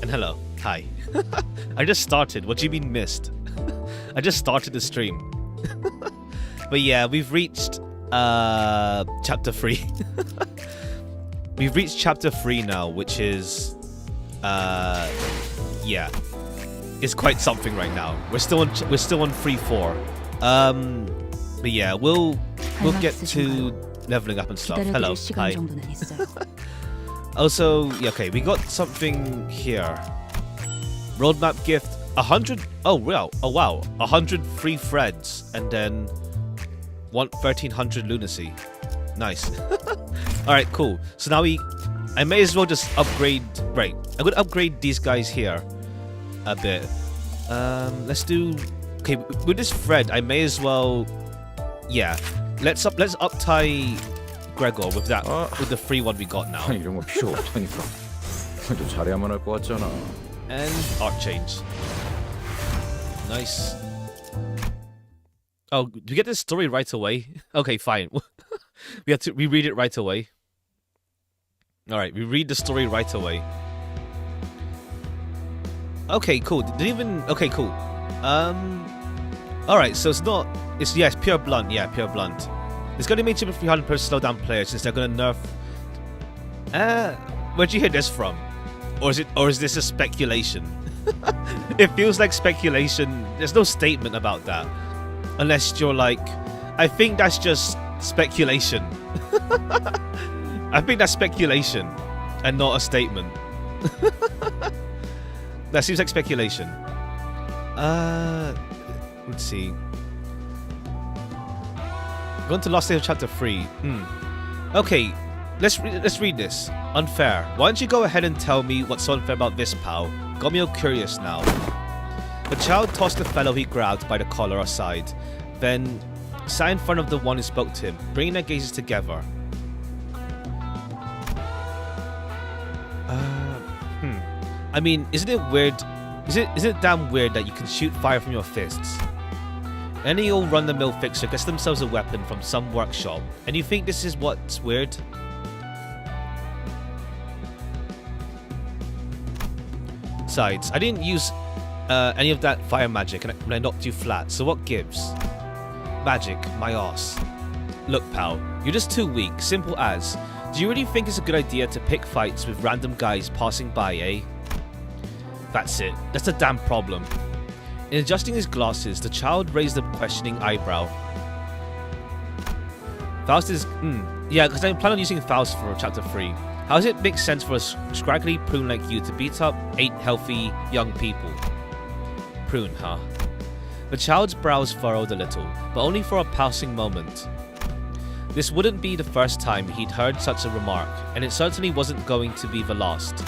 And hello. Hi. I just started. What do you mean missed? I just started the stream. But yeah, we've reached chapter 3. We've reached chapter 3 now, which is yeah. It's quite something right now. We're still on 3-4. But yeah, we'll get to leveling up and stuff. Hello. Hi. Also, yeah, okay, we got something here. Roadmap gift 100. Oh wow. Oh wow. 100 free threads and then 1300 lunacy. Nice. Alright, cool. So now I may as well just upgrade. Right. I'm gonna upgrade these guys here a bit. Let's do. Okay, with this thread, I may as well. Yeah. Let's up-tie Gregor with that with the free one we got now. 이런 거 필요 없다니까. 좀 잘해야만 할 것 같잖아. And art change. Nice. Oh, do we get this story right away? Okay, fine. we read it right away. All right, we read the story right away. Okay, cool. Okay, cool. All right, so it's pure blunt. Yeah, pure blunt. It's gonna make Super 300 per slow down players since they're gonna nerf. Where'd you hear this from? Or is this a speculation? It feels like speculation. There's no statement about that. Unless you're like, I think that's just speculation. I think that's speculation and not a statement. That seems like speculation. Let's see. Going to Lost Tales chapter 3. Okay, let's read this. Unfair. Why don't you go ahead and tell me what's so unfair about this, pal? Got me all curious now. The child tossed the fellow he grabbed by the collar aside, then sat in front of the one who spoke to him, bringing their gazes together. I mean, isn't it weird? Isn't it damn weird that you can shoot fire from your fists? Any old run-the-mill fixer gets themselves a weapon from some workshop, and you think this is what's weird? Besides, I didn't use any of that fire magic when I knocked you flat, so what gives? Magic, my ass. Look, pal, you're just too weak, simple as. Do you really think it's a good idea to pick fights with random guys passing by, eh? That's it. That's the damn problem. In adjusting his glasses, the child raised a questioning eyebrow. Faust is... yeah, because I plan on using Faust for chapter 3. How does it make sense for a scraggly prune like you to beat up 8 healthy young people? Prune, huh? The child's brows furrowed a little, but only for a passing moment. This wouldn't be the first time he'd heard such a remark, and it certainly wasn't going to be the last.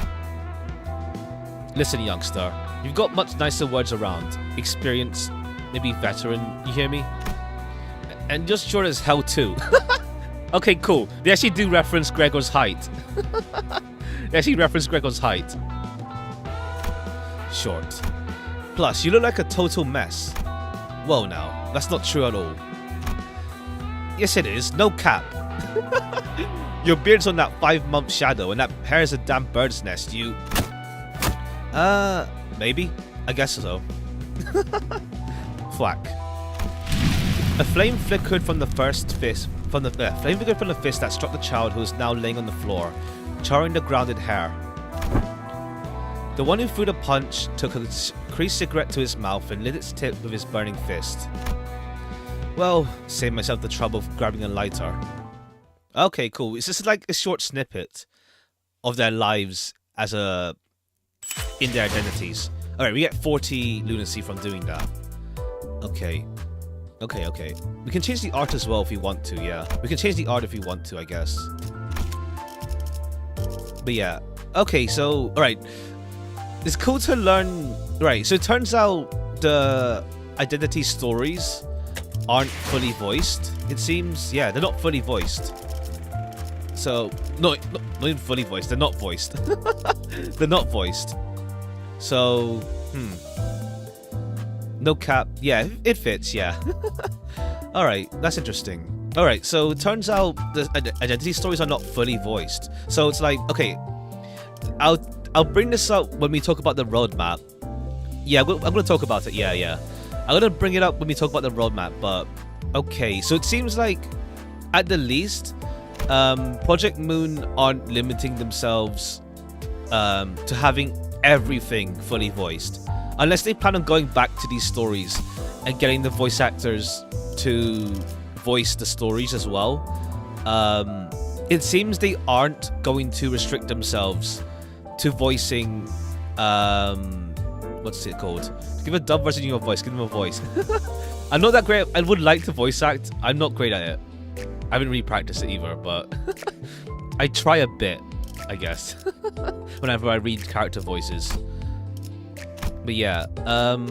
Listen, youngster, you've got much nicer words around. Experience, maybe veteran, you hear me? And just short as hell too. Okay, cool. They actually do reference Gregor's height. They actually reference Gregor's height. Short. Plus, you look like a total mess. Whoa now, that's not true at all. Yes it is, no cap. Your beard's on that 5-month shadow and that hair is a damn bird's nest, you... maybe? I guess so. Thwack. A flame flickered from the fist that struck the child who was now laying on the floor, charring the grounded hair. The one who threw the punch took a creased cigarette to his mouth and lit its tip with his burning fist. Well, saved myself the trouble of grabbing a lighter. Okay, cool. It's just like a short snippet of their lives as in their identities. Alright, we get 40 lunacy from doing that. Okay. Okay. We can change the art as well if we want to, yeah. We can change the art if we want to, I guess. But yeah. Okay, so, alright. It's cool to learn... Right, so it turns out the identity stories aren't fully voiced, it seems. Yeah, they're not fully voiced. So, not even fully voiced, they're not voiced. They're not voiced. So, no cap. Yeah, it fits, yeah. Alright, that's interesting. Alright, so it turns out the identity stories are not fully voiced. So it's like, okay, I'll I'll bring this up when we talk about the roadmap. Yeah, I'm gonna talk about it. Yeah. I'm gonna bring it up when we talk about the roadmap. But okay, so it seems like at the least, Project Moon aren't limiting themselves to having everything fully voiced, unless they plan on going back to these stories and getting the voice actors to voice the stories as well. It seems they aren't going to restrict themselves to voicing what's it called? Give a dub version of your voice. Give them a voice. I'm not that great. I would like to voice act. I'm not great at it. I haven't really practiced it either, but I try a bit, I guess, whenever I read character voices. But yeah, oh,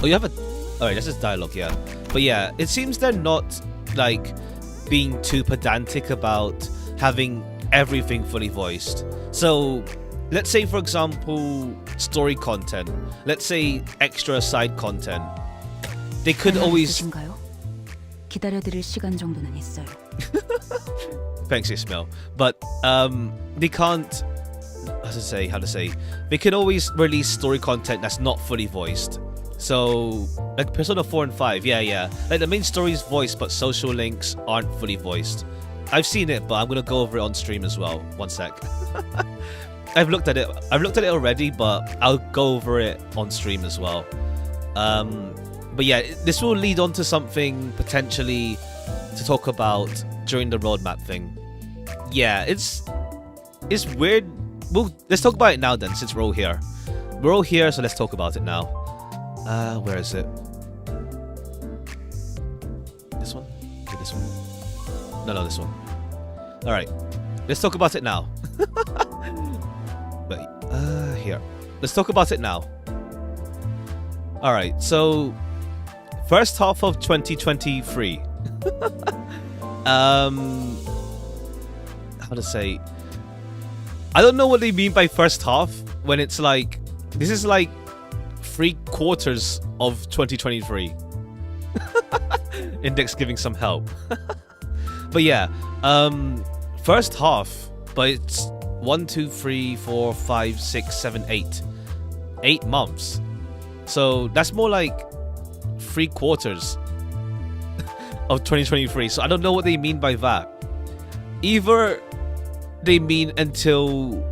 you have a... Alright, that's just dialogue, yeah. But yeah, it seems they're not, like, being too pedantic about having everything fully voiced. So, let's say, for example, story content. Let's say extra side content. They could always... 기다려드릴 시간 정도는 있어요. Thanks, Ismail. But they can't... How to say? They can always release story content that's not fully voiced. So, like Persona 4 and 5, yeah. Like the main story is voiced, but social links aren't fully voiced. I've seen it, but I'm gonna go over it on stream as well. One sec. I've looked at it already, but I'll go over it on stream as well. But yeah, this will lead on to something potentially to talk about during the roadmap thing. Yeah, it's weird. Well, let's talk about it now then, since we're all here. We're all here, so let's talk about it now. Where is it? This one? Okay, this one. No, this one. Alright, let's talk about it now. Wait, here. Let's talk about it now. Alright, so first half of 2023. How to say? I don't know what they mean by first half when it's like this is like 3/4 of 2023. Index giving some help. But yeah, first half, but it's 1, 2, 3, 4, 5, 6, 7, 8. 8 months. So that's more like 3/4 of 2023. So I don't know what they mean by that. Either they mean until...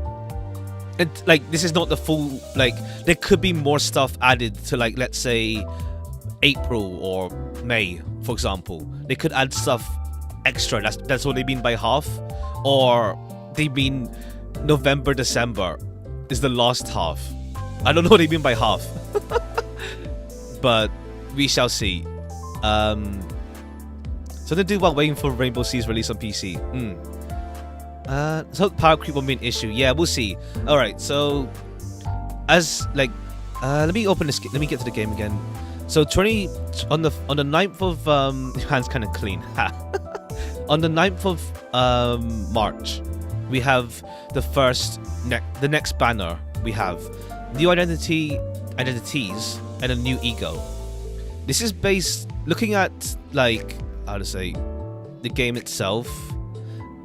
like, this is not the full... Like, there could be more stuff added to, like, let's say, April or May, for example. They could add stuff extra. That's what they mean by half. Or they mean November, December is the last half. I don't know what they mean by half. But we shall see. So they do while waiting for Rainbow Six release on PC. So power creep won't be an issue. Yeah, we'll see. Alright, so as like let me open this, let me get to the game again. So on the 9th of your hand's kinda clean. On the 9th of March, we have the next banner. We have new identities and a new ego. This is based looking at like how to say the game itself.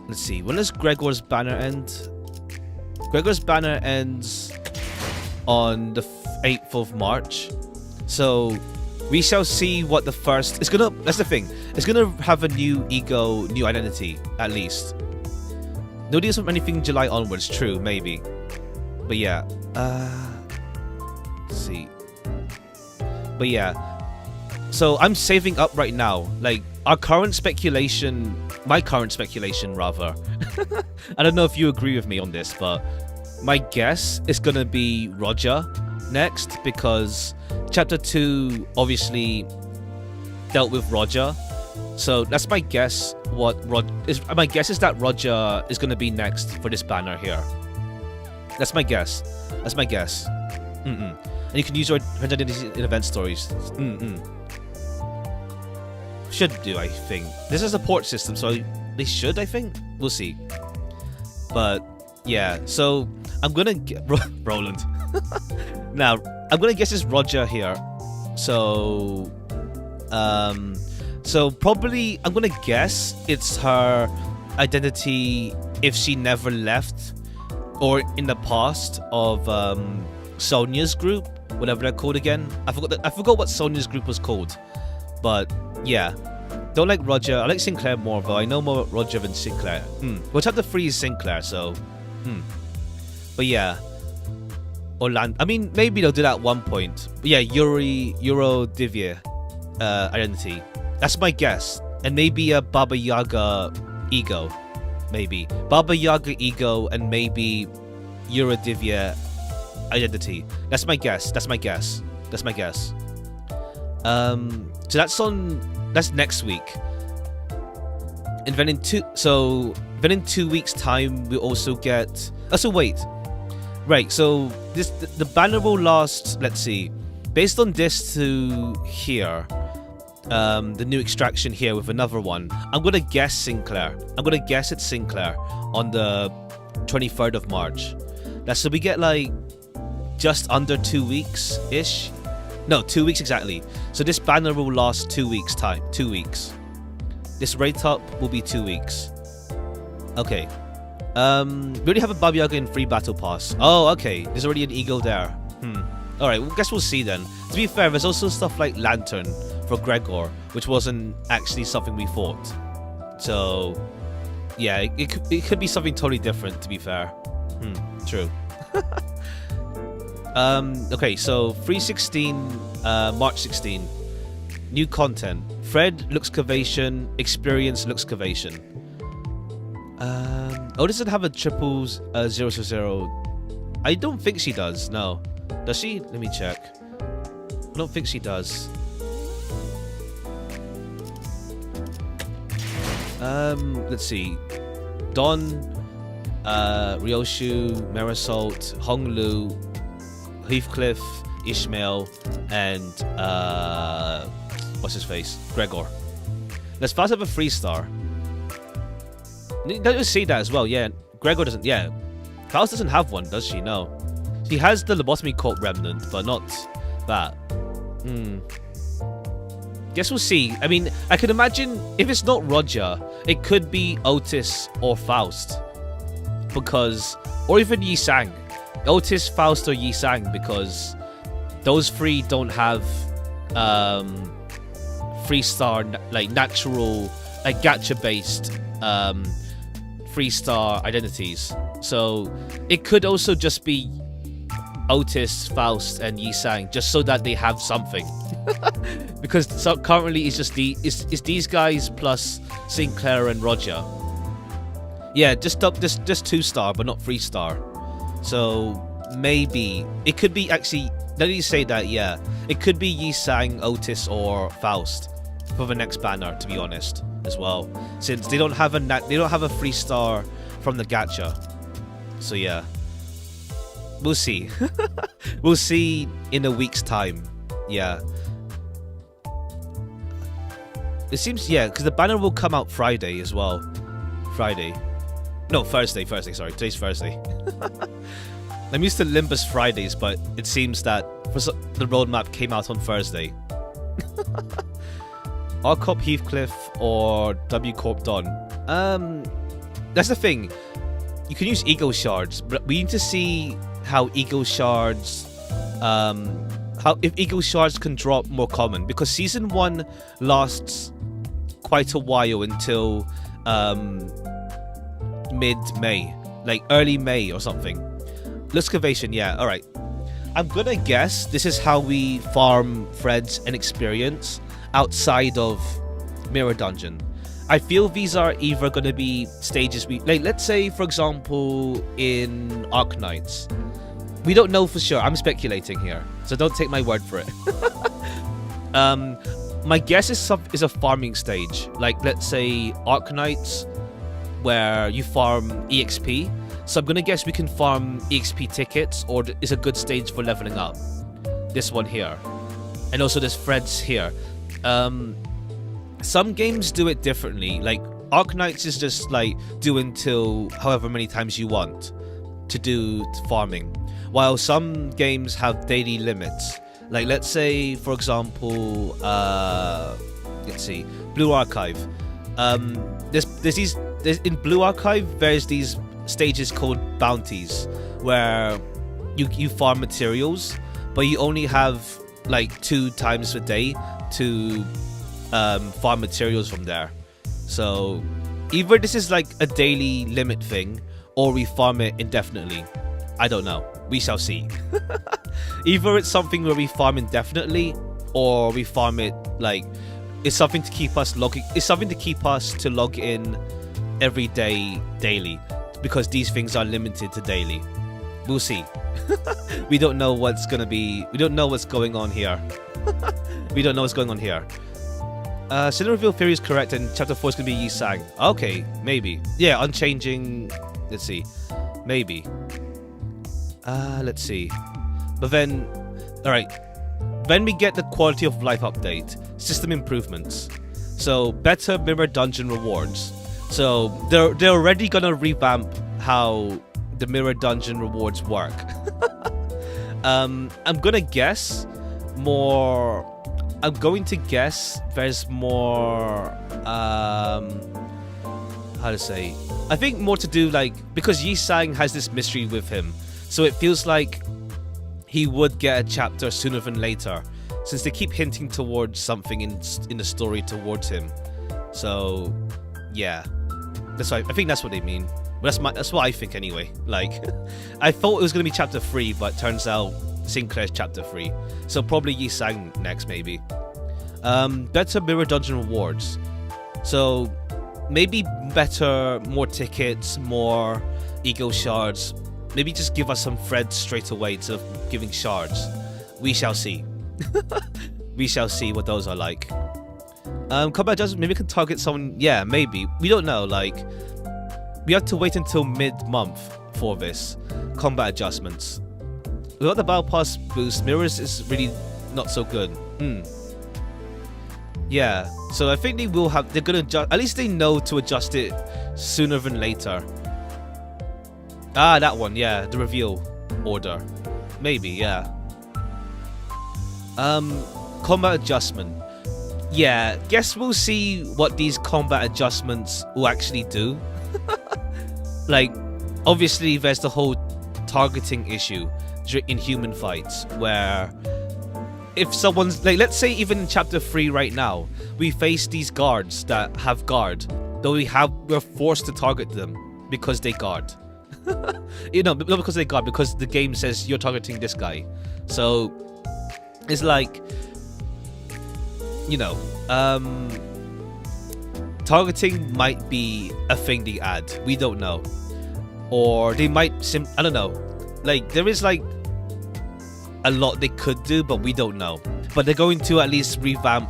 Let's see, when does Gregor's banner end? Gregor's banner ends on the 8th of March. So we shall see what the first... That's the thing. It's gonna have a new ego, new identity, at least. No deals from anything July onwards, true, maybe. But yeah. Let's see. But yeah. So I'm saving up right now. Like, my current speculation rather. I don't know if you agree with me on this, but my guess is gonna be Roger next, because chapter 2 obviously dealt with Roger. So that's my guess. My guess is that Roger is gonna be next for this banner here. That's my guess. And you can use your identities in event stories. Should do, I think. This is a port system, so they should, I think. We'll see. But yeah, so I'm gonna get Roland. Now I'm gonna guess it's Roger here. So probably I'm gonna guess it's her identity if she never left or in the past of Sonia's group, whatever they're called again. I forgot what Sonia's group was called, but yeah. Don't like Roger. I like Sinclair more, though. I know more Roger than Sinclair. We'll have to freeze Sinclair, so. But yeah. Orlando. I mean, maybe they'll do that at one point. But yeah, Eurodivia identity. That's my guess. And maybe a Baba Yaga ego. Maybe. Baba Yaga ego and maybe Eurodivia identity. That's my guess. That's my guess. That's my guess. So that's next week. And then in 2 weeks time we also get Right, so the banner will last, let's see. Based on this to here, the new extraction here with another one. I'm gonna guess Sinclair. I'm gonna guess it's Sinclair on the 23rd of March. So we get like just under 2 weeks-ish. No, 2 weeks exactly. So this banner will last 2 weeks time. 2 weeks. This rate up will be 2 weeks. Okay. We already have a Baba Yaga in free battle pass. Oh, okay. There's already an eagle there. Alright, well, guess we'll see then. To be fair, there's also stuff like Lantern for Gregor, which wasn't actually something we fought. So, yeah, it could be something totally different, to be fair. True. Okay, so 316, March 16. New content. Fred Luscavation, Experience Luscavation. Oh, does it have a triple 000? I don't think she does, no. Does she? Let me check. I don't think she does. Let's see. Don, Ryoshu, Marisol, Honglu, Heathcliff, Ishmael, and what's his face? Gregor. Let's first have a 3-star. Don't you see that as well? Yeah, Gregor doesn't. Yeah, Faust doesn't have one, does she? No. She has the Lobotomy Corp remnant, but not that. Guess we'll see. I mean, I can imagine if it's not Roger, it could be Otis or Faust, or even Yi Sang. Otis, Faust, or Yi Sang, because those three don't have 3-star like natural like gacha based 3-star identities. So it could also just be Otis, Faust, and Yi Sang, just so that they have something. Because currently it's just it's these guys plus Sinclair and Roger. Yeah, just 2-star, but not 3-star. So maybe it could be actually. Now that you say that, yeah, it could be Yi Sang, Otis, or Faust for the next banner. To be honest, as well, since they don't have a 3-star from the gacha. So yeah, we'll see. We'll see in a week's time. Yeah. It seems, yeah, because the banner will come out Friday as well. Thursday, sorry. Today's Thursday. I'm used to Limbus Fridays, but it seems that the roadmap came out on Thursday. R Corp Heathcliff or W Corp Don. That's the thing. You can use Ego Shards, but we need to see how Ego Shards... if Ego Shards can drop more common, because Season 1 lasts quite a while until mid-May, like early May or something. Luscavation, yeah, alright. I'm gonna guess this is how we farm Fred's and Experience outside of Mirror Dungeon. I feel these are either gonna be stages like, let's say for example in Arknights. We don't know for sure, I'm speculating here, so don't take my word for it. My guess is a farming stage, like let's say Arknights, where you farm EXP. So I'm gonna guess we can farm EXP tickets, or is a good stage for leveling up. This one here, and also this Fred's here. Some games do it differently. Like Arknights is just like do until however many times you want to do farming, while some games have daily limits. Like let's say for example, let's see, Blue Archive. There's in Blue Archive there's these stages called bounties, where you farm materials, but you only have like 2 times a day to farm materials from there. So either this is like a daily limit thing, or we farm it indefinitely. I don't know. We shall see. Either it's something where we farm indefinitely, or we farm it like it's something to keep us logging. It's something to keep us to log in every day, daily, because these things are limited to daily. We'll see. We don't know what's gonna be. We don't know what's going on here. We don't know what's going on here. Cinema Reveal Theory is correct, and Chapter 4 is gonna be Yi Sang. Okay, maybe. Yeah, unchanging. Let's see. Maybe. Let's see. But then, alright. Then we get the quality of life update. System improvements. So, better mirror dungeon rewards. So, they're already gonna revamp how the mirror dungeon rewards work. I'm gonna guess more... I'm going to guess there's more... how to say... I think more to do like... Because Yi Sang has this mystery with him. So it feels like he would get a chapter sooner than later, since they keep hinting towards something in the story towards him. So, yeah, that's why I think that's what they mean. But that's what I think anyway. Like, I thought it was gonna be chapter 3, but turns out Sinclair's chapter 3. So probably Yi Sang next, maybe. Better mirror dungeon rewards. So maybe better, more tickets, more ego shards. Maybe just give us some threads straight away instead of giving shards. We shall see. We shall see what those are like. Combat adjustments, maybe we can target someone. Yeah, maybe. We don't know. Like, we have to wait until mid-month for this. Combat adjustments. Without the Battle Pass boost, mirrors is really not so good. Yeah, so I think they will have. They're gonna adjust. At least they know to adjust it sooner than later. Ah, that one, yeah, the reveal order. Maybe, yeah. Combat adjustment. Yeah, guess we'll see what these combat adjustments will actually do. Like, obviously there's the whole targeting issue in human fights, where if someone's, like, let's say even in chapter 3 right now, we face these guards that have guard, though we're forced to target them because they guard. You know, not because they guard, because the game says you're targeting this guy. So it's like, you know, targeting might be a thing they add. We don't know. Or they might I don't know. Like, there is like a lot they could do, but we don't know. But they're going to at least revamp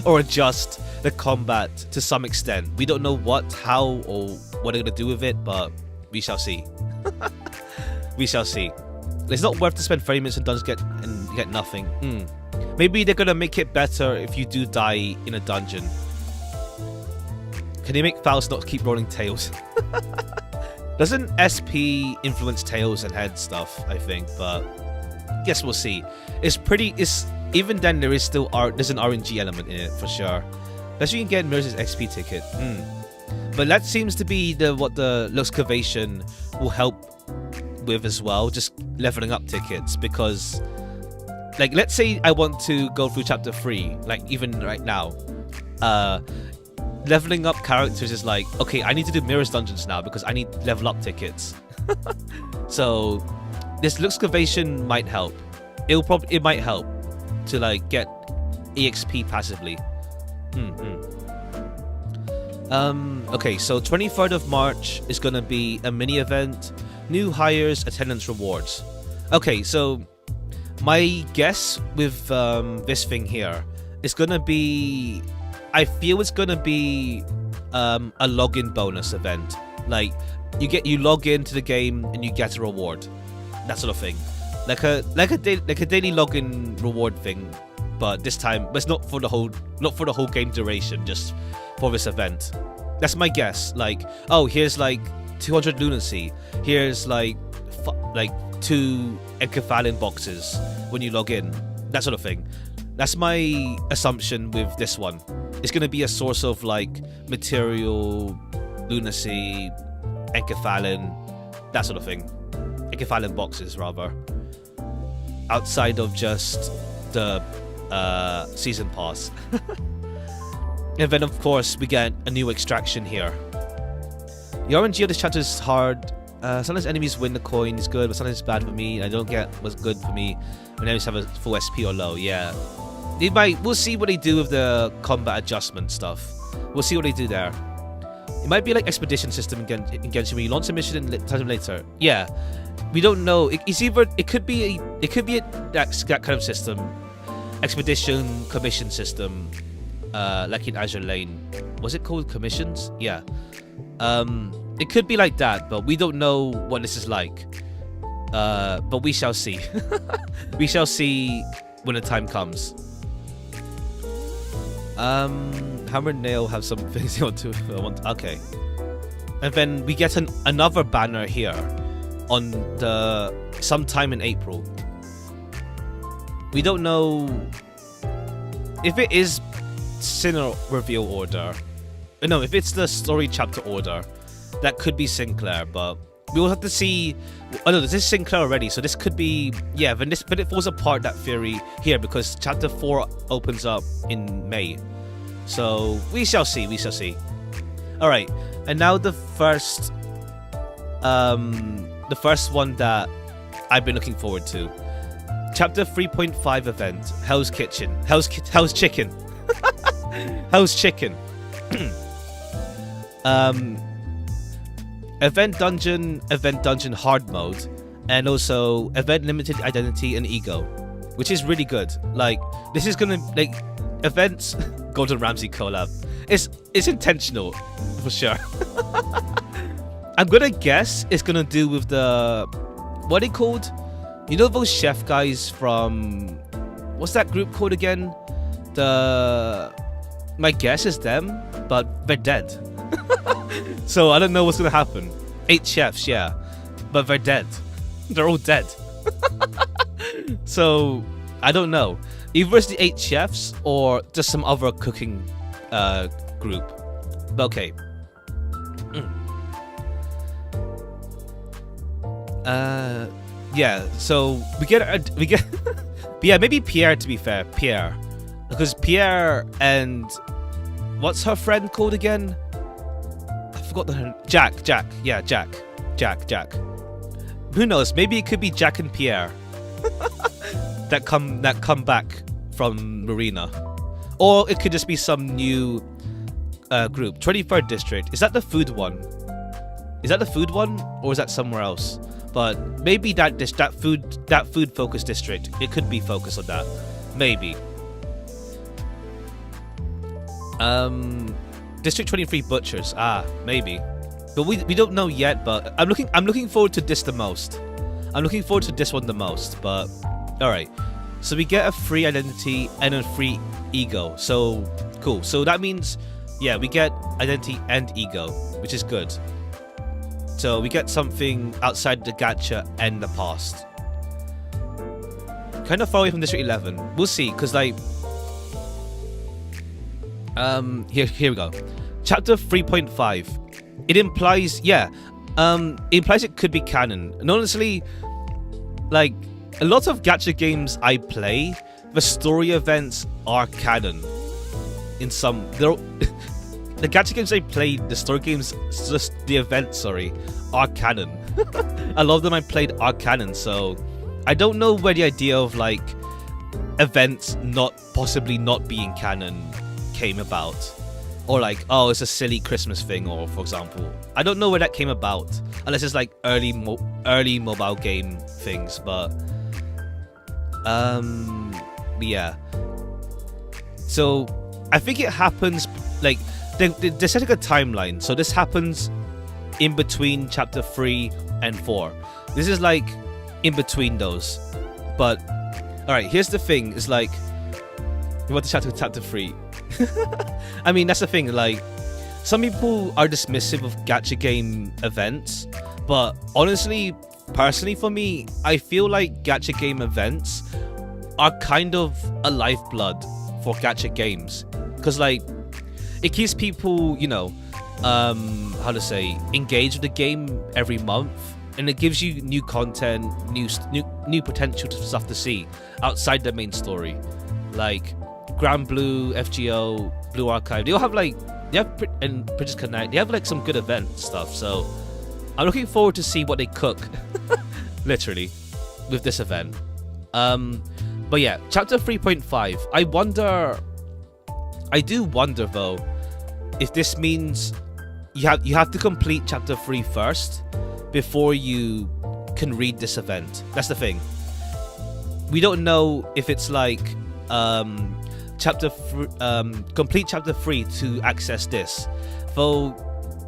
or adjust the combat to some extent. We don't know what, how, or what they're gonna do with it, but we shall see. We shall see. It's not worth to spend 30 minutes in dungeons and get nothing. Maybe they're gonna make it better if you do die in a dungeon. Can they make Faust not keep rolling tails? Doesn't SP influence tails and head stuff, I think, but guess we'll see. It's even then there's an RNG element in it for sure. Unless you can get Mirror's XP ticket. But that seems to be what the Luscavation will help with as well, just leveling up tickets, because like, let's say I want to go through chapter 3, like even right now, leveling up characters is like, okay, I need to do Mirror's dungeons now because I need level up tickets. So this Luscavation might help. It might help to like get EXP passively. Okay, so 23rd of March is gonna be a mini event, new hires, attendance rewards. Okay, so my guess with this thing here is gonna be, I feel it's gonna be a login bonus event. Like, you log into the game and you get a reward, that sort of thing, like a daily login reward thing. But this time, it's not for the whole game duration, just for this event. That's my guess. Like, oh, here's like 200 lunacy. Here's like 2 enkephalin boxes when you log in. That sort of thing. That's my assumption with this one. It's gonna be a source of like material, lunacy, encephalin, that sort of thing. Encephalin boxes, rather. Outside of just the season pass. And then, of course, we get a new extraction here. The RNG of this chapter is hard. Sometimes enemies win the coin is good, but sometimes it's bad for me. And I don't get what's good for me when enemies have a full SP or low. Yeah, we'll see what they do with the combat adjustment stuff. We'll see what they do there. It might be like expedition system in Genshin, where you launch a mission and time later. Yeah, we don't know. It could be that kind of system, expedition commission system, like in Azure Lane. Was it called commissions? Yeah. It could be like that, but we don't know what this is like. But we shall see. We shall see when the time comes. Hammer and Nail have some things you want to. Okay. And then we get another banner here on the sometime in April. We don't know if it is Sinner reveal order. No, if it's the story chapter order, that could be Sinclair, but we will have to see. Oh no, this is Sinclair already, so this could be, yeah. But it falls apart, that theory here, because chapter 4 opens up in May, so we shall see. We shall see. All right, and now the first one that I've been looking forward to, chapter 3.5 event, Hell's Kitchen, Hell's Chicken, Hell's Chicken. Event dungeon hard mode, and also event limited identity and ego, which is really good. Like, this is gonna, like, events Gordon Ramsay collab. It's intentional for sure. I'm gonna guess it's gonna do with the, what are they called? You know those chef guys from, what's that group called again? My guess is them, but they're dead. So I don't know what's gonna happen. 8 chefs, yeah, but they're dead. They're all dead. So I don't know. Either it's the 8 chefs or just some other cooking group. But okay. Yeah. So we get. But yeah, maybe Pierre, to be fair, Pierre, because Pierre and what's her friend called again? I forgot the Jack. Yeah, Jack. Who knows? Maybe it could be Jack and Pierre that come back from Marina, or it could just be some new group. 23rd District. Is that the food one? Is that the food one, or is that somewhere else? But maybe that food focused district. It could be focused on that. Maybe. District 23 Butchers. Maybe. But we don't know yet, but I'm looking forward to this the most. I'm looking forward to this one the most, but alright. So we get a free identity and a free ego. So cool. So that means, yeah, we get identity and ego, which is good. So we get something outside the gacha and the past. Kind of far away from District 11. We'll see, because like here we go. Chapter 3.5. It implies, yeah, it implies it could be canon. And honestly, like, a lot of gacha games I play, the story events are canon. In some, the gacha games I played, the story games, just the events, sorry, are canon. A lot of them I played are canon, so I don't know where the idea of like events possibly not being canon came about, or like, oh, it's a silly Christmas thing, or for example, I don't know where that came about, unless it's like early mobile game things, but yeah. So I think it happens like they're setting a timeline, so this happens in between chapter 3 and 4. This is like in between those, but all right, here's the thing, it's like we want to chapter 3. I mean, that's the thing, like, some people are dismissive of gacha game events, but honestly, personally for me, I feel like gacha game events are kind of a lifeblood for gacha games, because like, it keeps people, you know, how to say, engage with the game every month, and it gives you new content, new potential stuff to see outside the main story, like Grand Blue, FGO, Blue Archive. They all have like and Princess Connect. They have like some good event stuff. So I'm looking forward to see what they cook, literally, with this event. But yeah, chapter 3.5. I do wonder though, if this means you have to complete chapter 3 first before you can read this event. That's the thing. We don't know if it's like complete chapter 3 to access this. Though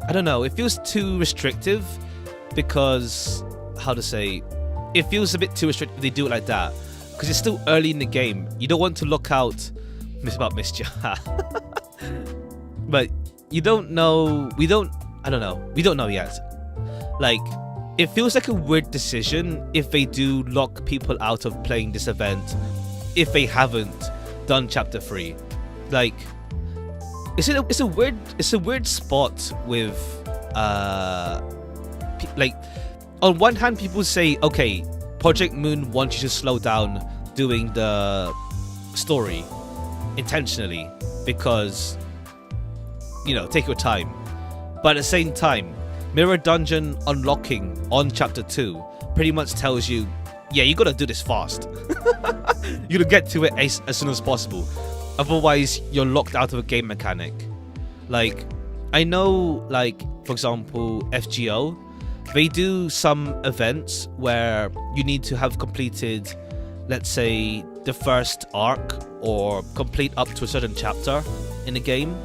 I don't know, it feels too restrictive, because how to say, it feels a bit too restrictive if they do it like that, because it's still early in the game. You don't want to look out about mischief. But you don't know, we don't know yet. Like, it feels like a weird decision if they do lock people out of playing this event if they haven't done chapter 3. Like, it's a weird spot with like, on one hand people say, okay, Project Moon wants you to slow down doing the story intentionally because, you know, take your time. But at the same time, Mirror Dungeon unlocking on chapter 2 pretty much tells you, yeah, you gotta do this fast. You gotta get to it as soon as possible. Otherwise, you're locked out of a game mechanic. Like, I know, like, for example, FGO, they do some events where you need to have completed, let's say, the first arc or complete up to a certain chapter in the game.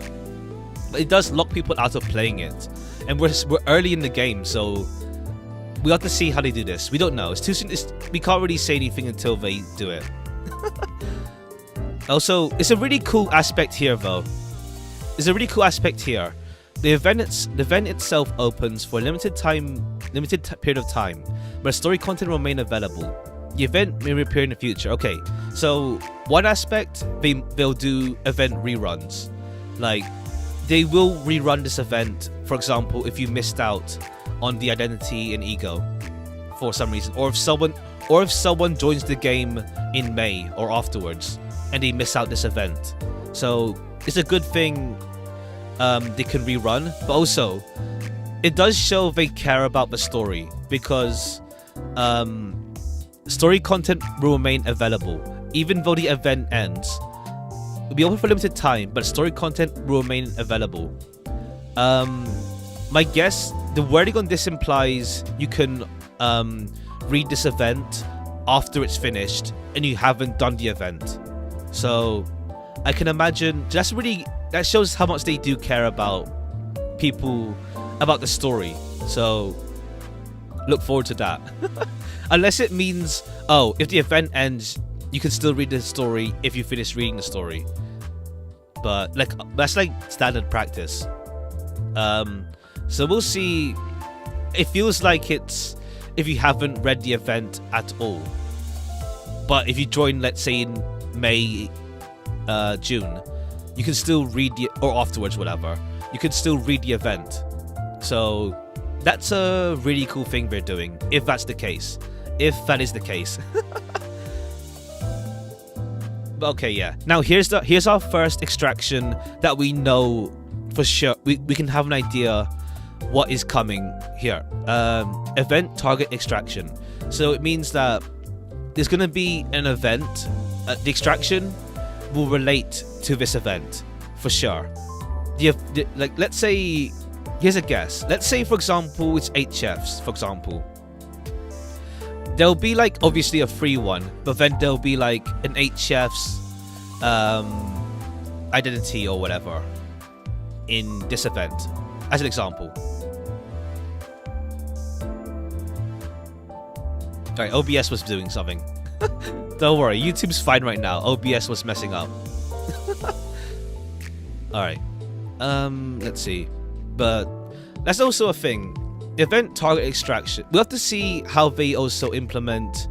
But it does lock people out of playing it. And we're early in the game, so we have to see how they do this. We don't know. It's too soon. We can't really say anything until they do it. Also, it's a really cool aspect here, though. There's a really cool aspect here. The event itself opens for a limited period of time, but story content will remain available. The event may reappear in the future. Okay, so one aspect, they'll do event reruns. Like, they will rerun this event, for example, if you missed out on the identity and ego for some reason, or if someone joins the game in May or afterwards and they miss out this event. So it's a good thing they can rerun, but also it does show they care about the story, because story content will remain available even though the event ends. It'll be open for limited time, but story content will remain available. My guess, the wording on this implies you can read this event after it's finished and you haven't done the event. So I can imagine that shows how much they do care about people, about the story. So look forward to that. Unless it means, oh, if the event ends, you can still read the story if you finish reading the story. But like, that's like standard practice. So we'll see. It feels like it's if you haven't read the event at all. But if you join, let's say in May, June, you can still read or afterwards, whatever. You can still read the event. So that's a really cool thing they're doing, if that's the case. If that is the case. Okay, yeah. Now here's our first extraction that we know for sure. We can have an idea what is coming here. Event target extraction. So it means that there's gonna be an event. The extraction will relate to this event for sure. Like, let's say, here's a guess. Let's say, for example, it's 8 chefs. For example, there'll be like obviously a free one, but then there'll be like an 8 chefs identity or whatever in this event, as an example. Alright, OBS was doing something. Don't worry, YouTube's fine right now. OBS was messing up. Alright. Let's see. But that's also a thing. Event target extraction. We'll have to see how they also implement.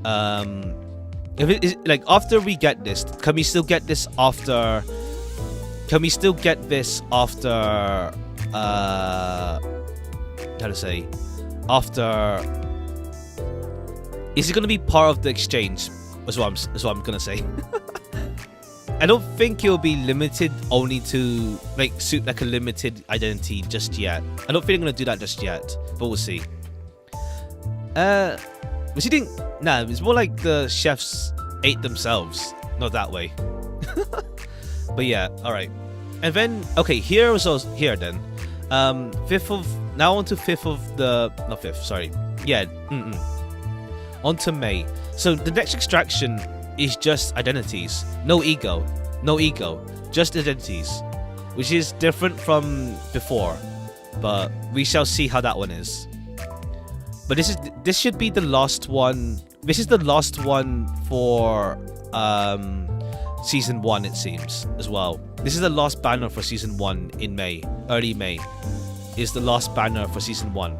If it is like after we get this, can we still get this after? Can we still get this after how to say, after, is it going to be part of the exchange? Is what I'm gonna say. I don't think it'll be limited only to like suit like a limited identity just yet. I don't think I'm gonna do that just yet, but we'll see. Was he doing? Nah, it's more like the chefs ate themselves, not that way. But yeah, all right. And then okay, here was also here then. 5th of now on to 5th of the not 5th, sorry. Yeah, on to May. So the next extraction is just identities, no ego, just identities, which is different from before, but we shall see how that one is. But this should be the last one. This is the last one for season 1, it seems, as well. This is the last banner for season 1 in May, early May, is the last banner for season 1.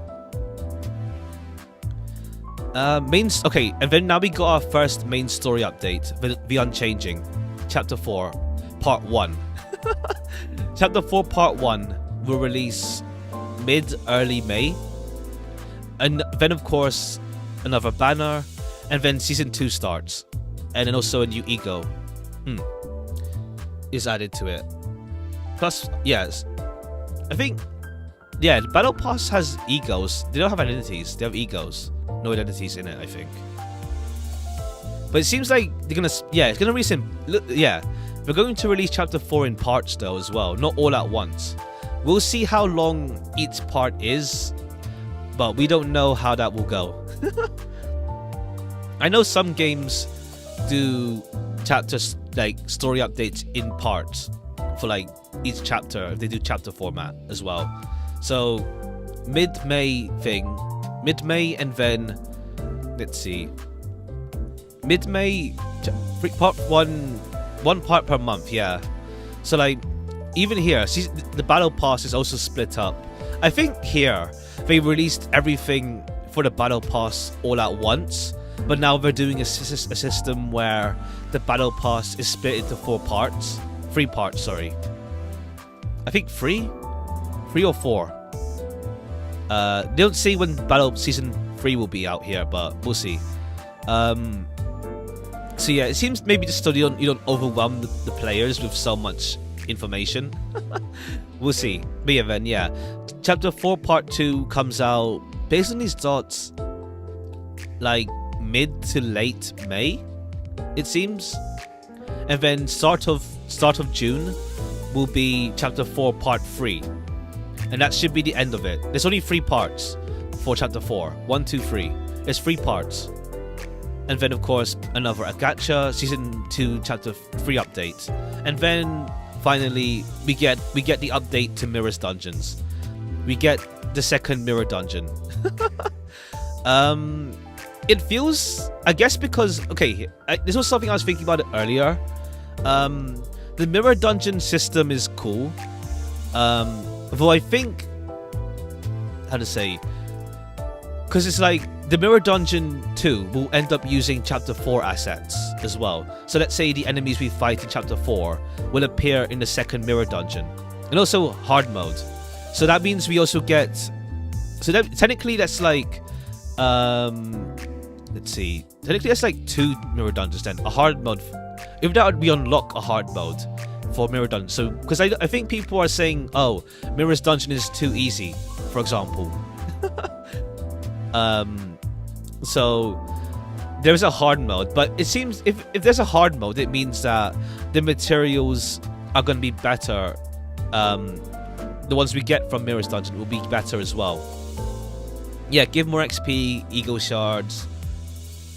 Okay, and then now we got our first main story update, The Unchanging, Chapter 4, Part 1. Chapter 4, Part 1 will release mid-early May, and then of course another banner, and then Season 2 starts, and then also a new ego is added to it. Plus, yes, I think, yeah, the Battle Pass has egos. They don't have identities, they have egos. No identities in it, I think. But it seems like they're gonna, yeah, it's gonna release in, yeah, they're going to release Chapter 4 in parts though as well, not all at once. We'll see how long each part is, but we don't know how that will go. I know some games do chapters, like story updates in parts for like each chapter. They do chapter format as well. So mid-May thing. Mid-May, and then let's see, mid-May part one part per month, yeah. So like even here, see, the battle pass is also split up. I think here they released everything for the battle pass all at once, but now they're doing a system where the battle pass is split into 3 parts, sorry. I think 3 or 4. They don't say when Battle Season 3 will be out here, but we'll see. So yeah, it seems maybe just so you don't overwhelm the players with so much information. We'll see. But yeah, then yeah, Chapter 4 Part 2 comes out based on these dots, like mid to late May, it seems, and then start of June will be Chapter 4 Part 3. And that should be the end of it. There's only 3 parts for Chapter 4. 1, 2, 3. There's 3 parts. And then, of course, another Gacha Season 2 Chapter 3 update. And then, finally, we get the update to Mirror's Dungeons. We get the second Mirror Dungeon. It feels... I guess because... Okay, this was something I was thinking about earlier. The Mirror Dungeon system is cool. Though I think, how to say, because it's like the Mirror Dungeon 2 will end up using Chapter 4 assets as well. So let's say the enemies we fight in Chapter 4 will appear in the second Mirror Dungeon, and also hard mode. So that means we also get, so that technically that's like, let's see, technically that's like 2 Mirror Dungeons then, a hard mode. If that would, we unlock a hard mode for Mirror Dungeon. So because I think people are saying, oh, Mirror's Dungeon is too easy, for example. So there's a hard mode, but it seems if there's a hard mode, it means that the materials are going to be better. The ones we get from Mirror's Dungeon will be better as well. Yeah, give more XP, ego shards,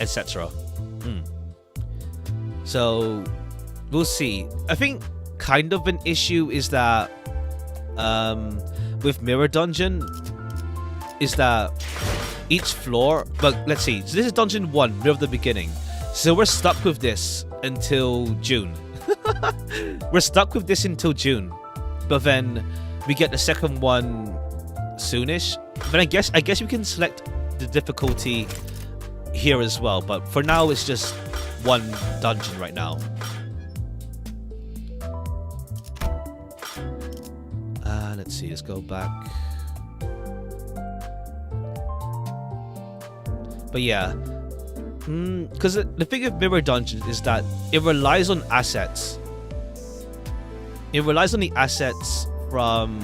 etc. So we'll see. I think kind of an issue is that with Mirror Dungeon is that each floor, but let's see, so this is Dungeon 1, Mirror of the Beginning, so we're stuck with this until June. We're stuck with this until June, but then we get the second one soonish. But I guess we can select the difficulty here as well, but for now it's just one dungeon right now. Let's let's see, let's go back. But yeah, because the thing with Mirror Dungeon is that it relies on assets. It relies on the assets from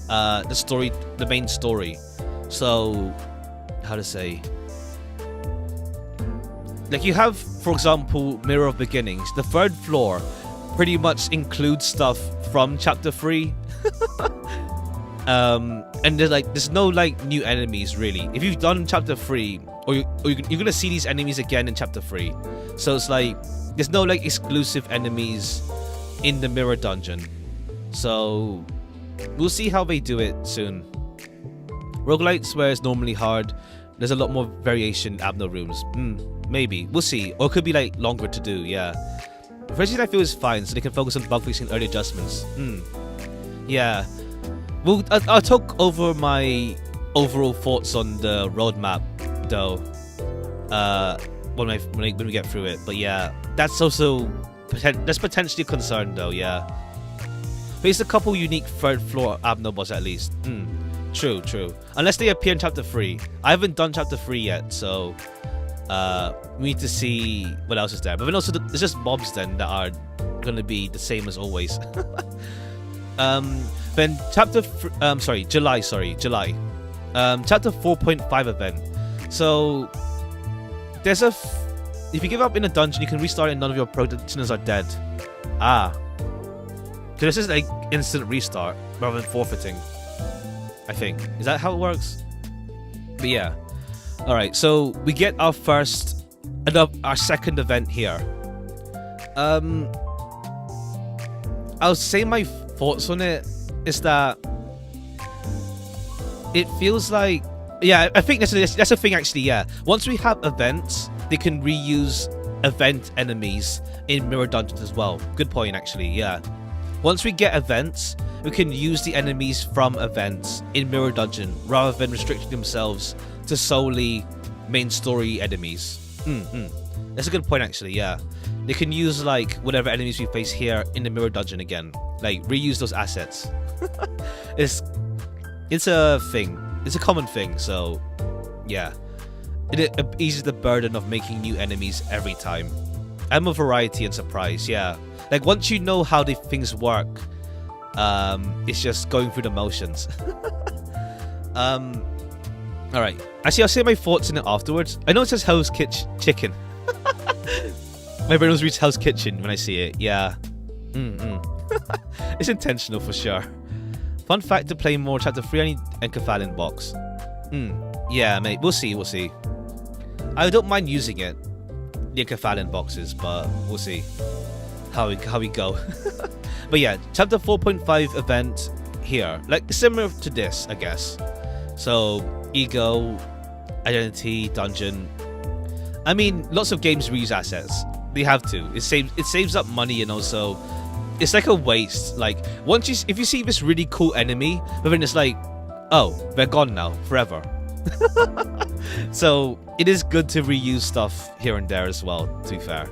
the story, the main story. So, how to say? Like you have, for example, Mirror of Beginnings. The third floor pretty much includes stuff from Chapter 3. And there's no like new enemies really. If you've done Chapter 3, or you're gonna see these enemies again in Chapter 3. So it's like there's no like exclusive enemies in the Mirror Dungeon. So we'll see how they do it soon. Roguelites, where it's normally hard, there's a lot more variation in Abno rooms. Maybe. We'll see. Or it could be like longer to do, yeah. Resident I feel is fine, so they can focus on bug fixing and early adjustments. Yeah. Well, I'll talk over my overall thoughts on the roadmap, though, when we get through it. But yeah, that's also that's potentially a concern, though. Yeah, there's a couple unique third floor Abno boss at least. True. Unless they appear in Chapter 3. I haven't done Chapter 3 yet, so we need to see what else is there. But then also it's just mobs then that are gonna be the same as always. Then Chapter July. Chapter 4.5 event. So there's if you give up in a dungeon, you can restart and none of your practitioners are dead. So this is like instant restart rather than forfeiting, I think. Is that how it works? But yeah. Alright, so we get our second event here. I'll say my thoughts on it is that it feels like, yeah, I think that's a thing actually, yeah. Once we have events, they can reuse event enemies in Mirror Dungeons as well. Good point actually, yeah. Once we get events, we can use the enemies from events in Mirror Dungeon rather than restricting themselves to solely main story enemies. That's a good point actually, yeah. They can use like whatever enemies we face here in the Mirror Dungeon again. Like reuse those assets. It's a thing. It's a common thing, so yeah. It eases the burden of making new enemies every time. And more variety and surprise, yeah. Like once you know how the things work, it's just going through the motions. Alright. Actually, I'll say my thoughts in it afterwards. I know it says Hell's Chicken. My brain was reached Hell's Kitchen when I see it. Yeah. It's intentional for sure. Fun fact to play more Chapter 3 I need Enkephalin box. Yeah, mate. We'll see. I don't mind using it. The Enkephalin boxes, but we'll see how we go. But yeah, Chapter 4.5 event here. Like similar to this, I guess. So ego, identity, dungeon. I mean, lots of games reuse assets. They have to. It saves up money, and also it's like a waste. Like if you see this really cool enemy, but then it's like, oh, they're gone now forever. So it is good to reuse stuff here and there as well, to be fair.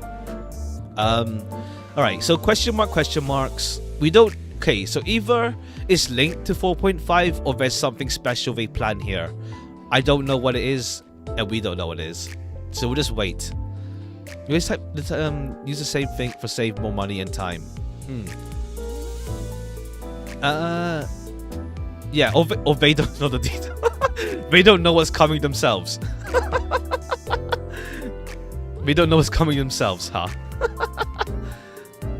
Alright, so question marks. We don't. Okay, so either it's linked to 4.5 or there's something special they plan here. I don't know what it is, and we don't know what it is. So we'll just wait. Let's use the same thing for save more money and time. Yeah, or they don't know the detail. They don't know what's coming themselves. They don't know what's coming themselves, huh?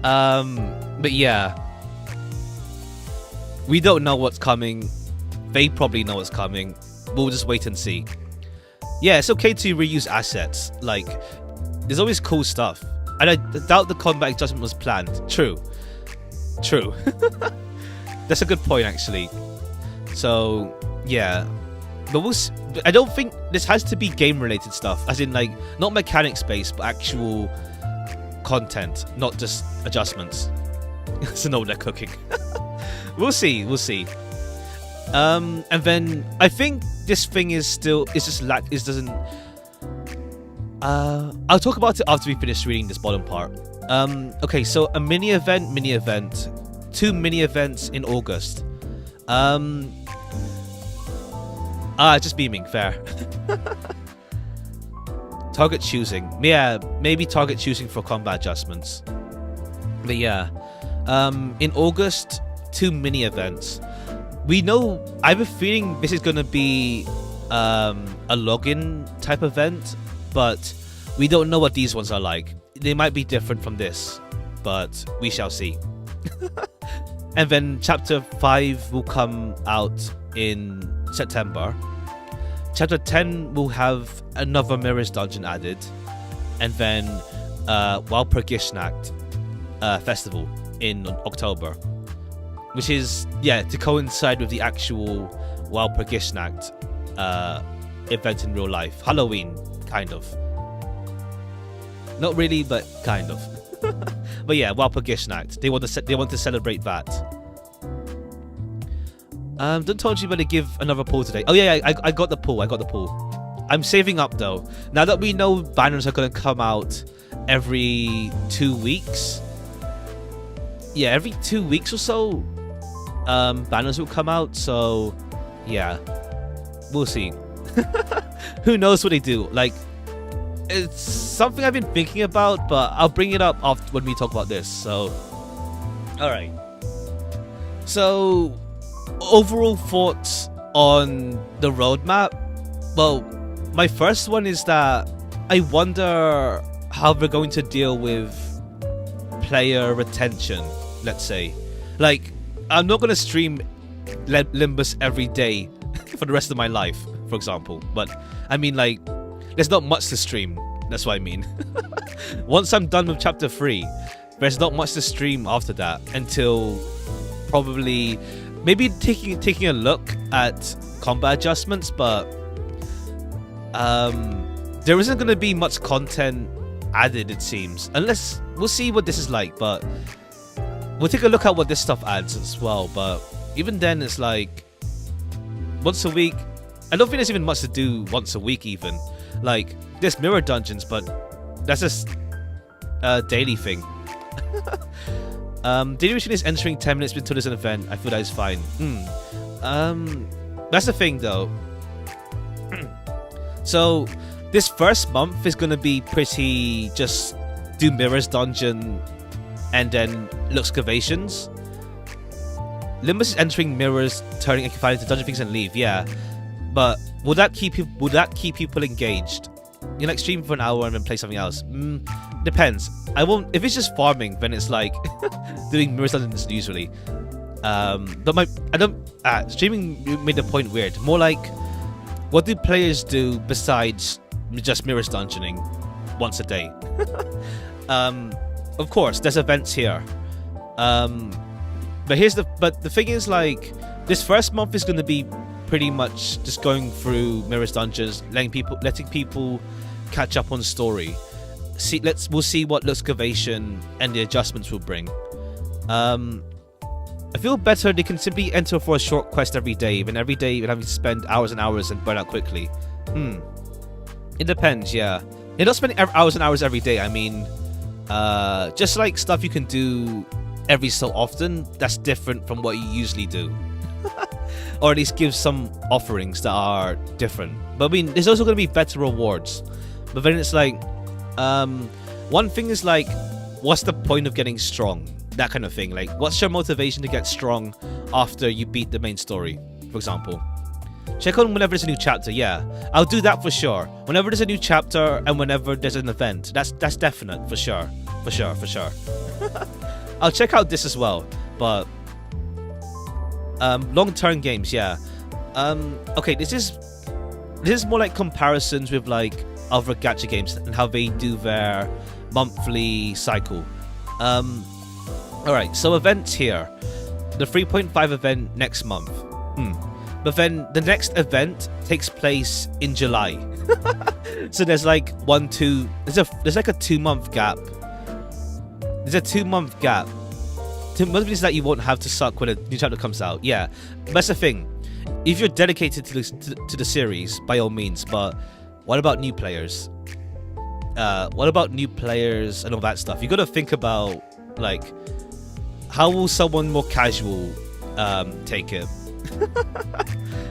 But yeah. We don't know what's coming. They probably know what's coming. We'll just wait and see. Yeah, it's okay to reuse assets. Like, there's always cool stuff. And I doubt the combat adjustment was planned. True. That's a good point, actually. So, yeah. But I don't think this has to be game-related stuff. As in, like, not mechanics-based, but actual content. Not just adjustments. So no, they're cooking. We'll see. And then I think this thing doesn't. I'll talk about it after we finish reading this bottom part. Okay, so a mini event, 2 mini events in August. Just beaming, fair. Target choosing. Yeah, maybe target choosing for combat adjustments. But yeah. In August, 2 mini events. We know, I have a feeling this is gonna be a login type event, but we don't know what these ones are like. They might be different from this, but we shall see. And then chapter 5 will come out in September. Chapter 10 will have another Mirrors dungeon added, and then Walpurgisnacht festival in October, which is, yeah, to coincide with the actual Walpurgisnacht event in real life. Halloween, kind of. Not really, but kind of. But yeah, Walpurgisnacht. They want to celebrate that. Don't told you about to give another poll today. Oh yeah, I got the poll. I'm saving up though. Now that we know banners are gonna come out every 2 weeks. Yeah, every 2 weeks or so, banners will come out. So yeah, we'll see. Who knows what they do? Like, it's something I've been thinking about, but I'll bring it up after when we talk about this. So, all right. So, overall thoughts on the roadmap. Well, my first one is that I wonder how they're going to deal with player retention. Let's say, like, I'm not gonna stream Limbus every day for the rest of my life, for example. But I mean, like, there's not much to stream. That's what I mean. Once I'm done with chapter 3, there's not much to stream after that until probably maybe taking a look at combat adjustments. But there isn't going to be much content added, it seems, unless we'll see what this is like. But we'll take a look at what this stuff adds as well. But even then, it's like once a week. I don't think there's even much to do once a week even. Like, there's mirror dungeons, but that's just a daily thing. Daily routine is entering 10 minutes until there's an event. I feel that is fine. That's the thing though. So this first month is gonna be pretty just do mirrors dungeon and then Luscavations. Limbus is entering mirrors, turning Equified into dungeon things and leave, yeah. But would that keep people engaged? You like stream for an hour and then play something else? Depends. I won't. If it's just farming, then it's like doing mirror dungeons usually. But streaming made the point weird. More like, what do players do besides just mirrors dungeoning once a day? Of course, there's events here. But the thing is, like, this first month is going to be pretty much just going through mirrors dungeons, letting people catch up on story. We'll see what Luscavation and the adjustments will bring. I feel better they can simply enter for a short quest every day than every day having to spend hours and hours and burn out quickly. It depends, yeah. They don't spend hours and hours every day. I mean, just like stuff you can do every so often, that's different from what you usually do. Or at least give some offerings that are different. But I mean, there's also going to be better rewards. But then it's like, one thing is like, what's the point of getting strong? That kind of thing. Like, what's your motivation to get strong after you beat the main story, for example? Check on whenever there's a new chapter. Yeah, I'll do that for sure. Whenever there's a new chapter and whenever there's an event, that's definite for sure. I'll check out this as well. But long-term games, yeah. Okay, this is more like comparisons with like other gacha games and how they do their monthly cycle. Alright, so events here. The 3.5 event next month. But then the next event takes place in July. So there's like there's like a 2-month gap. There's a 2-month gap. Most means that you won't have to suck when a new chapter comes out. Yeah, that's the thing. If you're dedicated to the series, by all means. But what about new players? What about new players and all that stuff? You got to think about, like, how will someone more casual take it?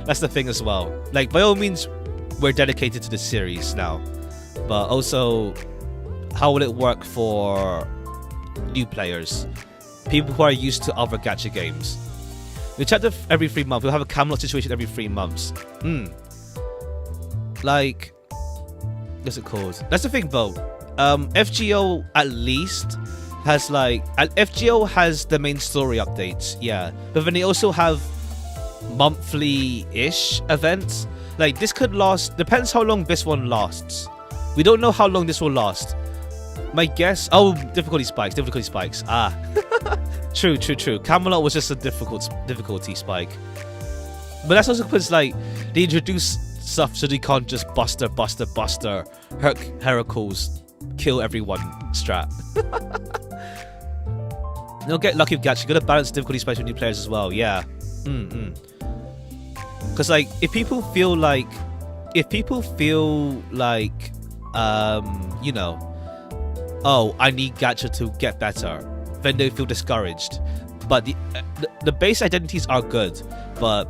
That's the thing as well. Like, by all means, we're dedicated to the series now, but also, how will it work for new players, people who are used to other gacha games? We chapter every 3 months. We'll have a Camelot situation every 3 months. Like, what's it called? That's the thing, though. FGO at least has FGO has the main story updates, yeah, but then they also have monthly-ish events. Like, this could last, depends how long this one lasts. We don't know how long this will last. My guess, difficulty spikes. True. Camelot was just a difficulty spike. But that's also because, like, they introduce stuff so they can't just buster, Heracles, kill everyone strat. You'll get lucky with Gacha. You gotta balance difficulty spikes with new players as well, yeah. Because, like, if people feel like, you know, oh, I need Gacha to get better, then they feel discouraged. But the base identities are good, but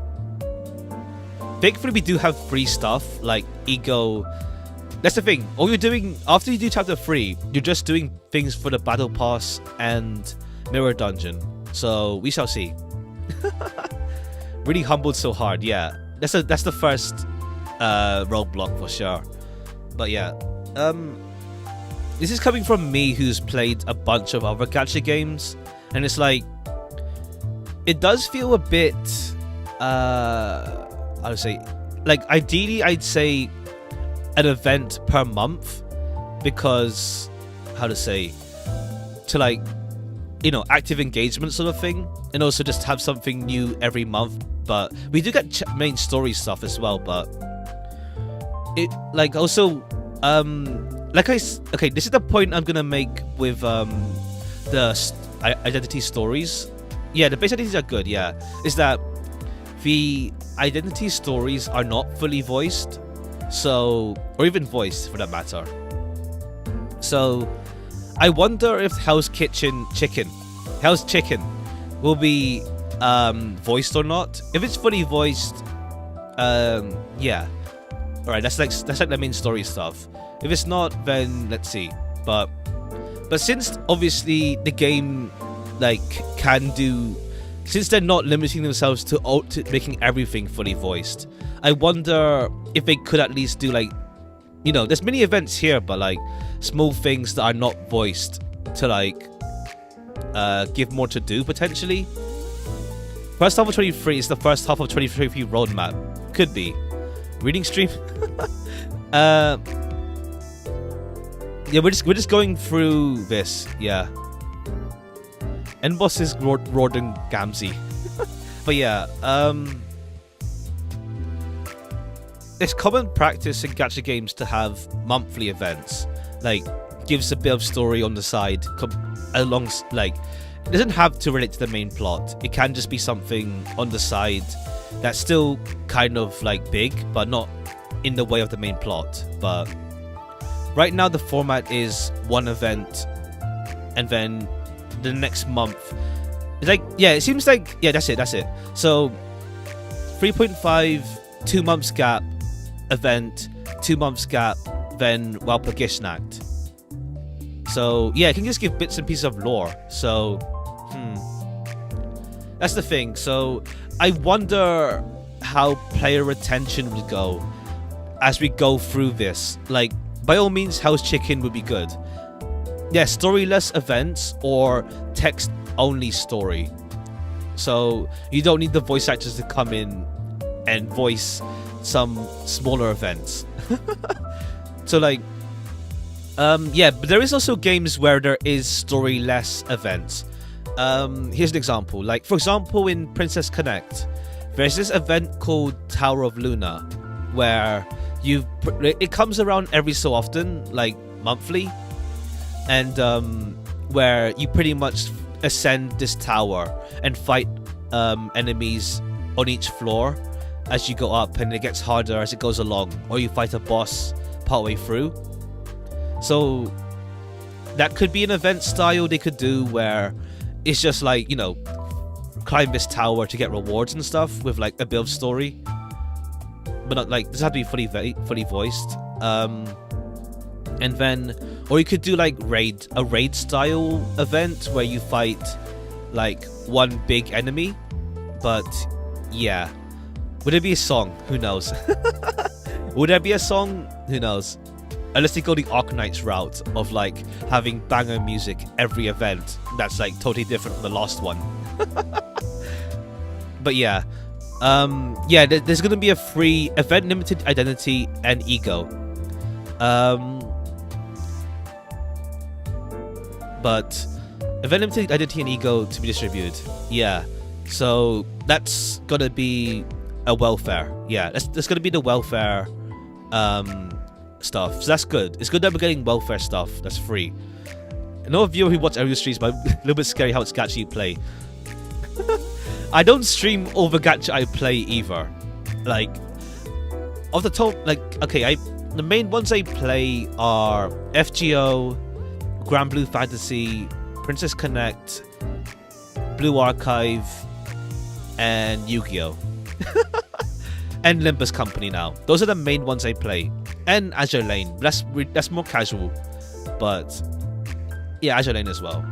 thankfully we do have free stuff like Ego. That's the thing. All you're doing after you do chapter 3, you're just doing things for the battle pass and mirror dungeon. So we shall see. Really humbled so hard, yeah. That's the first roadblock for sure. But yeah, this is coming from me who's played a bunch of other gacha games, and it's like, it does feel a bit, I would say, like, ideally I'd say an event per month, because, how to say, to, like, you know, active engagement sort of thing, and also just have something new every month. But we do get main story stuff as well, but it, like, also, okay, this is the point I'm gonna make with the identity stories. Yeah, the base identities are good, yeah. Is that the identity stories are not fully voiced, so, or even voiced for that matter. So I wonder if Hell's Chicken will be voiced or not. If it's fully voiced, yeah. Alright, that's like the main story stuff. If it's not, then let's see. But since obviously the game, like, can do, since they're not limiting themselves to making everything fully voiced, I wonder if they could at least do, like, you know, there's many events here, but like small things that are not voiced to, like, give more to do potentially. First half of 23 is the first half of 23 roadmap. Could be. Reading stream. Yeah, we're just going through this. Yeah. End boss is Rodan Gamzee. But yeah, it's common practice in gacha games to have monthly events. Like, gives a bit of story on the side, along, like, it doesn't have to relate to the main plot. It can just be something on the side that's still kind of, like, big, but not in the way of the main plot. But right now the format is one event, and then the next month, it's like, yeah, it seems like, yeah, that's it. So 3.5, 2 months gap, event, 2 months gap, then Walpurgisnacht. So yeah, it can just give bits and pieces of lore. So that's the thing. So I wonder how player retention would go as we go through this. Like, by all means, Hell's Chicken would be good. Yeah, storyless events or text only story. So you don't need the voice actors to come in and voice some smaller events. So, like, yeah, but there is also games where there is storyless events. Here's an example. Like, for example, in Princess Connect, there's this event called Tower of Luna, where it comes around every so often, like monthly, and where you pretty much ascend this tower and fight enemies on each floor as you go up, and it gets harder as it goes along, or you fight a boss partway through. So that could be an event style they could do, where it's just like, you know, climb this tower to get rewards and stuff with like a bit of story, but not like, this has to be fully voiced. And then, or you could do like a raid style event where you fight like one big enemy. But yeah, would there be a song? Who knows? Would there be a song? Who knows? Unless they go the Arcanite's route of like having banger music every event that's like totally different from the last one. But yeah, yeah, there's gonna be a free event, limited identity, and ego. But event, limited identity, and ego to be distributed. Yeah, so that's gonna be a welfare. Yeah, that's gonna be the welfare stuff. So that's good. It's good that we're getting welfare stuff that's free. I know a viewer who watch every streams, but a little bit scary how it's Gacha you play. I don't stream over Gacha I play either. Like, off the top, like, okay, the main ones I play are FGO, Grand Blue Fantasy, Princess Connect, Blue Archive, and Yu-Gi-Oh! And Limbus Company now. Those are the main ones I play. And Azure Lane. That's more casual. But yeah, Azure Lane as well.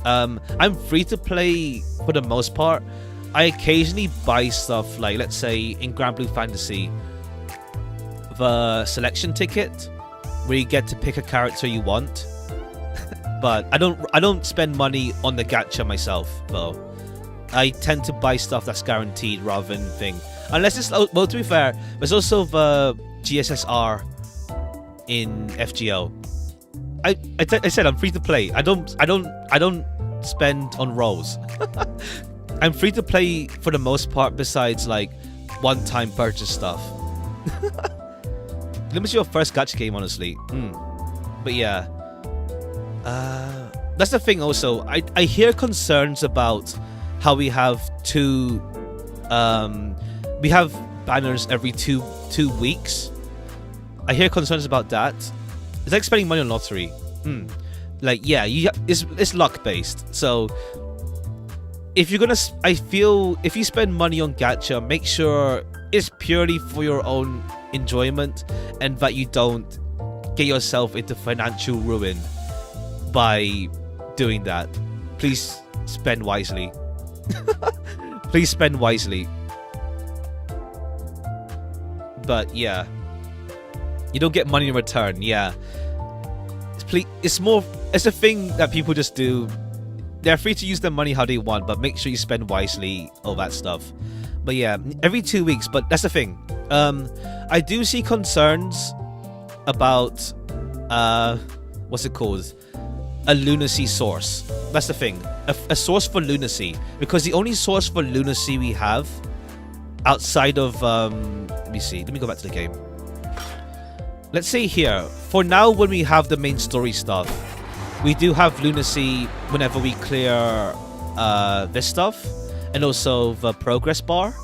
I'm free to play for the most part. I occasionally buy stuff like, let's say in Grand Blue Fantasy, the selection ticket where you get to pick a character you want. But I don't spend money on the gacha myself though. I tend to buy stuff that's guaranteed rather than thing. Unless it's, well, to be fair, there's also the GSSR in FGO. I said I'm free to play. I don't spend on rolls. I'm free to play for the most part, besides like one-time purchase stuff. Limbus your first gacha game, honestly. But yeah, that's the thing. Also, I hear concerns about how we have we have banners every two weeks. I hear concerns about that. It's like spending money on lottery. Like, yeah, it's luck based. So if you're gonna, I feel if you spend money on gacha, make sure it's purely for your own enjoyment and that you don't get yourself into financial ruin by doing that. Please spend wisely. Please spend wisely. But yeah, you don't get money in return. Yeah, it's a thing that people just do. They're free to use their money how they want, but make sure you spend wisely, all that stuff. But yeah, every 2 weeks. But that's the thing. I do see concerns about what's it called? A lunacy source. That's the thing. A source for lunacy, because the only source for lunacy we have outside of let me see. Let me go back to the game. Let's see here. For now, when we have the main story stuff, we do have lunacy whenever we clear this stuff, and also the progress bar.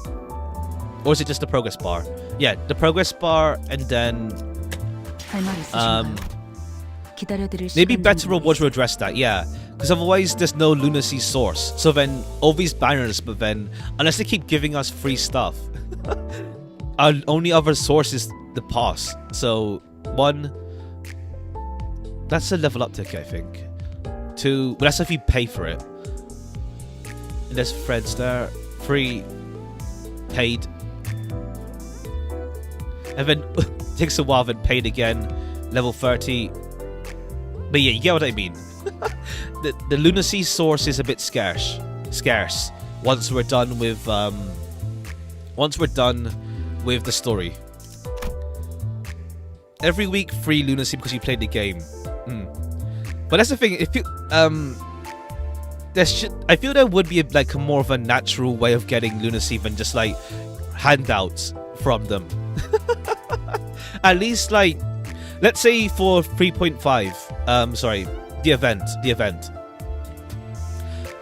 Or is it just the progress bar? Yeah, the progress bar, and then maybe better rewards will address that. Yeah, because otherwise there's no lunacy source. So then all these banners, but then unless they keep giving us free stuff, our only other source is the pass. So 1, that's a level up ticket, I think. 2, but that's if you pay for it. And there's Fred's there. 3, paid. And then takes a while, then paid again. Level 30. But yeah, you get what I mean. The lunacy source is a bit scarce. Once we're done with the story. Every week free lunacy because you played the game. But that's the thing. If you I feel there would be a more of a natural way of getting lunacy than just like handouts from them. At least like, let's say for 3.5, sorry, the event.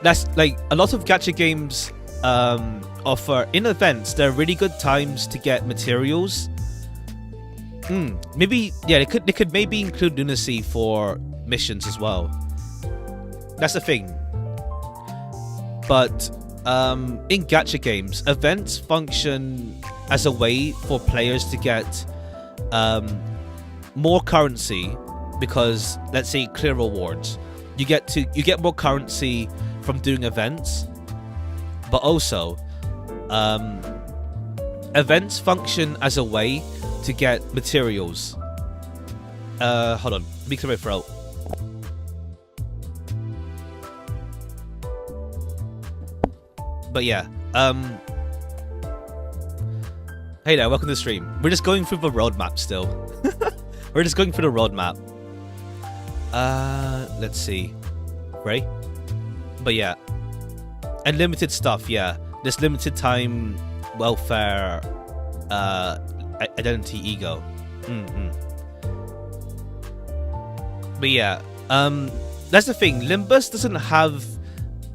That's like a lot of gacha games offer in events. They're really good times to get materials. Maybe, yeah, they could maybe include lunacy for missions as well. That's the thing. But in gacha games, events function as a way for players to get more currency because, let's say, clear rewards. You get more currency from doing events, but also events function as a way to get materials. Hold on, let me clear my throat. But yeah, hey there, welcome to the stream. We're just going through the roadmap still. We're just going through the roadmap. Let's see. Right? But yeah. And limited stuff, yeah. This limited time welfare identity ego. But yeah, that's the thing. Limbus doesn't have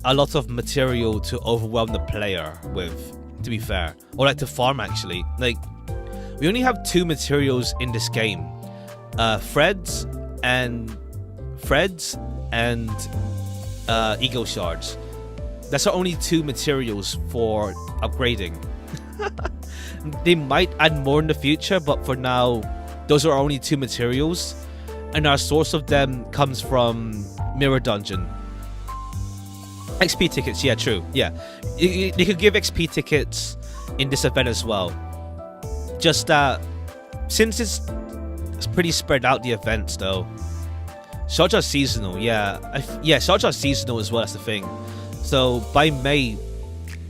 a lot of material to overwhelm the player with, to be fair, or like to farm actually. Like, we only have 2 materials in this game, Freds and ego shards. That's our only 2 materials for upgrading. They might add more in the future, but for now, those are our only 2 materials, and our source of them comes from Mirror Dungeon. XP tickets, yeah, true, yeah. They could give XP tickets in this event as well. Just that, since it's pretty spread out, the events though. Shards are seasonal, yeah. Yeah, shards are seasonal as well, that's the thing. So by May,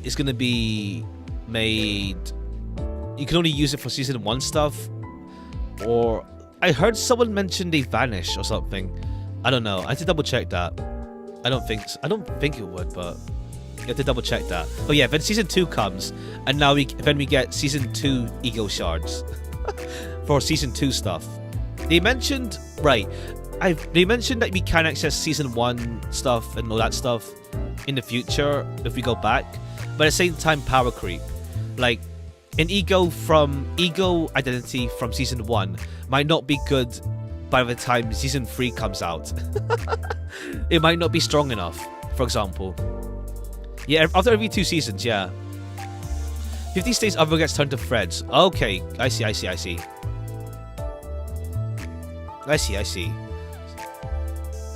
it's gonna be made. You can only use it for season 1 stuff, or I heard someone mention they vanish or something. I don't know. I have to double check that. I don't think it would, but you have to double check that. Oh yeah, then season 2 comes, and now we get season 2 ego shards for season 2 stuff. They mentioned they mentioned that we can access season 1 stuff and all that stuff in the future if we go back, but at the same time, power creep. Like, an ego identity from season 1 might not be good by the time season 3 comes out. It might not be strong enough, for example. Yeah, after every 2 seasons, yeah. 50 stays other gets turned to threads. Okay, I see.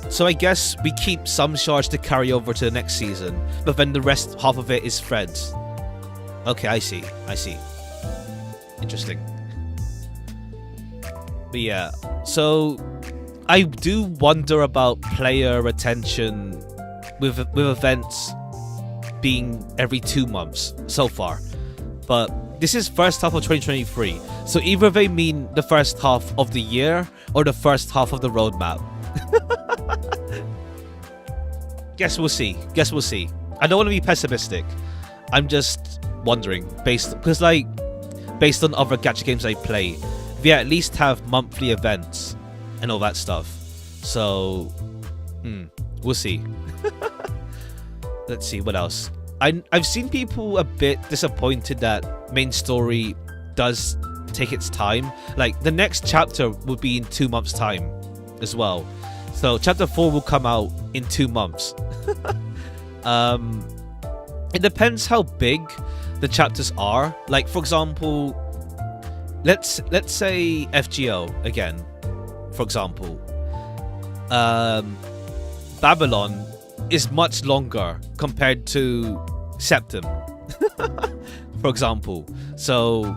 So I guess we keep some shards to carry over to the next season, but then the rest half of it is threads. Okay, I see. Interesting. But yeah, so I do wonder about player retention with events being every 2 months so far. But this is first half of 2023, so either they mean the first half of the year or the first half of the roadmap. Guess we'll see. I don't want to be pessimistic. I'm just wondering, based on other gacha games I play, they at least have monthly events and all that stuff. So, we'll see. Let's see, what else? I've seen people a bit disappointed that main story does take its time. Like, the next chapter will be in 2 months' time as well. So, chapter 4 will come out in 2 months. It depends how big the chapters are. Like, for example, let's say FGO again, for example. Babylon is much longer compared to Septum, for example. So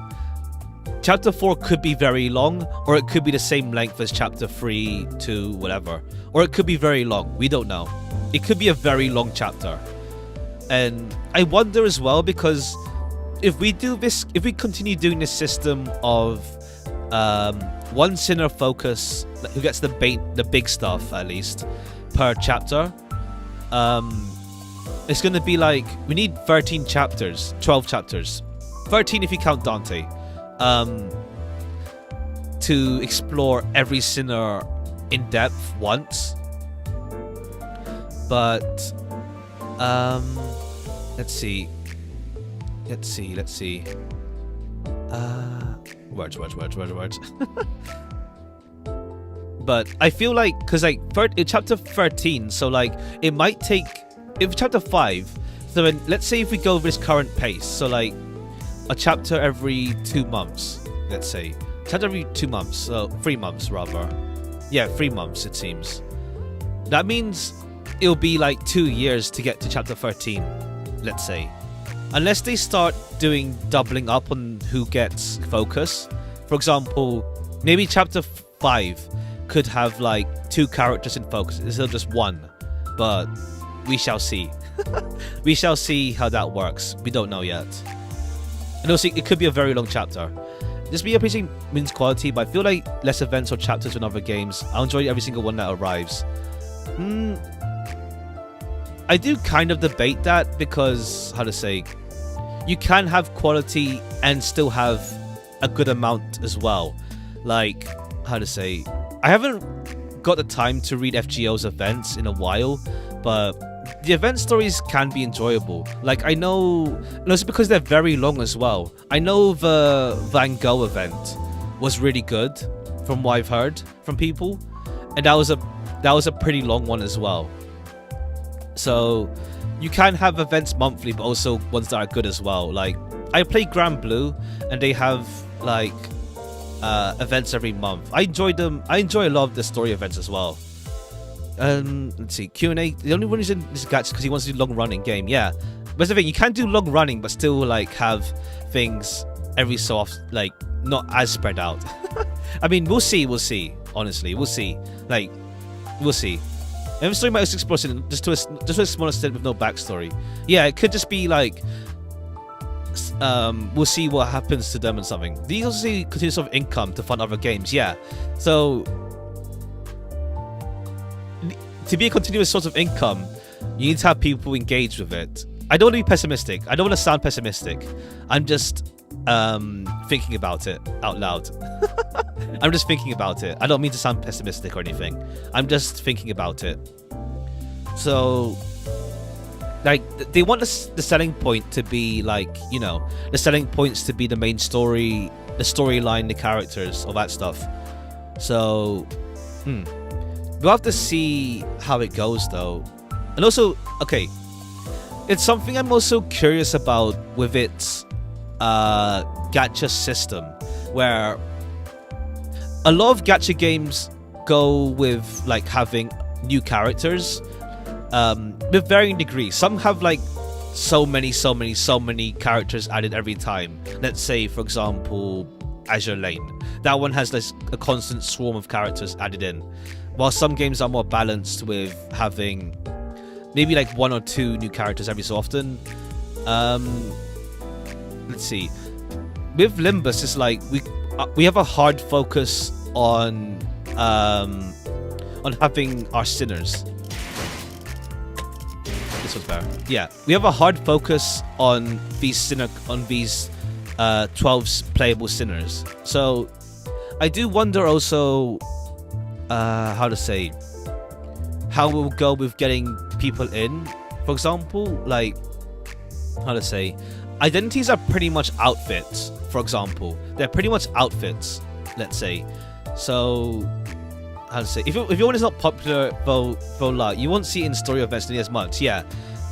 chapter 4 could be very long, or it could be the same length as chapter 3 to whatever, or it could be very long. We don't know. It could be a very long chapter. And I wonder as well, because if we continue doing this system of one sinner focus who gets the big stuff at least per chapter, it's gonna be like we need 13 chapters, 12 chapters, 13 if you count Dante, to explore every sinner in depth once. But let's see. Words. But I feel like, because like in chapter 13, so like it might take, if chapter 5, So then, let's say if we go with this current pace, so like a chapter every 2 months, let's say. Chapter every 2 months, so 3 months rather. Yeah, 3 months it seems. That means it'll be like 2 years to get to chapter 13, let's say. Unless they start doing doubling up on who gets focus. For example, maybe chapter 5 could have like 2 characters in focus instead of just 1. But we shall see. We shall see how that works. We don't know yet. And also, it could be a very long chapter. Just be appreciating Moon's quality, but I feel like less events or chapters in other games. I'll enjoy every single one that arrives. I do kind of debate that because, how to say, you can have quality and still have a good amount as well. Like, how to say, I haven't got the time to read FGO's events in a while, but the event stories can be enjoyable. Like, I know, it's because they're very long as well. I know the Van Gogh event was really good from what I've heard from people, and that was a pretty long one as well. So you can have events monthly, but also ones that are good as well. Like, I play Grand Blue, and they have like events every month. I enjoy them. I enjoy a lot of the story events as well. Let's see, Q&A. The only one reason this Gacha is because he wants to do long running game. Yeah, but that's the thing. You can do long running, but still like have things every so often, like not as spread out. I mean, we'll see. We'll see. Honestly, we'll see. Like, we'll see. And the story might also explore just to a small extent with no backstory. Yeah, it could just be like, we'll see what happens to them and something. These also see continuous sort of income to fund other games. Yeah, so to be a continuous source of income, you need to have people engage with it. I don't want to be pessimistic. I don't want to sound pessimistic. I'm just thinking about it out loud. I'm just thinking about it. I don't mean to sound pessimistic or anything. I'm just thinking about it. So, like, they want the selling point to be like, you know, the selling points to be the main story, the storyline, the characters, all that stuff. So, we'll have to see how it goes though. And also, okay, it's something I'm also curious about with its gacha system, where a lot of gacha games go with like having new characters with varying degrees. Some have like so many characters added every time. Let's say, for example, Azure Lane. That one has like a constant swarm of characters added in. While some games are more balanced with having maybe like 1 or 2 new characters every so often. Let's see. With Limbus, it's like we have a hard focus on having our sinners. This one's better. Yeah, we have a hard focus on these 12 playable sinners. So I do wonder also how to say, how we'll go with getting people in. For example, like, how to say, identities are pretty much outfits. For example, they're pretty much outfits, let's say. So, how to say, if your one is not popular, you won't see it in story events nearly as much. Yeah,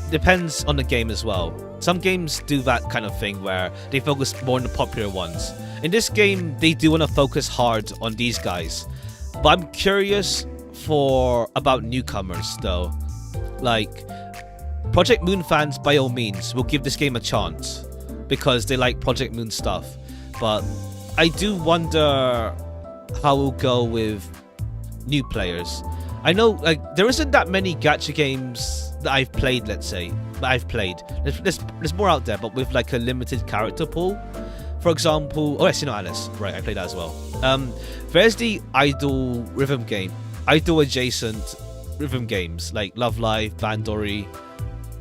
depends on the game as well. Some games do that kind of thing where they focus more on the popular ones. In this game, they do want to focus hard on these guys. But I'm curious about newcomers though. Like, Project Moon fans by all means will give this game a chance because they like Project Moon stuff. But I do wonder how we'll go with new players. I know like there isn't that many gacha games that I've played, let's say. There's more out there, but with like a limited character pool. For example, Alice. Right, I played that as well. There's the idol rhythm game, idol adjacent rhythm games like Love Live, Bandori,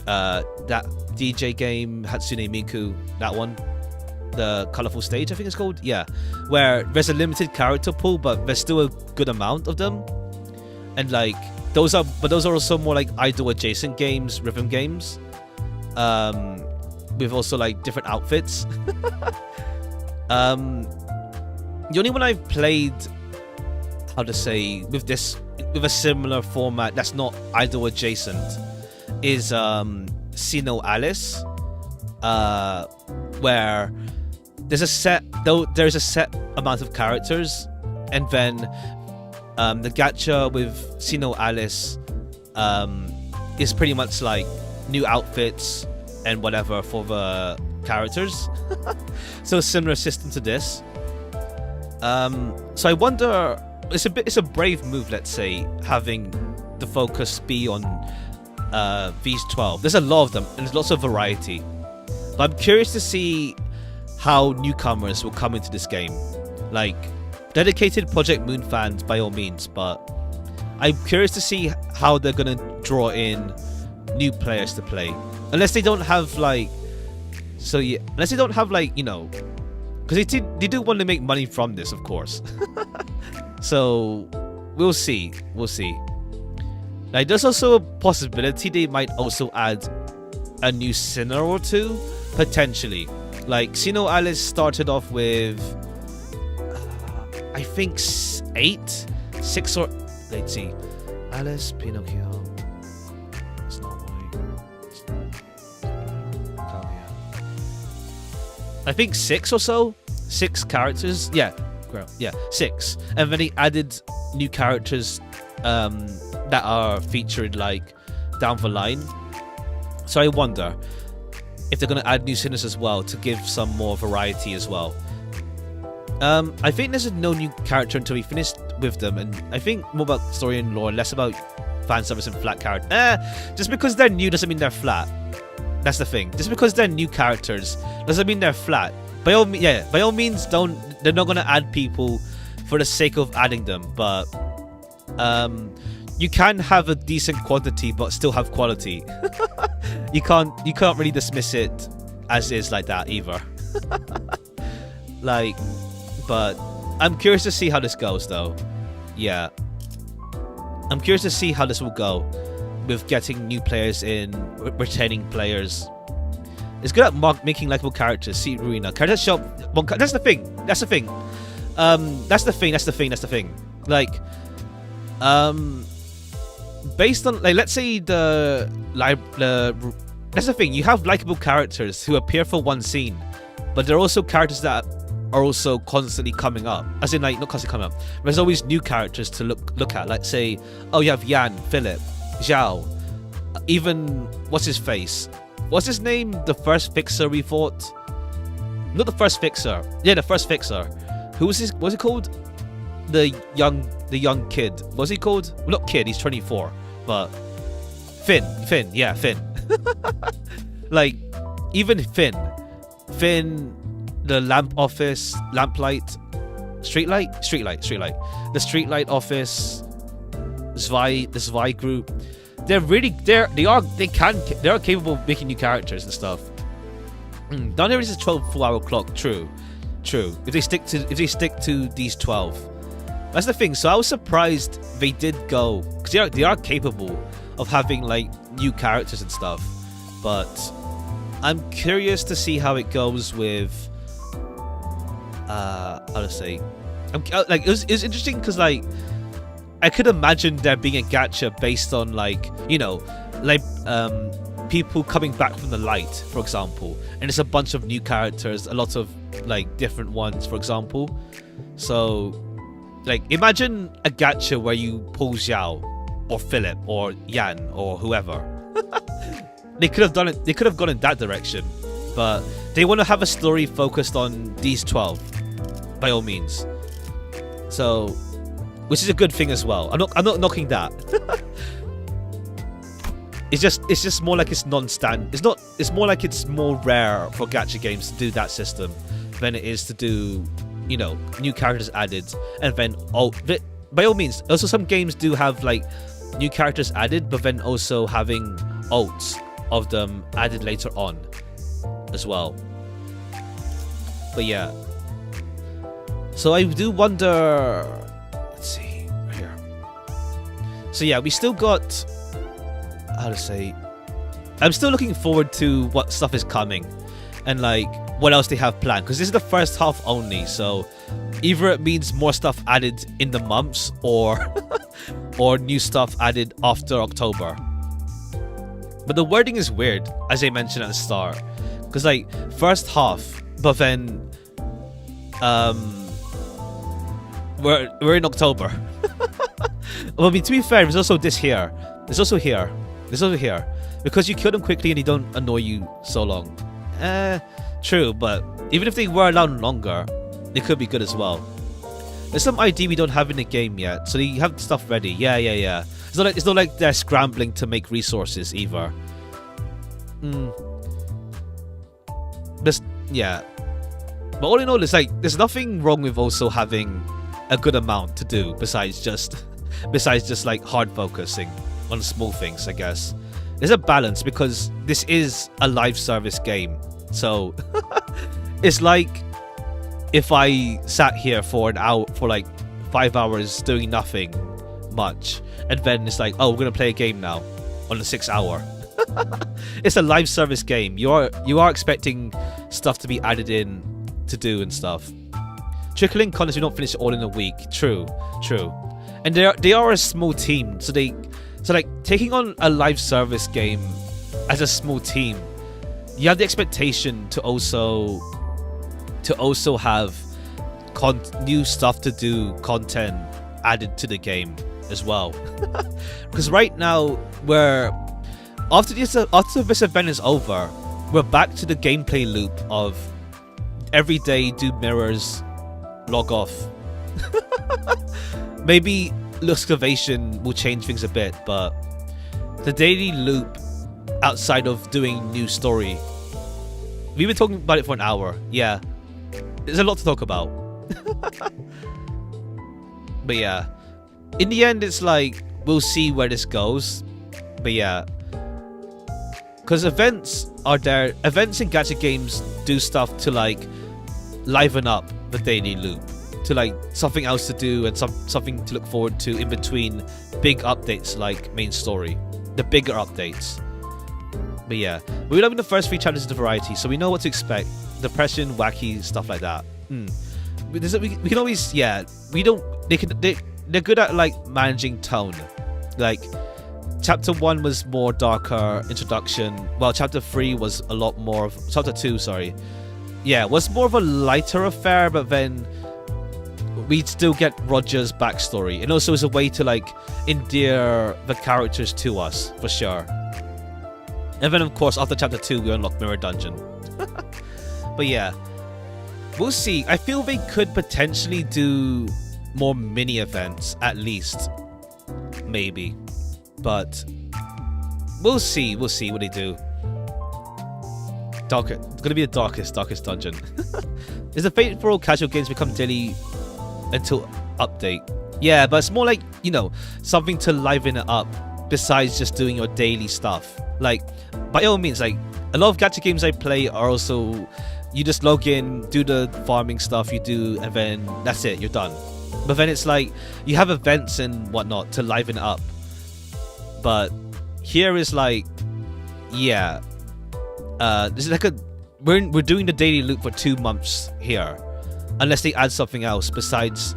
that DJ game Hatsune Miku, that one, the Colorful Stage I think it's called. Yeah, where there's a limited character pool, but there's still a good amount of them, and like those are also more like idol adjacent games, rhythm games, with also like different outfits. The only one I've played, how to say, with a similar format that's not idol adjacent is Sino Alice, where there's a set amount of characters, and then the gacha with Sino Alice is pretty much like new outfits and whatever for the characters. So a similar system to this. So I wonder, it's a brave move, let's say, having the focus be on these 12. There's a lot of them and there's lots of variety. But I'm curious to see how newcomers will come into this game. Like, dedicated Project Moon fans by all means, but I'm curious to see how they're gonna draw in new players to play. Unless they don't have like, unless they don't have like, you know, because they do want to make money from this, of course. So we'll see. Like, there's also a possibility they might also add a new sinner or two, potentially. Like, Sino Alice started off with, I think 6 or, let's see, Alice, Pinocchio, Snow White, I think 6 or so, 6 characters, yeah, 6, and then he added new characters that are featured like down the line. So I wonder if they're gonna add new sinners as well to give some more variety as well. I think there's no new character until we finish with them, and I think more about story and lore, less about fan service and flat character. Just because they're new doesn't mean they're flat. That's the thing. Just because they're new characters doesn't mean they're flat. By all means, they're not gonna add people for the sake of adding them, but you can have a decent quantity but still have quality. You can't really dismiss it as is like that either. Like, but I'm curious to see how this goes though. Yeah, I'm curious to see how this will go with getting new players in, retaining players. It's good at making likable characters. See, Ruina characters show up. That's the thing. Like, based on, like, let's say that's the thing. You have likable characters who appear for one scene, but there are also characters that are also constantly coming up. As in, like, not constantly coming up. There's always new characters to look at. Like, say, oh, you have Yan, Philip, Zhao, even what's his face? What's his name? The first fixer we fought? Not the first fixer. Yeah, the first fixer. Who was his? What's he called? The young kid. What's he called? Well, not kid. He's 24. But Finn. Yeah, Finn. Like, even Finn. The streetlight. The streetlight office. The Zwei group. They are capable of making new characters and stuff. Dante is a 12 full hour clock. True. If they stick to these 12, that's the thing. So I was surprised they did go, because they are capable of having like new characters and stuff. But I'm curious to see how it goes with. How to say? Like, it was interesting because, like, I could imagine there being a gacha based on, like, you know, like people coming back from the light, for example, and it's a bunch of new characters, a lot of like different ones, for example. So, like, imagine a gacha where you pull Zhao or Philip or Yan or whoever. They could have done it. They could have gone in that direction, but they want to have a story focused on these 12, by all means. So, which is a good thing as well. I'm not knocking that. It's just more like it's non-stand. It's more like it's more rare for gacha games to do that system than it is to do, you know, new characters added and then by all means. Also, some games do have like new characters added, but then also having ults of them added later on as well. But yeah. So I do wonder. Let's see right here. So yeah, we still got. How to say? I'm still looking forward to what stuff is coming, and like what else they have planned. Because this is the first half only, so either it means more stuff added in the months, or or new stuff added after October. but the wording is weird, as I mentioned at the start, because like first half, but then we're in October. Well, I mean, to be fair, there's also this here. There's also here. There's also here. Because you kill them quickly and they don't annoy you so long. True, but even if they were around longer, they could be good as well. There's some ID we don't have in the game yet, so they have stuff ready. Yeah. It's not like they're scrambling to make resources either. Yeah. But all in all, it's like there's nothing wrong with also having a good amount to do besides just like hard focusing on small things, I guess. There's a balance because this is a live service game. So it's like if I sat here for an hour, for like 5 hours doing nothing much, and then it's like, oh, we're gonna play a game now on the 6 hour. It's a live service game. You are expecting stuff to be added in to do and stuff. Trickling content, you don't finish it all in a week. True. And they are a small team, so like taking on a live service game as a small team, you have the expectation to also have new stuff to do, content added to the game as well. Because right now after this event is over, we're back to the gameplay loop of every day do mirrors, log off. Maybe Luscavation will change things a bit, but the daily loop outside of doing new story, we've been talking about it for an hour. Yeah, there's a lot to talk about. But yeah, in the end, it's like we'll see where this goes. But yeah, because events are there. Events in gacha games do stuff to like liven up the daily loop, to like something else to do and something to look forward to in between big updates like main story, the bigger updates. But yeah, we're loving the first 3 chapters of the variety, so we know what to expect. Depression, wacky stuff like that. We can always, yeah, we don't. They're good at like managing tone. Like chapter 1 was more darker introduction, while chapter 3 was a lot more of chapter 2. Sorry, yeah, was more of a lighter affair, but then we'd still get Roger's backstory, and also as a way to like endear the characters to us for sure. And then of course after chapter 2 we unlock Mirror Dungeon. But yeah, we'll see. I feel they could potentially do more mini events at least, maybe, but we'll see what they do. It's gonna be the darkest dungeon. Is the fate for all casual games become daily until update? Yeah, but it's more like, you know, something to liven it up besides just doing your daily stuff. Like, by all means, like a lot of gacha games I play are also, you just log in, do the farming stuff you do, and then that's it, you're done. But then it's like you have events and whatnot to liven it up. But here is like, yeah, this is like we're doing the daily loop for 2 months here, unless they add something else besides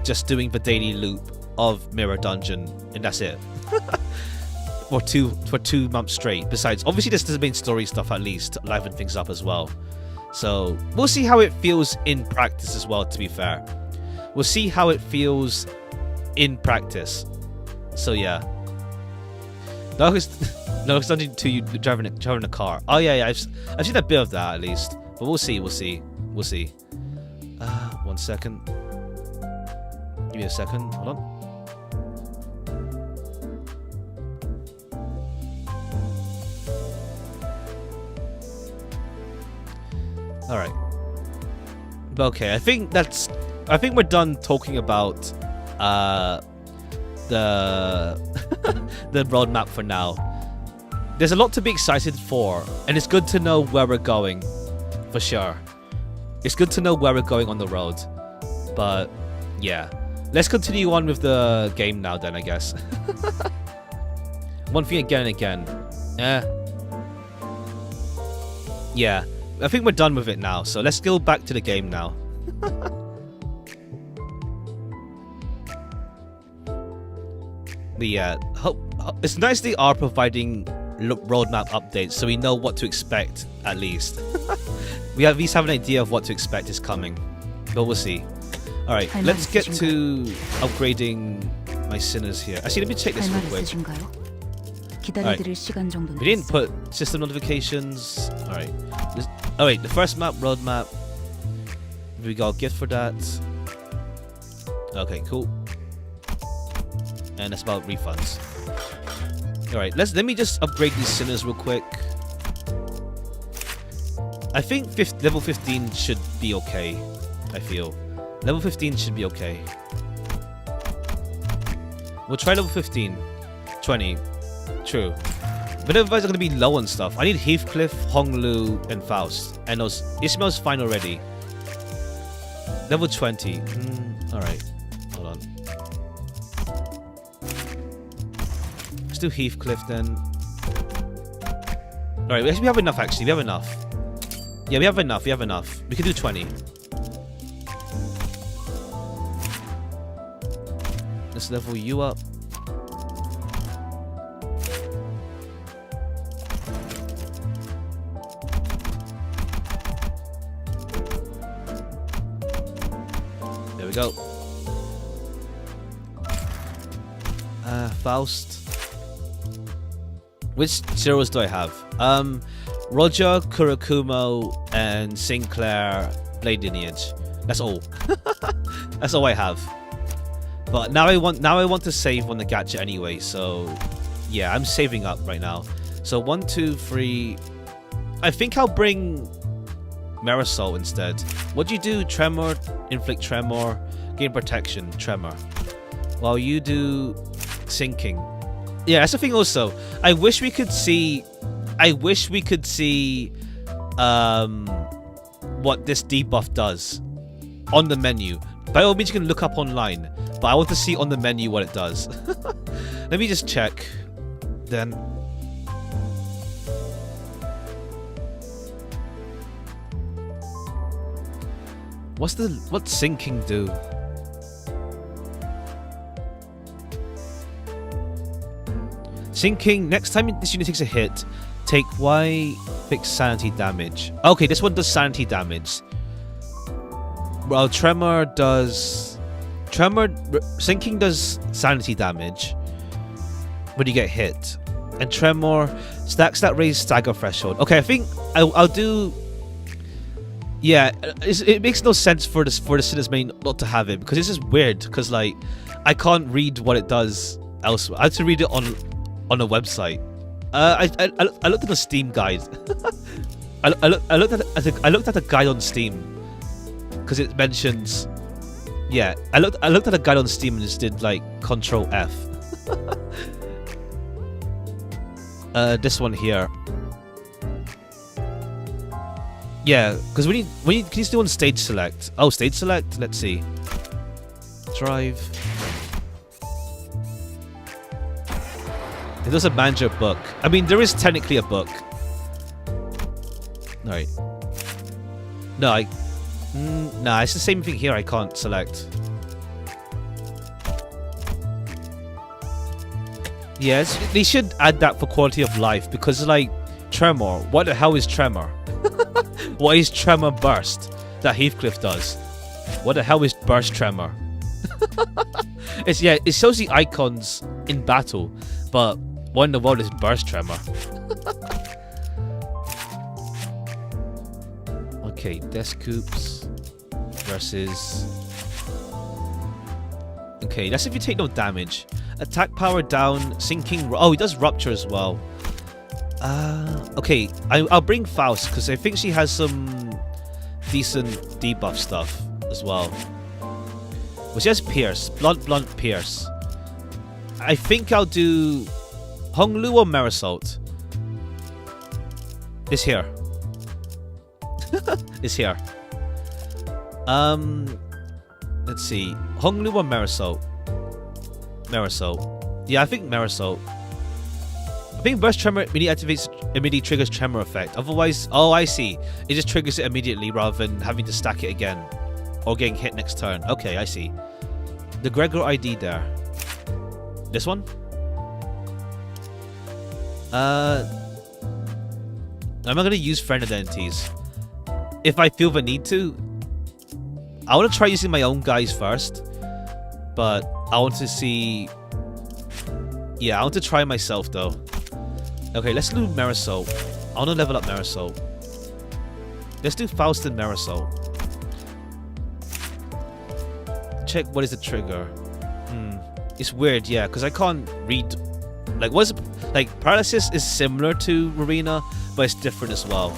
just doing the daily loop of Mirror Dungeon, and that's it. for two months straight. Besides, obviously, this is the main story stuff at least to liven things up as well. So we'll see how it feels in practice as well. To be fair, we'll see how it feels in practice. So yeah. No, it's Dungeon 2, you driving a car. Oh yeah, I've seen a bit of that at least. But we'll see. 1 second. Give me a second. Hold on. All right. Okay, I think we're done talking about the the roadmap for now. There's a lot to be excited for, and it's good to know where we're going, for sure. It's good to know where we're going on the road. But yeah, let's continue on with the game now then, I guess. One thing again and again. Yeah, I think we're done with it now, so let's go back to the game now. But yeah, it's nice they are providing roadmap updates, so we know what to expect at least. We at least have an idea of what to expect is coming, but we'll see. All right, let's get to upgrading my sinners here. Actually, let me check this real quick. We didn't put system notifications. All right. Oh wait, the first map, roadmap. We got a gift for that. Okay, cool. And that's about refunds. All right, let me just upgrade these sinners real quick. I think level 15 should be okay. I feel level 15 should be okay. We'll try level 15, 20. True. But otherwise are going to be low on stuff. I need Heathcliff, Honglu, and Faust. And those Ismail's fine already. Level 20. Alright. Hold on. Let's do Heathcliff then. Alright, we have enough actually. We have enough. Yeah, we have enough. We have enough. We can do 20. Let's level you up. There we go. Faust. Which zeros do I have? Roger, Kurakumo, and Sinclair Blade Lineage. That's all. That's all I have. But now I want to save on the Gacha anyway, so yeah, I'm saving up right now. So 1, 2, 3. I think I'll bring Marisol instead. What do you do? Tremor, inflict tremor, gain protection, tremor. While you do sinking. Yeah, that's the thing also. I wish we could see what this debuff does on the menu. By all means, you can look up online, but I want to see on the menu what it does. Let me just check. Then. What's sinking do? Sinking, next time this unit takes a hit, take Y fixed sanity damage. Okay, this one does sanity damage. Well, sinking does sanity damage when you get hit. And tremor stacks that raise stagger threshold. Okay, I think I'll do. Yeah, it makes no sense for the Sinner's main not to have it, because this is weird, because like I can't read what it does elsewhere. I have to read it on a website. I looked at the Steam guide. I looked at a guide on Steam because it mentions. Yeah, I looked at a guide on Steam and just did like Control F. This one here. Yeah, because can you still on stage select? Oh, stage select. Let's see. Drive. It does a manager book. I mean, there is technically a book. Alright. No, nah, it's the same thing here. I can't select. Yes, they should add that for quality of life, because like tremor. What the hell is tremor? What is tremor burst that Heathcliff does? What the hell is burst tremor? It shows the icons in battle, but what in the world is burst tremor? Okay, desk coops versus. Okay, that's if you take no damage. Attack power down, sinking. Oh, he does rupture as well. Okay, I'll bring Faust because I think she has some decent debuff stuff as well. Well, she has Pierce, blunt Pierce. I think I'll do Honglu or Marisol. It's here. It's here. Let's see, Honglu or Marisol. Yeah, I think Marisol. I think burst tremor immediately triggers tremor effect. Otherwise, oh, I see. It just triggers it immediately rather than having to stack it again or getting hit next turn. Okay, I see. The Gregor ID there. This one? I'm not gonna use friend identities. If I feel the need to, I want to try using my own guys first. But I want to see. Yeah, I want to try myself though. Okay, let's do Marisol. I want to level up Marisol. Let's do Faust and Marisol. Check what is the trigger. It's weird, yeah, because I can't read. Like, what's like paralysis is similar to Marina, but it's different as well.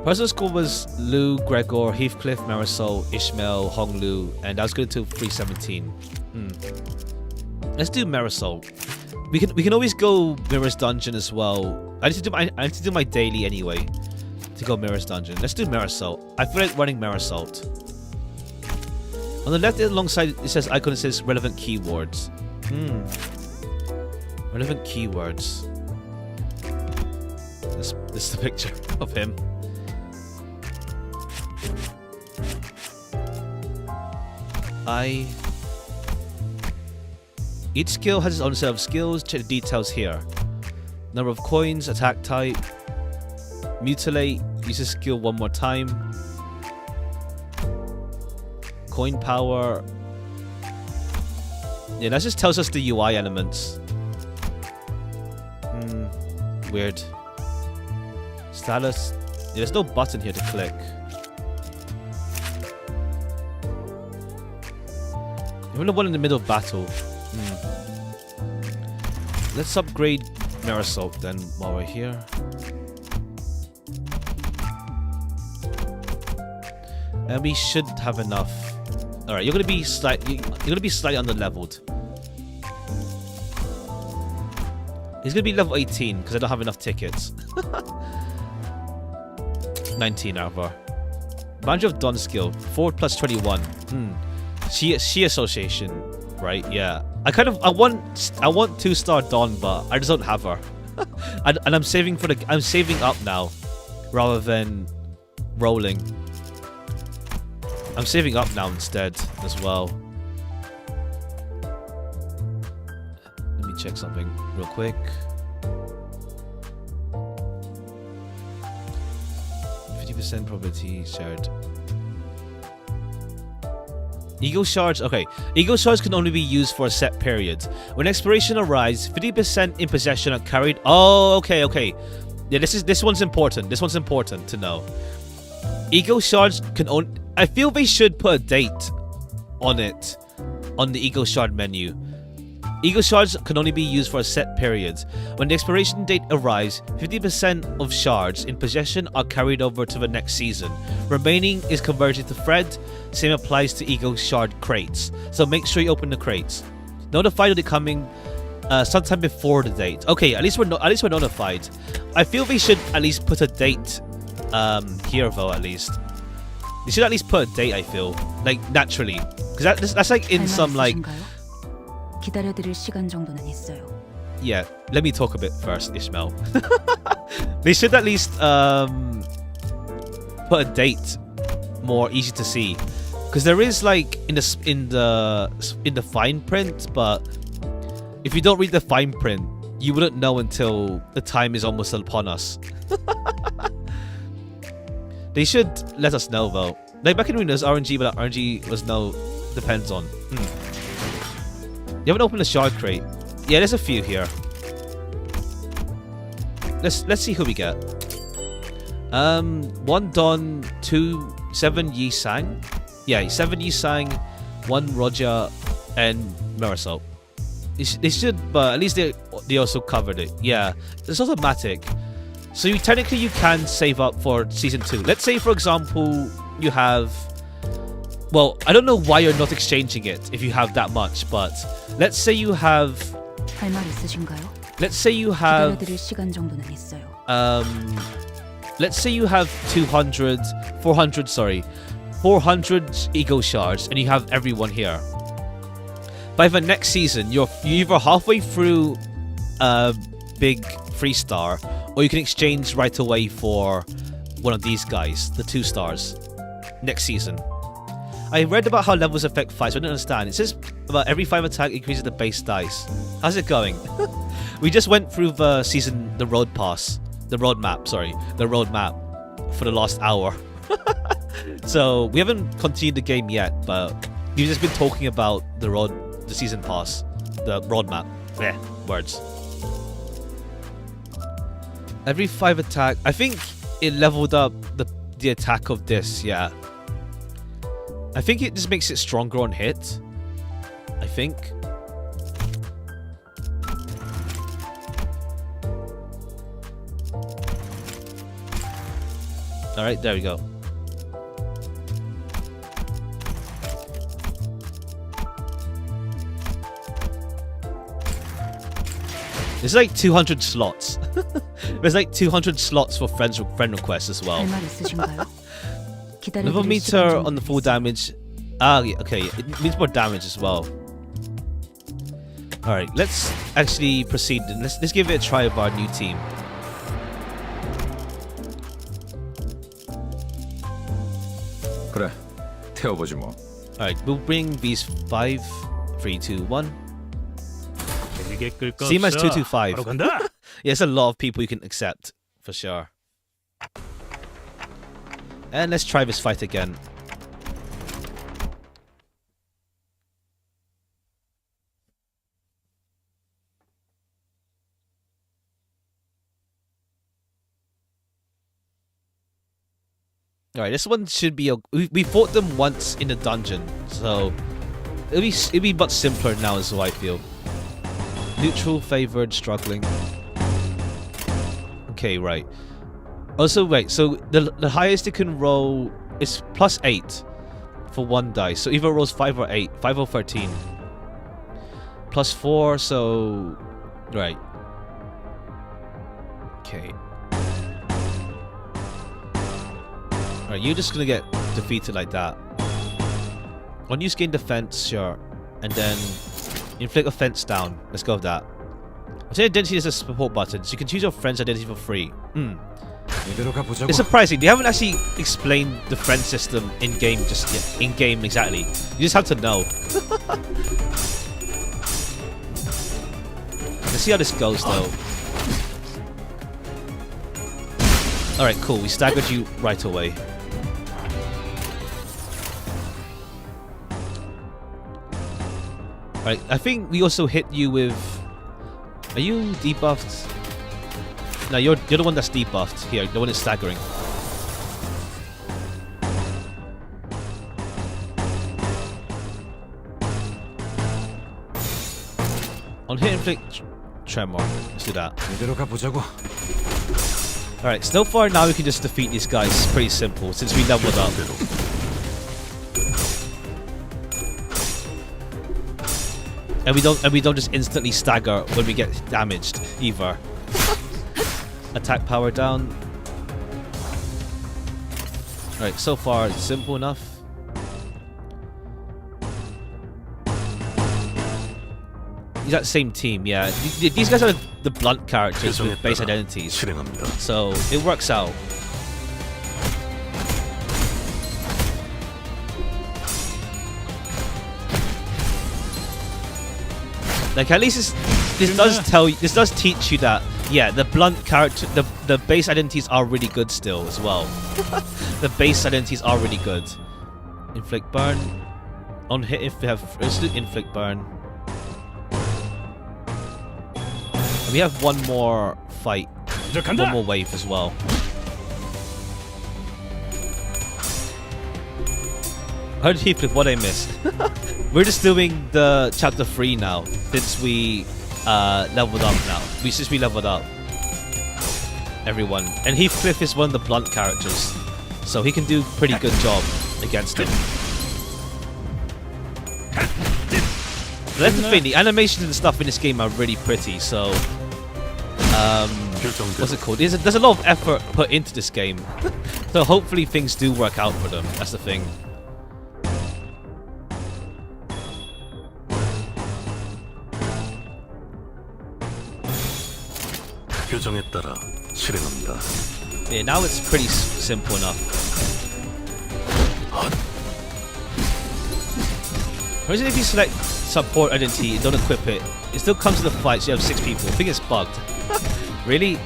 Personal score was Lou, Gregor, Heathcliff, Marisol, Ishmael, Honglu, and I was going to 317. Let's do Marisol. We can always go Mirror's Dungeon as well. I need to do my daily anyway to go Mirror's Dungeon. Let's do Marisol. I feel like running Marisol. On the left alongside it says icon, it says relevant keywords. Relevant keywords. This is the picture of him. Each skill has its own set of skills. Check the details here. Number of coins, attack type, mutilate, use the skill one more time. Coin power. Yeah, that just tells us the UI elements. Weird. Status. Yeah, there's no button here to click. Even the one in the middle of battle. Let's upgrade Marisol then while we're here. And we should have enough. All right, you're gonna be slightly under leveled. He's gonna be level 18 because I don't have enough tickets. 19 however. Boundary of Dawn skill 4 plus 21. She association, right? Yeah. I want 2-star Dawn, but I just don't have her. and I'm saving up now rather than rolling. I'm saving up now instead as well. Let me check something real quick. 50% probability shared. Ego shards, okay. Ego shards can only be used for a set period. When expiration arrives, 50% in possession are carried. Oh, okay. Yeah, this one's important. This one's important to know. Ego shards can only. I feel they should put a date on it, on the ego shard menu. Ego shards can only be used for a set period. When the expiration date arrives, 50% of shards in possession are carried over to the next season. Remaining is converted to thread. Same applies to ego shard crates. So make sure you open the crates. Notified of it coming sometime before the date. Okay, at least we're notified. I feel we should at least put a date here though. At least they should at least put a date. I feel like naturally, because that's like in some like. 기다려드릴 시간 정도는 있어요. Yeah, let me talk a bit first, Ishmael. They should at least put a date more easy to see, because there is like in the fine print, but if you don't read the fine print, you wouldn't know until the time is almost upon us. They should let us know though. Like back in Arena's RNG, but RNG was no depends on. You haven't opened a shard crate. Yeah, there's a few here. Let's see who we get. 1 Don, 2 7 Yi Sang. Yeah, 7 Yi Sang, 1 Roger, and Marisol. They should, but at least they also covered it. Yeah, it's automatic. So you can save up for season 2. Let's say, for example, you have. Well, I don't know why you're not exchanging it if you have that much, but let's say you have. 할 말 있으신가요? Let's say you have. 기다려드릴 시간 정도는 있어요. Let's say you have 400 ego shards, and you have everyone here. By the next season, you're either halfway through a big 3-star, or you can exchange right away for one of these guys, the 2 stars, next season. I read about how levels affect fights, but I don't understand. It says about every 5 attack increases the base dice. How's it going? We just went through the road map for the last hour. So we haven't continued the game yet, but we've just been talking about the season pass, the road map. Yeah, words. Every 5 attack, I think it leveled up the attack of this, yeah. I think it just makes it stronger on hit. I think. Alright, there we go. There's like 200 slots. There's like 200 slots for friend requests as well. 할 말 있으신가요? Level meter on the full damage. Yeah, okay, it means more damage as well. Alright, let's actually proceed. Let's give it a try of our new team. 그래, 태워보지 뭐. Alright, we'll bring these 5, 3, 2, 1. Same as 225. Yeah, it's a lot of people you can accept, for sure. And let's try this fight again. Alright, this one should be... We fought them once in the dungeon, so... It'll be much simpler now is what I feel. Neutral, favored, struggling. Okay, right. Also, wait, so the highest it can roll is +8 for 1 dice. So either rolls 5 or 8, 5 or 13. +4, so... Right. Okay. Alright, you're just gonna get defeated like that. Unused gain defense, sure. And then inflict offense down. Let's go with that. Say identity is a support button, so you can choose your friend's identity for free. It's surprising. They haven't actually explained the friend system in game just yet. In game exactly. You just have to know. Let's see how this goes though. Alright, cool. We staggered you right away. Alright, I think we also hit you with... Are you debuffed? No, you're the one that's debuffed. Here, the one that's staggering. On hit inflict tremor. Let's do that. Alright, so far now we can just defeat these guys. It's pretty simple since we leveled up. And we don't just instantly stagger when we get damaged either. Attack power down. Alright, so far it's simple enough. That same team, yeah. These guys are the blunt characters with base identities, so it works out. Like at least this does teach you that yeah, the blunt character, the base identities are really good still as well. The base identities are really good. Inflict burn on hit if we have inflict burn. We have one more fight, one more wave as well. How did Heathcliff? What I missed? We're just doing the chapter 3 now, since we leveled up now. Since we leveled up everyone, and Heathcliff is one of the blunt characters, so he can do a pretty good job against him. But that's the thing, the animations and stuff in this game are really pretty, so what's it called? There's a lot of effort put into this game. So hopefully things do work out for them. That's the thing. Yeah, now it's pretty simple enough. Whereas if you select support identity and don't equip it, it still comes to the fight, so you have 6 people. I think it's bugged. Really?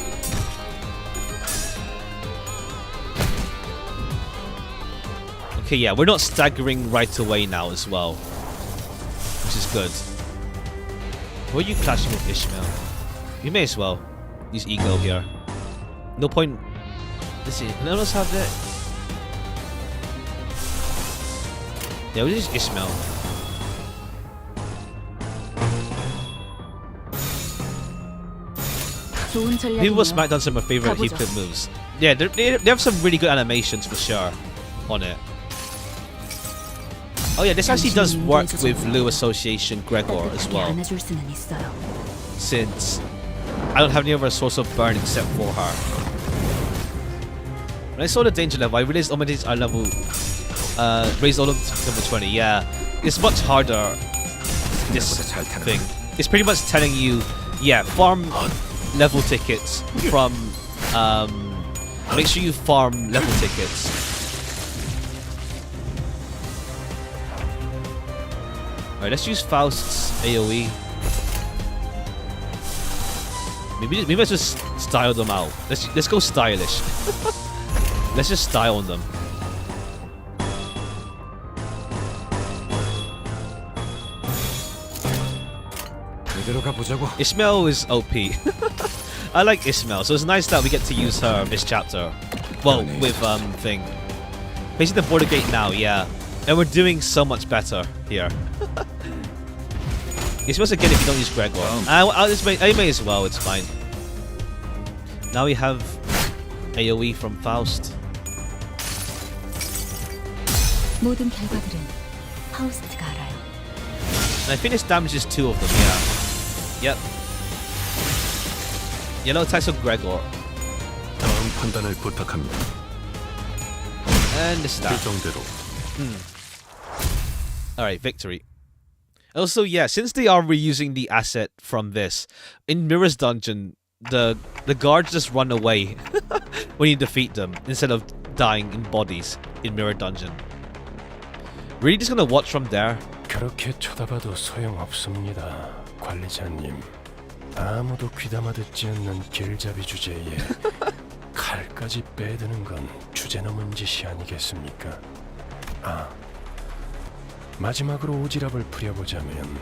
Okay, yeah, we're not staggering right away now as well, which is good. Were you clashing with Ishmael? You may as well use Ego here. No point. Let's see, none of us have that. Yeah, we'll use Ishmael. People with SmackDown some of my favorite Heathcliff moves. Yeah, they have some really good animations for sure on it. Oh yeah, this actually does work with Lu Association Gregor as well. Since I don't have any other source of burn except for her. When I saw the danger level, I realized all my dangers are level raised all of them to level 20. Yeah, it's much harder. This thing. It's pretty much telling you, yeah, farm level tickets from make sure you farm level tickets. Alright, let's use Faust's AoE. Maybe let's just style them out. Let's go stylish. Let's just style them. Ishmael is OP. I like Ishmael, so it's nice that we get to use her this chapter. Well, with thing. Basically the border gate now, yeah. And we're doing so much better here. You're supposed to get it if you don't use Gregor. I may as well, it's fine. Now we have AoE from Faust. 모든 결과들은 파우스트가 알아요. And I think this damages 2 of them, yeah. Yep. Yellow attacks of Gregor. 다음 판단을 부탁합니다. And the staff. Alright, victory. Also, yeah, since they are reusing the asset from this, in Mirror's Dungeon, the guards just run away when you defeat them, instead of dying in bodies in Mirror Dungeon. Really just gonna watch from there? 그렇게 쳐다봐도 소용없습니다, 관리자님. 아무도 귀담아 듣지 않는 길잡이 주제에 칼까지 빼드는 건 주제넘은 짓이 아니겠습니까? 아, 마지막으로 오지랖을 부려보자면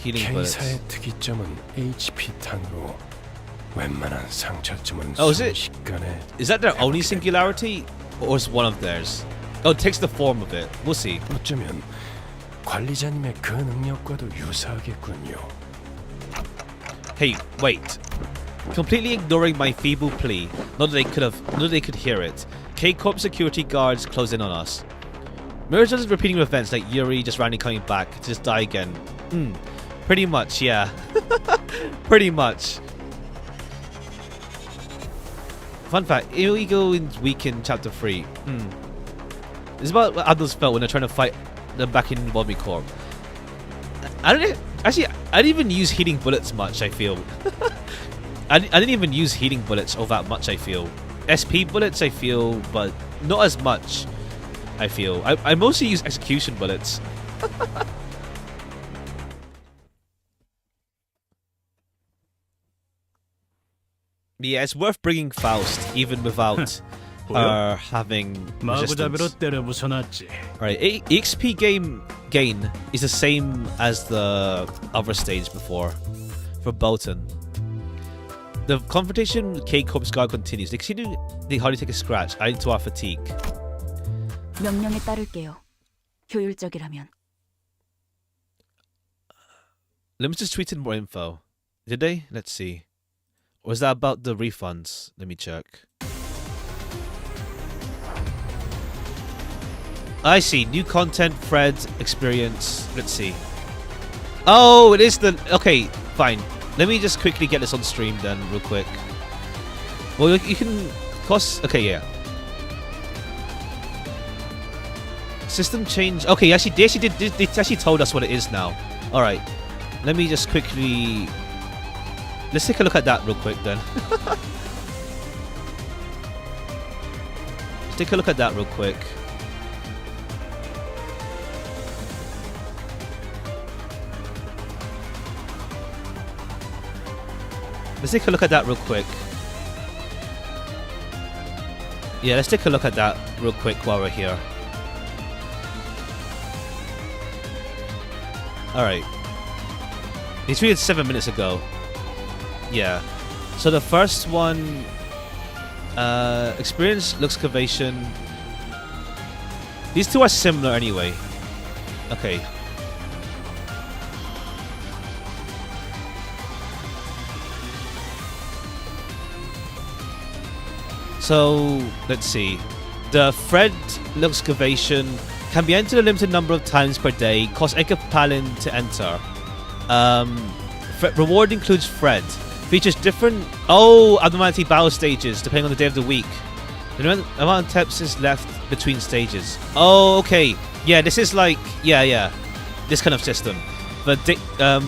K사의 특이점은 HP 탄으로 웬만한 상처쯤은 순식간에. Is that their only singularity, or is one of theirs? Oh, it takes the form of it. We'll see. 어쩌면 관리자님의 그 능력과도 유사하겠군요. Hey, wait. Completely ignoring my feeble plea, not that they could hear it. K-Corp security guards close in on us. Mirror just repeating events like Yuri just randomly coming back to just die again. Pretty much, yeah. Pretty much. Fun fact, Ego is weak in chapter 3. It's about what others felt when they're trying to fight them back in Bobby Corp. I didn't even use healing bullets much, I feel. I didn't even use healing bullets all that much, I feel. SP bullets, I feel, but not as much, I feel. I mostly use execution bullets. Yeah, it's worth bringing Faust, even without having resistance. Alright, XP gain is the same as the other stage before, for Bolton. The confrontation with K-Corp's guard continues. They hardly take a scratch, adding to our fatigue. 명령에 따를게요. 효율적이라면. Limbus just tweeted more info. Did they? Let's see. Or was that about the refunds? Let me check. I see. New content, Fred, experience. Let's see. Oh, it is the... Okay, fine. Let me just quickly get this on stream then, real quick. Well, you can... cost... Okay, yeah. System change... Okay, they actually told us what it is now. Alright. Let me just quickly... Let's take a look at that real quick then. take a look at that real quick. Let's take a look at that real quick. Yeah, let's take a look at that real quick while we're here. Alright. He tweeted 7 minutes ago. Yeah. So the first one, experience Luscavation. These two are similar anyway. Okay. So let's see. The Fred Luscavation can be entered a limited number of times per day. Costs Ekapalin to enter. Reward includes Fred. Features different abnormality battle stages depending on the day of the week. The amount of taps is left between stages. Oh, okay. Yeah, this is like this kind of system. But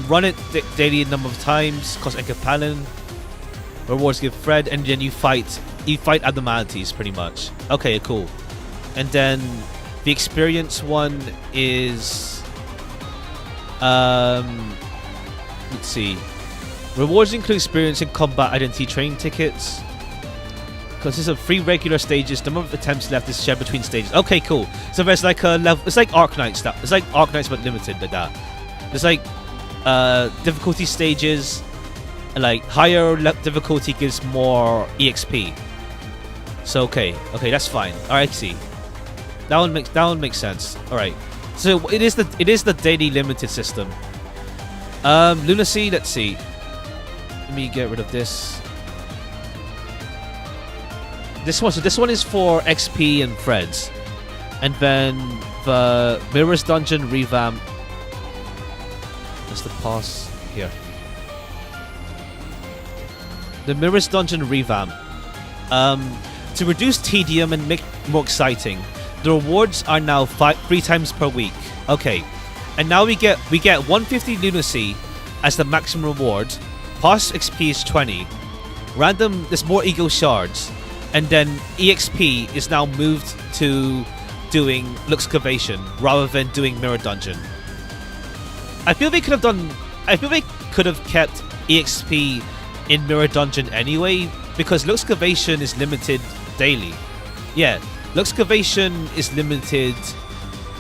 run it daily number of times. Costs Ekapalin. Rewards give Fred, and then you fight abnormalities pretty much. Okay, cool. And then the experience one is let's see. Rewards include experience in combat identity training tickets. Consists of 3 regular stages. The number of attempts left is shared between stages. Okay, cool. So there's like a level. It's like Arknight stuff. It's like Arknights but limited like that. There's like difficulty stages. Like higher difficulty gives more EXP. So okay, that's fine. Alright, I see. That one makes sense. Alright. So it is the daily limited system. Lunacy, let's see. Let me get rid of this. This one is for XP and Freds. And then the Mirror's Dungeon revamp. That's the pass here. The Mirror's Dungeon revamp. To reduce tedium and make it more exciting, the rewards are now 3 times per week. Okay, and now we get 150 lunacy as the maximum reward. Pass XP is 20. Random, there's more ego shards, and then EXP is now moved to doing Luscavation rather than doing Mirror Dungeon. I feel they could have kept EXP in Mirror Dungeon anyway, because Luscavation is limited daily. Yeah, Luscavation is limited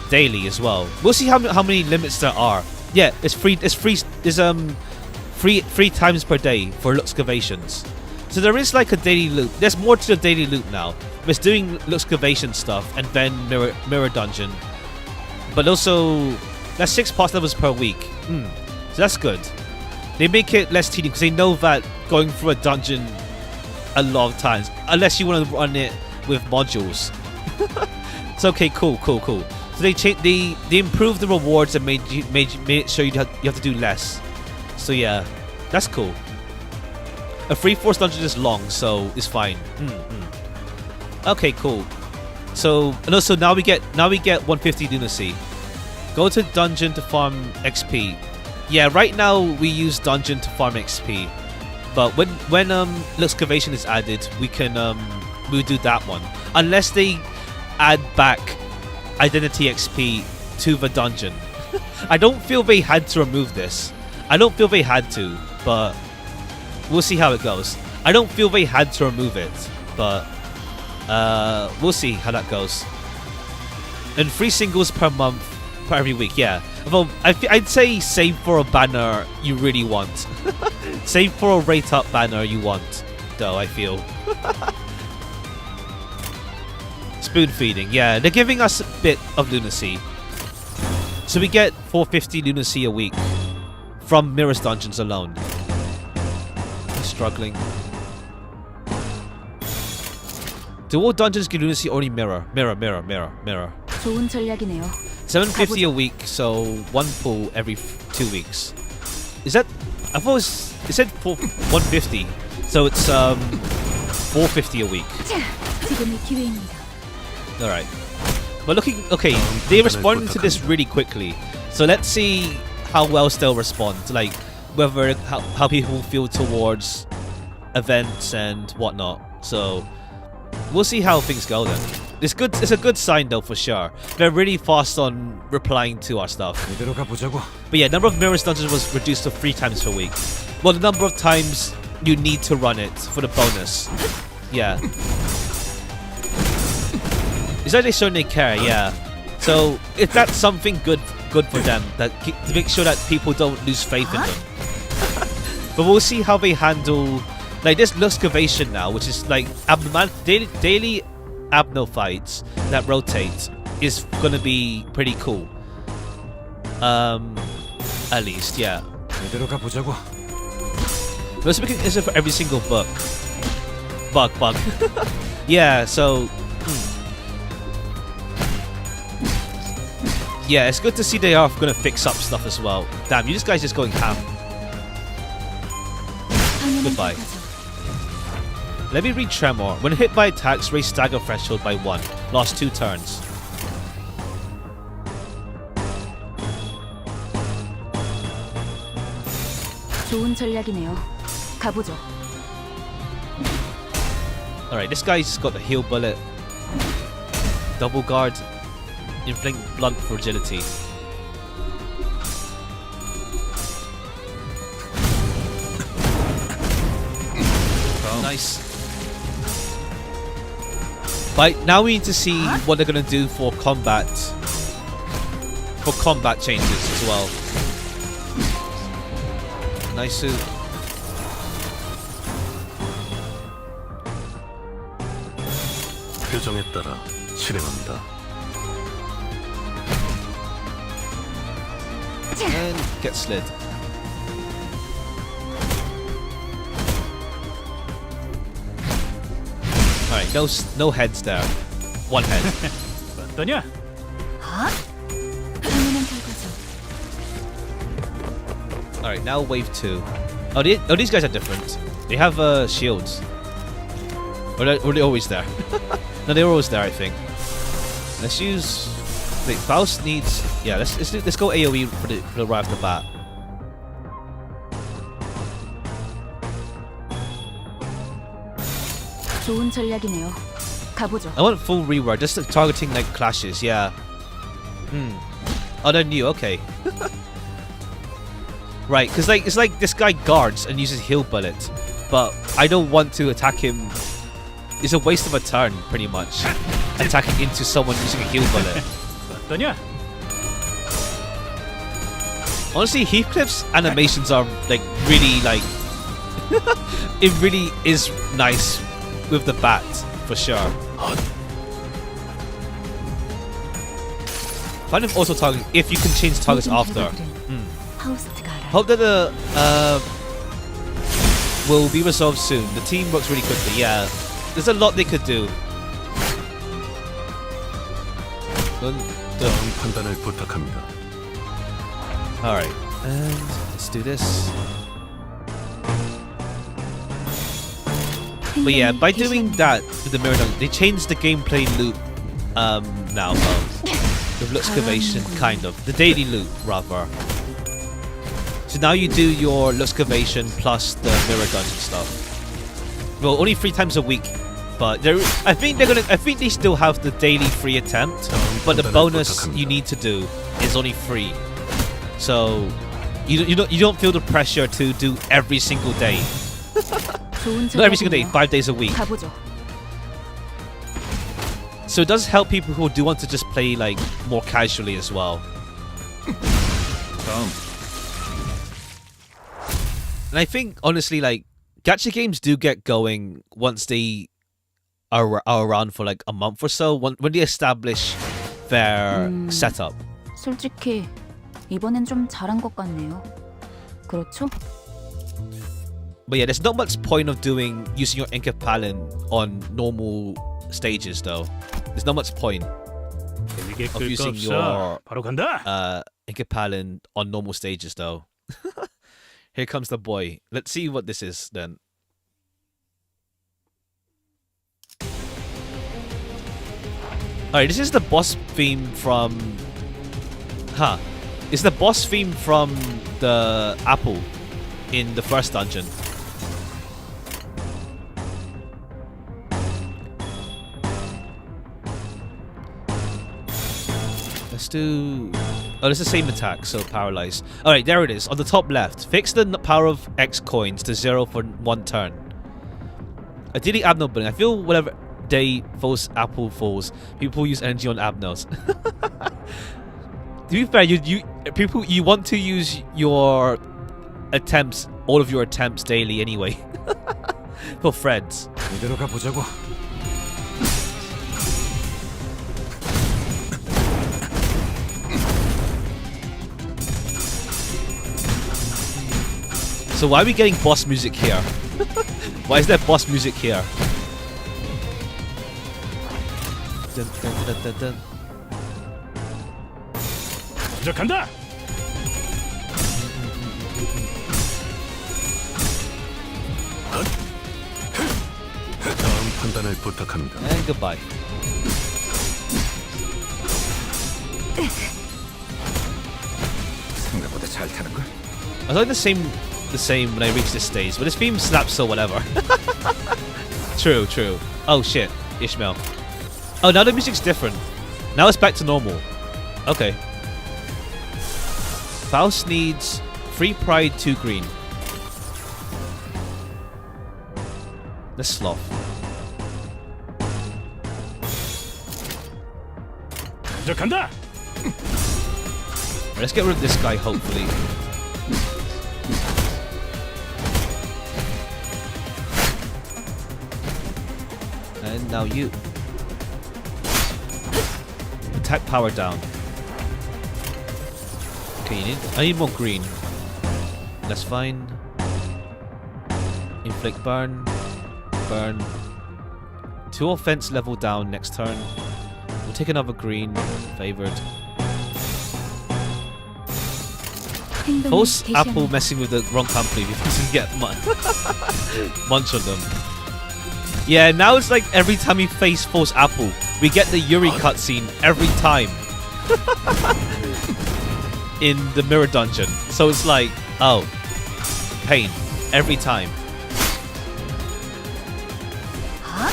daily as well. We'll see how many limits there are. Yeah, it's free 3 times per day for Luscavations. So there is like a daily loop. There's more to the daily loop now. It's doing Luscavation stuff and then Mirror Dungeon. But also, that's 6 pass levels per week. So that's good. They make it less tedious because they know that going through a dungeon a lot of times, unless you want to run it with modules. It's okay, cool. So they improved the rewards and made it so you have to do less. So yeah, that's cool. A free force dungeon is long, so it's fine. Okay, cool. So and also now we get 150 lunacy. Go to dungeon to farm XP. Yeah, right now we use dungeon to farm XP, but when Luscavation is added, we'll do that one. Unless they add back identity XP to the dungeon. I don't feel they had to remove this. I don't feel they had to, but we'll see how it goes. I don't feel they had to remove it, but we'll see how that goes. And 3 singles per month, per every week, yeah. Although I'd say save for a banner you really want. Save for a rate up banner you want, though, I feel. Spoon feeding, yeah. They're giving us a bit of lunacy. So we get 450 lunacy a week from Mirror's Dungeons alone. I'm struggling. Do all dungeons give lunacy or only mirror? Mirror. 좋은 전략이네요. 750 a week, so 1 pull every 2 weeks. Is that? I thought it said 150, so it's 450 a week. 지금이 기회입니다. All right, but looking okay, they responded to this really quickly. So let's see how else they'll respond. Like whether how people feel towards events and whatnot. So we'll see how things go then. It's good. It's a good sign though, for sure. They're really fast on replying to our stuff. 이대로 가보자고. But yeah, number of mirrors dungeons was reduced to 3 times per week. Well, the number of times you need to run it for the bonus. Yeah. It's like they certainly care. Yeah. So if that's something good for them, that to make sure that people don't lose faith in them. But we'll see how they handle like this Luscavation now, which is like daily abno fights that rotate is gonna be pretty cool. At least, yeah. 이대로 가보자고. But speaking is it for every single book. Bug. Yeah, so yeah, it's good to see they are gonna fix up stuff as well. Damn, you guys just going ham. Goodbye. Let me read Tremor. When hit by attacks, raise stagger threshold by 1. Lost 2 turns. 좋은 전략이네요. 가보죠. Alright, this guy's got the heal bullet. Double guard. Inflict blunt fragility. Nice. But now we need to see what they're gonna do for combat. For combat changes as well. Nice. 표정에 따라 실행한다. And get slid. Alright, no heads there. 1 head. 어떠냐? 당연한 결과죠. Alright, now wave 2. Oh, these guys are different. They have shields. Or were they always there? No, they were always there, I think. Let's use... Wait, Faust needs... Yeah, let's go AoE for the right off the bat. 좋은 전략이네요. 가보죠. I want full reward, just targeting like clashes, yeah. Oh, they're new, okay. Right, because like it's like this guy guards and uses heal bullet, but I don't want to attack him. It's a waste of a turn, pretty much. Attacking into someone using a heal bullet. 어떠냐? Honestly, Heathcliff's animations are like really like it really is nice with the bat for sure. Find him also targeting if you can change targets after. Hope that the will be resolved soon. The team works really quickly. Yeah, there's a lot they could do. 다음 판단을 부탁합니다. Alright, and let's do this. But yeah, by doing that with the mirror dunk, they changed the gameplay loop now with Luscavation, kind of. The daily loop, rather. So now you do your Luscavation plus the mirror dungeon stuff. Well, only 3 times a week. But I think they still have the daily free attempt, but the bonus you need to do is only free. So you don't feel the pressure to do every single day. Not every single day, 5 days a week. So it does help people who do want to just play like more casually as well. And I think honestly, like gacha games do get going once they are around for like a month or so when they establish their setup. 솔직히 이번엔 좀 잘한 것 같네요. 그렇죠? But yeah, there's not much point of using your Inkapalin on normal stages though. There's not much point of using your 바로 간다. Inkapalin on normal stages though. Here comes the boy. Let's see what this is then. Alright, this is the boss theme from... It's the boss theme from the apple in the first dungeon. Let's do... Oh, it's the same attack, so paralyze. Alright, there it is. On the top left. Fix the power of X coins to 0 for 1 turn. Ideally, abnormality. I feel whenever day falls, apple falls, people use energy on abnos. To be fair, you want to use your attempts, all of your attempts daily anyway. For friends. 이대로 가보자고. So why are we getting boss music here? Why is there boss music here? Dun, dun, dun, dun, dun. 시작한다. 다음 판단을 부탁합니다. And goodbye. 생각보다 잘 타는 걸. I was like the same when I reach this stage, but this theme slaps, so whatever. True, true. Oh shit, Ishmael. Oh, now the music's different. Now it's back to normal. Okay. Faust needs 3 pride, 2 green. Let's sloth. 시작한다. Let's get rid of this guy, hopefully. And now you. Attack power down. Okay, I need more green. That's fine. Inflict burn. Burn. 2 offense level down next turn. We'll take another green. Favored. False apple messing with the wrong company because you get munch on them. Yeah, now it's like every time we face false apple, we get the Yuri cutscene every time. In the mirror dungeon. So it's like, oh, pain every time. Huh?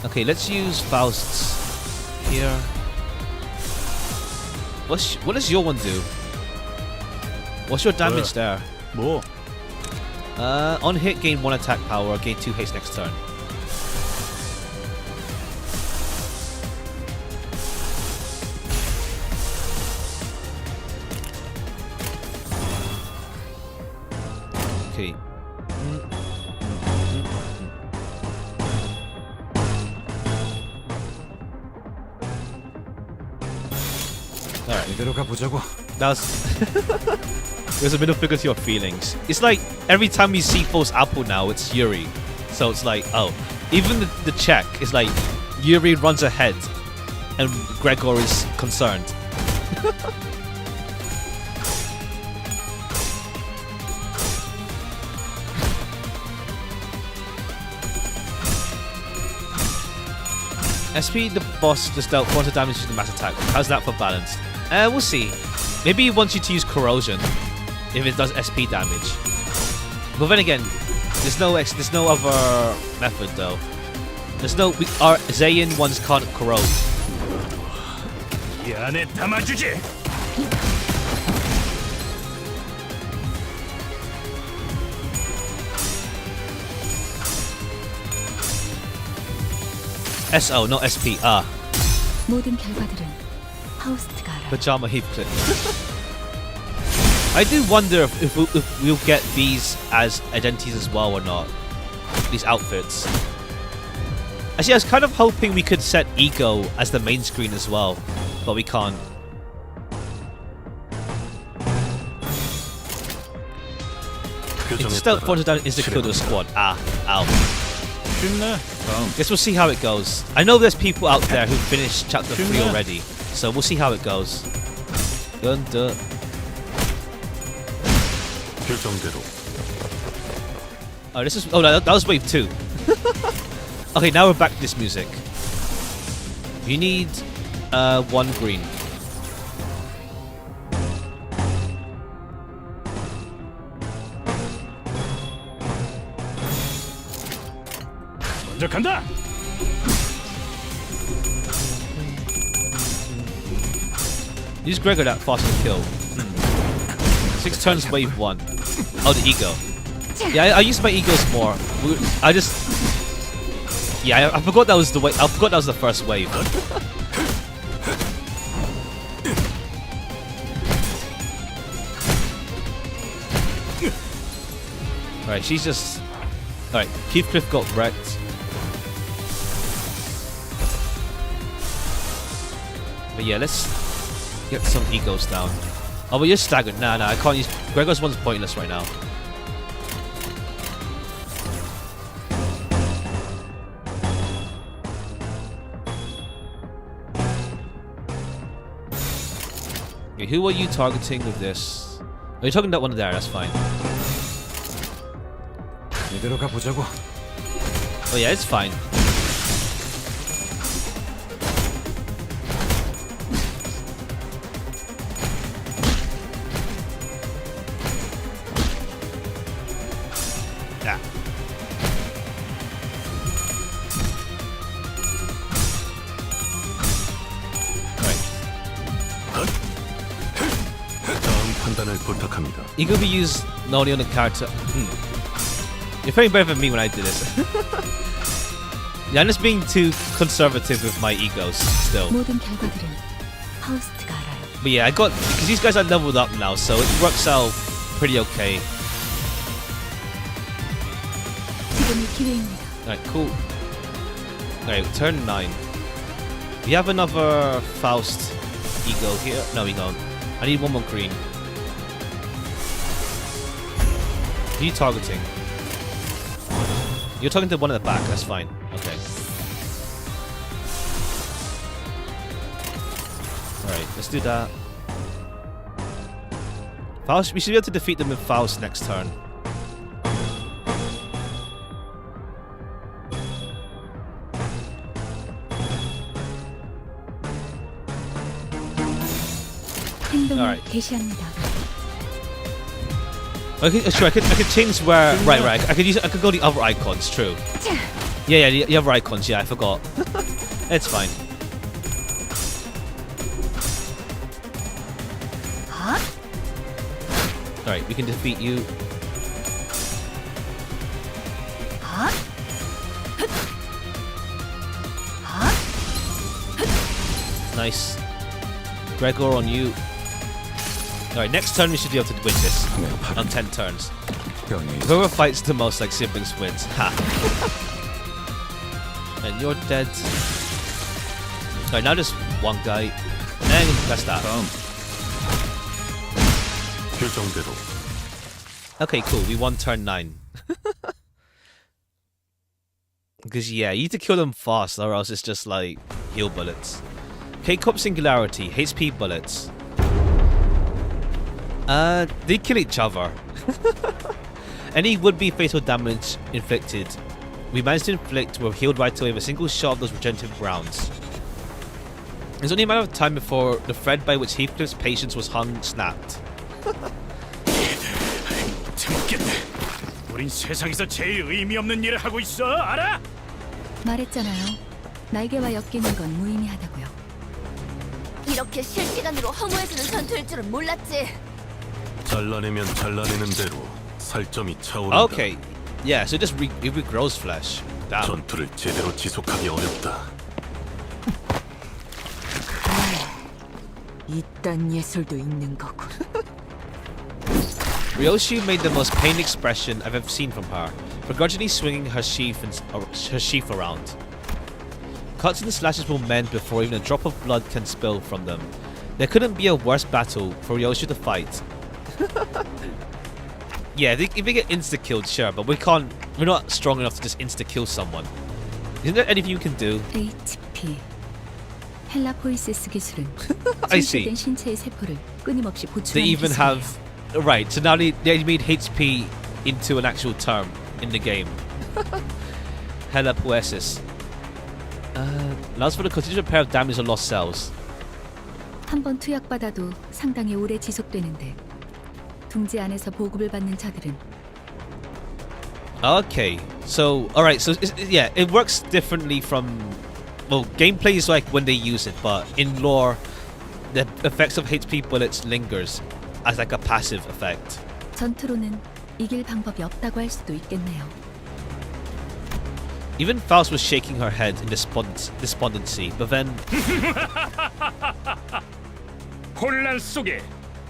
Okay, let's use Faust's here. What does your one do? What's your damage there? 뭐? On hit, gain 1 attack power, gain 2 haste next turn. Okay. Alright. 이대로 가보자고. There's a middle figure to your feelings. It's like every time we see false apple now, it's Yuri. So it's like, oh, even the check is like Yuri runs ahead and Gregor is concerned. SP, the boss just dealt 400 damage to the mass attack. How's that for balance? We'll see. Maybe he wants you to use corrosion if it does SP damage. But then again, there's no other method though. Our Zayn ones can't corrode. 이 안에 담아주지. SO, not SP. Ah. 모든 결과들은 파우스트가 알아. Pajama Heathcliff. I do wonder if we'll get these as identities as well or not. These outfits. Actually, I was kind of hoping we could set Ego as the main screen as well, but we can't. Instead, Forza down is the kill to the squad. Ah, ow. 쉽네. Guess we'll see how it goes. I know there's people out there who finished chapter 3 already, so we'll see how it goes. Dun, dun. 결정대로. Oh, this is. Oh, no, that was wave 2. Okay, now we're back to this music. You need 1 green. 전적한다. Use Gregor that fast to kill. 6 turns, wave 1. Oh, the ego. Yeah, I use my egos more. I just... Yeah, I forgot that was the way. I forgot that was the first wave. Alright, she's just... Alright, Heathcliff got wrecked. But yeah, let's get some egos down. Oh, but you're staggered. Nah, I can't use... Gregor's one's pointless right now. Okay, who are you targeting with this? Oh, you're talking that one there, that's fine. 이대로 가보자고. Oh yeah, it's fine. Yeah. 다음 판단을 부탁합니다. It could be used not only on the character. You're playing better than me when I did this. Yeah, I'm just being too conservative with my egos still. 모든 결과들은 파우스트가 알아요. But yeah, I got... Because these guys are leveled up now, so it works out pretty okay. 지금이 기회입니다. Alright, cool. Alright, turn 9. We have another Faust ego here. No, we don't. I need one more green. Who are you targeting? You're talking to one at the back, that's fine. Okay. Alright, let's do that. Faust, we should be able to defeat them with Faust next turn. 행동을 개시합니다. Sure, I could change where. Right. I could go the other icons. True. Yeah, the other icons. Yeah, I forgot. It's fine. Huh? All right, we can defeat you. Huh? Huh? Nice. Gregor on you. Alright, next turn we should be able to win this. On 10 turns. Whoever fights the most like siblings wins. Ha! And you're dead. Alright, now just one guy. And that's that. 결정대로. Okay, cool. We won turn 9. Because yeah, you need to kill them fast or else it's just like heal bullets. Okay, Corp Singularity, HP bullets. They kill each other. Any would-be fatal damage inflicted, we managed to inflict were healed right away with a single shot of those regenerative rounds. It's only a matter of time before the thread by which Heathcliff's patience was hung snapped. 재밌겠네. 우린 세상에서 제일 의미 없는 일을 하고 있어, 알아? 말했잖아요. 날개와 엮이는 건 무의미하다고요. 이렇게 실시간으로 허무해지는 전투일 줄은 몰랐지. 잘라내면 잘라내는 대로 살점이 차오른다. Okay, yeah, so it regrows flesh. Damn. 전투를 제대로 지속하기 어렵다. 이딴 예술도 있는 거군. Ryoshi made the most pained expression I've ever seen from her, begrudgingly swinging her sheath around. Cuts and slashes will mend before even a drop of blood can spill from them. There couldn't be a worse battle for Ryoshi to fight. Yeah, if they get insta-killed, sure, but we're not strong enough to just insta-kill someone. Isn't there anything you can do? HP. 헬라포이시스 기술은 I see. 침체된 신체의 세포를 끊임없이 They 보충하는 even 기술이에요. have... Right, so now they made HP into an actual term in the game. Helapoesis. Allows for the continuous repair of damaged or lost cells. 한번 투약받아도 상당히 오래 지속되는데 둥지 안에서 보급을 받는 자들은 Okay, so alright, so yeah, it works differently from, well, gameplay is like when they use it, but in lore, the effects of HP bullets lingers as like a passive effect. 전투로는 이길 방법이 없다고 할 수도 있겠네요. Even Faust was shaking her head in despondency, but then 혼란 속에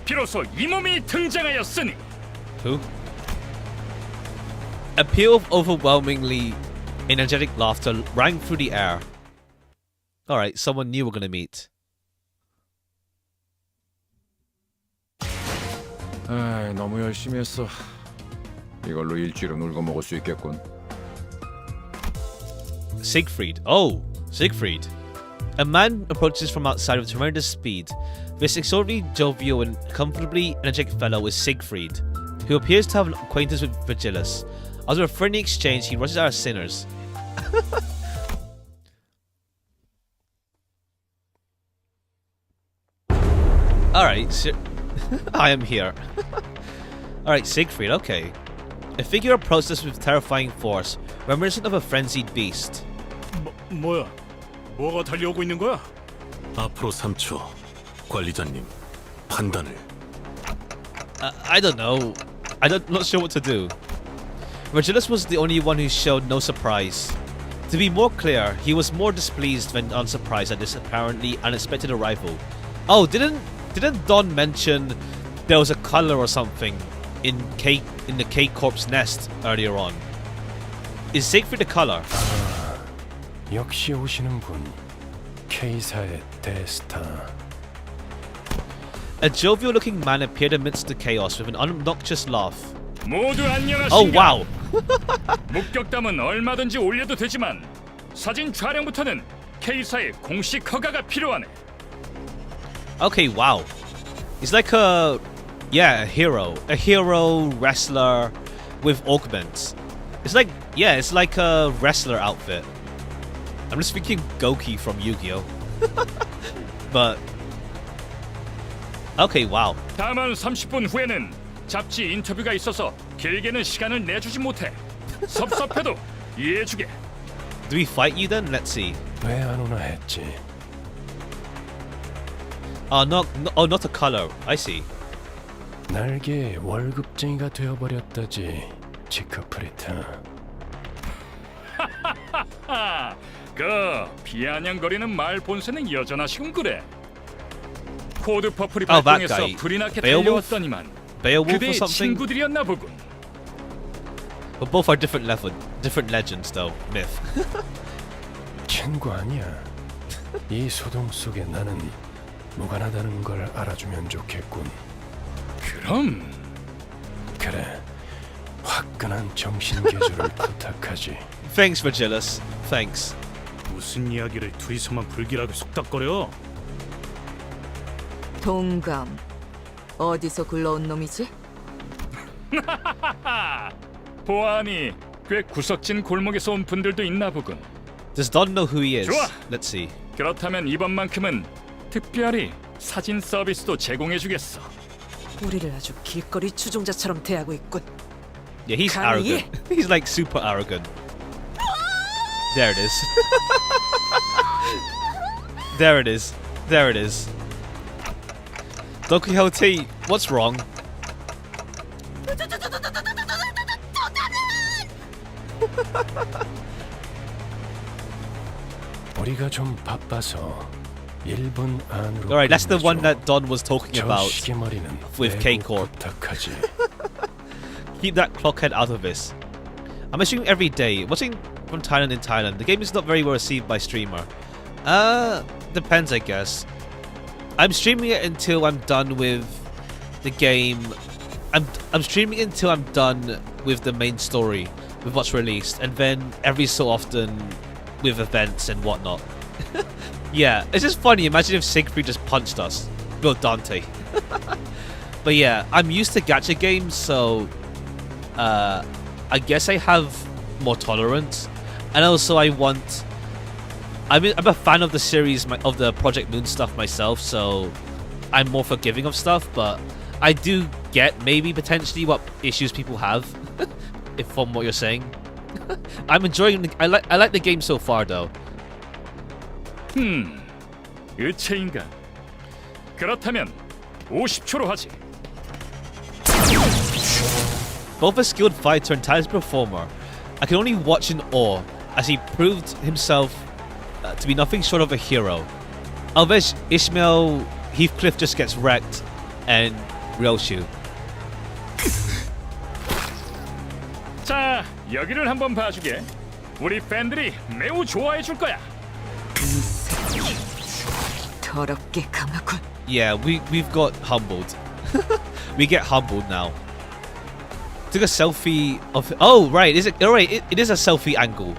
비로소 이 몸이 등장하였으니. who? A peal of overwhelmingly energetic laughter rang through the air. Alright, someone new we're gonna meet. 아, 너무 열심히 했어. 이걸로 일주일은 울고 먹을 수 있겠군. Siegfried. Oh, Siegfried. A man approaches from outside with tremendous speed. This extraordinarily jovial and comfortably energetic fellow is Siegfried, who appears to have an acquaintance with Vergilius. After a friendly exchange, he rushes out of Sinners. Alright, I am here. Alright, Siegfried, okay. A figure approached us with terrifying force, reminiscent of a frenzied beast. 뭐야? 뭐가 달려오고 있는 거야? 앞으로 3초. 관리자님, 판단을. I don't know. Not sure what to do. Regeneration was the only one who showed no surprise. To be more clear, he was more displeased than unsurprised at this apparently unexpected arrival. Oh, didn't Don mention there was a color or something in the K Corp's nest earlier on? Is Siegfried the color? 역시 오시는군. K사의 대스타. A jovial-looking man appeared amidst the chaos with an obnoxious laugh. 모두 안녕하신가? Oh wow! 목격담은 얼마든지 올려도 되지만 사진 촬영부터는 K사의 공식 허가가 필요하네. Okay, wow. He's like a hero wrestler with augments. It's like a wrestler outfit. I'm just thinking Goki from Yu-Gi-Oh. But okay, wow. 다만 30분 후에는 잡지 인터뷰가 있어서 길게는 시간을 내주지 못해. 섭섭해도 이해해주게. Do we fight you then? Let's see. 왜 안 오나 했지. Not a color. I see. 날개 월급쟁이가 되어버렸다지. 지크프리타. 그 비아냥거리는 말 본세는 여전하시군 그래. 코드 퍼플이 Oh, that 발동해서 guy. 불이 나게 Beowulf? 달려왔더니만 Beowulf or 그대의 something? 친구들이었나 보군. But both are different legends though. Myth. 친구 아니야. 이 소동 속에 나는 무관하다는 걸 알아주면 좋겠군. 그럼 그래. 화끈한 정신 개조를 부탁하지. Thanks, Vergilius. Thanks. 무슨 이야기를 둘이서만 불길하게 속닥거려? 동감. 어디서 굴러온 놈이지? 보아하니 꽤 구석진 골목에서 온 분들도 있나 보군. Does Don know who he is? 좋아. Let's see. 그렇다면 이번만큼은 특별히 사진 서비스도 제공해주겠어. 우리를 아주 길거리 추종자처럼 대하고 있군. Yeah, he's Can he? arrogant. He's like super arrogant. There it is. There it is. There it is. Don Quixote, what's wrong? 우리가 좀 바빠서 1분 안으로. Alright, that's the one 끝내줘. that Don was talking 저 about. 시계머리는 with 빼고 K-Corp. 부탁하지. Keep that clockhead out of this. I'm assuming every day. Watching from Thailand in Thailand. The game is not very well received by streamer. Depends, I guess. I'm streaming it until I'm done with the game. I'm streaming it until I'm done with the main story, with what's released, and then every so often with events and whatnot. Yeah, it's just funny. Imagine if Siegfried just punched us. Well, Dante. But yeah, I'm used to gacha games, so I guess I have more tolerance, and also I'm a fan of the series of the Project Moon stuff myself, so I'm more forgiving of stuff. But I do get maybe potentially what issues people have. if from what you're saying. I'm enjoying. I like the game so far, though. 의체인가? 그렇다면 50초로 하지. Both a skilled fighter and talented performer, I can only watch in awe as he proved himself to be nothing short of a hero. Alves Ishmael Heathcliff just gets wrecked, and Ryoshu. 자, 여기를 한번 봐주게. 우리 팬들이 매우 좋아해 줄 거야. 더럽게 강하군. Yeah, we've got humbled. We get humbled now. Took a selfie of. Oh right, is it? Oh right, it is a selfie angle.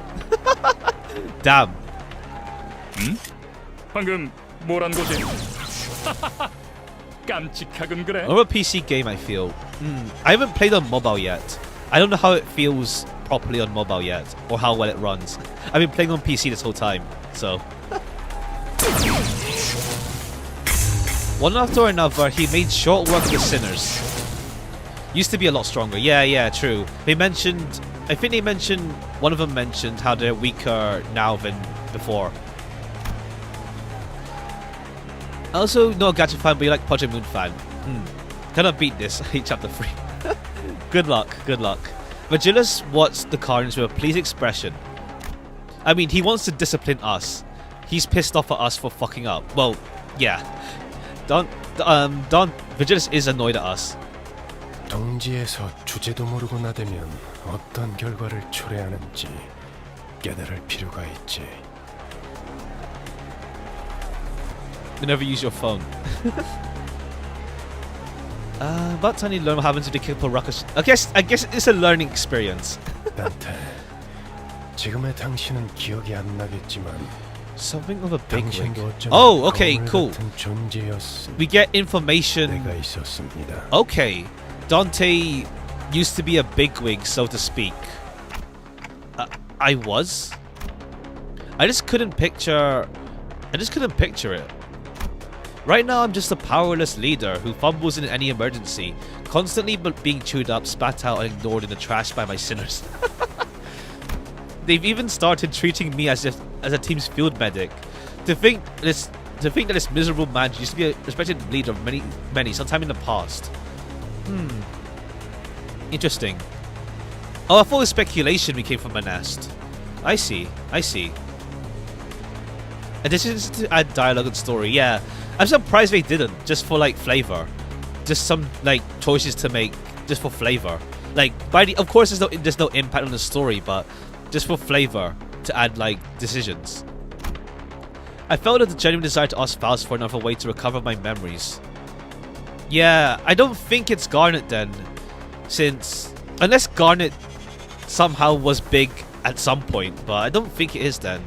Damn. 방금 뭐란 거지? 깜찍하군 그래. Or a PC game, I feel. I haven't played on mobile yet. I don't know how it feels properly on mobile yet, or how well it runs. I've been playing on PC this whole time, so. One after another, he made short work of the sinners. Used to be a lot stronger. Yeah, true. They mentioned, I think they mentioned, one of them mentioned how they're weaker now than before. Also, no Gacha fan, but you like Project Moon fan. Cannot beat this. I hate chapter 3. Good luck. Vergilius watched the carnage with a pleased expression. I mean, he wants to discipline us. He's pissed off at us for fucking up. Well, yeah. Vergilius is annoyed at us. 동지에서 주제도 모르고 나대면 어떤 결과를 초래하는지 깨달을 필요가 있지. You never use your phone. About time you learn what happens if you kill Ruckus. I guess it's a learning experience. 단테, 지금의 당신은 기억이 안 나겠지만 Something of a big wig. 당신도 어쩌면 Oh, okay, 거울 cool. 같은 존재였으니 We get information. 내가 있었습니다. Okay, Dante used to be a bigwig, so to speak. I was. I just couldn't picture it. Right now, I'm just a powerless leader who fumbles in any emergency, constantly being chewed up, spat out, and ignored in the trash by my sinners. They've even started treating me as a team's field medic. To think that this miserable man used to be a respected leader of many sometime in the past. Interesting. Oh, I thought it was speculation we came from a nest. I see. Additions to add dialogue and story, yeah. I'm surprised they didn't, just for like flavor. Just some like choices to make just for flavor. Like of course there's no impact on the story, but just for flavor to add like decisions. I felt a genuine desire to ask Faust for another way to recover my memories. Yeah, I don't think it's Garnet then, since unless Garnet somehow was big at some point, but I don't think it is then.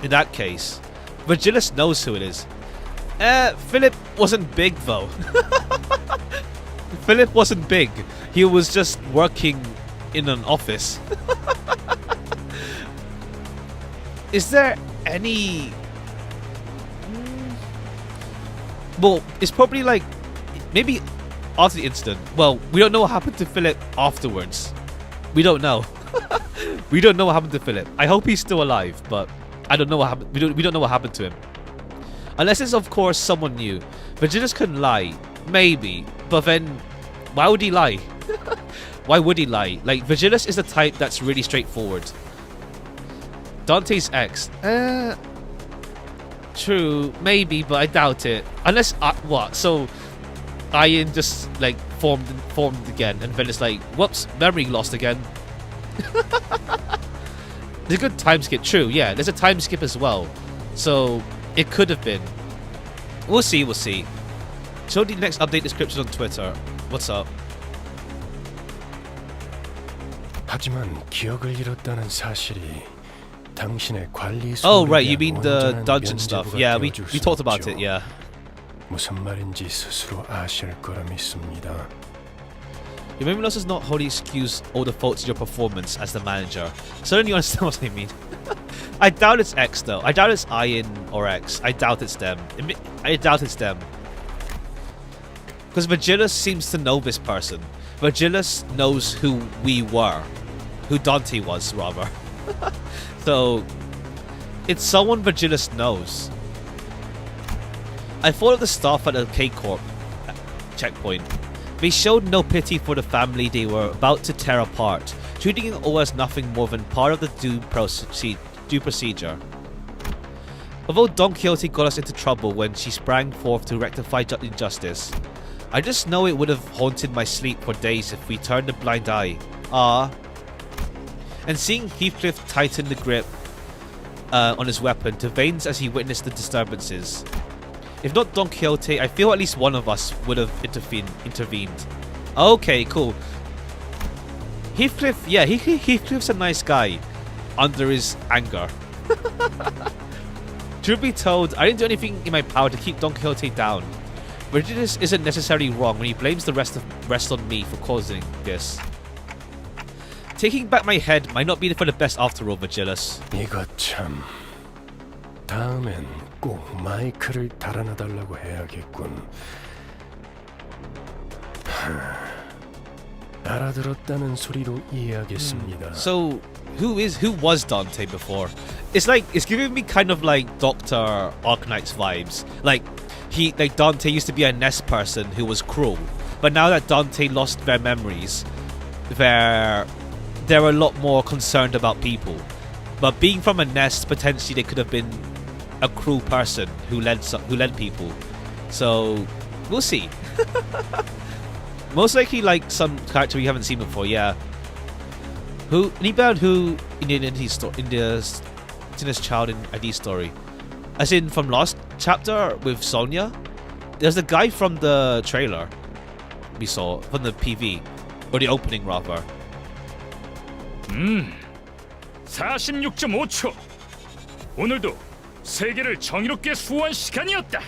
In that case, Vergilius knows who it is. Philip wasn't big though. Philip wasn't big. He was just working in an office. Is there any... Well, it's probably like... Maybe after the incident. Well, we don't know what happened to Philip afterwards. We don't know. We don't know what happened to Philip. I hope he's still alive, but I don't know what happened. We don't know what happened to him. Unless it's of course someone new. Vergilius couldn't lie. Maybe. But then, why would he lie? Why would he lie? Like, Vergilius is the type that's really straightforward. Dante's ex. True, maybe, but I doubt it. Unless, what? So, Ian just, like, formed again, and then it's like, whoops, memory lost again. There's a good time skip. True, yeah, there's a time skip as well. So, it could have been. We'll see. Show the next update description on Twitter. What's up? 하지만 기억을 잃었다는 사실이 당신의 관리 Oh right, you mean the dungeon stuff? Yeah, we talked about it. Yeah. 무슨 말인지 스스로 아실 거라 믿습니다. Your memory loss does not wholly excuse all the faults in your performance as the manager. Certainly you understand what I mean. I doubt it's X though. I doubt it's Ian or X. I doubt it's them. Because Vergilius seems to know this person. Vergilius knows who we were. Who Dante was, rather. So, it's someone Vergilius knows. I followed the staff at the Corp checkpoint. They showed no pity for the family they were about to tear apart, treating it all as nothing more than part of the due procedure. Although Don Quixote got us into trouble when she sprang forth to rectify injustice, I just know it would have haunted my sleep for days if we turned a blind eye. And seeing Heathcliff tighten the grip on his weapon to veins as he witnessed the disturbances. If not Don Quixote, I feel at least one of us would have intervened. Okay, cool. Heathcliff, yeah, Heathcliff's a nice guy under his anger. Truth be told, I didn't do anything in my power to keep Don Quixote down. Vergilius isn't necessarily wrong when he blames the rest on me for causing this. Taking back my head might not be for the best after all, Vergilius. 이거 참. 다음엔 꼭 마이크를 달아놔달라고 해야겠군. 알아들었다는 소리로 이해하겠습니다. So, who was Dante before? It's giving me kind of like Dr. Arknight's vibes. Like Dante used to be a Nest person who was cruel, but now that Dante lost their memories, they're a lot more concerned about people. But being from a Nest, potentially they could have been a cruel person who led people. So we'll see. Most likely like some character we haven't seen before. Yeah. Anybody who in this child in ID story, as in from last chapter with Sonia. There's a guy from the trailer we saw from the PV or the opening rather. 46.5초. 오늘도 세계를 정의롭게 수호한 시간이었다.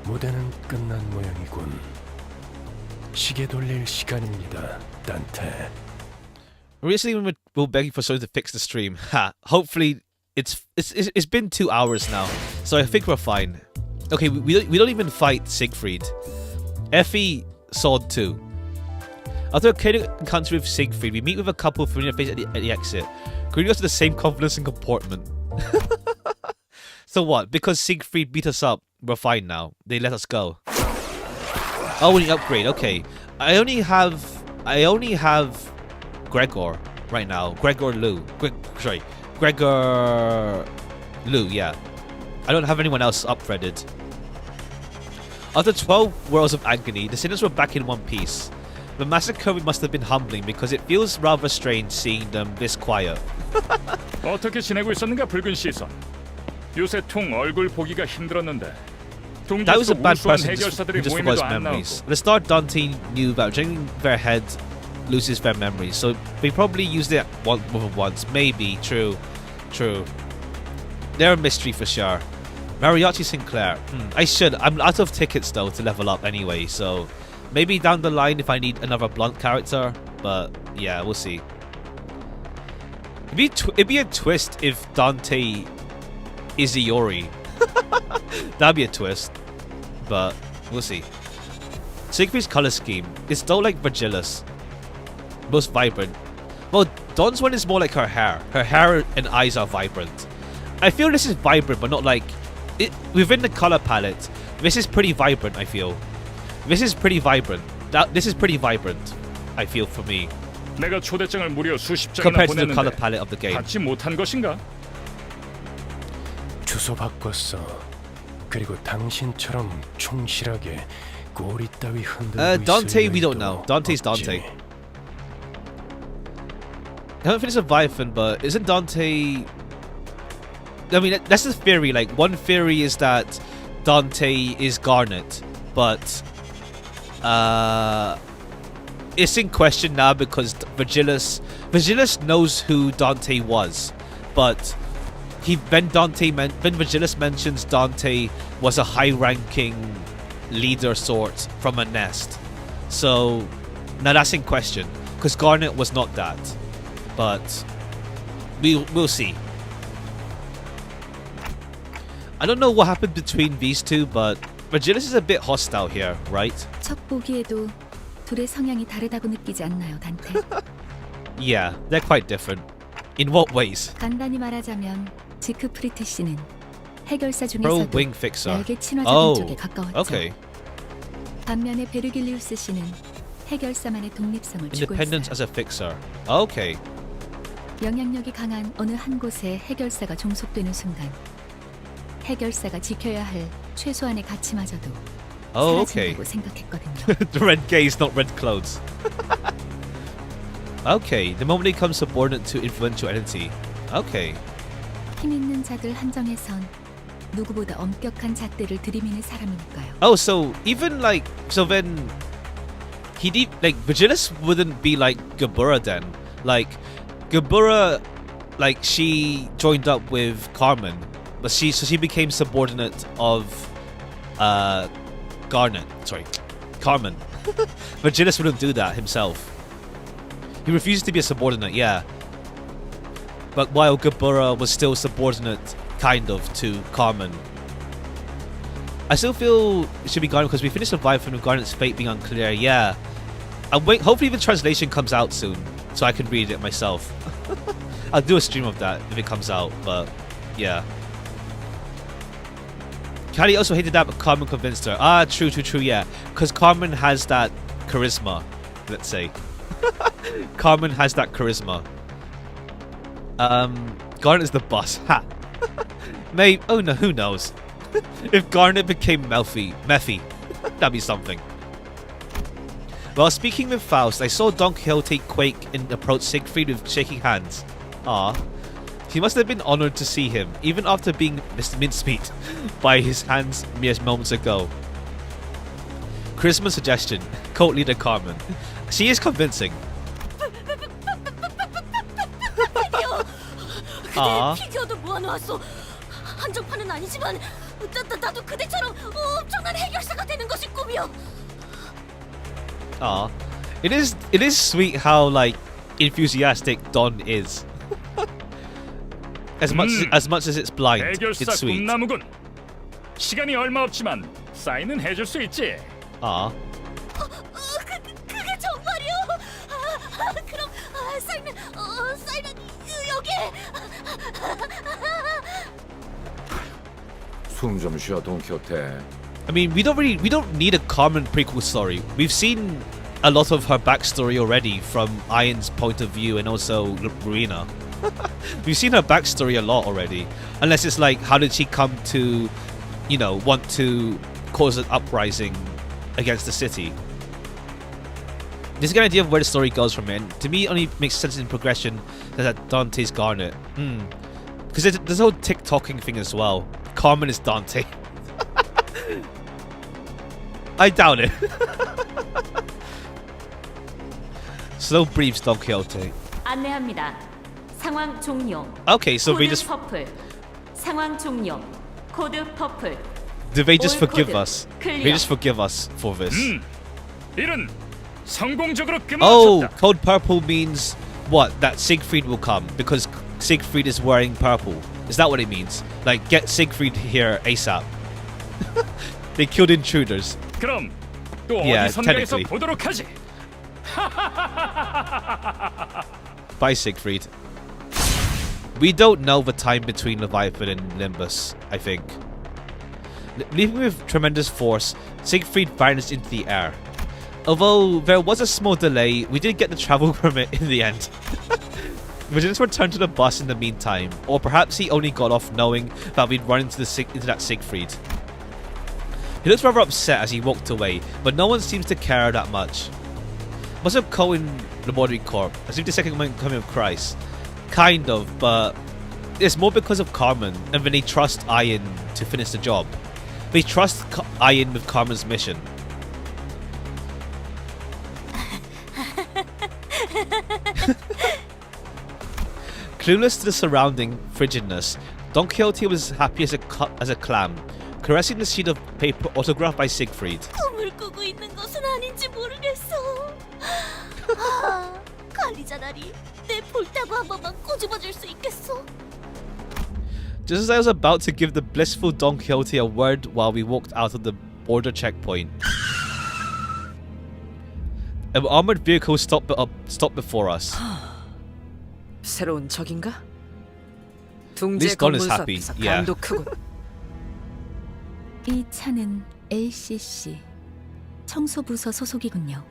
무대는 끝난 모양이군. 시계 돌릴 시간입니다, 단테. Recently, we're begging for someone to fix the stream. Hopefully, it's been 2 hours now, so I think we're fine. Okay, we don't even fight Siegfried. Effie Sword 2. After a chaotic encounter with Siegfried, we meet with a couple familiar faces at the exit, greeting us with the same confidence and comportment. So what? Because Siegfried beat us up, we're fine now. They let us go. Oh, we need upgrade. Okay, I only have Gregor right now. Gregor Lu. Gregor Lu. Yeah, I don't have anyone else upgraded. After 12 Worlds of Agony, the sinners were back in one piece. The massacre must have been humbling because it feels rather strange seeing them this quiet. 어떻게 지내고 있었는가 붉은 시선. 요새 통 얼굴 보기가 힘들었는데. That was a bad person who 해결사들이 just 모임에도 forgot his 안 memories. 나오고. At the start, Dante knew about drinking their head loses their memories, so they probably used it once. Maybe, true. They're a mystery for sure. Mariachi Sinclair. I'm out of tickets though to level up anyway, so maybe down the line if I need another blunt character, but yeah, we'll see. It'd be a twist if Dante is Iori. That'd be a twist, but we'll see. Siegfried's color scheme is still like Vergilius, most vibrant. Well, Dawn's one is more like her hair. Her hair and eyes are vibrant. I feel this is vibrant, but not like it within the color palette. This is pretty vibrant. I feel this is pretty vibrant. This is pretty vibrant. I feel for me 내가 초대장을 무려 수십 장이나 compared to the color 보냈는데 palette of the game. 받지 못한 것인가? 주소 바꿨어. 그리고 당신처럼 충실하게 꼬리 따위 흔들고 Dante, 있을 we don't 일도 know. Dante's Dante. 없지. I haven't finished Leviathan, but isn't Dante... I mean, that's the theory. Like, one theory is that Dante is Garnet, but it's in question now because Vergilius knows who Dante was, but when Vergilius mentions Dante was a high-ranking leader sort from a Nest, so now that's in question because Garnet was not that. But we'll see. I don't know what happened between these two, but Regeneration is a bit hostile here, right? 첫 보기에도 둘의 성향이 다르다고 느끼지 않나요, 단테? Yeah, they're quite different. In what ways? 간단히 말하자면 지크프리트 씨는 해결사 Pro 중에서도 wing fixer. 나에게 친화적인 Oh, 쪽에 가까웠죠. okay. 반면에 베르길리우스 씨는 해결사만의 독립성을 Independence 추구했어요. as a fixer. Okay. 영향력이 강한 어느 한 곳에 해결사가 종속되는 순간 해결사가 지켜야 할 최소한의 가치마저도 Oh, okay. 사라진다고 생각했거든요. The red gaze, not red clothes. Okay, the moment he becomes subordinate to influential entity. Okay. 힘 있는 자들 한정에선 누구보다 엄격한 잣대를 들이미는 사람이니까요. Oh, so even like so then like Vigilis wouldn't be like Gabura then. Like Gabura, like she joined up with Carmen, but she became subordinate of Garnet. Sorry, Carmen. Vigilis wouldn't do that himself. He refused to be a subordinate, yeah. But while Gabura was still subordinate, kind of, to Carmen. I still feel it should be Garnet because we finished the vibe from Garnet's fate being unclear, yeah. I'll wait, hopefully the translation comes out soon, so I can read it myself. I'll do a stream of that if it comes out, but yeah. Callie also hated that, but Carmen convinced her. Ah, true, yeah. Because Carmen has that charisma, let's say. Carmen has that charisma. Garnet is the boss. Ha. Maybe. Oh no, who knows? If Garnet became Mephi, that'd be something. While speaking with Faust, I saw Don Quixote quake and approach Siegfried with shaking hands. Ah, he must have been honored to see him, even after being mincemeat by his hands mere moments ago. Charisma suggestion: cult leader Carmen. She is convincing. 그대 피규어도 모아놓았어. 한정판은 아니지만 나도 그대처럼 엄청난 해결사가 되는 것이 꿈이야. It is sweet how like enthusiastic Don is. As much as it's blind, 해결사 it's sweet. 꿈나무군. 시간이 얼마 없지만 사인은 해줄 수 있지. 그게 정말이요? 그럼 사인은 여기. 숨 좀 쉬어 돈키호테. I mean, we don't need a Carmen prequel story. We've seen a lot of her backstory already from Iron's point of view and also Marina. We've seen her backstory a lot already. Unless it's like, how did she come to, want to cause an uprising against the city? There's an idea of where the story goes from it. And to me, it only makes sense in progression that Dante's Garnet. Because there's a whole TikToking thing as well. Carmen is Dante. I doubt it. Slow breathes Don Quixote. 안내합니다. 상황 종료. Okay, so 코드 they just 퍼플. 상황 종료. 코드 퍼플. do they just All forgive coded. us? Clear. They just forgive us for this. 일은 성공적으로 Oh, 끝마쳤다. code purple means what? That Siegfried will come because Siegfried is wearing purple. Is that what it means? Like, get Siegfried here ASAP. They killed intruders. 그럼 또 Yeah, 어디 선명해서 technically. 보도록 하지. Bye, Siegfried. We don't know the time between Leviathan and Limbus, I think. Leaving with tremendous force, Siegfried vanished into the air. Although there was a small delay, we did get the travel permit in the end. We just returned to the bus in the meantime, or perhaps he only got off knowing that we'd run into that Siegfried. He looked rather upset as he walked away, but no one seems to care that much. Must have Cohen Laboratory Corp, as if the second coming of Christ. Kind of, but it's more because of Carmen, and then they trust Ian to finish the job. They trust Ian with Carmen's mission. Clueless to the surrounding frigidness, Don Quixote was happy as a clam, caressing the sheet of paper autographed by Siegfried. 꿈을 꾸고 있는 것은 아닌지 모르겠어. 관리자나리, 내 볼따구 한 번만 꼬집어줄 수 있겠어? Just as I was about to give the blissful Don Quixote a word while we walked out of the border checkpoint. An armored vehicle stopped before us. 새로운 적인가? This 둥지 gun is 건물소 happy. 앞에서 Yeah. 감도 크군. 이 차는 LCC 청소부서 소속이군요.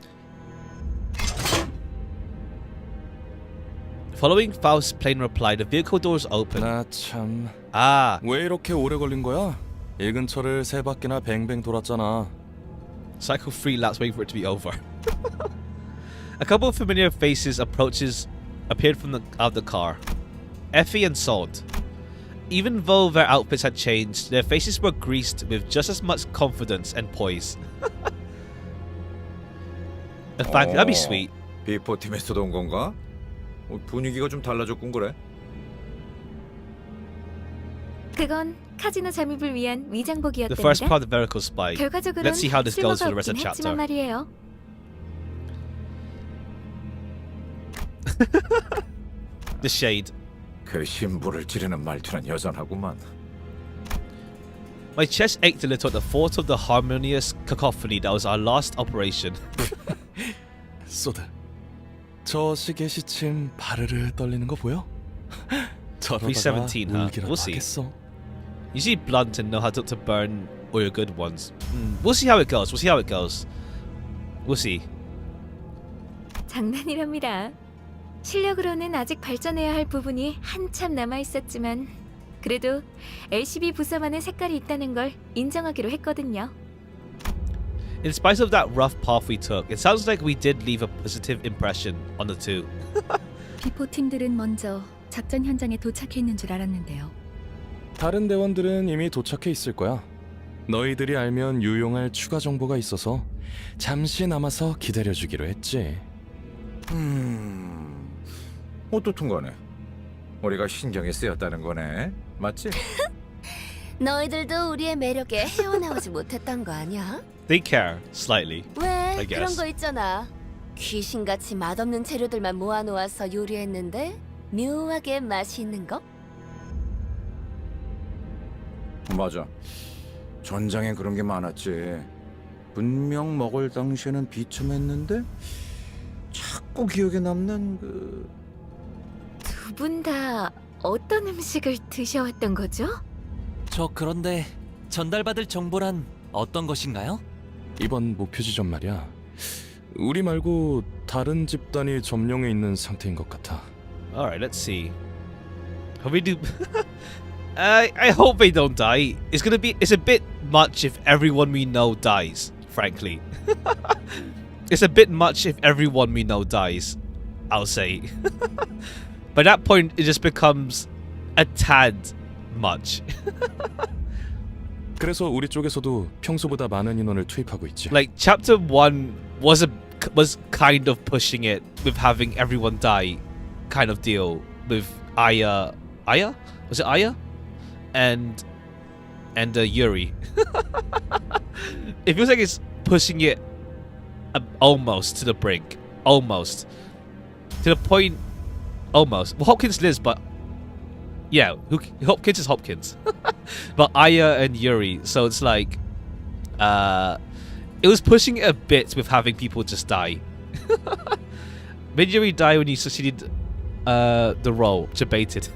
Following Faust's plain reply, the vehicle doors open. 나 참... Ah, 왜 이렇게 오래 걸린 거야? 이 근처를 3바퀴나 뱅뱅 돌았잖아. cycle 3 laps waiting for it to be over. A couple of familiar faces appeared from out of the car. Effie and Salt. Even though their outfits had changed, their faces were greased with just as much confidence and poise. In fact, that'd be sweet. 비포 팀에서도 온 건가? 분위기가 좀 달라졌군 그래. 그건 카지노 잠입을 위한 The first 위장복이었답니다. part of the vertical spike. 결과적으로는 Let's see how this goes for the rest of 쓸모가 the 없긴 했지만 chapter. 말이에요. The shade. 그 심부를 찌르는 말투는 여전하구만. My chest ached a little at the thought of the harmonious cacophony that was our last operation. 소드, 저 시계 시침 바르르 떨리는 거 보여? 저러다가 317, huh? 울기라도 We'll see. 하겠어. You see blunt and know how to burn all your good ones. We'll see how it goes. We'll see how it goes. We'll see. 장난이랍니다. 실력으로는 아직 발전해야 할 부분이 한참 남아 있었지만 그래도 LCB 부서만의 색깔이 있다는 걸 인정하기로 했거든요. In spite of that rough path we took, it sounds like we did leave a positive impression on the two. 비포 팀들은 먼저 작전 현장에 도착해 있는 줄 알았는데요. 다른 대원들은 이미 도착해 있을 거야. 너희들이 알면 유용할 추가 정보가 있어서 잠시 남아서 기다려주기로 했지. 어떻든 간에 우리가 신경이 쓰였다는 거네. 맞지? 너희들도 우리의 매력에 헤어나오지 못했던 거 아니야? They care, slightly. 왜? I 그런 guess. 거 있잖아. 귀신같이 맛없는 재료들만 모아놓아서 요리했는데 묘하게 맛이 있는 거? 맞아. 전장엔 그런 게 많았지. 분명 먹을 당시에는 비참했는데 자꾸 기억에 남는 그... 두 분 다 어떤 음식을 드셔왔던 거죠? 저 그런데 전달받을 정보란 어떤 것인가요? 이번 목표 지점 말이야. 우리 말고 다른 집단이 점령해 있는 상태인 것 같아. Alright, let's see. Hope we do. I hope they don't die. It's a bit much if everyone we know dies, frankly. It's a bit much if everyone we know dies, I'll say. By that point, it just becomes a tad much. 그래서 우리 쪽에서도 평소보다 많은 인원을 투입하고 있지. Like chapter 1 was kind of pushing it with having everyone die kind of deal with Aya? Was it Aya? And Yuri. It feels like it's pushing it almost to the brink. Almost. To the point almost. Well, Hopkins lives, but yeah, Hopkins is Hopkins. But Aya and Yuri, so it's like it was pushing it a bit with having people just die. Made Yuri die when he succeeded the role, debated.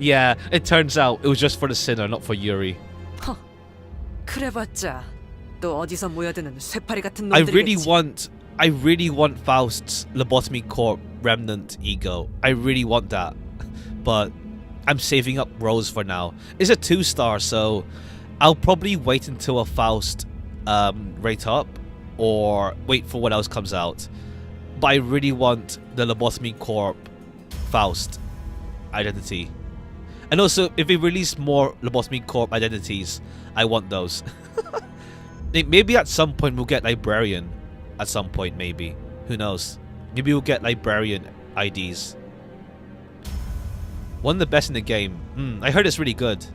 Yeah, it turns out it was just for the sinner, not for Yuri. 허, 그래봤자 또 어디서 모여드는 쇠파리 같은 I 놈들이겠지. really want Faust's Lobotomy Corp remnant ego. I really want that. But I'm saving up Rose for now. It's a 2-star, so I'll probably wait until a Faust rate up or wait for what else comes out. But I really want the Lobotomy Corp Faust identity. And also, if they release more Lobotomy Corp identities, I want those. Maybe at some point we'll get Librarian. At some point, maybe. Who knows? Maybe we'll get Librarian IDs. One of the best in the game. I heard it's really good.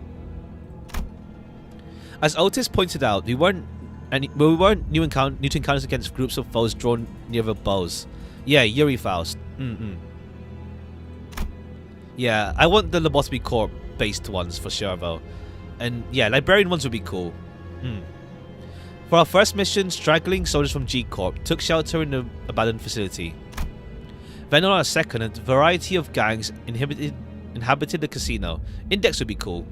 As Otis pointed out, we weren't new to encounters against groups of foes drawn near the bows. Yeah, Yuri Faust. Yeah, I want the Lobotomy Corp based ones for sure though. And yeah, Librarian ones would be cool. For our first mission, straggling soldiers from G-Corp took shelter in an abandoned facility. Then on our second, a variety of gangs inhabited the casino. Index would be cool.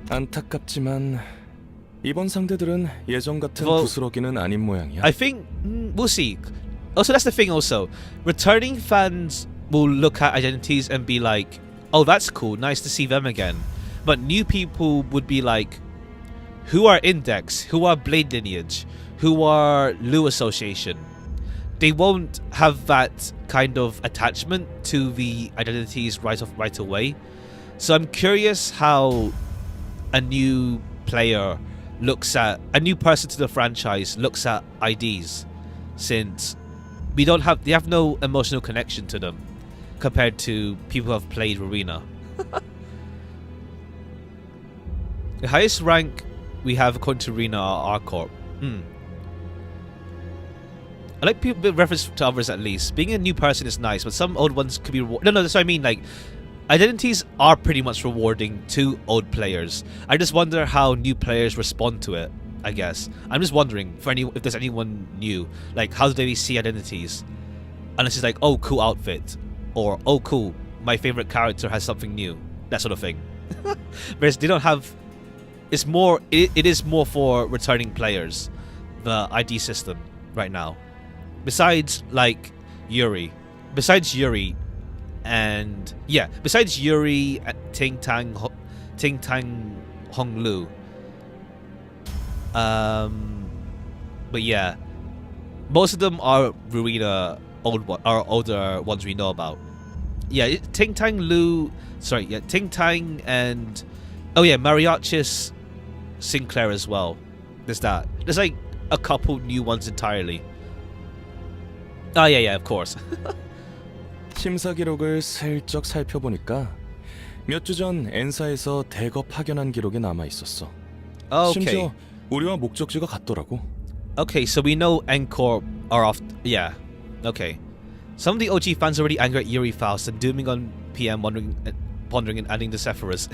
안타깝지만 이번 상대들은 예전 같은 Well, 부스러기는 아닌 모양이야. I think we'll see. Also, that's the thing. Also, returning fans will look at identities and be like, "Oh, that's cool. Nice to see them again." But new people would be like, "Who are Index? Who are Blade Lineage? Who are Lu Association?" They won't have that kind of attachment to the identities right away. So I'm curious how a new player looks at a new person to the franchise looks at IDs, since they have no emotional connection to them compared to people who have played Arena. The highest rank we have according to Arena are Corp. I like people reference to others at least. Being a new person is nice, but some old ones could be no, that's what I mean. Like, identities are pretty much rewarding to old players. I just wonder how new players respond to it, I guess. I'm just wondering if there's anyone new. Like, how do they see identities? Unless it's like, oh, cool outfit. Or, oh, cool, my favorite character has something new. That sort of thing. Whereas they don't have... It is more for returning players, the ID system right now. Besides, like, Yuri. Besides Yuri, Ting Tang Hong Lu. But yeah, most of them are Ruina older ones we know about. Yeah, Ting Tang and Mariachis Sinclair as well. There's that. There's like a couple new ones entirely. Oh yeah, of course. 심사 기록을 슬쩍 살펴보니까 몇 주 전 엔사에서 대거 파견한 기록이 남아 있었어. Okay. 심지어 우리와 목적지가 같더라고. Okay, so we know Corp are off. Yeah. Okay. Some of the OG fans already angry at Yuri Faust and dooming on PM, pondering and adding the Sephiroths.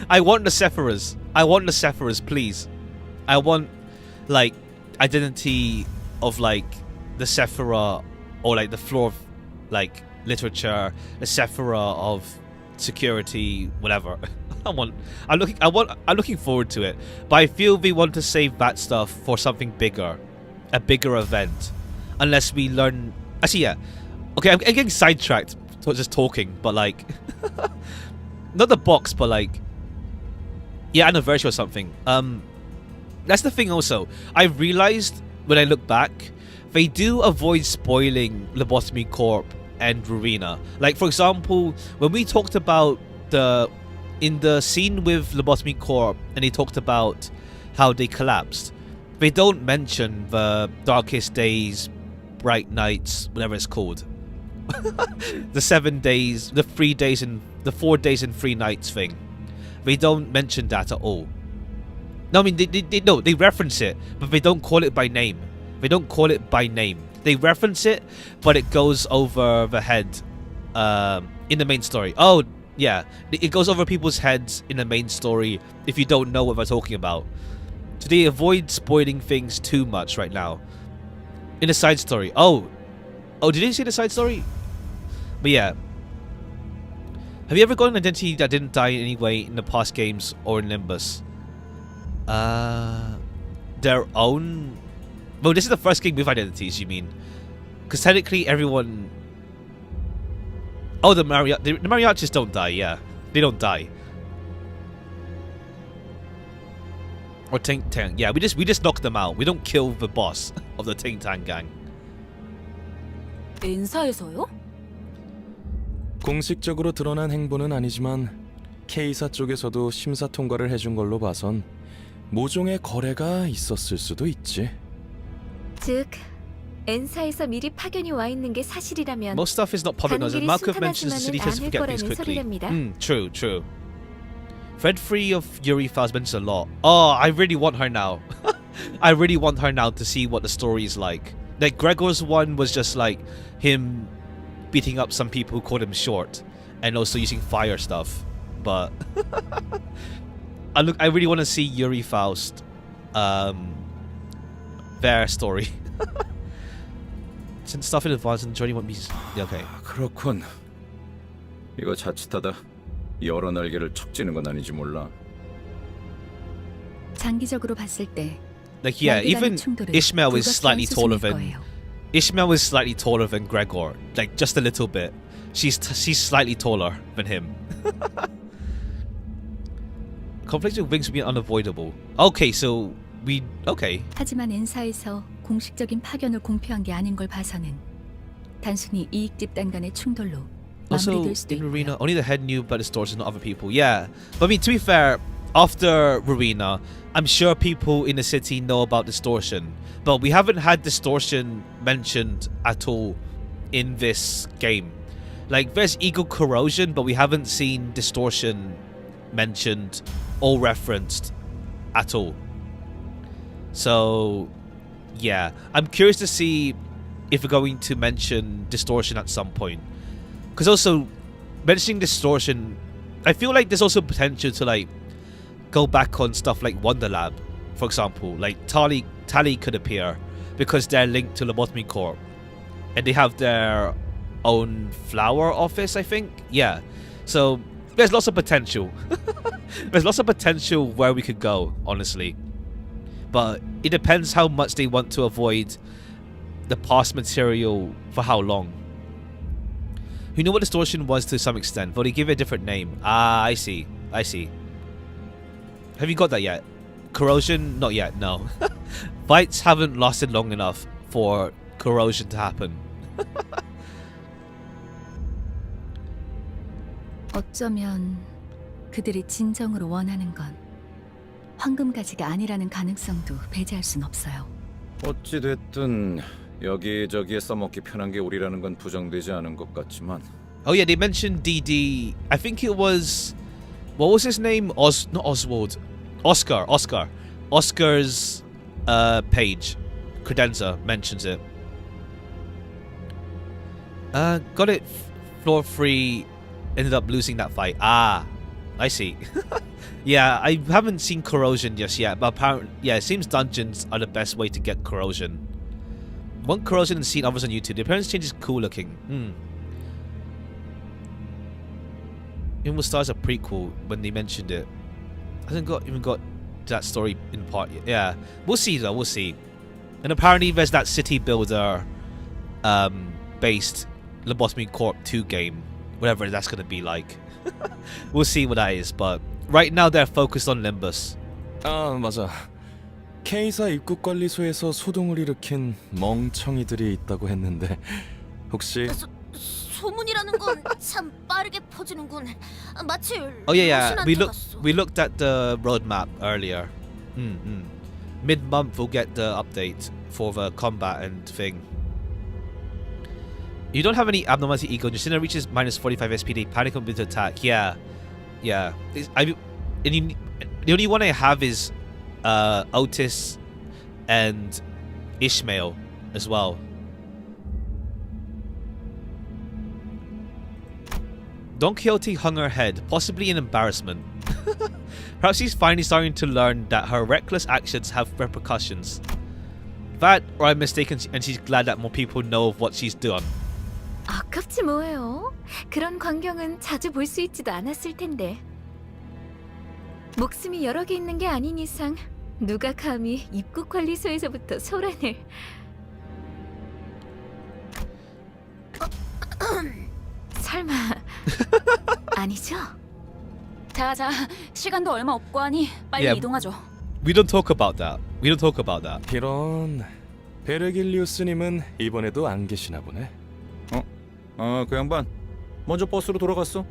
I want the Sephiroths, please. I want, like, identity of, like, the Sephira, or like the floor of, like, literature, the Sephira of security, whatever. I'm looking forward to it, but I feel we want to save that stuff for something bigger, a bigger event, unless we learn. Actually, yeah. Okay, I'm getting sidetracked, just talking, but like, not the box, but like, yeah, anniversary or something. That's the thing. Also, I realized when I look back, they do avoid spoiling Lobotomy Corp and Rowena. Like, for example, when we talked about in the scene with Lobotomy Corp, and they talked about how they collapsed, they don't mention the darkest days, bright nights, whatever it's called. The 7 days, the 3 days and the 4 days and 3 nights thing. They don't mention that at all. No, I mean, they reference it, but they don't call it by name. They reference it, but it goes over the head in the main story. Oh, yeah. It goes over people's heads in the main story if you don't know what they're talking about. So they avoid spoiling things too much right now. In the side story. Oh, did you see the side story? But yeah. Have you ever got an identity that didn't die in any way in the past games or in Limbus? Their own... Well, this is the first game with identities, you mean? Because technically everyone... Oh, the mariachis don't die, yeah. They don't die. Or Ting Tang. Yeah, we just knock them out. We don't kill the boss of the Ting Tang gang. 엔사에서요? 공식적으로 드러난 행보는 아니지만 K사 쪽에서도 심사 통과를 해준 걸로 봐선 모종의 거래가 있었을 수도 있지. 즉, 엔사에서 미리 파견이 와 있는 게 사실이라면 Most stuff is not public knowledge. 단길이 Markov mentions the city tends to 순탄하지만은 forget 않을 things 거라는 quickly. 소리랍니다. True. Fred Free of Yuri Faust mentions a lot. Oh, I really want her now. I really want her now to see what the story is like. Like, Gregor's one was just like him beating up some people who called him short and also using fire stuff. But I really want to see Yuri Faust their story. Since stuff in advance and journey won't be okay. 그렇군. 이거 자칫하다 여러 날개를 척 찌는 건 아닌지 몰라. 장기적으로 봤을 때 Like yeah, even Ishmael is slightly taller than Gregor, like just a little bit. She's slightly taller than him. Conflict with wings would be unavoidable. Okay, so okay. 하지만 N사에서 공식적인 파견을 공표한 게 아닌 걸 봐서는 단순히 이익 집단 간의 충돌로 Also, 마무리될 수도 in 있고요. Rowena, only the head knew about Distortion, not other people. Yeah, but I mean, to be fair, after Rowena, I'm sure people in the city know about Distortion, but we haven't had Distortion mentioned at all in this game. Like, there's ego corrosion, but we haven't seen Distortion mentioned or referenced at all. So, yeah, I'm curious to see if we're going to mention Distortion at some point. Because also, mentioning Distortion, I feel like there's also potential to like go back on stuff like Wonderlab, for example. Like Tali could appear because they're linked to Lobotomy Corp, and they have their own flower office, I think. Yeah, so there's lots of potential. There's lots of potential where we could go, honestly. But it depends how much they want to avoid the past material for how long. You know what Distortion was to some extent, but they give it a different name. Ah, I see. I see. Have you got that yet? Corrosion? Not yet, no. Bites haven't lasted long enough for corrosion to happen. 어쩌면 그들이 진정으로 원하는 건 황금가지가 아니라는 가능성도 배제할 순 없어요. 어찌 됐든 여기저기에 써먹기 편한 게 우리라는 건 부정되지 않은 것 같지만. Oh yeah, they mentioned DD. I think it was, what was his name? Not Oswald. Oscar. Oscar's page. Credenza mentions it. Got it. Floor 3 ended up losing that fight. Ah, I see. Yeah, I haven't seen corrosion just yet, but apparently, yeah, it seems dungeons are the best way to get corrosion. One corrosion and seen others on YouTube. The appearance change is cool looking. Even was stars a prequel when they mentioned it. Hasn't even got that story in part yet. Yeah, we'll see though. We'll see. And apparently there's that city builder based Lobotomy Corp 2 game, whatever that's gonna be like. We'll see what that is. But right now they're focused on Limbus. 아 맞아. K사 입국관리소에서 소동을 일으킨 멍청이들이 있다고 했는데 혹시 소문이라는 건 참 빠르게 퍼지는군. 마치 Oh yeah. 로신한테 We looked at the roadmap earlier. Mid-month we'll get the update for the combat and thing. You don't have any abnormality ego. Your sinner reaches minus 45 SPD. Panic on to attack. Yeah. The only one I have is Otis and Ishmael as well. Don Quixote hung her head, possibly in embarrassment. Perhaps she's finally starting to learn that her reckless actions have repercussions. That, or I'm mistaken, and she's glad that more people know of what she's done. 아깝지 뭐예요. 그런 광경은 자주 볼 수 있지도 않았을 텐데. 목숨이 여러 개 있는 게 아닌 이상 누가 감히 입국관리소에서부터 소란을... 설마... 아니죠? 자, 시간도 얼마 없고 하니 빨리 Yeah. 이동하죠. We don't talk about that. 이런 베르길리우스님은 이번에도 안 계시나 보네. 그 양반 먼저 버스로 돌아갔어.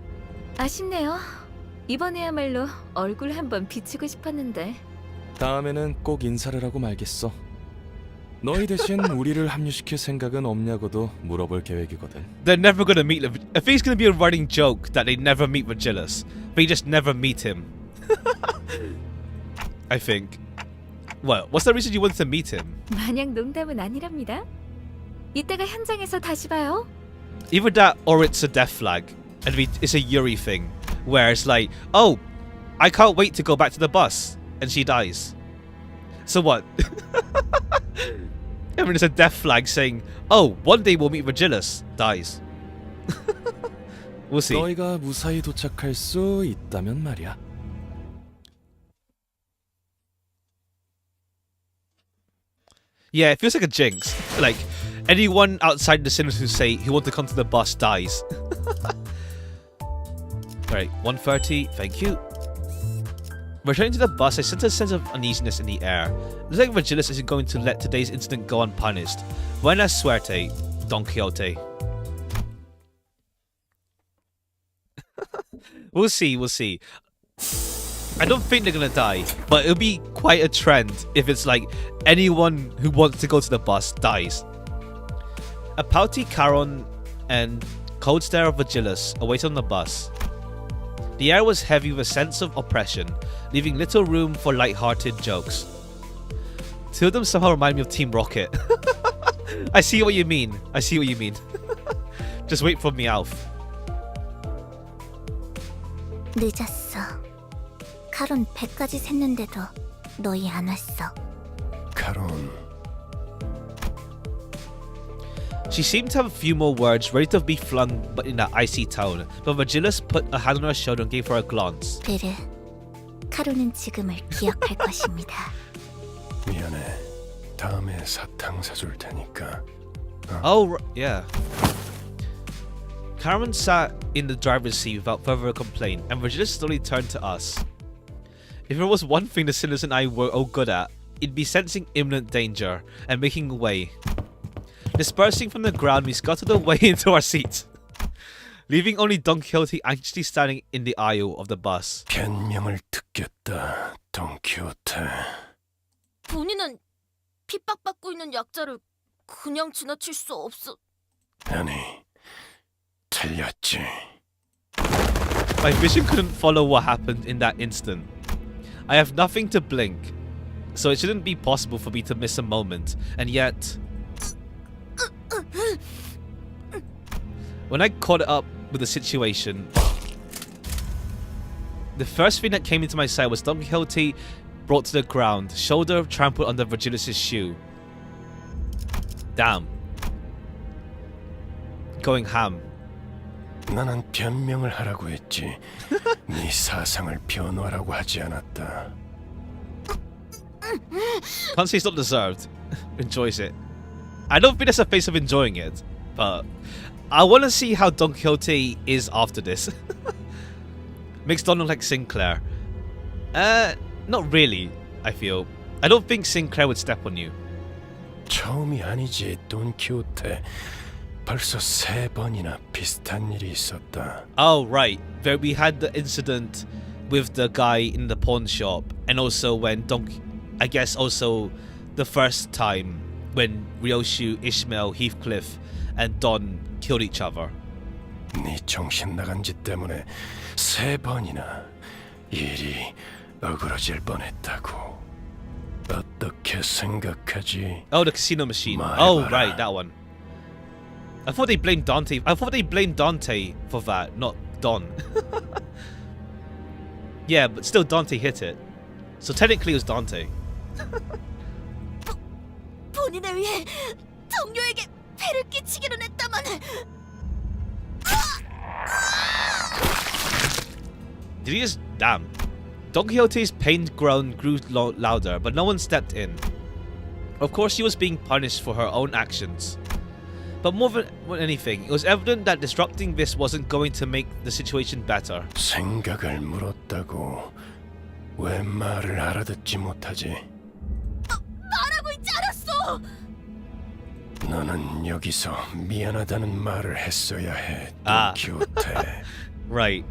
아쉽네요. 이번에야말로 얼굴 한번 비추고 싶었는데. 다음에는 꼭 인사를 하고 말겠어. 너희 대신 우리를 합류시킬 생각은 없냐고도 물어볼 계획이거든. They're never gonna meet. If he's gonna be a running joke that they never meet Vergilius, they just never meet him. I think. Well, what's the reason you wanted to meet him? 마냥 농담은 아니랍니다. 이따가 현장에서 다시 봐요. Either that or it's a death flag, and it's a Yuri thing, where it's like, oh, I can't wait to go back to the bus, and she dies. So what? I mean, it's a death flag saying, "Oh, one day we'll meet Regeneration." Dies. We'll see. 너희가 무사히 도착할 수 있다면 말이야. Yeah, it feels like a jinx. Like, anyone outside the cinemas who want to come to the bus dies. Alright, 1:30, thank you. Returning to the bus, I sense a sense of uneasiness in the air. Looks like Regeneration isn't going to let today's incident go unpunished. Buena suerte, Don Quixote. We'll see, we'll see. I don't think they're gonna die, but it'll be quite a trend if it's like anyone who wants to go to the bus dies. A pouty Charon and cold stare of Vergilius await on the bus. The air was heavy with a sense of oppression, leaving little room for light-hearted jokes. Two of them somehow remind me of Team Rocket. I see what you mean. I see what you mean. Just wait for Meowth. 늦었어. 카론 100까지 샜는데도 너희 안 왔어. 카론. She seemed to have a few more words ready to be flung but in that icy tone, but Vergilius put a hand on her shoulder and gave her a glance. 베르, 카론은 지금을 기억할 것입니다. 미안해. 다음에 사탕 사줄 테니까. Oh, yeah. Cameron sat in the driver's seat without further complaint, and Vergilius slowly turned to us. If there was one thing the sinners and I were all good at, it'd be sensing imminent danger and making way. Dispersing from the ground, we scuttled away into our seats, leaving only Don Quixote anxiously standing in the aisle of the bus. 변명을 듣겠다, 돈 키호테. 본인은 핍박받고 있는 약자를 그냥 지나칠 수 없어. 아니, 틀렸지. My vision couldn't follow what happened in that instant. I have nothing to blink, so it shouldn't be possible for me to miss a moment, and yet... When I caught up with the situation, the first thing that came into my sight was Don Quixote brought to the ground, shoulder trampled under Vergilius' shoe. Damn. Going ham. 나는 변명을 하라고 했지. 네 사상을 변호하라고 하지 않았다. Can't say it's not deserved. Enjoys it. I don't think that's a face of enjoying it, but I want to see how Don Quixote is after this. Makes Don look like Sinclair. Not really, I feel. I don't think Sinclair would step on you. 처음이 아니지, 돈 키호테. 벌써 3번이나 비슷한 일이 있었다. Oh, right. We had the incident with the guy in the pawn shop, and also when I guess also the first time when Ryoshu, Ishmael, Heathcliff, and Don killed each other. 네 정신 나간 짓 때문에 3번이나 일이 어그러질 뻔했다고. 어떻게 생각하지? Oh, the casino machine. 말해봐라. Oh, right, that one. I thought they blamed Dante. I thought they blamed Dante for that, not Don. Yeah, but still Dante hit it. So technically it was Dante. 본인을 위해 동료에게 패를 끼치기는 했다만. Did he just... Damn. Don Quixote's pained groan grew louder, but no one stepped in. Of course she was being punished for her own actions. But more than anything, it was evident that disrupting this wasn't going to make the situation better. 생각을 물었다고 왜 말을 알아듣지 못하지? 말하고 있지 않았어. 너는 여기서 미안하다는 말을 했어야 해, Ah. 돈 키호테. Right.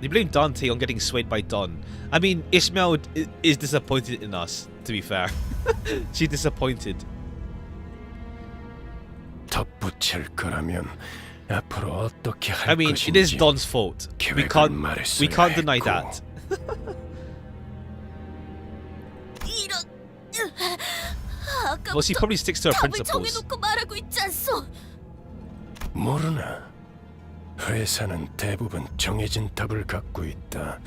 They blame Dante on getting swayed by Don. I mean, Ishmael is disappointed in us, to be fair. She's disappointed. 덧붙일 거라면 앞으로 어떻게 할 I mean, it is 것인지 Don's fault. We 계획을 can't deny 말했어야 that. 이런. Well, she probably sticks to her 답을 principles. 정해놓고 말하고 있지 않소. 모르나? 회사는 대부분 정해진 답을 갖고 있다.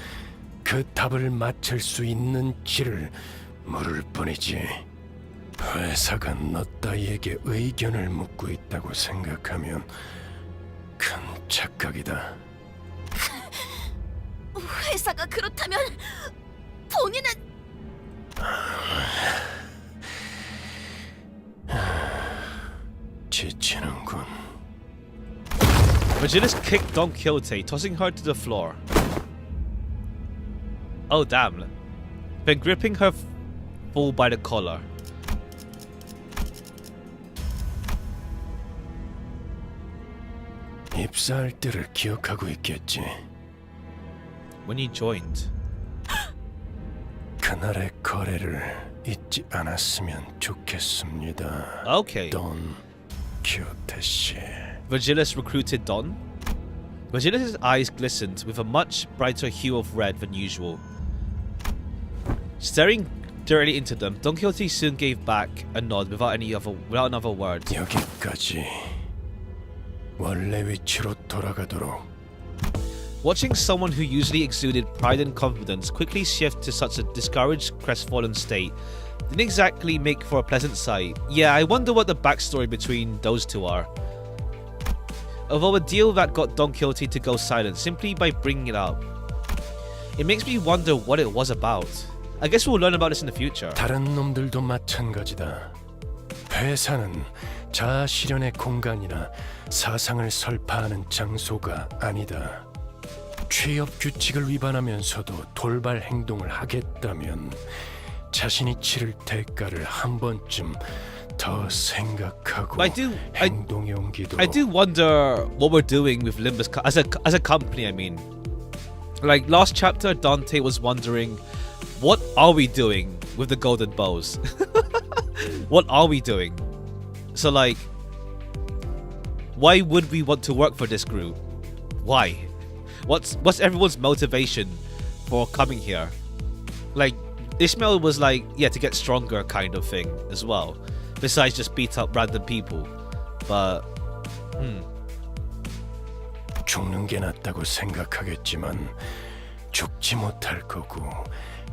그 답을 맞출 수 있는 길을 물을 뿐이지. 회사가 너 따위에게 의견을 묻고 있다고 생각하면 큰 착각이다. 회사가 그렇다면 본인은 지치는군. Regeneration kicked Don Quixote, tossing her to the floor. Oh damn. Been gripping her full by the collar. 입사할 때를 기억하고 있겠지. When you joined. 그날의 거래를 잊지 않았으면 좋겠습니다. Okay. 돈 키오테 씨. Vergilius recruited Don. Vergilius' eyes glistened with a much brighter hue of red than usual. Staring directly into them, Don Quixote soon gave back a nod without another word. 여기까지 원래 위치로 돌아가도록. Watching someone who usually exuded pride and confidence quickly shift to such a discouraged, crestfallen state didn't exactly make for a pleasant sight. Yeah, I wonder what the backstory between those two are. Although a deal that got Don Quixote to go silent simply by bringing it up, it makes me wonder what it was about. I guess we'll learn about this in the future. 다른 놈들도 마찬가지다. 회사는 자아 실현의 공간이나 사상을 설파하는 장소가 아니다. 취업 규칙을 위반하면서도 돌발 행동을 하겠다면 자신이 치를 대가를 한 번쯤 더 생각하고 행동에 옮기도록. I do wonder what we're doing with Limbus as a company. I mean, like last chapter, Dante was wondering, what are we doing with the golden bows? What are we doing? So like, why would we want to work for this group? Why? What's everyone's motivation for coming here? Like, Ishmael was like, yeah, to get stronger kind of thing as well. Besides just beat up random people. But, 죽는 게 낫다고 생각하겠지만 죽지 못할 거고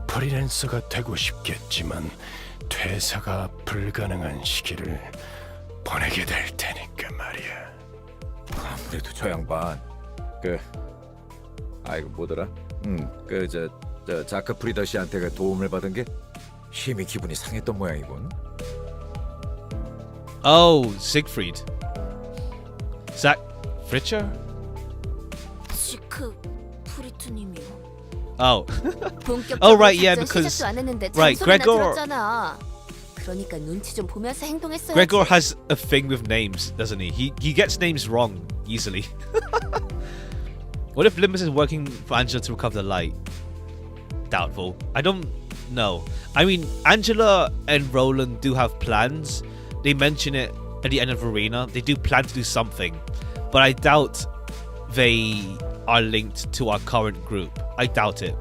프리랜서가 되고 싶겠지만 퇴사가 불가능한 시기를 보내게 될 테니까 말이야. 아무래도 저 양반 아이고 뭐더라? 저 자크 프리더 씨한테 도움을 받은 게 힘이 기분이 상했던 모양이군. oh, Siegfried. Zach Fritcher? 시크 프리트님이요. Oh. Oh right, yeah, because right, Gregor 그러니까 눈치 좀 보면서 행동했어야지. Gregor has a thing with names, doesn't he? He gets names wrong easily. What if Limbus is working for Angela to recover the light? Doubtful. I don't know. I mean, Angela and Roland do have plans. They mention it at the end of Arena. They do plan to do something, but I doubt they are linked to our current group. I doubt it.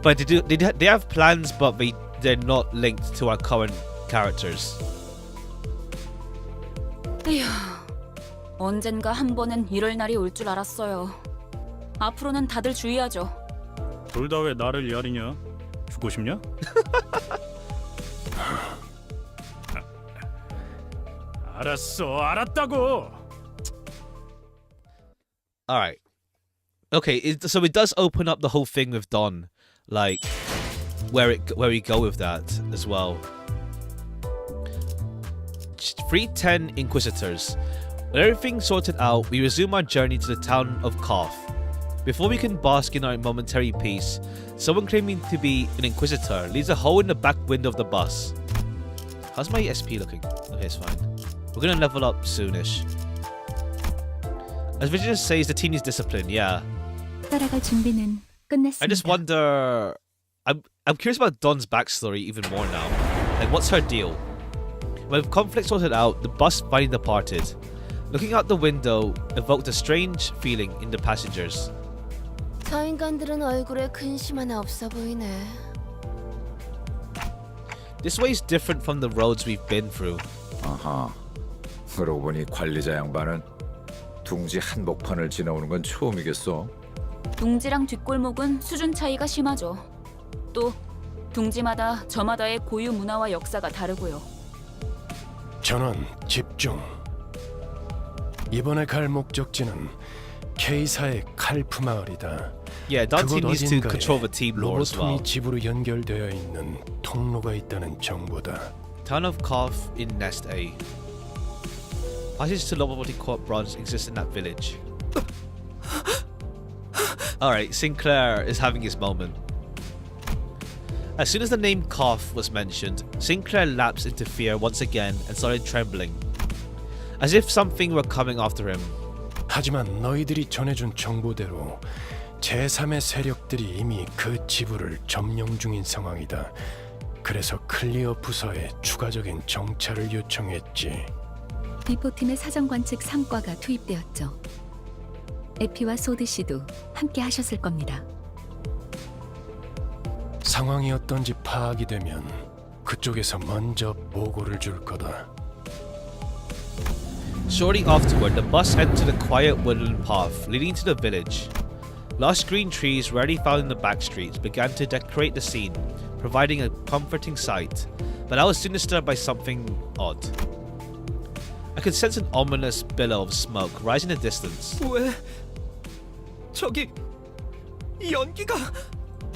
But they have plans, but they're not linked to our current characters. 에휴, 언젠가 한 번은 이럴 날이 올 줄 알았어요. 앞으로는 다들 주의하죠. 둘 다 왜 나를 야리냐? 죽고 싶냐? 알았어, 알았다고. All right. Okay, so it does open up the whole thing with Don, like where we go with that as well. 310 Inquisitors. With everything sorted out, we resume our journey to the town of Corp. Before we can bask in our momentary peace, someone claiming to be an Inquisitor leaves a hole in the back window of the bus. How's my SP looking? Okay, it's fine. We're gonna level up soonish. As Vigilance says, the team is disciplined, yeah. 따라갈 준비는 끝냈습니다. I just wonder... I'm curious about Don's backstory even more now. Like, what's her deal? With conflict sorted out, the bus finally departed. Looking out the window evoked a strange feeling in the passengers. 저 인간들은 얼굴에 근심 하나 없어 보이네. This way is different from the roads we've been through. 아하. 그러고 보니 관리자 양반은 둥지 한복판을 지나오는 건 처음이겠어. 둥지랑 뒷골목은 수준 차이가 심하죠. 또 둥지마다 저마다의 고유 문화와 역사가 다르고요. 전원 집중. 이번에 갈 목적지는 K사의 칼프 마을이다. Yeah, Dante 그곳 needs to 어딘가에 control the team more as well. 로봇통이 집으로 연결되어 있는 통로가 있다는 정보다. Town of Corp in Nest A. Passage to Lobality Corp bronze exists in that village. Alright, Sinclair is having his moment. As soon as the name Corp was mentioned, Sinclair lapsed into fear once again and started trembling, as if something were coming after him. 하지만 너희들이 전해준 정보대로 제3의 세력들이 이미 그 지부를 점령 중인 상황이다. 그래서 클리어 부서에 추가적인 정찰을 요청했지. 비포팀의 사정 관측 3과가 투입되었죠. 에피와 소드 씨도 함께 하셨을 겁니다. 상황이 어떤지 파악이 되면 그쪽에서 먼저 보고를 줄 거다. Shortly afterward, the bus entered a quiet woodland path leading to the village. Lush green trees rarely found in the back streets began to decorate the scene, providing a comforting sight, but I was soon disturbed by something odd. I could sense an ominous billow of smoke rise in the distance. 왜? 저기 연기가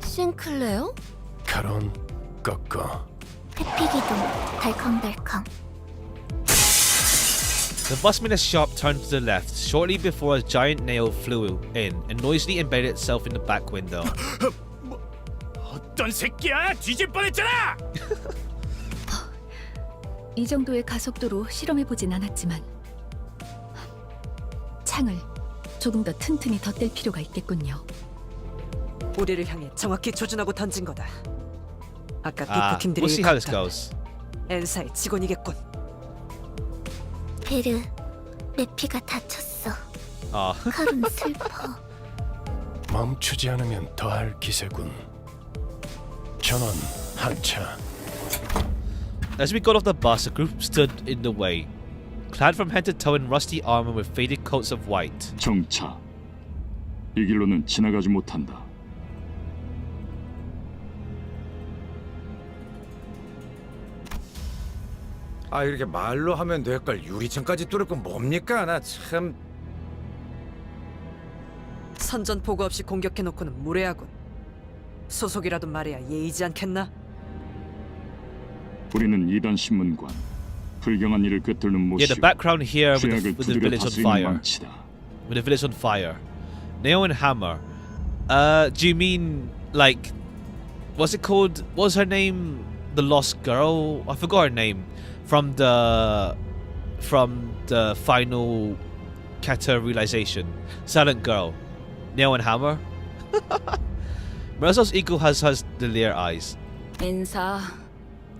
싱클레어? 카론 꺾어. 해피기도 덜컹덜컹. The bus made a sharp turn to the left shortly before a giant nail flew in and noisily embedded itself in the back window. 어떤 새끼야? 뒤질 뻔했잖아. 이 정도의 가속도로 실험해보진 않았지만 창을 조금 더 튼튼히 덧댈 필요가 있겠군요. 우리를 향해 정확히 조준하고 던진 거다. 아까 We'll 비프팀들이 see how this goes. 엔사의 직원이겠군. 베르, 메피가 다쳤어. Ah. 카론 슬퍼. 멈추지 않으면 더할 기세군. 전원 하차. As we got off the bus, a group stood in the way, clad from head to toe in rusty armor with faded coats of white. 정차. 이 길로는 지나가지 못한다. 아 이렇게 말로 하면 될 걸 유리창까지 뚫을 건 뭡니까? 나 참. 선전 보고 없이 공격해놓고는 무례하군. 소속이라도 말해야 예의지 않겠나? 우리는 이단 신문관. 불경한 일을 꿰뚫는 Yeah, the 모습. background here with 죄악을 the 두드려 village on 다스리는 fire. 망치다. With the village on fire. Nail and hammer. Do you mean like, what's it called? What's her name? The lost girl? I forgot her name. From the final Kata realization. Silent girl. Nail and hammer. Merzel's eagle has the leer eyes. 인사.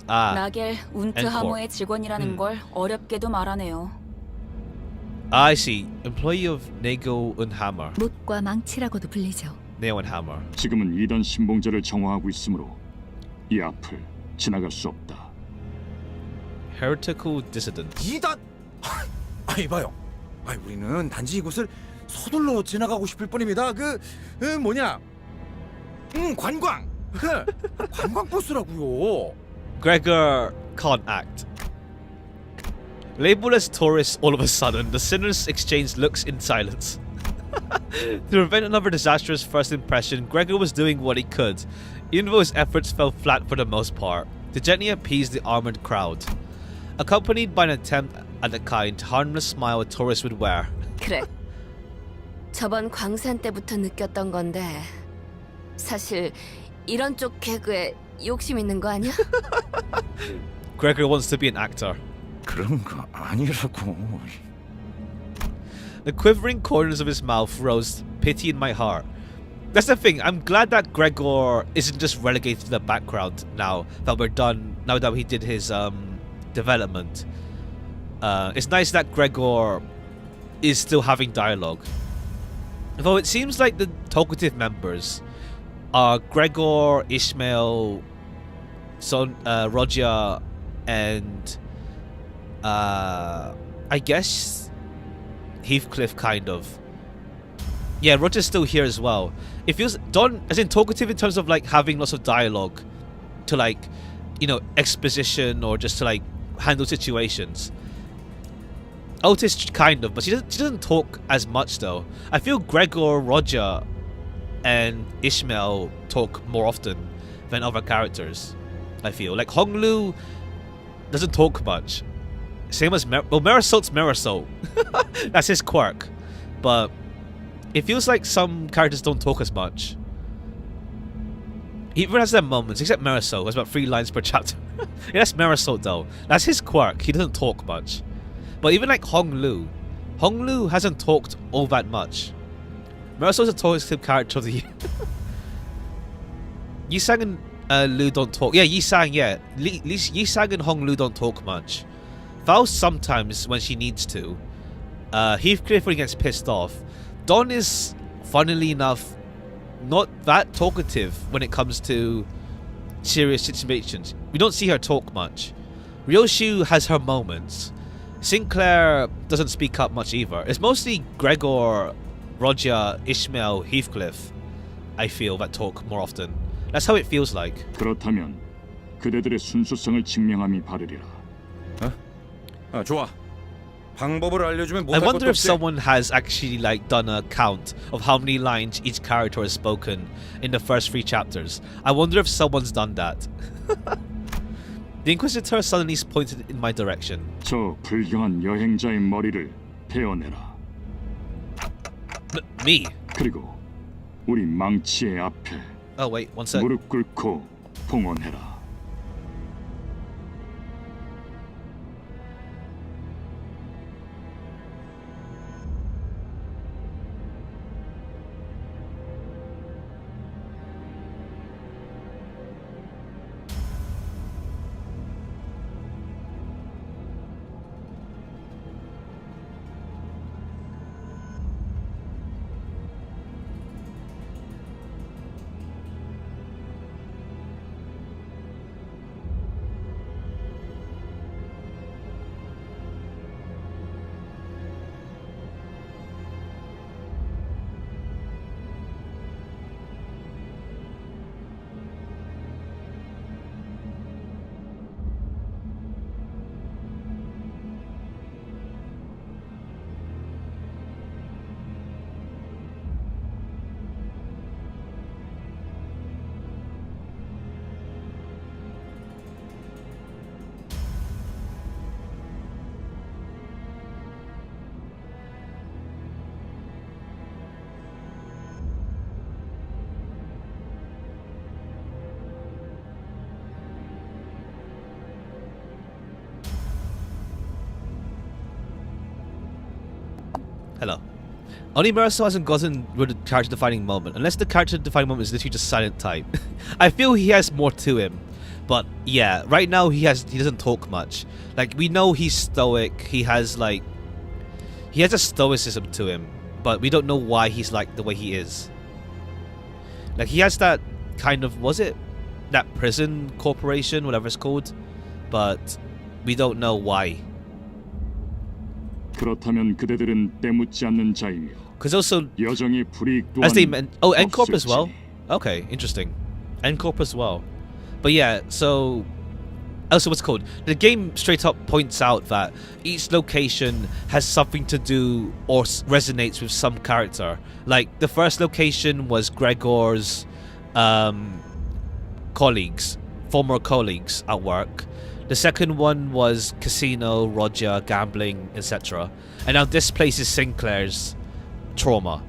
Ah. 나겔 운트 and 하모의 Corp. 직원이라는 걸 어렵게도 말하네요. I see. Employee of Nagel and Hammer. 못과 망치라고도 불리죠. Nail and Hammer. 지금은 이단 신봉자를 정화하고 있으므로 이 앞을 지나갈 수 없다. Heretical dissidents. 이단. 아 이봐요. 아 우리는 단지 이곳을 서둘러 지나가고 싶을 뿐입니다. 뭐냐? 관광. 관광 버스라고요. Gregor can't act. Labeled as tourists all of a sudden, the sinners exchanged looks in silence. To prevent another disastrous first impression, Gregor was doing what he could, even though his efforts fell flat for the most part, to gently appease the armored crowd, accompanied by an attempt at the kind, harmless smile a tourist would wear. 그래. 저번 광산 때부터 느꼈던 건데 사실 이런 쪽 개그에 욕심 있는 거 아니야? Gregor wants to be an actor. 그런 거 아니라고. The quivering corners of his mouth rose pity in my heart. That's the thing, I'm glad that Gregor isn't just relegated to the background now that we're done, now that he did his development. It's nice that Gregor is still having dialogue. Though it seems like the talkative members are Gregor, Ishmael, Roger, and I guess Heathcliff, kind of. Yeah, Roger's still here as well. It feels Don as in talkative in terms of like having lots of dialogue to like, you know, exposition or just to like handle situations. Otis kind of, but she doesn't talk as much though. I feel Gregor, Roger, and Ishmael talk more often than other characters. I feel like Honglu doesn't talk much. Same as Marisolt's Marisol. That's his quirk. But it feels like some characters don't talk as much. He even has their moments, except Marisol, who has about 3 lines per chapter. Yeah, that's Marisolt though. That's his quirk. He doesn't talk much. But even like Honglu hasn't talked all that much. Marisol's a talkative character of the year. Yisang and Lu don't talk. Yeah, Yisang, yeah. Yisang and Honglu don't talk much. Faust sometimes when she needs to. Heathcliff when he gets pissed off. Dawn is, funnily enough, not that talkative when it comes to serious situations. We don't see her talk much. Ryoshu has her moments. Sinclair doesn't speak up much either. It's mostly Gregor, Roger, Ishmael, Heathcliff, I feel, that talk more often. That's how it feels like. 그렇다면 그대들의 순수성을 증명함이 바르리라. 좋아. 방법을 알려주면 I 못할 wonder 것도 if 없지. someone has actually like done a count of how many lines each character has spoken in the first 3 chapters. I wonder if someone's done that. The Inquisitor suddenly pointed in my direction. 저 불경한 여행자의 머리를 베어내라. Me? 그리고 우리 망치의 앞에 Oh wait, one sec. 무릎 꿇고 봉헌해라. Hello. Only Marisol hasn't gotten rid of the character defining moment, unless the character defining moment is literally just silent type. I feel he has more to him. But yeah, right now he doesn't talk much. Like, we know he's stoic, he has a stoicism to him, but we don't know why he's like the way he is. Like, he has that kind of, was it that prison corporation, whatever it's called, but we don't know why. 그렇다면 그대들은 때묻지 않는 자이며 Because also, 여정의 불이익 as they 또한 meant, oh, N-Corp as well. 없을지니. Okay, interesting. N-Corp as well. But yeah, so also what's it called? The game straight up points out that each location has something to do or resonates with some character. Like the first location was Gregor's colleagues, former colleagues at work. The second one was casino, Roger, gambling, etc. And now this place is Sinclair's trauma.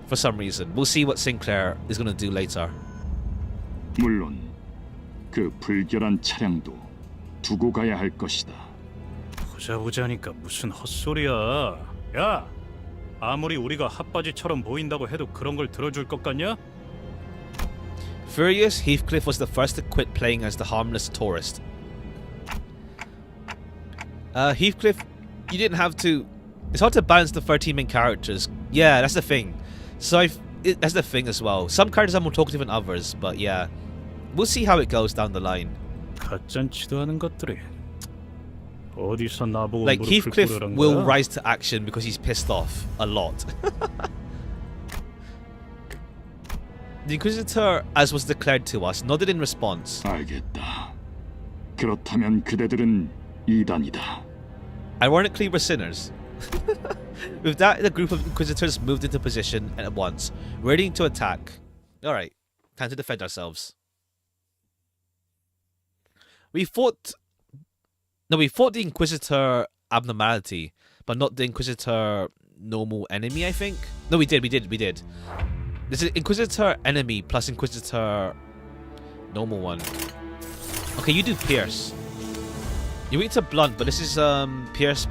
For some reason. We'll see what Sinclair is going to do later. 물론 그 불결한 차량도 두고 가야 할 것이다. 보자보자니까 무슨 헛소리야. 야, 아무리 우리가 핫바지처럼 보인다고 해도 그런 걸 들어줄 것 같냐? Furious, Heathcliff was the first to quit playing as the harmless tourist. Heathcliff, you didn't have to... It's hard to balance the 13 main characters. Yeah, that's the thing. So that's the thing as well. Some characters are more talkative than others, but yeah. We'll see how it goes down the line. 가짠치도 않은 것들이 어디서 나보고 Like, 무릎을 Heathcliff 꿇으란 will 거야? rise to action because he's pissed off a lot. The Inquisitor, as was declared to us, nodded in response. 알겠다. 그렇다면 그대들은 이단이다. Ironically, we're sinners. With that, the group of Inquisitors moved into position at once, ready to attack. Alright, time to defend ourselves. We fought the Inquisitor Abnormality, but not the Inquisitor normal enemy, I think? No, we did. There's an Inquisitor enemy plus Inquisitor normal one. Okay, you do Pierce. You weak to Blunt, but this is Pierce,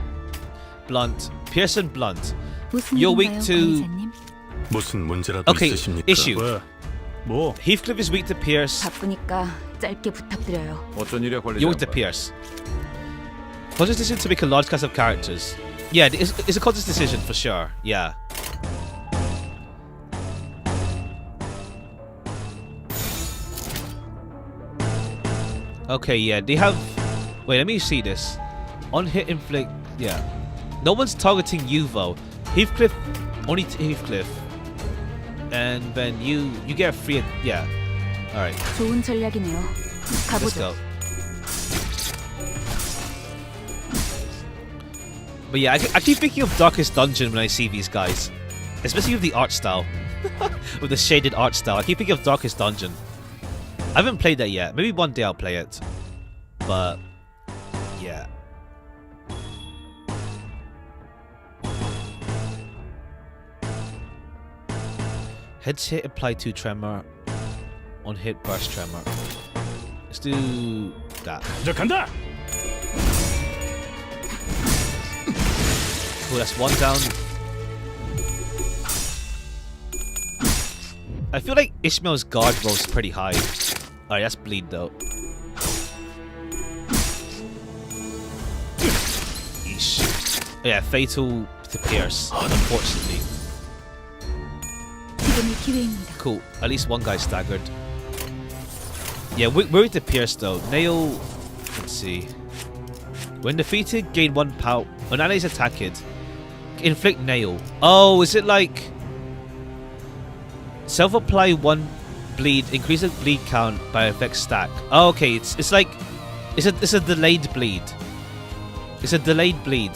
Blunt, Pierce and Blunt. You're weak to... 무슨 문제라도 Okay, 있으십니까? issue. 뭐? Heathcliff is weak to Pierce. 바쁘니까 짧게 부탁드려요. 어쩐 일이야 관리자? You're weak to Pierce. Conscious decision to make a large cast of characters. Yeah, it's a conscious decision for sure. Yeah. Okay, yeah, they have... Wait, let me see this. On hit inflict... Yeah. No one's targeting you though. Heathcliff... Only Heathcliff. And then you get a free... Yeah. Alright. 좋은 전략이네요. Let's go. But yeah, I keep thinking of Darkest Dungeon when I see these guys. Especially with the art style. With the shaded art style. I keep thinking of Darkest Dungeon. I haven't played that yet. Maybe one day I'll play it. But... Yeah. Heads hit, apply 2 tremor. On hit, burst tremor. Let's do that. 시작한다. Cool, that's 1 down. I feel like Ishmael's guard roll's pretty high. Alright, that's bleed though. Eesh. Yeah, fatal to Pierce, unfortunately. Cool, at least one guy staggered. Yeah, we're to Pierce though. Nail, let's see. When defeated, gain 1 power. When allies attacked, inflict nail. Oh, is it like self-apply 1 bleed, increase the bleed count by effect stack? Oh, okay, it's like it's a delayed bleed. It's a delayed bleed.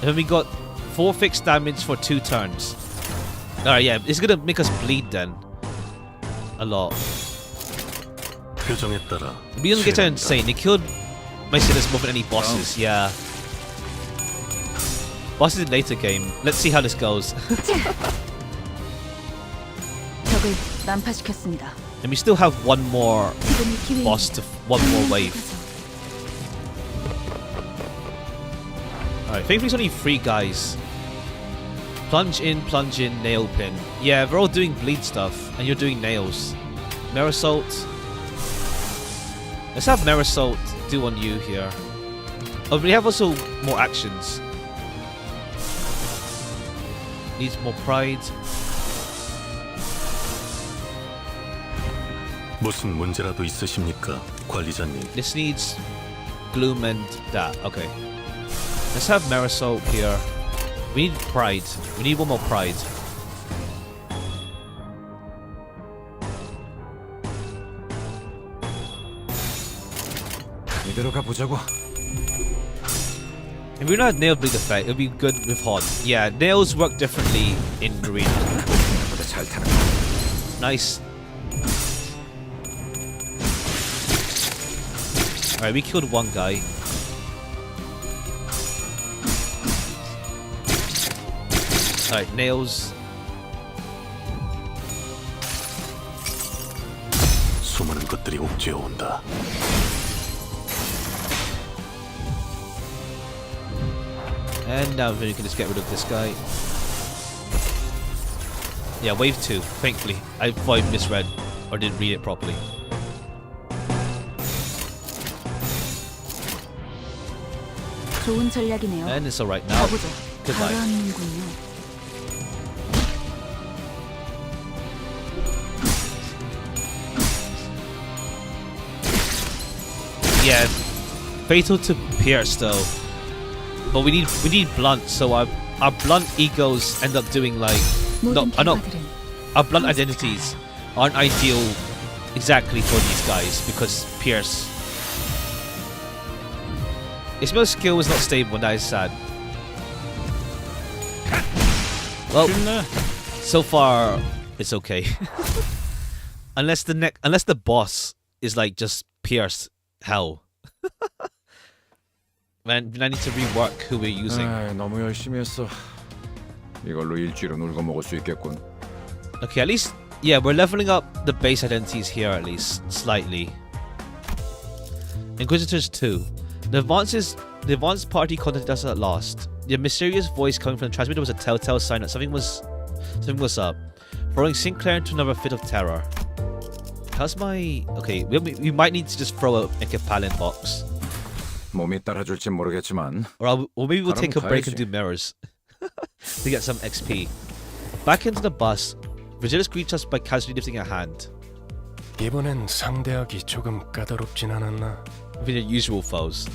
And then we got 4 fixed damage for 2 turns. Alright, yeah, it's gonna make us bleed then. A lot. 표정에 따라 We don't get insane. They killed my sinners more than any bosses, yeah. Bosses in later game. Let's see how this goes. 적을 난파시켰습니다. And we still have one more boss to one more wave. Alright, thankfully it's only 3 guys. Plunge in, nail pin. Yeah, we're all doing bleed stuff, and you're doing nails. Marisalt. Let's have Marisalt do on you here. Oh, we have also more actions. Needs more pride. 무슨 문제라도 있으십니까, 관리자님? This needs gloom and that. Okay. Let's have Marisol here. We need pride. We need 1 more pride. 이대로 가보자고. If we don't have nail bleed effect, it'll be good with Hod. Yeah, nails work differently in green. Nice. Alright, we killed 1 guy. Alright, nails. 수많은 것들이 옥죄어 온다. And now we can just get rid of this guy. Yeah, wave 2, thankfully. I thought I misread or didn't read it properly. 좋은 전략이네요. And it's alright now. Goodbye. Yeah, fatal to Pierce though. But we need blunt, so our blunt egos end up doing like our blunt identities aren't ideal exactly for these guys because Pierce. His most skill is not stable, and that is sad. Well, so far it's okay. unless the boss is like just Pierce hell. Man, I need to rework who we're using. 너무 열심히 했어. 이걸로 일주일은 울고 먹을 수 있겠군. Okay, at least, yeah, we're leveling up the base identities here at least slightly. Inquisitors 2. The advanced party contacted us at last. The mysterious voice coming from the transmitter was a telltale sign that something was up, throwing Sinclair into another fit of terror. How's my... Okay, we might need to just throw a Palin box. 몸이 따라줄진 모르겠지만. Or maybe we'll take a break and do mirrors to get some XP. Back into the bus, Virgilis greets us by casually lifting a hand. 이번엔 상대하기 조금 까다롭진 않았나? With your usual foes.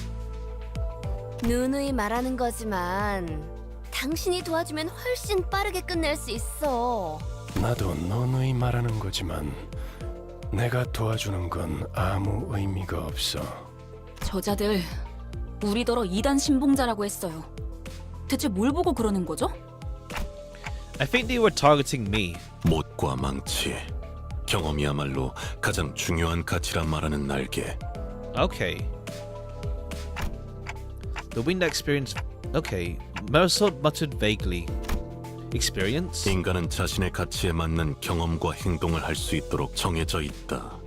누누이 말하는 거지만 당신이 도와주면 훨씬 빠르게 끝낼 수 있어. 나도 누누이 말하는 거지만 내가 도와주는 건 아무 의미가 없어. 저자들 우리더러 2단 신봉자라고 했어요. 대체 뭘 보고 그러는 거죠? I think they were targeting me. 못과 망치, 경험이야말로 가장 중요한 가치란 말하는 날개. Okay. The wind experience. Okay. Marisol muttered vaguely. Experience? 인간은 자신의 가치에 맞는 경험과 행동을 할 수 있도록 정해져 있다.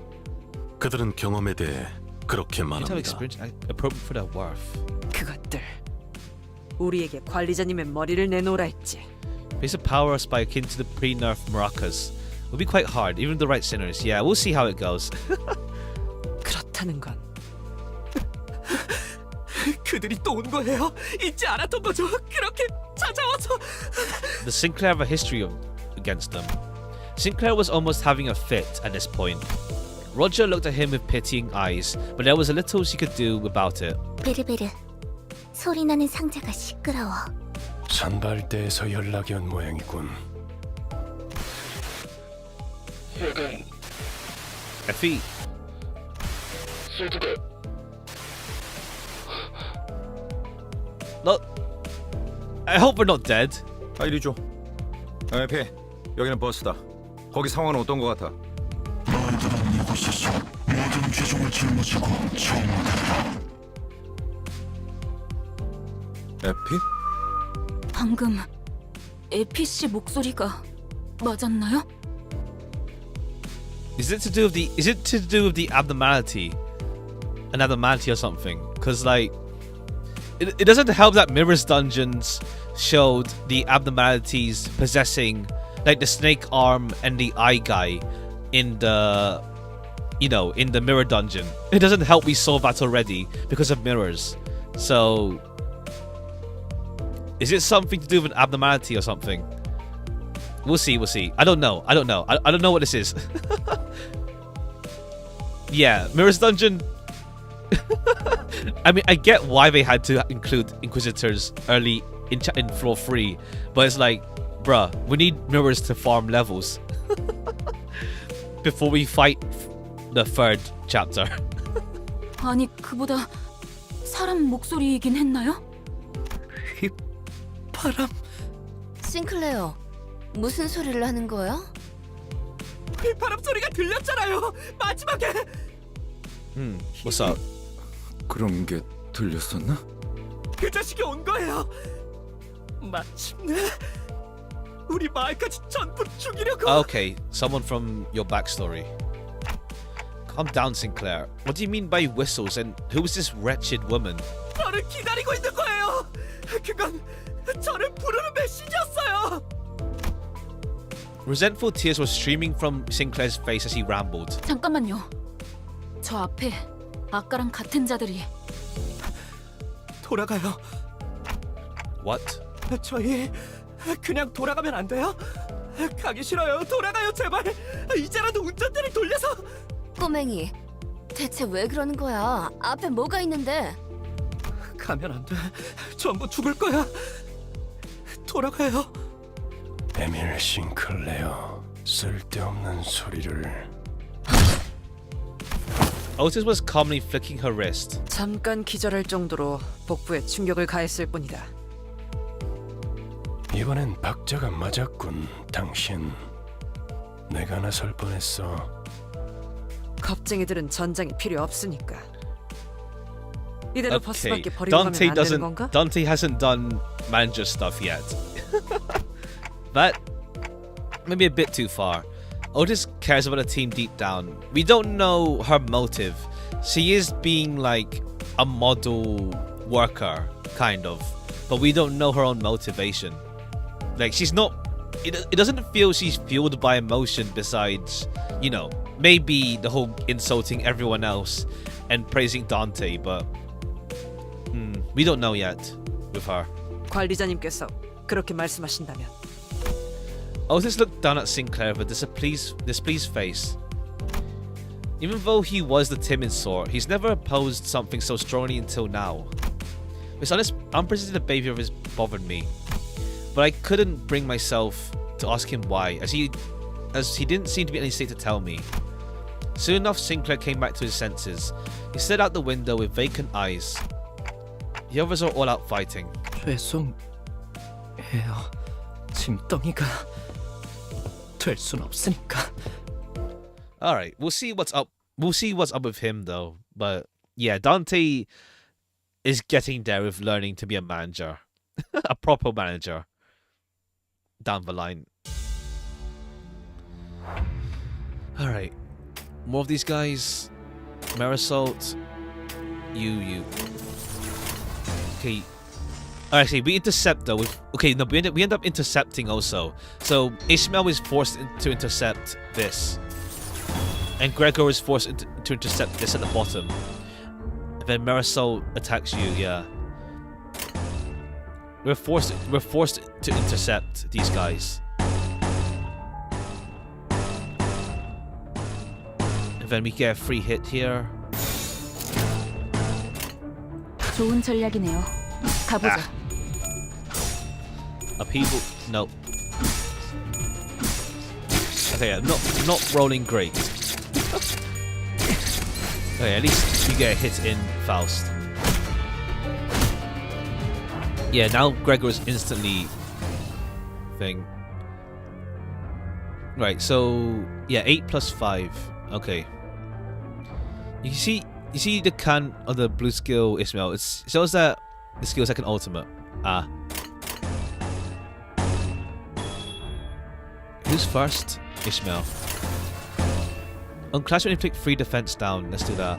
그들은 경험에 대해 그렇게 Have 말합니다. experience appropriate for their worth. 그것들 우리에게 관리자님의 머리를 내놓으라 했지. Base of power spy akin to the pre-nerf maracas. Will be quite hard, even with the right sinners. Yeah, we'll see how it goes. 그렇다는 건 그들이 또 온 거예요? 잊지 않았던 거죠? 그렇게 찾아와서. The Sinclair have a history against them. Sinclair was almost having a fit at this point. Roger looked at him with pitying eyes, but there was a little she could do about it. 베르베르, 소리 나는 상자가 시끄러워. 선발대에서 연락이 온 모양이군. Effie. Not. I hope we're not dead. 이리 줘. 에피, 여기는 버스다. 거기 상황은 어떤 거 같아? 너희들은 이곳에서 모든 죄종을 짊어지고 정화된다. 에피? 방금 에피 씨 목소리가 맞았나요? Is it to do with the abnormality? An abnormality or something? Because like, it doesn't help that Mirror's dungeons showed the abnormalities possessing like the snake arm and the eye guy in the, in the mirror dungeon. It doesn't help we solve that already because of mirrors. So, is it something to do with an abnormality or something? We'll see. I don't know. I don't know what this is. Yeah, Mirror's Dungeon. I mean, I get why they had to include Inquisitors early in floor 3, but it's like, bruh, we need mirrors to farm levels before we fight the 3rd chapter. 아니, 그보다 사람 목소리이긴 했나요? 바람. 싱클레어, 무슨 소리를 하는 거야? 바람 소리가 들렸잖아요. 마지막에. What's up? 그런 게 들렸었나? 그 자식이 온 거예요. 마침내 우리 마을까지 전부 죽이려고. Okay, someone from your backstory. Calm down, Sinclair. What do you mean by whistles, and who is this wretched woman? 저를 기다리고 있는 거예요. 그건 저를 부르는 메시지였어요. Resentful tears were streaming from Sinclair's face as he rambled. 잠깐만요. 저 앞에 아까랑 같은 자들이. 돌아가요. What? 저희 그냥 돌아가면 안 돼요? 가기 싫어요. 돌아가요, 제발. 이제라도 운전대를 돌려서. 꼬맹이, 대체 왜 그러는 거야? 앞에 뭐가 있는데? 가면 안 돼. 전부 죽을 거야. 돌아가요. 에밀 싱클레어, 쓸데없는 소리를. Otis was calmly flicking her wrist. 잠깐 기절할 정도로 복부에 충격을 가했을 뿐이다. 이번엔 박자가 맞았군, 당신. 내가 나설 뻔했어. 겁쟁이들은 전장이 필요 없으니까. 이대로 Okay, 버스밖에 버리고 가면 안 되는 건가? Dante hasn't done manager stuff yet. That maybe a bit too far. Otis cares about the team deep down. We don't know her motive. She is being like a model worker, kind of, but we don't know her own motivation. Like she's not. It doesn't feel she's fueled by emotion. Besides, you know, maybe the whole insulting everyone else and praising Dante, but we don't know yet with her. 관리자님께서 그렇게 말씀하신다면. Otis looked down at Sinclair with a displeased face. Even though he was the timid sort, he's never opposed something so strongly until now. This unprecedented behavior of his bothered me, but I couldn't bring myself to ask him why, as he didn't seem to be in any state to tell me. Soon enough, Sinclair came back to his senses. He stared out the window with vacant eyes. The others are all out fighting. 죄송해요. 짐덩이가 될 순 없으니까. All right, we'll see what's up. We'll see what's up with him though. But yeah, Dante is getting there with learning to be a manager, a proper manager. Down the line. All right, more of these guys. Marisol, you. Okay. Actually, we intercept though. We end up intercepting also. So Ishmael is forced to intercept this, and Gregor is forced to intercept this at the bottom. And then Marisol attacks you. Yeah, we're forced to intercept these guys. And then we get a free hit here. 좋은 전략이네요. 가보자. Upheaval. No. Okay, not rolling great. Okay, at least you get a hit in Faust. Yeah, now Gregor's instantly thing. Right, so yeah, 8 plus 5. Okay. You see the can of the blue skill Ishmael. It shows that the skill is like an ultimate. Who's first? Ishmael. On Clash when you click 3 defense down. Let's do that.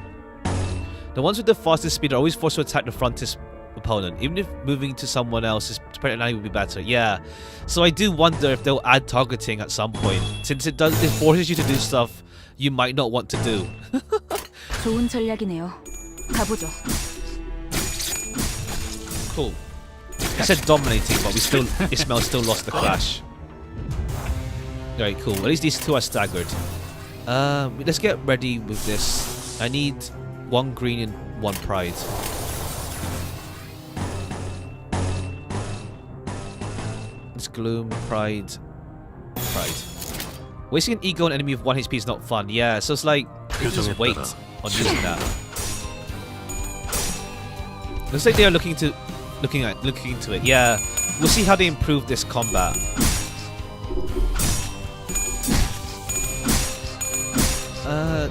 The ones with the fastest speed are always forced to attack the frontest opponent. Even if moving to someone else is apparently would be better. Yeah. So I do wonder if they'll add targeting at some point. Since it forces you to do stuff you might not want to do. 좋은 전략이네요. 가보죠. Cool. I said dominating, but Ishmael still lost the clash. Very cool. At least these two are staggered. Let's get ready with this. I need 1 green and 1 pride. It's gloom, pride. Wasting an ego on an enemy with 1 HP is not fun. Yeah, so it's like just wait on using that. Looks like they are looking into it. Yeah, we'll see how they improve this combat.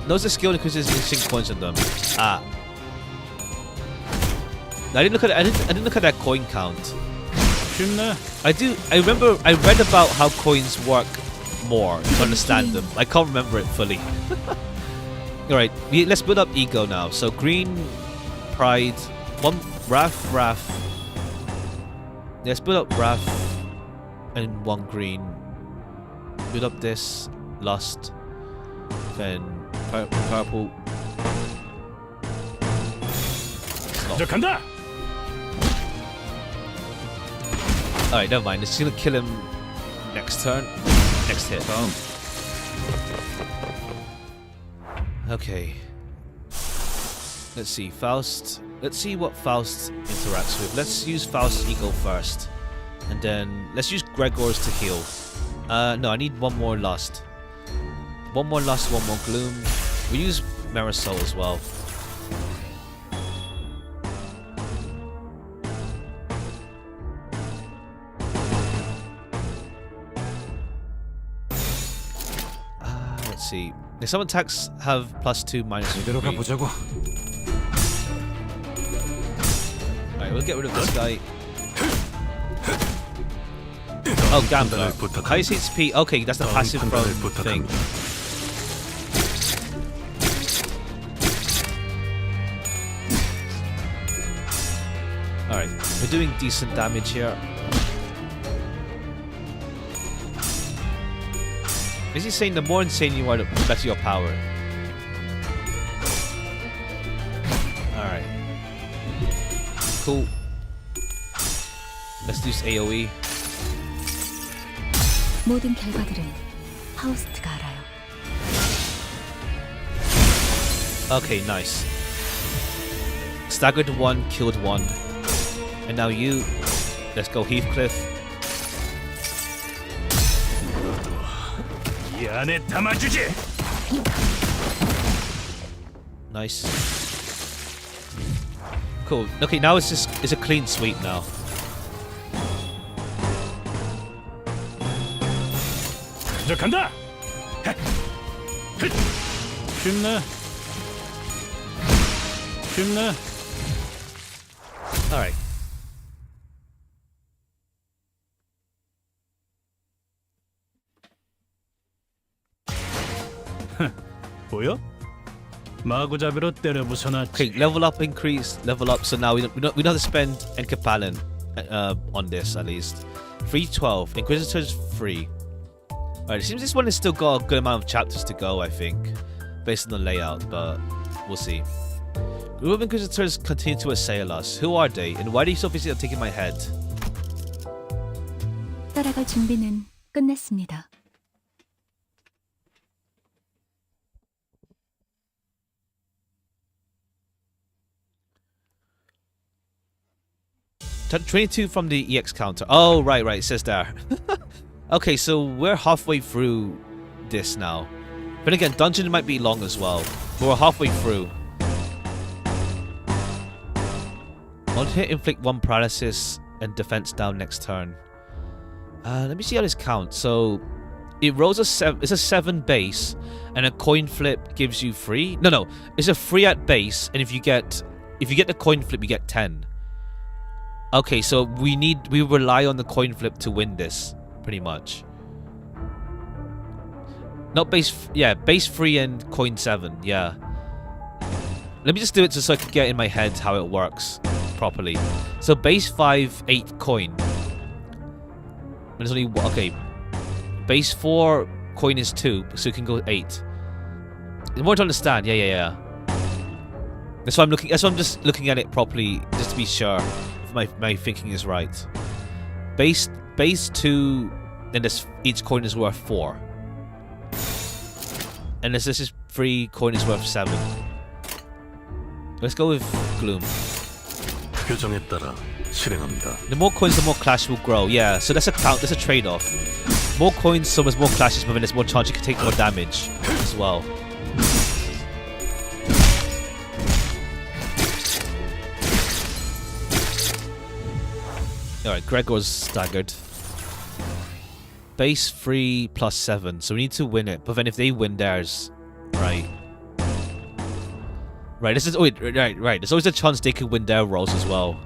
Those are skill increases instinct coins on them. I didn't look at that coin count. I read about how coins work more to understand them. I can't remember it fully. Alright, let's build up ego now. So green, pride, 1 wrath. Let's build up wrath and 1 green. Build up this lust. Then purple. 간다. Alright, never mind. It's gonna kill him next turn. Next hit. Okay. Let's see. Faust. Let's see what Faust interacts with. Let's use Faust's ego first. And then let's use Gregor's to heal. No, I need 1 more lust. One more Lust, one more Gloom. We use Marisol as well. Let's see. Some attacks have +2, -3. Alright, we'll get rid of this guy. Oh, Gambler. Highest HP. Okay, that's the passive from thing. Alright, we're doing decent damage here. Is he saying the more insane you are, the better your power? Alright. Cool. Let's do AoE. 모든 결과들은 파우스트가 알아요. Okay, nice. Staggered 1, killed 1. And now you. Let's go Heathcliff. 이 안에 담아주지. Nice. Cool. Okay, now it's a clean sweep now. 시작한다. 쉽네. 쉽네. Alright. 보여? 마구잡이로 때려 부숴놨지. Okay, level up increase, level up. So now we don't have to spend Enkapalin on this at least. Free 12. Inquisitor's free. Alright, it seems this one has still got a good amount of chapters to go, I think, based on the layout, but we'll see. Group of Inquisitors continue to assail us. Who are they, and why are they so busy taking my head? 따라갈 준비는 끝났습니다. Turn 22 from the EX counter. Oh, right, it says there. Okay, so we're halfway through this now. But again, dungeon might be long as well. But we're halfway through. On hit, inflict 1 paralysis and defense down next turn. Let me see how this counts. So it rolls a 7. It's a 7 base, and a coin flip gives you 3. No, it's a 3 at base, and if you get the coin flip, you get 10. Okay, so we rely on the coin flip to win this, pretty much. Not base, yeah, base 3 and coin 7, yeah. Let me just do it just so I can get in my head how it works properly. So base 5, 8 coin. There's only one, okay. Base 4 coin is 2, so you can go 8. It's more to understand, yeah. That's why I'm just looking at it properly, just to be sure. My thinking is right. Base 2, then each coin is worth 4. And this is 3 coin is worth 7. Let's go with Gloom. 표정에 따라 실행합니다. The more coins, the more clash will grow. Yeah, so that's a trade-off. More coins, so there's more clashes, but then there's more chance you can take more damage as well. Alright, Gregor's staggered. Base 3 plus 7, so we need to win it. But then if they win theirs, right. Right, this is right. There's always a chance they could win their rolls as well.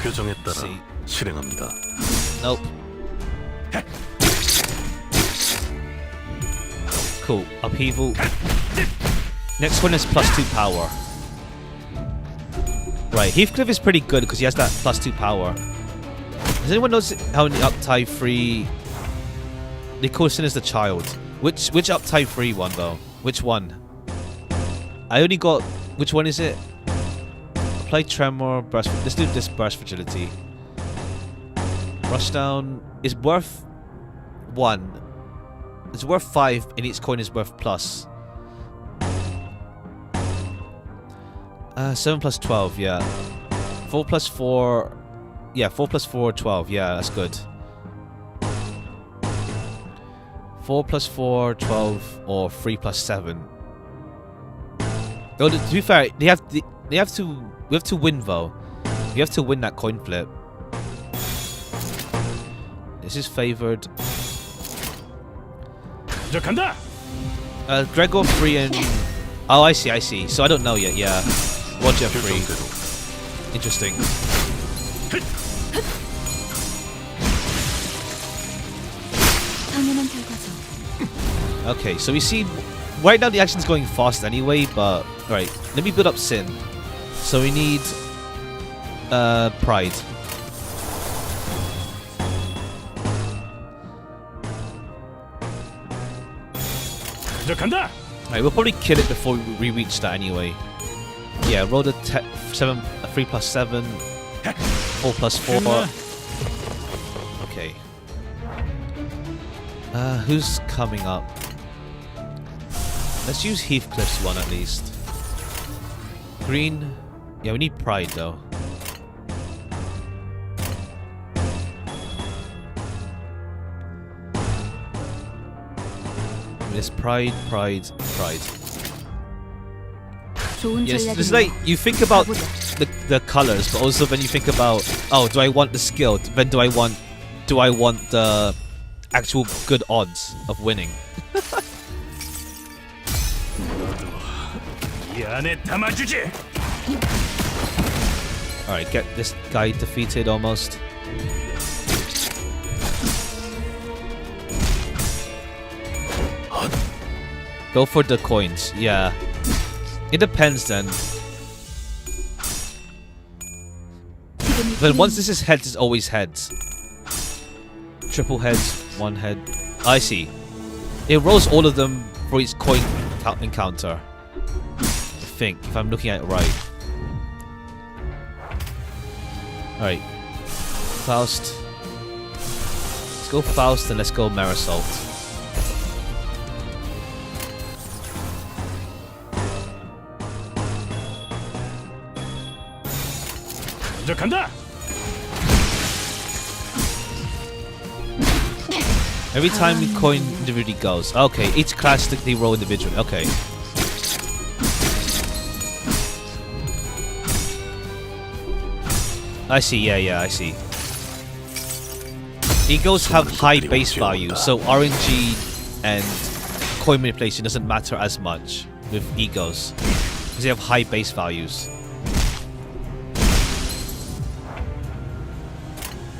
표정에 따라 실행합니다. Nope. Cool. Upheaval. Next one is +2 power. Right, Heathcliff is pretty good because he has that +2 power. Does anyone notice how in the uptide 3 they call Sin as the child? Which uptide 3 one though? Which one? I only got, which one is it? Apply tremor, burst. Let's do this burst fragility. Rushdown is worth 1. It's worth 5 and each coin is worth plus. 7 plus 12, yeah. 4 plus 4 Yeah, 4 plus 4, 12. Yeah, that's good. 4 plus 4, 12, or 3 plus 7. Though, to be fair, we have to win though. We have to win that coin flip. This is favored. Gregor 3 and... Oh, I see. So I don't know yet, yeah. Roger 3. Interesting. Okay, so we see... Right now the action's going fast anyway, but... Right, let me build up Sin. So we need... Pride. Right, we'll probably kill it before we reach that anyway. Yeah, roll the 3 plus 7, 4 plus 4. Okay. Who's coming up? Let's use Heathcliff's one at least. Green. Yeah, we need Pride though. This Pride. Yes, it's like you think about the colors, but also when you think about, oh, do I want the skill? Then do I want the actual good odds of winning? Alright, get this guy defeated almost. Go for the coins, yeah. It depends then. But once this is heads, it's always heads. Triple heads, one head. I see. It rolls all of them for each coin encounter. I think, if I'm looking at it right. Alright. Faust. Let's go Faust and let's go Marisol. Every time we coin individually goes. Okay, each class they roll individually. Okay. I see, yeah, I see. Egos have high base value, so RNG and coin manipulation doesn't matter as much with egos. Because they have high base values.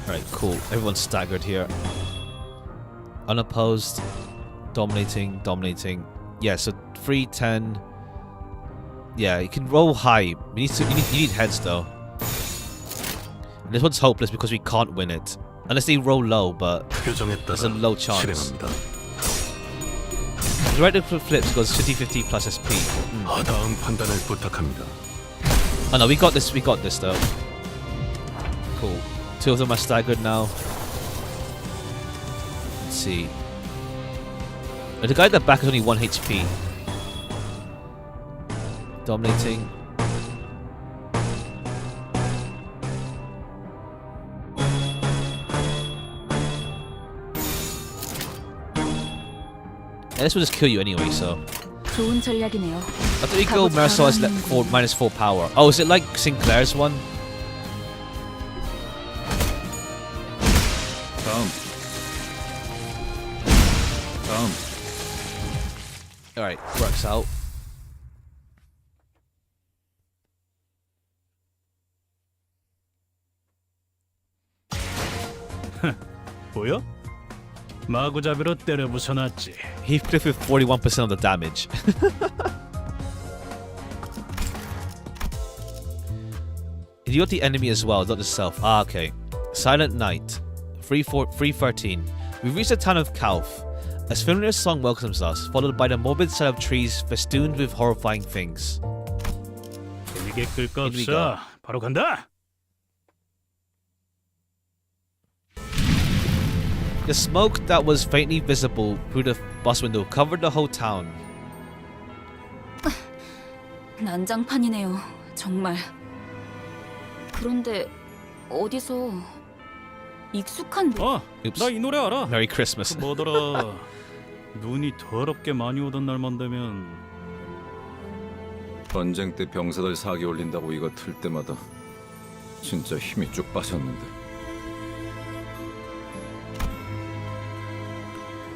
Alright, cool. Everyone's staggered here. Unopposed. Dominating. Yeah, so 3, 10. Yeah, you can roll high. You need heads though. And this one's hopeless because we can't win it. Unless they roll low, but there's a low chance. The right flips goes 50-50 plus SP. Oh no, we got this though. Cool. 2 of them are staggered now. Let's see. The guy at the back is only 1 HP. Dominating. Yeah, this will just kill you anyway, so. 좋은 전략이네요. I thought you go Marisol has -4 power. Oh, is it like Sinclair's one? Alright, works out. 보여? 마구잡이로 때려 부숴놨지. Heathcliff with 41% of the damage. You got the enemy as well, not the self. Ah, okay. Silent Night. 313. We reached the town of Kalf. A familiar song welcomes us, followed by the morbid set of trees festooned with horrifying things. 재미게 끌 거 없어. 바로 간다. The smoke that was faintly visible through the bus window covered the whole town. 난장판이네요, 정말. 그런데 어디서 익숙한 나 이 노래 알아. Merry Christmas. 그 뭐더라. 눈이 더럽게 많이 오던 날만 되면 전쟁 때 병사들 사기 올린다고 이거 틀 때마다 진짜 힘이 쭉 빠졌는데.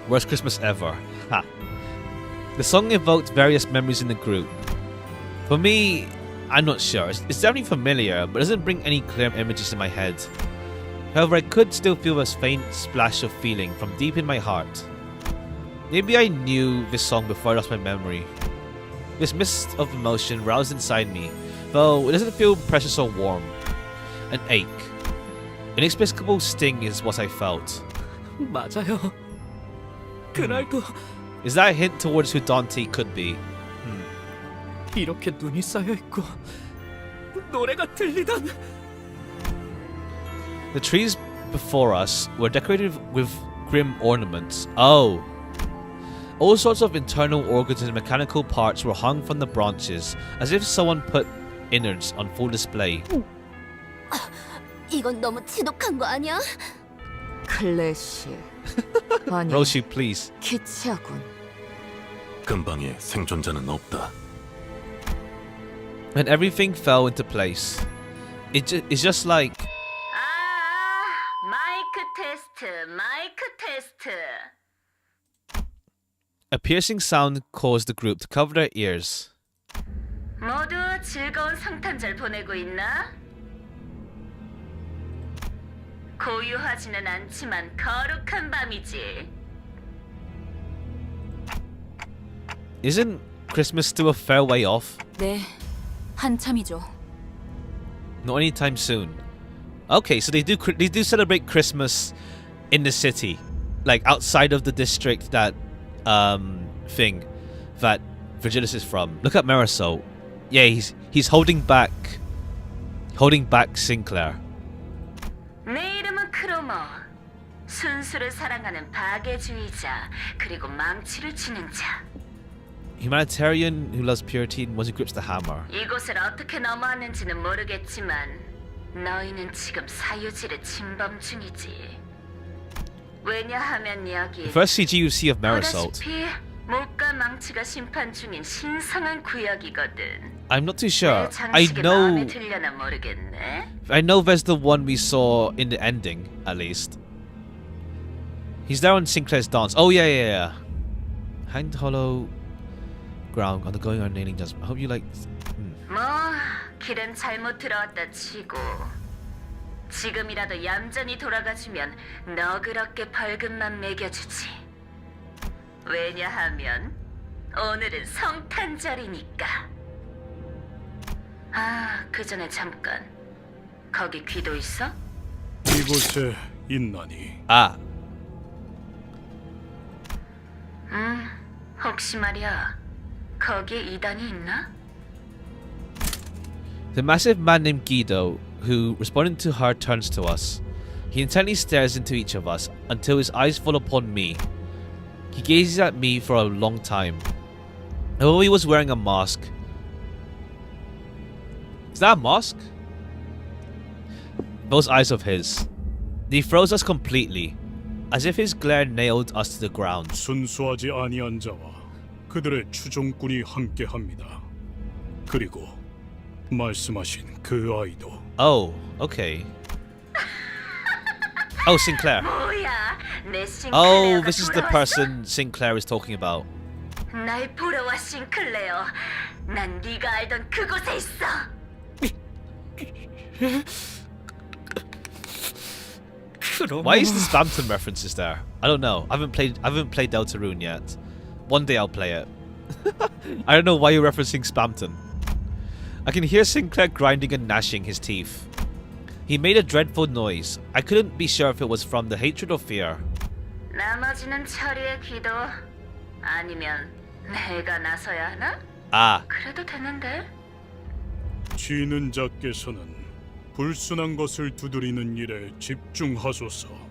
Worst Christmas ever. Ha. The song evoked various memories in the group. For me, I'm not sure. It's definitely familiar, but it doesn't bring any clear images in my head. However, I could still feel a faint splash of feeling from deep in my heart. Maybe I knew this song before I lost my memory. This mist of emotion roused inside me, though it doesn't feel precious or warm. An ache. Inexplicable sting is what I felt. 맞아요. 그날도 Is that a hint towards who Dante could be? 이렇게 눈이 쌓여 있고 노래가 들리던. The trees before us were decorated with grim ornaments. Oh. All sorts of internal organs and mechanical parts were hung from the branches, as if someone put innards on full display. 이건 너무 지독한 거 아니야? 클래식. 아니, Roshi, please. 기치하군. 근방에 생존자는 없다. And everything fell into place. It's just like... 마이크 테스트. A piercing sound caused the group to cover their ears. 모두 즐거운 성탄절 보내고 있나? 고요하지는 않지만 거룩한 밤이지. Isn't Christmas still a fair way off? 네, 한참이죠. Not anytime soon. Okay, so they do celebrate Christmas in the city, like outside of the district that thing that Virgilius is from. Look at Marisol. Yeah, he's holding back Sinclair. 내 이름은 크로머. 순수를 사랑하는 파괴주의자 그리고 망치를 치는 자. Humanitarian who loves purity and once he grips the hammer. 이곳을 어떻게 넘어왔는지는 모르겠지만 너희는 지금 사유지를 침범 중이지. 왜냐하면 여기 The first CG you see of Marisol. 보다시피 목과 망치가 심판 중인 신성한 구역이거든. I'm not too sure. 내 장식이 마음에 들려나 모르겠네. I know there's the one we saw in the ending, at least. He's there on Sinclair's dance. Oh yeah. Hanged hollow ground undergoing our nailing judgment. I hope you like. 뭐 길은 잘못 들어왔다 치고 지금이라도 얌전히 돌아가주면 너그럽게 벌금만 매겨주지. 왜냐하면 오늘은 성탄절이니까. 아, 그 전에 잠깐. 거기 귀도 있어? 이곳에 있나니. Ah. 혹시 말이야. 거기에 이단이 있나? The massive man named Guido, who, responding to her, turns to us. He intently stares into each of us until his eyes fall upon me. He gazes at me for a long time. Although he was wearing a mask. Is that a mask? Those eyes of his. He froze us completely, as if his glare nailed us to the ground. 순수하지 아니한 자와 그들의 추종꾼이 함께합니다. 그리고 말씀하신 그 아이도. Oh, okay. Oh, Sinclair. 뭐야? 내 Oh, this is the person Sinclair is talking about. 날 보러 와, 싱클레어. 난 네가 알던 그곳에 있어. Why is the Spamton references there? I don't know. I haven't played Deltarune yet. One day I'll play it. I don't know why you're referencing Spamton. I can hear Sinclair grinding and gnashing his teeth. He made a dreadful noise. I couldn't be sure if it was from the hatred or fear. 나머지는 처리의 기도 아니면 내가 나서야 하나? Ah. 그래도 되는데. 지는 자께서는 불순한 것을 두드리는 일에 집중하소서.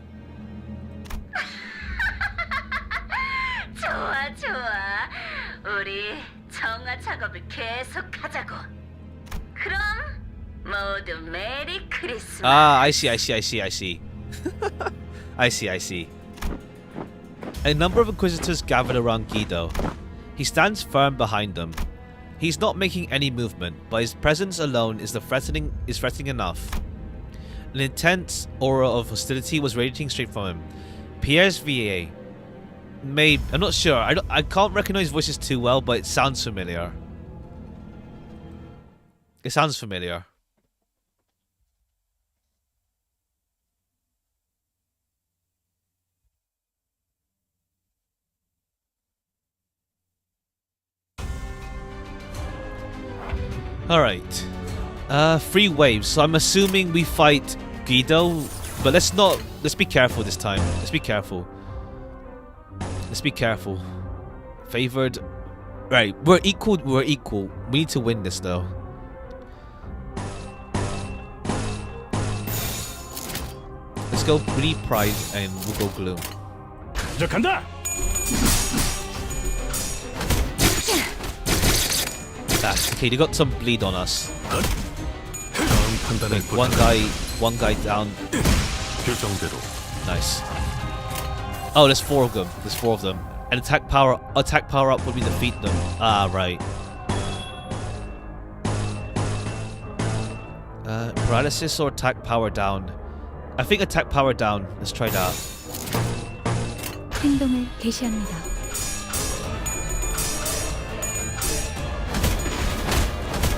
좋아. 우리 정화 작업을 계속하자고. 그럼 모두 메리 크리스마스. Ah, I see, I see, I see, I see. I see, I see. A number of Inquisitors gathered around Guido. He stands firm behind them. He's not making any movement, but his presence alone is threatening enough. An intense aura of hostility was radiating straight from him. Pierre's VA. I'm not sure. I can't recognize voices too well, but it sounds familiar. It sounds familiar. Alright. 3 waves. So I'm assuming we fight Guido, but let's be careful this time. Let's be careful. Let's be careful. Favored. Right, we're equal. We need to win this though. Let's go Bleed Pride and we'll go Gloom. 간다. Okay, they got some bleed on us. 판단을 One guy down. 규정대로. Nice. Oh, there's 4 of them. There's 4 of them. And attack power up would be defeat them. Ah, right. Paralysis or attack power down. I think attack power down. Let's try that. 행동을 개시합니다.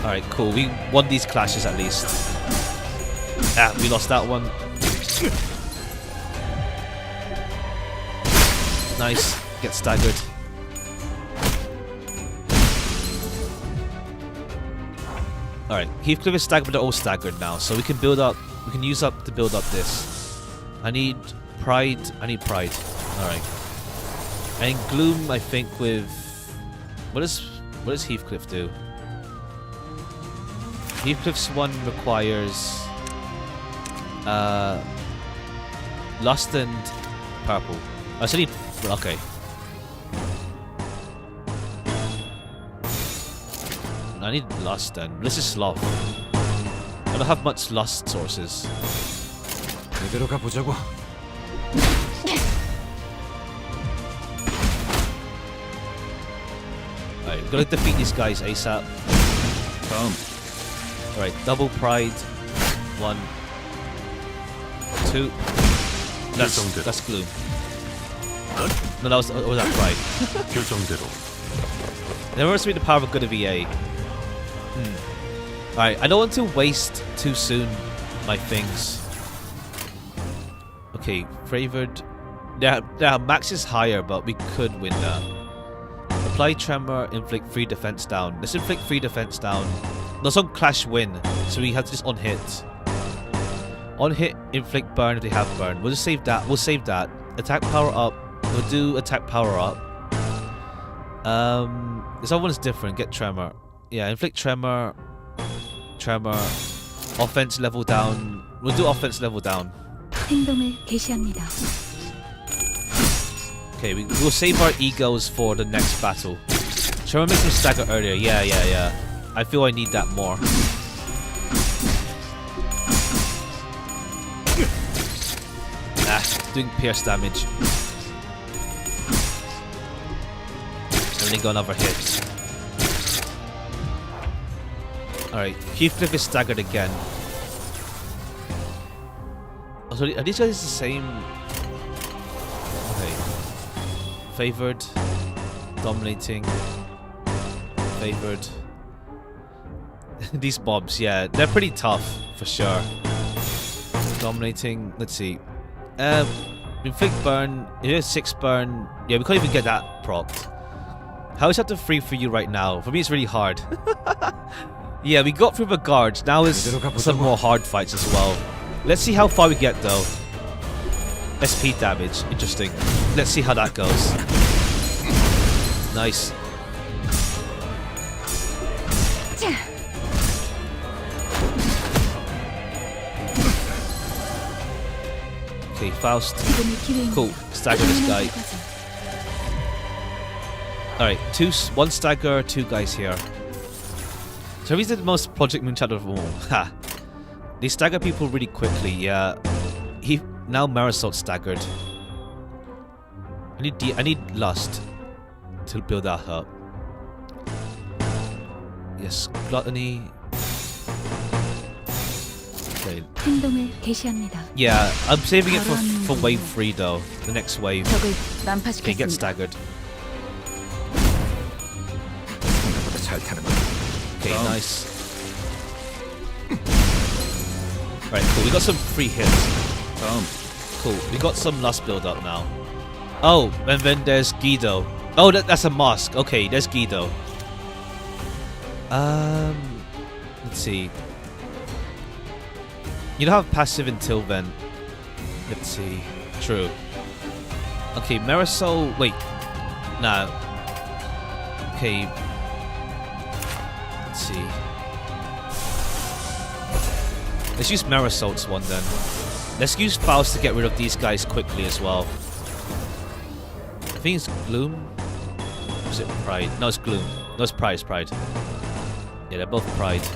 Alright, cool. We won these clashes at least. Ah, we lost that one. Nice. Get staggered. Alright, Heathcliff is staggered, but they're all staggered now, so we can build up. We can use up to build up this. I need pride. Alright. And gloom, I think, with what does Heathcliff do? Heathcliff's one requires lust and purple. I still need okay. I need lust then. This is sloth. I don't have much lust sources. 이대로 가보자고. Alright, we're gonna defeat these guys ASAP. Alright, double pride. 1, 2. That's gloom. No, that was that pride. 규정대로. There must be the power of a good VA. Alright, I don't want to waste too soon my things. Okay, favored. Yeah, max is higher, but we could win that. Apply tremor, inflict 3 defense down. Let's inflict 3 defense down. No, some clash win, so we have to just on hit. On hit, inflict burn if they have burn. We'll just save that. We'll save that. Attack power up. We'll do attack power up. This other one's different. Get tremor. Yeah, inflict tremor. Offense level down. We'll do offense level down. 행동을 개시합니다. Okay, we'll save our egos for the next battle. Tremor makes them stagger earlier. Yeah. I feel I need that more. Doing pierce damage. And then go another hit. Alright, Heathcliff is staggered again. Oh, so are these guys the same? Okay. Favored. Dominating. Favored. These mobs, yeah, they're pretty tough for sure. Dominating, let's see. Inflict burn, here's 6 burn. Yeah, we can't even get that procced. How is that to free for you right now? For me, it's really hard. Yeah, we got through the guards. Now it's some more hard fights as well. Let's see how far we get though. SP damage, interesting. Let's see how that goes. Nice. Okay, Faust. Cool. Stagger this guy. Alright, 1 stagger, 2 guys here. So he's the most Project Moonshot of them all. Ha! They stagger people really quickly, yeah. Now Marisol's staggered. I need Lust to build that up. Yes, Gluttony. Okay. 행동을 개시합니다. Yeah, I'm saving it for wave 3 though. The next wave. 적을 Okay, get 난파시켰습니다. staggered. 생각보다 잘 타는 거. Okay, nice. Right, cool. We got some free hits. Cool. We got some Lust build up now. Oh, and then there's Guido. Oh, that's a mask. Okay, there's Guido. Let's see. You don't have passive until then. Let's see. True. Okay, Marisol. Wait. Nah. Okay. Let's see. Let's use Marisol's one then. Let's use Faust to get rid of these guys quickly as well. I think it's Gloom. Or is it Pride? No, it's Gloom. No, it's Pride. It's Pride. Yeah, they're both Pride.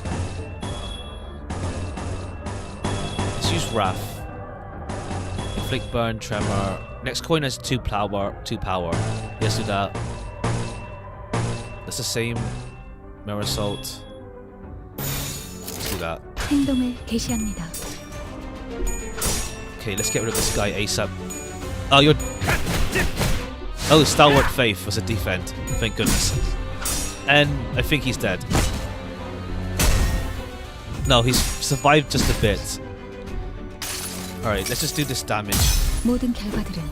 Let's use Wrath. Inflict Burn, Tremor. Next coin has 2 power. Let's do that. That's the same. Marisol. Let's do that. 행동을 개시합니다. Okay, let's get rid of this guy ASAP. Oh, you're... Oh, Stalwart Faith was a defend. Thank goodness. And I think he's dead. No, he's survived just a bit. Alright, let's just do this damage. 모든 결과들은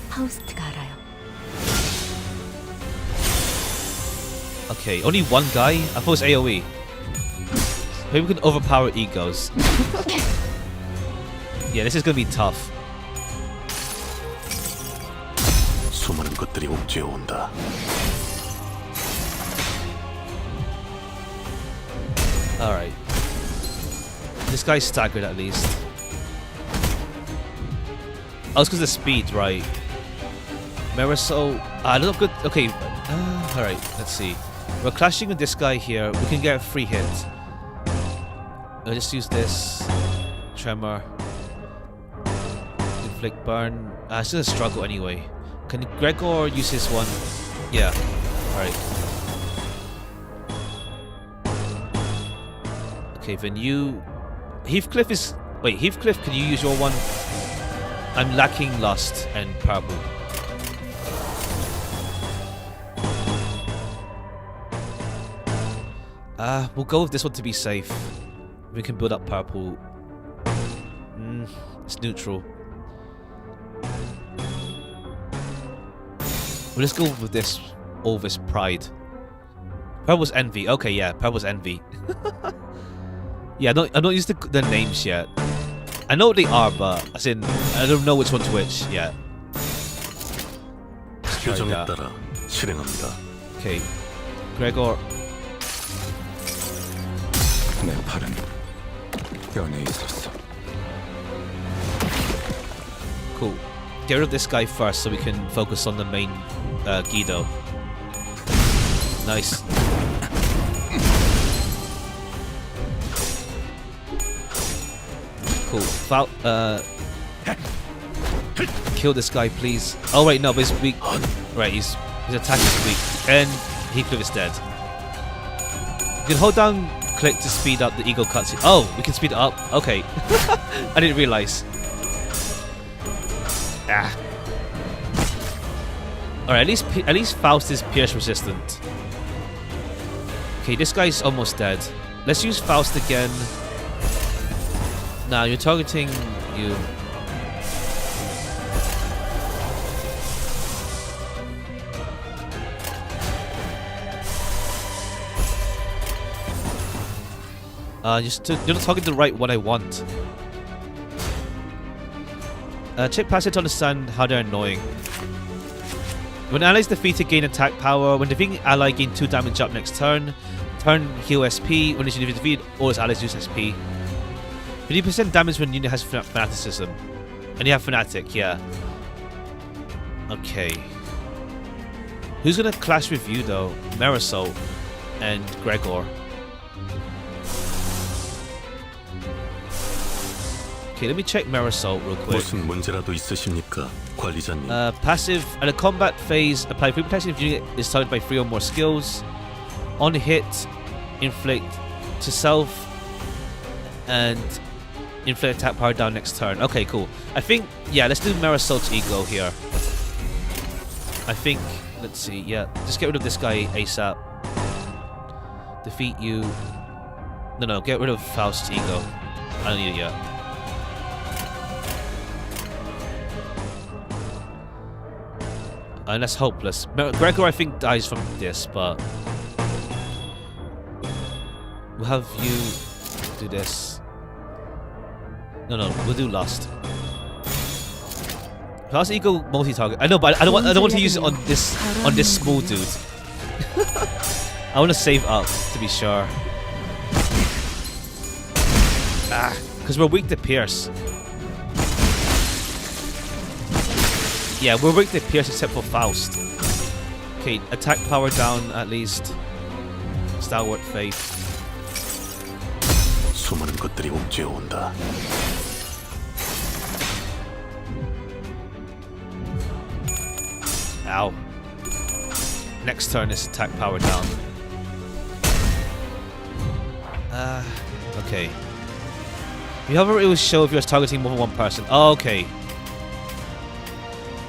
파우스트가 알아요. Okay, only one guy? I thought it was AoE. Maybe we can overpower egos. Yeah, this is gonna be tough. 수많은 것들이 옥죄어 온다. Alright. This guy's staggered at least. Oh, it's because of the speed, right? Marisol. Not good. Okay. Alright, let's see. We're clashing with this guy here. We can get a free hit. I'll just use this. Tremor. Inflict Burn. It's gonna struggle anyway. Can Gregor use his one? Yeah. Alright. Okay, then you... Heathcliff is... Wait, Heathcliff, can you use your one? I'm lacking Lust and Purple. We'll go with this one to be safe. We can build up Purple. It's neutral. Well, let's go with this. All this Pride. Purple's Envy. Okay, yeah, Purple's Envy. Yeah, I don't use the names yet. I know what they are, but as in, I don't know which one's which yet. 표정에 따라 실행합니다. Okay, Gregor. 내 팔은 뼈에 있었어. Cool. Get rid of this guy first so we can focus on the main Guido. Nice. Cool. Kill this guy, please. Oh wait, no, but he's weak. Right, his attack is weak, and Heathcliff is dead. You can hold down click to speed up the eagle cutscene. Oh, we can speed it up. Okay, I didn't realize. Ah. Alright, at least Faust is pierce resistant. Okay, this guy's almost dead. Let's use Faust again. Now you're targeting you. You're not targeting the right one I want. Check passive to understand how they're annoying. When allies defeated, gain attack power. When defeating ally, gain 2 damage up next turn. Turn, heal SP. When it's defeated, all its allies use SP. 50% damage when unit has fanaticism. And you have fanatic, yeah. Okay. Who's gonna clash with you though? Marisol and Gregor. Okay, let me check Marisol real quick. 무슨 문제라도 있으십니까, 관리자님? Passive at a combat phase, apply free protection if unit is targeted by 3 or more skills. On hit, inflict to self and inflict attack power down next turn. Okay, cool. I think, yeah, let's do Marisol's ego here. I think, let's see, yeah, just get rid of this guy ASAP. Defeat you. No, get rid of Faust's ego. I don't need it yet. And that's hopeless. Gregor, I think, dies from this, but we'll have you do this. No, we'll do Lust. Faust ego multi-target. I know, but I don't want to use it on this small dude. I want to save up to be sure. Because we're weak to Pierce. Yeah, we're weak to Pierce except for Faust. Okay, attack power down at least. Stalwart Faith. 수많은 것들이 옥죄어 온다. Ow. Next turn is attack power down. Okay. You haven't really show if you're targeting more than one person. Oh, okay.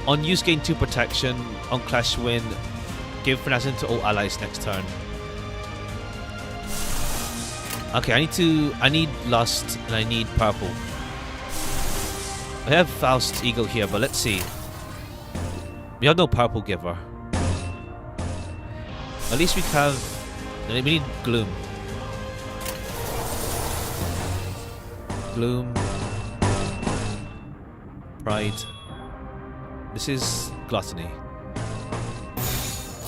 On use, gain 2 protection. On clash win, give Prenazin to all allies next turn. Okay, I need Lust and I need purple. I have Faust's ego here, but let's see. We have no purple giver. At least we have. We need Gloom. Gloom. Pride. This is Gluttony.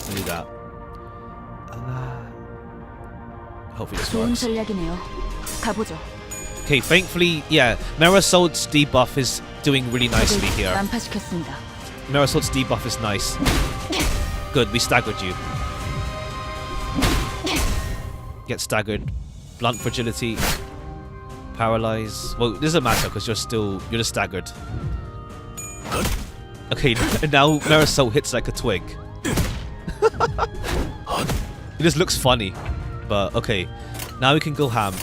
We'll do that. Hopefully this works. Okay, thankfully, yeah, Marisol's debuff is doing really nicely here. Marisol's debuff is nice. Good, we staggered you. Get staggered. Blunt fragility. Paralyze. Well, it doesn't matter because you're just staggered. Okay, now Marisol hits like a twig. It just looks funny. But okay, now we can go ham.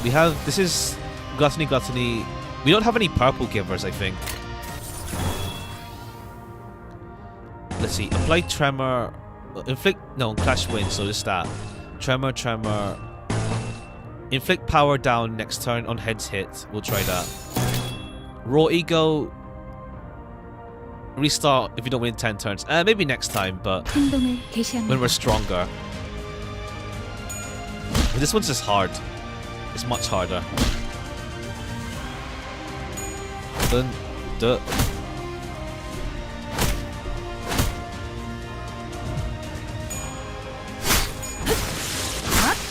We have, this is Gluttony. We don't have any purple givers, I think. Let's see, apply Tremor, inflict, no, Clash Wind, so just that. Tremor. Inflict power down next turn on heads hit, we'll try that. Raw Ego, restart if you don't win 10 turns. Maybe next time, but when we're stronger. But this one's just hard. It's much harder.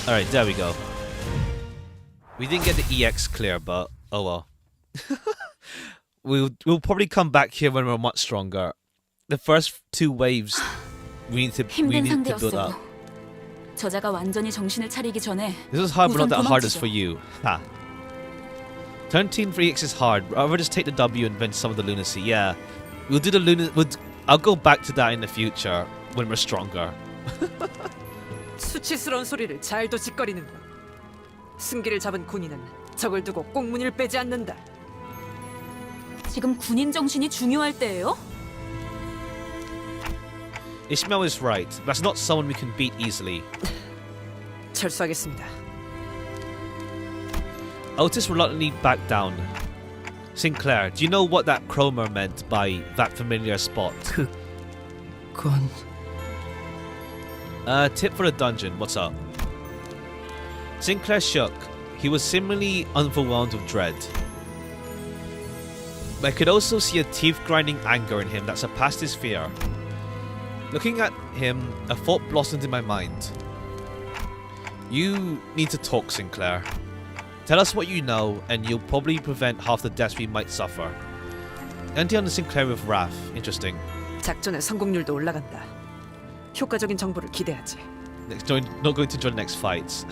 Alright, there we go. We didn't get the EX clear, but oh well. We'll probably come back here when we're much stronger. The first 2 waves we need to build up. This was hard, but not that hard as for you. Ha. Turn team for EX is hard. Rather just take the W and vent some of the lunacy. Yeah, we'll do the lunacy. I'll go back to that in the future when we're stronger. 수치스러운 소리를 잘도 짓거리는군. 승기를 잡은 군인은 적을 두고 꽁무니를 빼지 않는다. 지금 군인 정신이 중요할 때예요? Ishmael is right. That's not someone we can beat easily. 철수하겠습니다. Otis reluctantly backed down. Sinclair, do you know what that Cromer meant by that familiar spot? 그건... Tip for the dungeon, what's up? Sinclair shook. He was similarly overwhelmed with dread. But I could also see a teeth-grinding anger in him that surpassed his fear. Looking at him, a thought blossomed in my mind. You need to talk, Sinclair. Tell us what you know, and you'll probably prevent half the deaths we might suffer. Ending on the Sinclair with wrath. Interesting. 작전의 성공률도 올라간다. 효과적인 정보를 기대하지. Not going to join the next fights.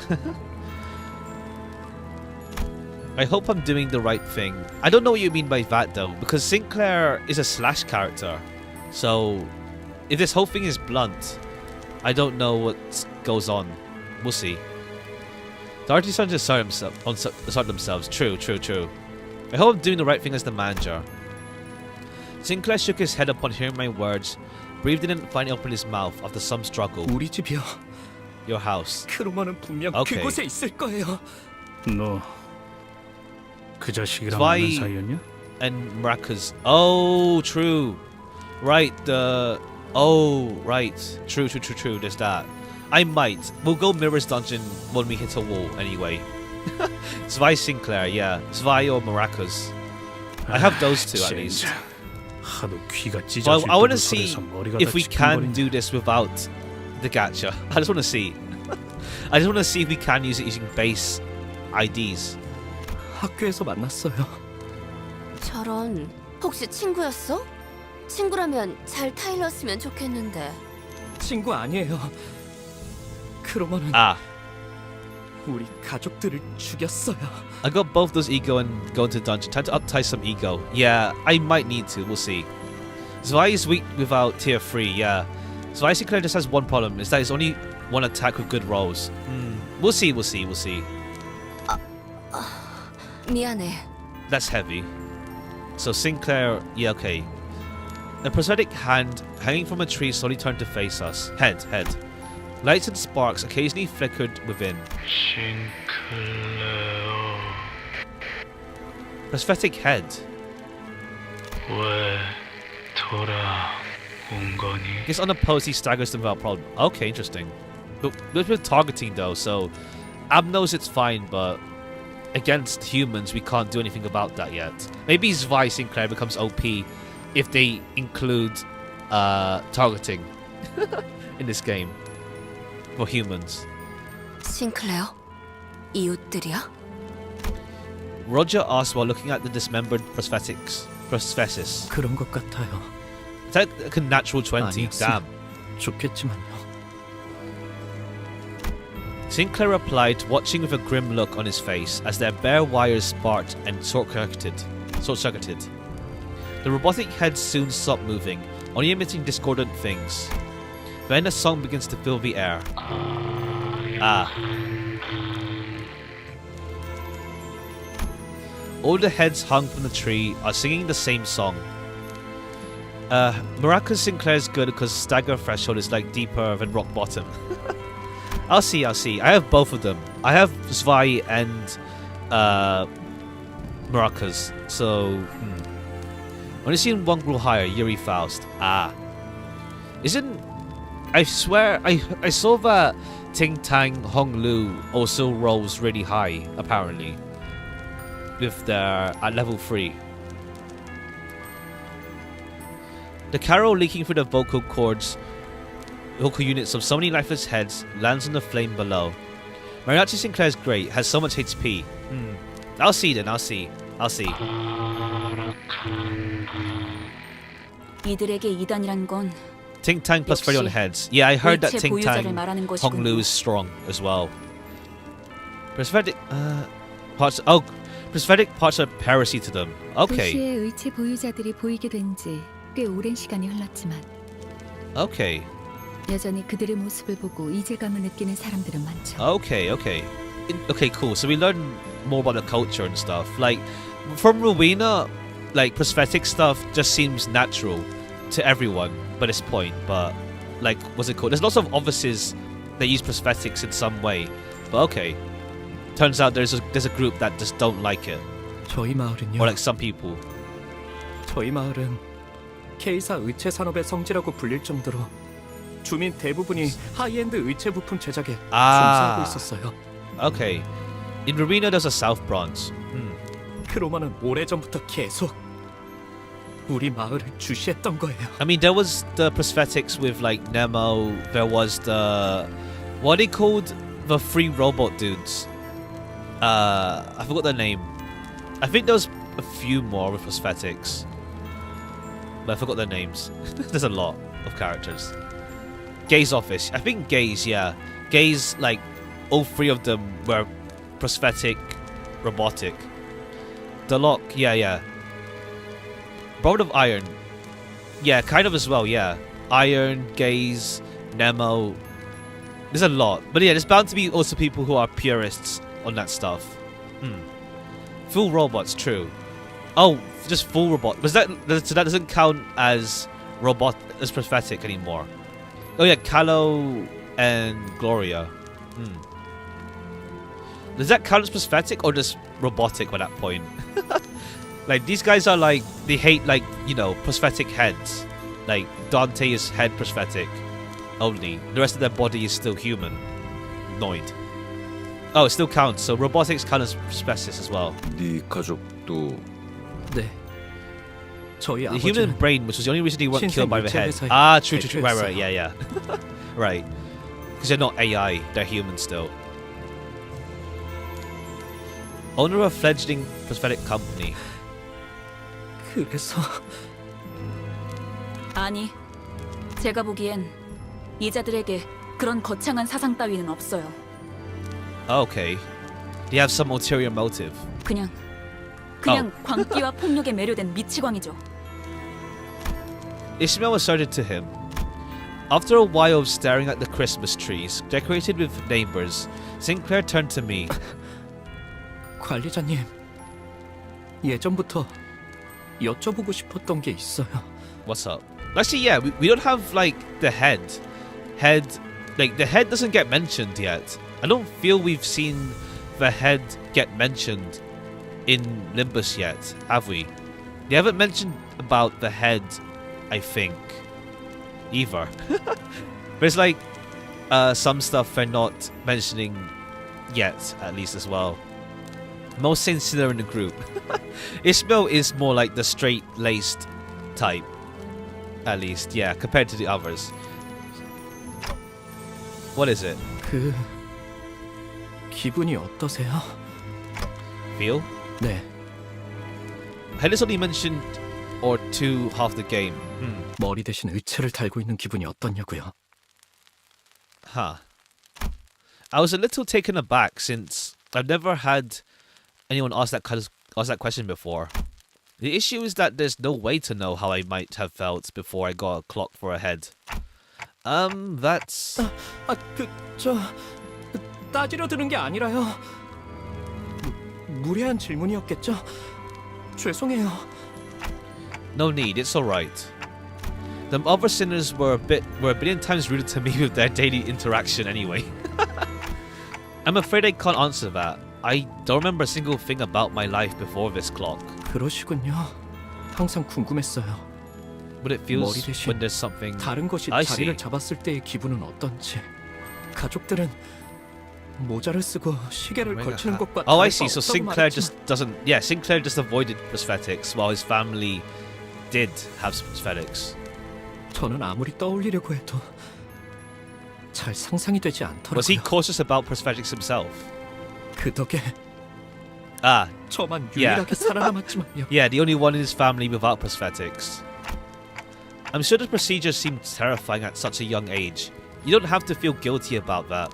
I hope I'm doing the right thing. I don't know what you mean by that though, because Sinclair is a slash character. So if this whole thing is blunt, I don't know what goes on. We'll see. The artists are just assert themselves. True. I hope I'm doing the right thing as the manager. Sinclair shook his head upon hearing my words, breathed in and finally opened his mouth after some struggle. 우리 집이요. Your house. 크로머는 분명 Okay. 그곳에 있을 거예요. 너 그 자식이랑 Why- 아는 사이였냐? And Maracas. Oh, true. Right, right. True. There's that. I might. We'll go Mirror's Dungeon when we hit a wall anyway. Zwei Sinclair, yeah. Zwei or Maracas. I have those two at least. 하도 귀가 찢어질 Well, I want to 정도로 see 설레서 머리가 if 다 we can 찌끈거리네. do this without the gacha. I just want to see. I just want to see if we can use it using base IDs. 학교에서 만났어요. 저런, 혹시 친구였어? 친구라면 잘 타일렀으면 좋겠는데. 친구 아니에요. 크로머는 Ah, 우리 가족들을 죽였어요. I got both those ego and go into dungeon. Time to uptie some ego. Yeah, I might need to. We'll see. Zwei is weak without tier 3. Yeah. Zwei Sinclair just has one problem. Is that it's only one attack with good rolls. We'll see. 미안해. That's heavy. So Sinclair, yeah, okay. A prosthetic hand hanging from a tree slowly turned to face us. Head. Lights and sparks occasionally flickered within. Prosthetic head. Gets unopposed, he staggers them without problem. Okay, interesting. But with targeting though, so Ab knows it's fine, but against humans we can't do anything about that yet. Maybe Zwei Sinclair becomes OP if they include targeting in this game for humans. 싱클레어? 이웃들이야? Roger asked while looking at the dismembered prosthesis. 그런 것 같아요. It's like a natural 20. Damn. 좋겠지만요. Sinclair replied, watching with a grim look on his face as their bare wires sparked and short-circuited. The robotic head soon stopped moving, only emitting discordant things. Then a song begins to fill the air. All the heads hung from the tree are singing the same song. Maracas Sinclair's good because stagger threshold is like deeper than rock bottom. I'll see. I have both of them. I have Zwei and Maracas. So, only seen one grow higher, Yuri Faust. Isn't... I swear, I saw that Ting Tang Hong Lu also rolls really high, apparently. With their... at level 3. The carol leaking through the vocal units of so many lifeless heads lands on the flame below. Mariachi Sinclair's great, has so much HP. I'll see then, I'll see. 이들에게 이단이란 건 Ting Tang plus 30 on heads. Yeah, I heard that 일체 Ting 보유자를 Tang 말하는 Hong Lu 것이군요. is strong as well. Prosthetic parts are heresy to them. Okay. 도시의 의체 보유자들이 보이게 된 지 꽤 오랜 시간이 흘렀지만 Okay. 여전히 그들의 모습을 보고 이질감을 느끼는 사람들은 많죠. Okay, cool. So we learn more about the culture and stuff. Like, from Rowena, like, prosthetic stuff just seems natural to everyone by this point. But, like, what's it called? There's lots of offices that use prosthetics in some way. But okay. Turns out there's a group that just don't like it. 저희 마을은요. Or like some people. 저희 마을은 K사 의체 산업의 성지라고 불릴 정도로 주민 대부분이 하이엔드 의체 부품 제작에 종사하고 있었어요. Okay. In Rowena there's a South Bronze. 크로머는 오래전부터 계속 우리 마을을 주시했던 거예요. I mean, there was the prosthetics with like Nemo. There was the what are they called? The 3 robot dudes. I forgot their name. I think there was a few more with prosthetics, but I forgot their names. There's a lot of characters. Gay's office. I think Gay's, yeah. Gay's, like, all 3 of them were prosthetic, robotic. The Lock, yeah. Brotherhood of Iron. Yeah, kind of as well, yeah. Iron, Gaze, Nemo. There's a lot. But yeah, there's bound to be also people who are purists on that stuff. Full robots, true. Oh, just full robot. So that doesn't count as robot, as prosthetic anymore. Oh yeah, Callow and Gloria. Does that count as prosthetic or just robotic by that point? Like, these guys are like, they hate, like, you know, prosthetic heads. Like, Dante is head prosthetic only. The rest of their body is still human. Noid. Oh, it still counts. So robotics count as prosthetics as well. 네 가족도. 네. 저희 The human 아버지는 brain, which was the only reason he wasn't killed by the head. 신생 Ah, true. 대표였어요. Right, yeah. Right. Because they're not AI, they're human still. Owner of fledgling prosthetic company. 그래서 아니, 제가 보기엔 이자들에게 그런 거창한 사상 따위는 없어요. Okay. They have some ulterior motive. 그냥 광기와 폭력에 매료된 미치광이죠. Ishmael asserted to him. After a while of staring at the Christmas trees, decorated with neighbors, Sinclair turned to me. 관리자님, 예전부터 여쭤보고 싶었던 게 있어요. What's up? Actually, yeah, we don't have, like, the head. Like, the head doesn't get mentioned yet. I don't feel we've seen the head get mentioned in Limbus yet, have we? They haven't mentioned about the head, I think, either. There's, like, some stuff they're not mentioning yet, at least, as well. Most sincere in the group. Ishmael is more like the straight-laced type, at least, yeah, compared to the others. What is it? 그 기분이 어떠세요? Feel? 네. Headless only mentioned or two half the game. 머리 대신 의체를 달고 있는 기분이 어떠냐고요? Huh. I was a little taken aback since I've never had anyone ask that question before. The issue is that there's no way to know how I might have felt before I got a clock for a head. That's... 따지려 드는 게 아니라요. 무례한 질문이었겠죠? 죄송해요. No need, it's alright. The other sinners were a billion times ruder to me with their daily interaction anyway. I'm afraid I can't answer that. I don't remember a single thing about my life before this clock. 그러시군요. 항상 궁금했어요. But it feels 머리 대신 when there's something... 다른 것이 I 자리를 see. 잡았을 때의 기분은 어떤지. 가족들은 모자를 쓰고 시계를 걸치는 것과 Oh, I 다를 바 see. So 없다고 Sinclair 말했지만 just doesn't... Yeah, Sinclair just avoided prosthetics while his family did have some prosthetics. 저는 아무리 떠올리려고 해도 잘 상상이 되지 Was he 않더라고요. cautious about prosthetics himself? 그 덕에 저만 yeah. 유일하게 살아남았지만요. Yeah, the only one in his family without prosthetics. I'm sure the procedure seemed terrifying at such a young age. You don't have to feel guilty about that.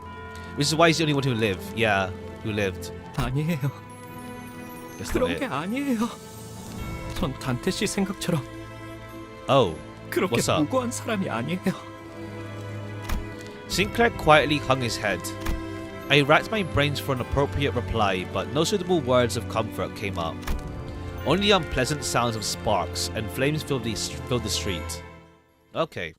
Which is why he's the only one who lived. Yeah, who lived. 아니에요. That's not 그런 it. 게 아니에요. 전 단테 씨 생각처럼 Oh, 그렇게 what's up? 무고한 사람이 아니에요. Sinclair quietly hung his head. I racked my brains for an appropriate reply, but no suitable words of comfort came up. Only unpleasant sounds of sparks and flames filled the street. Okay.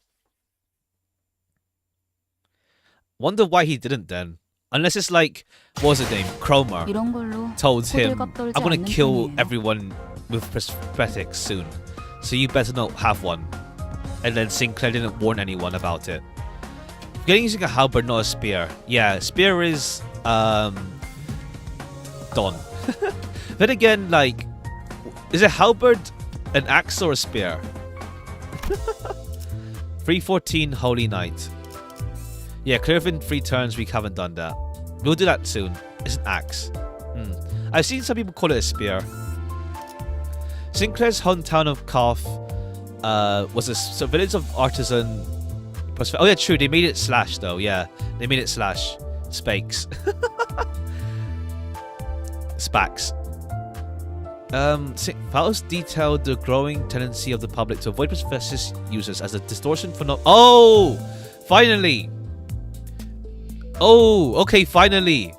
Wonder why he didn't then. Unless it's like, what was his name? Cromer told him, I'm gonna kill everyone with prosthetics soon, so you better not have one. And then Sinclair didn't warn anyone about it. Getting using a halberd, not a spear. Yeah, spear is done. Then again, like, is a halberd an axe or a spear? 314 Holy Night. Yeah, clear within 3 turns. We haven't done that. We'll do that soon. It's an axe. I've seen some people call it a spear. Sinclair's hometown of Corp was a village of artisan. Oh yeah, true. They made it slash though. Yeah, they made it slash. Spakes. Spax. Faust detailed the growing tendency of the public to avoid prosthesis users as a distortion phenomenon. Oh! Finally! Oh, okay, finally!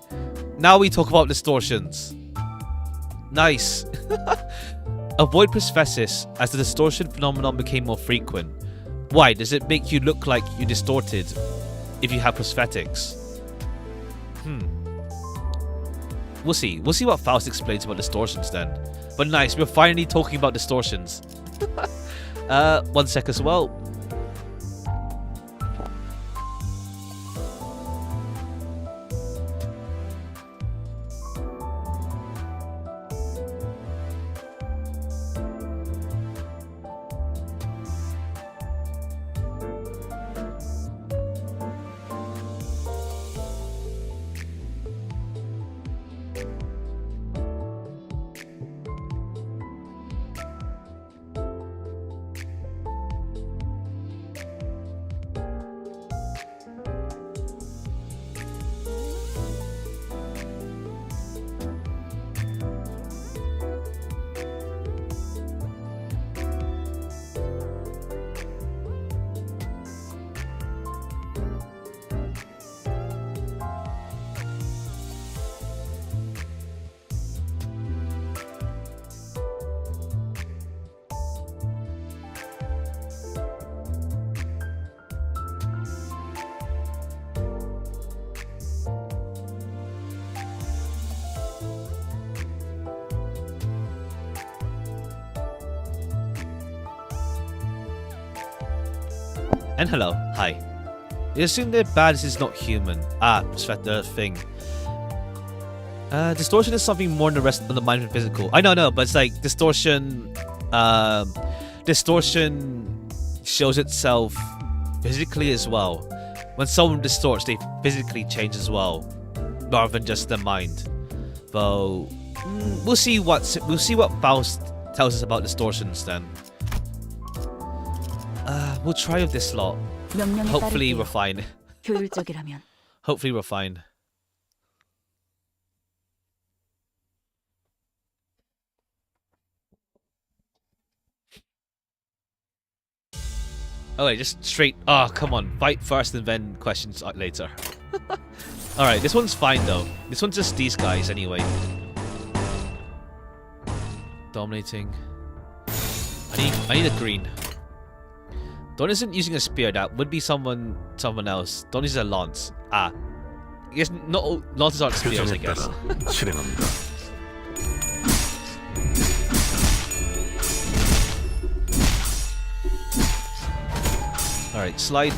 Now we talk about distortions. Nice. Avoid prosthesis as the distortion phenomenon became more frequent. Why? Does it make you look like you're distorted if you have prosthetics? We'll see. We'll see what Faust explains about distortions then. But nice, we're finally talking about distortions. 1 sec as well. And hello, hi. You assume that Bad is not human. The thing. Distortion is something more than the rest of the mind and physical. I know, but it's like distortion. Distortion shows itself physically as well. When someone distorts, they physically change as well, rather than just their mind. Though, we'll see what Faust tells us about distortions then. We'll try with this lot. Hopefully we're fine. Hopefully we're fine. Okay, just straight. Oh, come on. Fight first and then questions later. Alright, this one's fine though. This one's just these guys anyway. Dominating. I need a green. Don isn't using a spear. That would be someone else. Don uses a lance. I guess no, lances aren't spears, I guess. Alright, slide.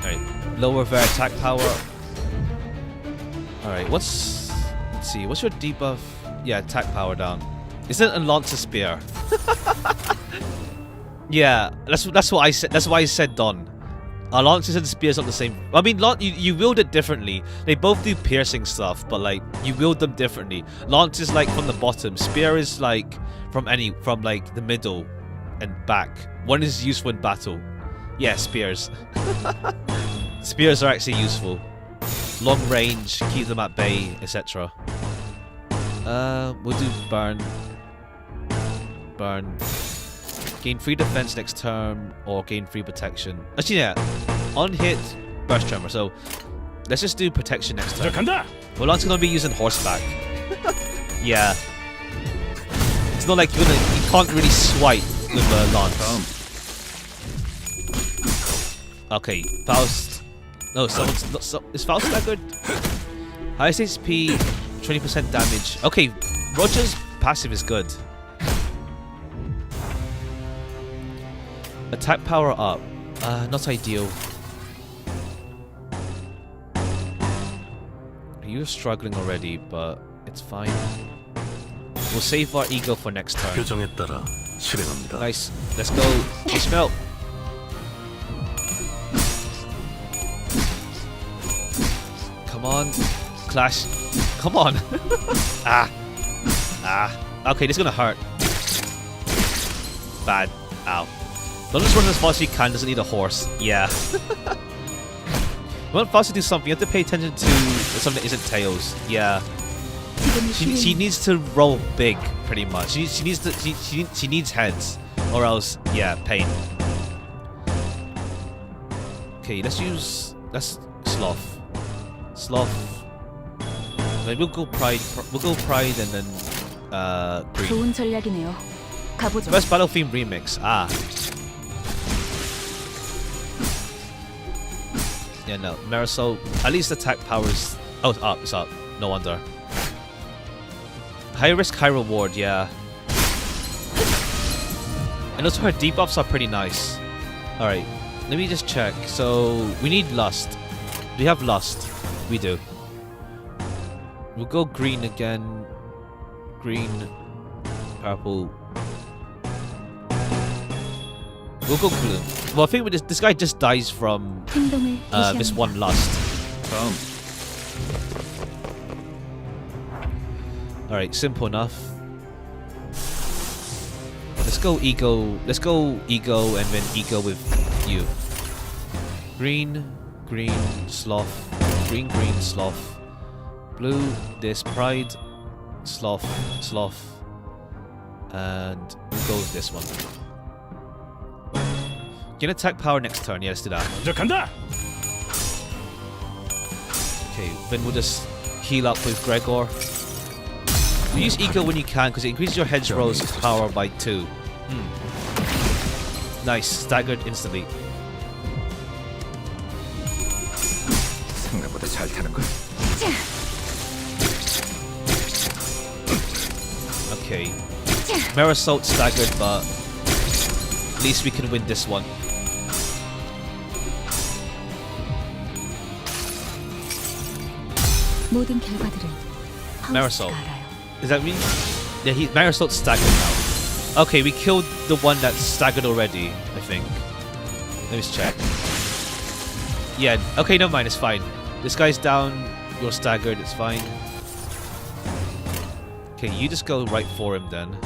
Alright, lower their attack power. Alright, let's see, what's your debuff? Yeah, attack power down. Isn't a lance a spear? Yeah, that's what I said. That's why I said Don. Lances and spears are the same. I mean, you wield it differently. They both do piercing stuff, but like you wield them differently. Lance is like from the bottom. Spear is like from like the middle and back. One is useful in battle. Yeah, spears. Spears are actually useful. Long range, keep them at bay, etc. We'll do burn. Burn. Gain 3 defense next turn, or gain 3 protection. Actually, yeah. On hit, burst tremor. So, let's just do protection next turn. Well, Lance is gonna be using horseback. Yeah. It's not like you can't really swipe with Lance. Okay, Faust. No, someone's not. Is Faust that good? Highest HP, 20% damage. Okay, Roger's passive is good. Attack power up. Not ideal. You're struggling already, but it's fine. We'll save our ego for next turn. Nice. Let's go. Smell. Come on. Clash. Come on. Okay, this is gonna hurt. Bad. Ow. Don't just run as fast as you can, doesn't need a horse. Yeah. You want Faust to do something, you have to pay attention to something that isn't tails. Yeah. She needs to roll big, pretty much. She needs heads, or else, yeah, pain. Okay, let's sloth. Maybe we'll go pride. We'll go pride and then green. 좋은 전략이네요. 가보죠. Best battle theme remix. Ah. Yeah, no. Marisol, at least attack powers. Oh, it's up. It's up. No wonder. High risk, high reward. Yeah. And also her debuffs are pretty nice. All right. Let me just check. So we need lust. Do we have lust? We do. We'll go green again. Green, purple. We'll go blue. Well, I think with this guy just dies from this one lust. Alright, simple enough. Let's go ego. Let's go ego and then ego with you. Green, green, sloth. Green, green, sloth. Blue, this pride. Sloth, and we'll go with this one. Get attack power next turn. Yeah, let's do that. Okay, then we'll just heal up with Gregor. Use Eco when you can because it increases your hedgerow's power by 2. Nice, staggered instantly. 생각보다 잘 타는 걸. Okay. Marisol staggered, but at least we can win this one. 모든 결과들은 Marisol. Does that mean? Yeah, Marisol's staggered now. Okay, we killed the one that's staggered already, I think. Let me just check. Yeah, okay, never mind, it's fine. This guy's down, you're staggered, it's fine. Okay, you just go right for him then.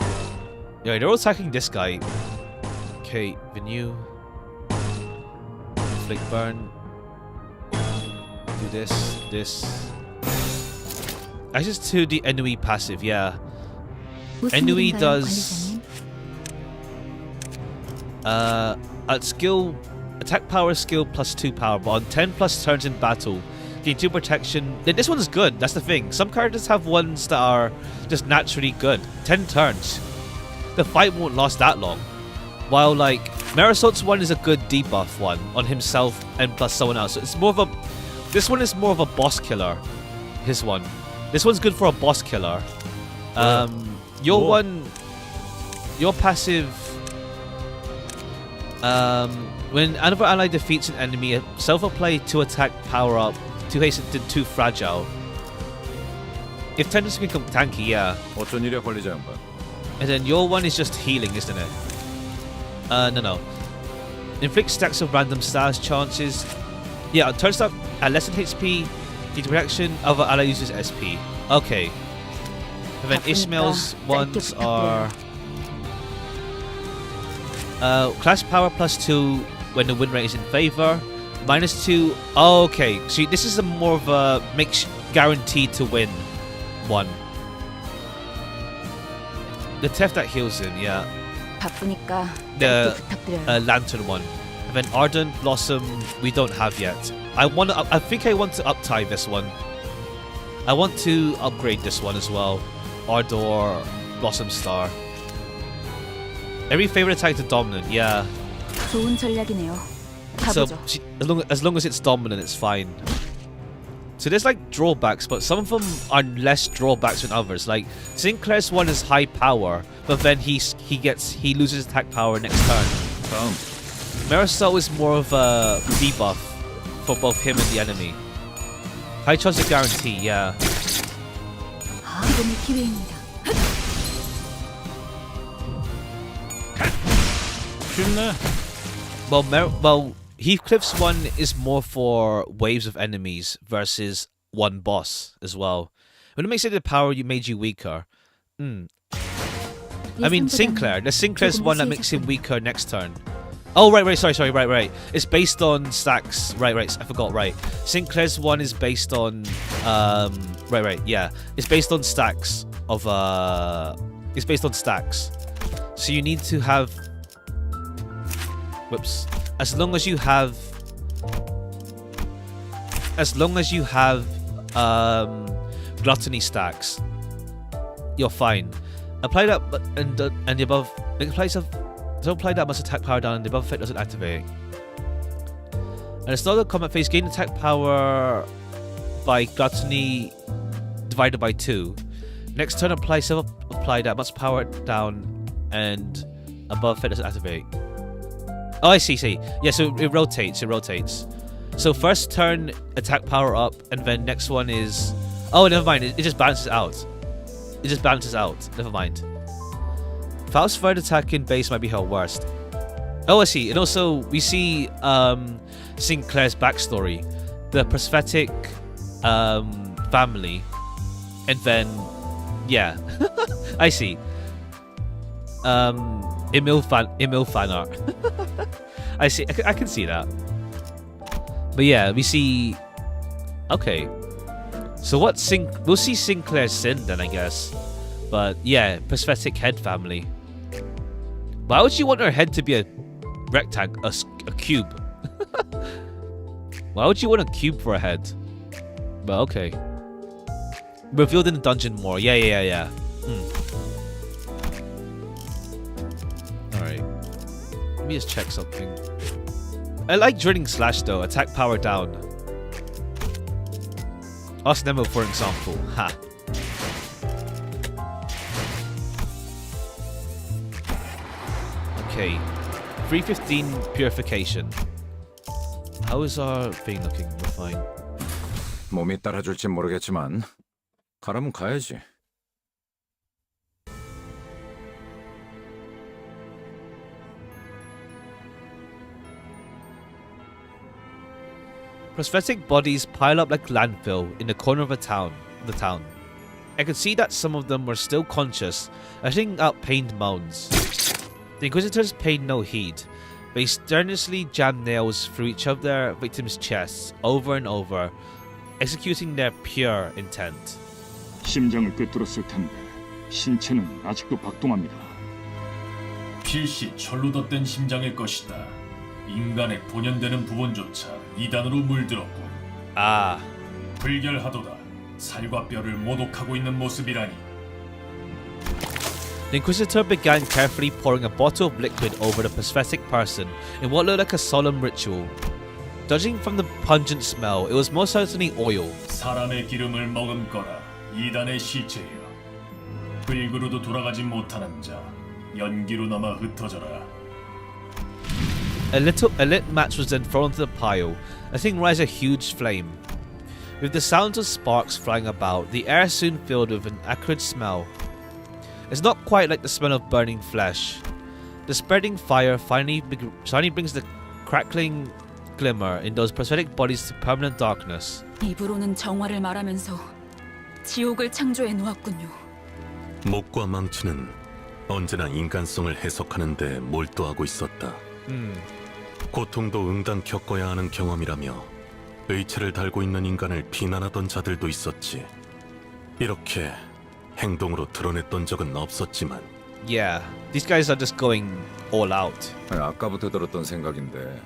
Yeah, they're all attacking this guy. Okay, Renew. Flick burn. Do this. Access to the Ennui passive, yeah. Ennui does at skill attack power skill plus 2 power, but on 10 plus turns in battle, gain 2 protection. This one's good, that's the thing. Some characters have ones that are just naturally good. 10 turns. The fight won't last that long. While like Marisol's one is a good debuff one on himself and plus someone else. So it's more of a this one is more of a boss killer. His one. This one's good for a boss killer. Your passive. When another ally defeats an enemy, self-apply 2 attack power up, 2 haste and 2 fragile. If tendency become tanky, yeah. 어쩐 일이야 걸리지 않아. And then your one is just healing, isn't it? No. Inflict stacks of random status chances. Yeah, turns up at less than HP. Gain protection. Other ally uses SP. Okay. And then Ishmael's ones are clash power plus 2 when the win rate is in favor. Minus 2. Oh, okay. So this is a more of a guaranteed to win one. The Theft that heals him, yeah. 바쁘니까 The Lantern one. And then Ardent Blossom we don't have yet. I think I want to uptie this one. I want to upgrade this one as well. Ardor, Blossom Star. Every favorite attack to dominant, yeah. 좋은 전략이네요. So 가보죠. as long as it's dominant, it's fine. So there's like drawbacks, but some of them are less drawbacks than others. Like Sinclair's one is high power, but then he loses attack power next turn. Marisol is more of a debuff for both him and the enemy. High chance of guarantee, yeah. 지금이 기회입니다. Well, Heathcliff's one is more for waves of enemies versus one boss as well. When it makes it the power you made you weaker. I mean Sinclair. The Sinclair's one that makes him weaker next turn. Oh, right, sorry, right. It's based on stacks. Right, I forgot, right. Sinclair's one is based on, right, yeah. It's based on stacks of, it's based on stacks. So you need to have, whoops. As long as you have, gluttony stacks, you're fine. Apply that and the above, don't apply that much attack power down and the above effect doesn't activate. And it's not a combat phase, gain attack power by gluttony divided by 2. Next turn apply that much power down and above effect doesn't activate. Oh, I see. Yeah, so it rotates. So first turn attack power up and then next one is, oh, never mind, it just balances out. Never mind. Faust's third attack in base might be her worst. Oh, I see. And also, we see Sinclair's backstory. The prosthetic family. And then, yeah. I see. Emil fan art. I see. I can see that. But yeah, we see... Okay. So we'll see Sinclair's sin then, I guess. But yeah, prosthetic head family. Why would you want her head to be a rectangle, a cube? Why would you want a cube for a head? But okay. Revealed in the dungeon more. Yeah. Alright. Let me just check something. I like drilling slash though. Attack power down. Ask Nemo for example. Ha. Okay, 315 Purification. How is our thing looking? We're fine. 몸이 따라줄진 모르겠지만 가라면 가야지. Prosthetic bodies pile up like landfill in the corner of the town. I could see that some of them were still conscious, letting out pained moans. The Inquisitors paid no heed. They sternly jammed nails through each of their victims' chests over and over, executing their pure intent. 심장을 꿰뚫었을 텐데 신체는 아직도 박동합니다. 필시 철로 덧댄 심장일 것이다. 인간의 본연되는 부분조차 이단으로 물들었고. 아. 불결하도다. 살과 뼈를 모독하고 있는 모습이라니. The Inquisitor began carefully pouring a bottle of liquid over the prosthetic person in what looked like a solemn ritual. Judging from the pungent smell, it was most certainly oil. 사람의 기름을 머금거라. 이단의 시체여. 불구로도 돌아가지 못하는 자. 연기로 남아 흩어져라. A lit match was then thrown into the pile, letting rise a huge flame. With the sounds of sparks flying about, the air soon filled with an acrid smell. It's not quite like the smell of burning flesh. The spreading fire finally brings the crackling glimmer in those prosthetic bodies to permanent darkness. 입으로는 정화를 말하면서 지옥을 창조해 놓았군요. 목과 망치는 언제나 인간성을 해석하는 데 몰두하고 있었다. 고통도 응당 겪어야 하는 경험이라며 의체를 달고 있는 인간을 비난하던 자들도 있었지. 이렇게 행동으로 드러냈던 적은 없었지만. Yeah, these guys are just going all out. 아까부터 들었던 생각인데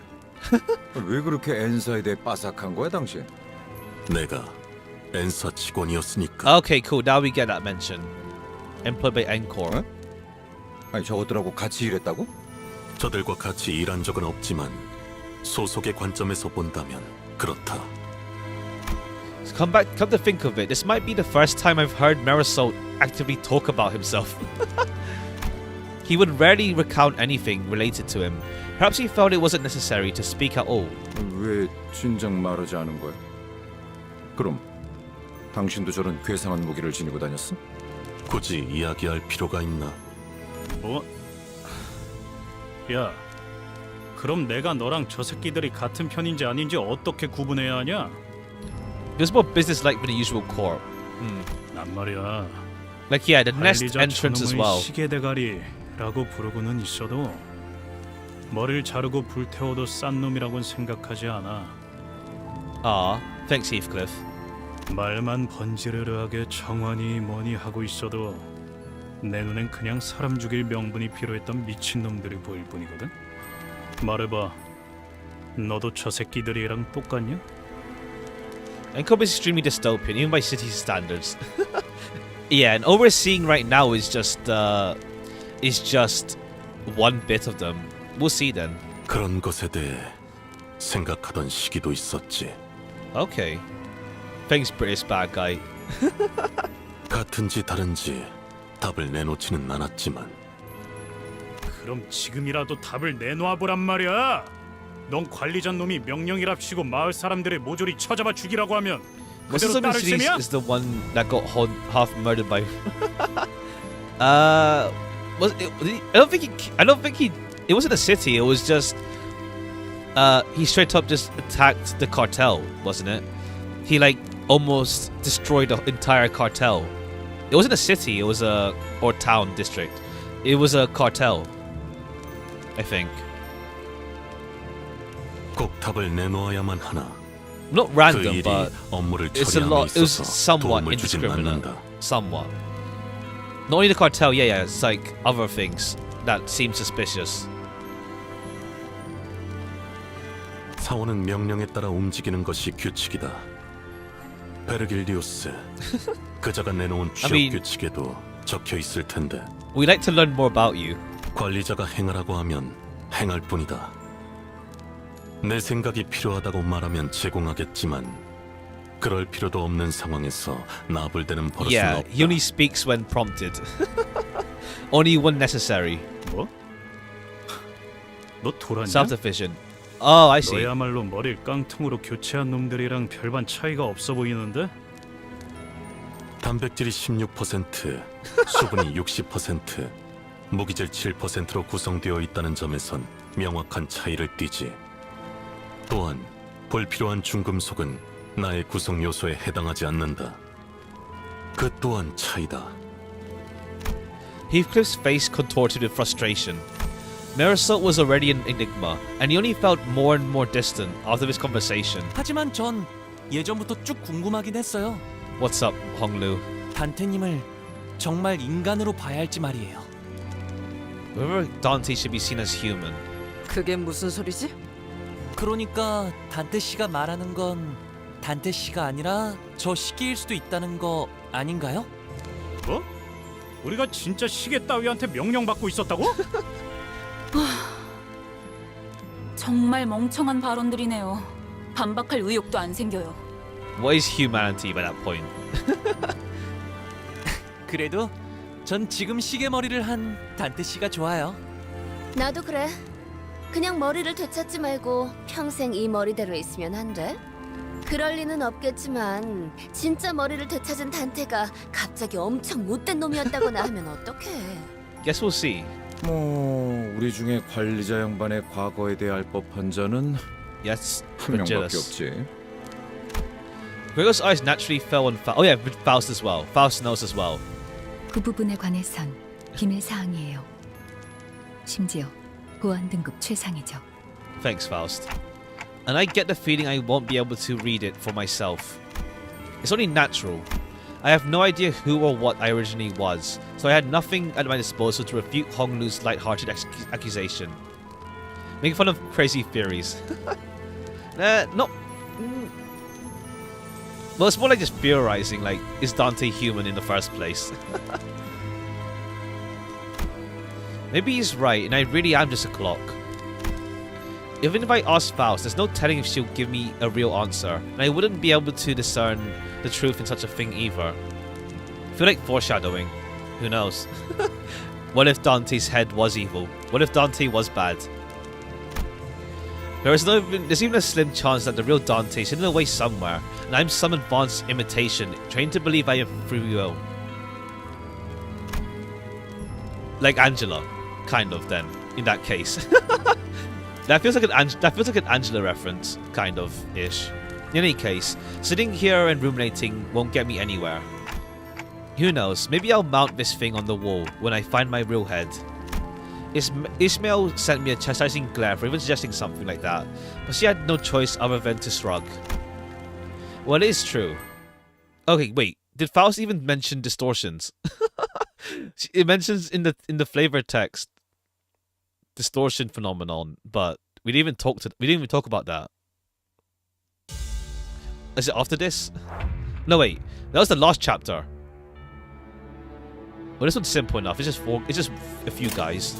왜 그렇게 엔사에 대해 빠삭한 거야 당신? 내가 엔사 직원이었으니까. Okay, cool. Now we get that mention. Employed by Corp. 아니 저것들하고 같이 일했다고? 저들과 같이 일한 적은 없지만 소속의 관점에서 본다면 그렇다. Come to think of it, this might be the first time I've heard Marisol actively talk about himself. He would rarely recount anything related to him. Perhaps he felt it wasn't necessary to speak at all. 왜 진작 말하지 않은 거야? 그럼 당신도 저런 괴상한 무기를 지니고 다녔어? 굳이 이야기할 필요가 있나? 뭐? 야, 그럼 내가 너랑 저 새끼들이 같은 편인지 아닌지 어떻게 구분해야 하냐? It was more business-like than the usual Corp. 난 말이야. Like yeah, the nest entrance as well. 시계 대가리라고 부르고는 있어도 머리를 자르고 불태워도 싼 놈이라고는 생각하지 않아. Thanks, Heathcliff. 말만 번지르르하게 정환이 뭐니 하고 있어도 내 눈엔 그냥 사람 죽일 명분이 필요했던 미친놈들이 보일 뿐이거든. 말해봐, 너도 저 새끼들이랑 똑같냐? Corp is extremely dystopian, even by city standards. Yeah, and all we're seeing right now is just one bit of them. We'll see then. 그런 것에 대해 생각하던 시기도 있었지. Okay. Thanks, British bad guy. 같은지 다른지 답을 내놓지는 않았지만. 그럼 지금이라도 답을 내놓아보란 말이야. 넌 관리자 놈이 명령이랍시고 마을 사람들의 모조리 쳐잡아 죽이라고 하면 What's 그대로 따를 셈이야? is the one that got half murdered by? Was it, I don't think he. It wasn't a city. It was just. He straight up just attacked the cartel, wasn't it? He like almost destroyed the entire cartel. It wasn't a city. It was a or town district. It was a cartel. I think. 꼭 답을 내놓아야만 하나. Not 그 random, 일이 but 업무를 it's a 처리함에 lot. It was 있어서 somewhat 도움을 주진 indiscriminate. 않는다. Somewhat. Not only the cartel, yeah, it's like other things that seem suspicious. 사원은 명령에 따라 움직이는 것이 규칙이다. 베르길리우스, 그자가 내놓은 취업 규칙에도 적혀 있을 텐데. We'd like to learn more about you. 관리자가 행하라고 하면 행할 뿐이다. 내 생각이 필요하다고 말하면 제공하겠지만 그럴 필요도 없는 상황에서 나불대는 버릇은 Yeah, 없다. he only speaks when prompted. Only when necessary. 뭐? 너 돌았냐? Self-sufficient. Oh, I see. 너야말로 머리를 깡통으로 교체한 놈들이랑 별반 차이가 없어 보이는데? 단백질이 16%, 수분이 60%, 무기질 7%로 구성되어 있다는 점에선 명확한 차이를 띠지. 또한 불필요한 중금속은 나의 구성 요소에 해당하지 않는다. 그 또한 차이다. Heathcliff's face contorted with frustration. Marisol was already an enigma, and he only felt more and more distant after this conversation. 하지만 전 예전부터 쭉 궁금하긴 했어요. What's up, Honglu? 단테님을 정말 인간으로 봐야 할지 말이에요. Whether Dante should be seen as human. 그게 무슨 소리지? 그러니까 단테 씨가 말하는 건 단테 씨가 아니라 저 시기일 수도 있다는 거 아닌가요? 뭐? 우리가 진짜 시계 따위한테 명령받고 있었다고? 정말 멍청한 발언들이네요. 반박할 의욕도 안 생겨요. What is humanity by that point? 그래도 전 지금 시계 머리를 한 단테 씨가 좋아요. 나도 그래. 그냥 머리를 되찾지 말고 평생 이 머리대로 있으면 안 돼? 그럴 리는 없겠지만 진짜 머리를 되찾은 단테가 갑자기 엄청 못된 놈이었다거나 하면 어떡해. Guess we'll see. 뭐 우리 중에 관리자 양반의 과거에 대해 알 법한 자는 Yes, 한 명밖에 Regeneration. 없지. Gregor's eyes naturally fell on Faust. Oh yeah, Faust as well. Faust knows as well. 그 부분에 관해선 비밀 사항이에요. 심지어 보안 등급 최상이죠. Thanks, Faust. And I get the feeling I won't be able to read it for myself. It's only natural. I have no idea who or what I originally was, so I had nothing at my disposal to refute Honglu's light-hearted accusation. Making fun of crazy theories. Not... Well, it's more like just theorizing, like, is Dante human in the first place? Maybe he's right, and I really am just a clock. Even if I ask Faust, there's no telling if she'll give me a real answer, and I wouldn't be able to discern the truth in such a thing either. I feel like foreshadowing. Who knows? What if Dante's head was evil? What if Dante was bad? There's even a slim chance that the real Dante is hidden away somewhere, and I'm some advanced imitation, trained to believe I have free will. Like Angela, kind of. Then, in that case, that feels like an Angela reference, kind of ish. In any case, sitting here and ruminating won't get me anywhere. Who knows? Maybe I'll mount this thing on the wall when I find my real head. Ismail sent me a chastising glare for even suggesting something like that, but she had no choice other than to shrug. Well, it is true. Okay, wait. Did Faust even mention distortions? It mentions in the flavor text distortion phenomenon, but we didn't even talk about that. Is it after this? No, wait. That was the last chapter. Well, this one's simple enough. It's just a few guys.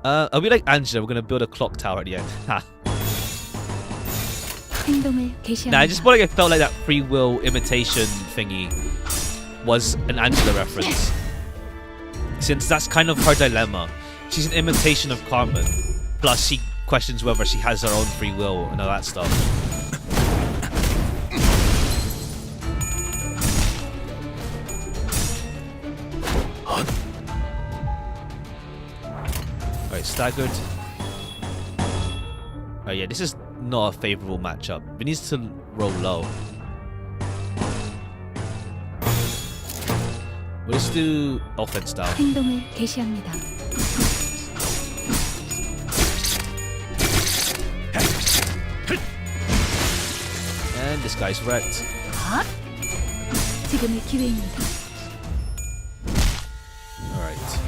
Are we like Angela? We're gonna build a clock tower at the end. Nah, I just felt like that free will imitation thingy was an Angela reference, since that's kind of her dilemma. She's an imitation of Carmen, plus she questions whether she has her own free will and all that stuff. Alright, staggered. Oh yeah, this is not a favorable matchup. We need to roll low. We'll just do offense down. 행동을 개시합니다. And this guy's wrecked. 지금의 기회입니다. Alright.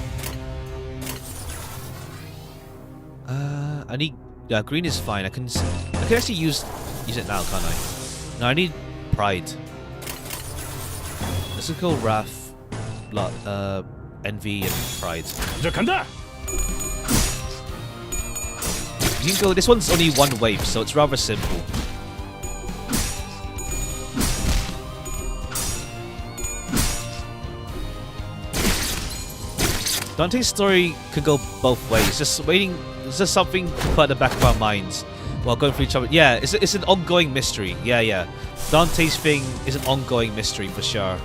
I need green is fine. I can actually use it now, can't I? No, I need pride. Let's go wrath, envy, and pride. You can go. This one's only one wave, so it's rather simple. Dante's story could go both ways. Just waiting. It's just something to put at the back of our minds while going through each other. Yeah, it's an ongoing mystery. Yeah. Dante's thing is an ongoing mystery for sure.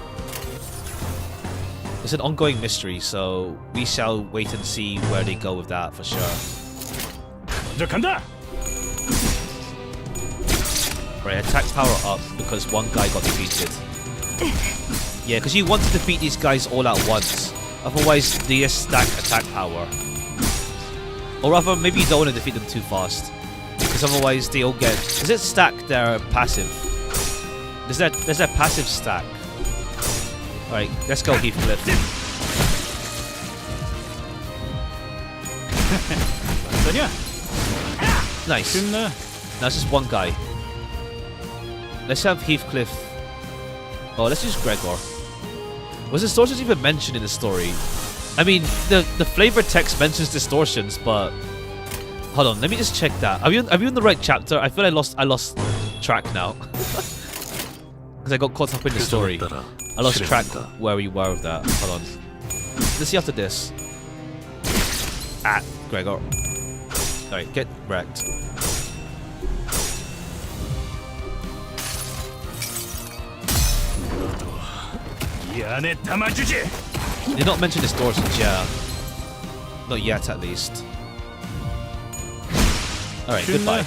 It's an ongoing mystery, so we shall wait and see where they go with that for sure. Right, attack power up because one guy got defeated. Yeah, because you want to defeat these guys all at once. Otherwise, they just stack attack power. Or rather, maybe you don't want to defeat them too fast. Because otherwise, they all get... Does it stack their passive? Does their passive stack? Alright, let's go Heathcliff. Nice. Now it's just one guy. Let's have Heathcliff... Oh, let's use Gregor. Was distortions even mentioned in the story? I mean, the flavor text mentions distortions, but hold on, let me just check that. Are we in the right chapter? I feel I lost track now because I got caught up in the story. I lost track where we were with that. Hold on. Let's see after this. Gregor. Alright, get wrecked. They don't mention distortions, yeah. Not yet, at least. Alright, goodbye.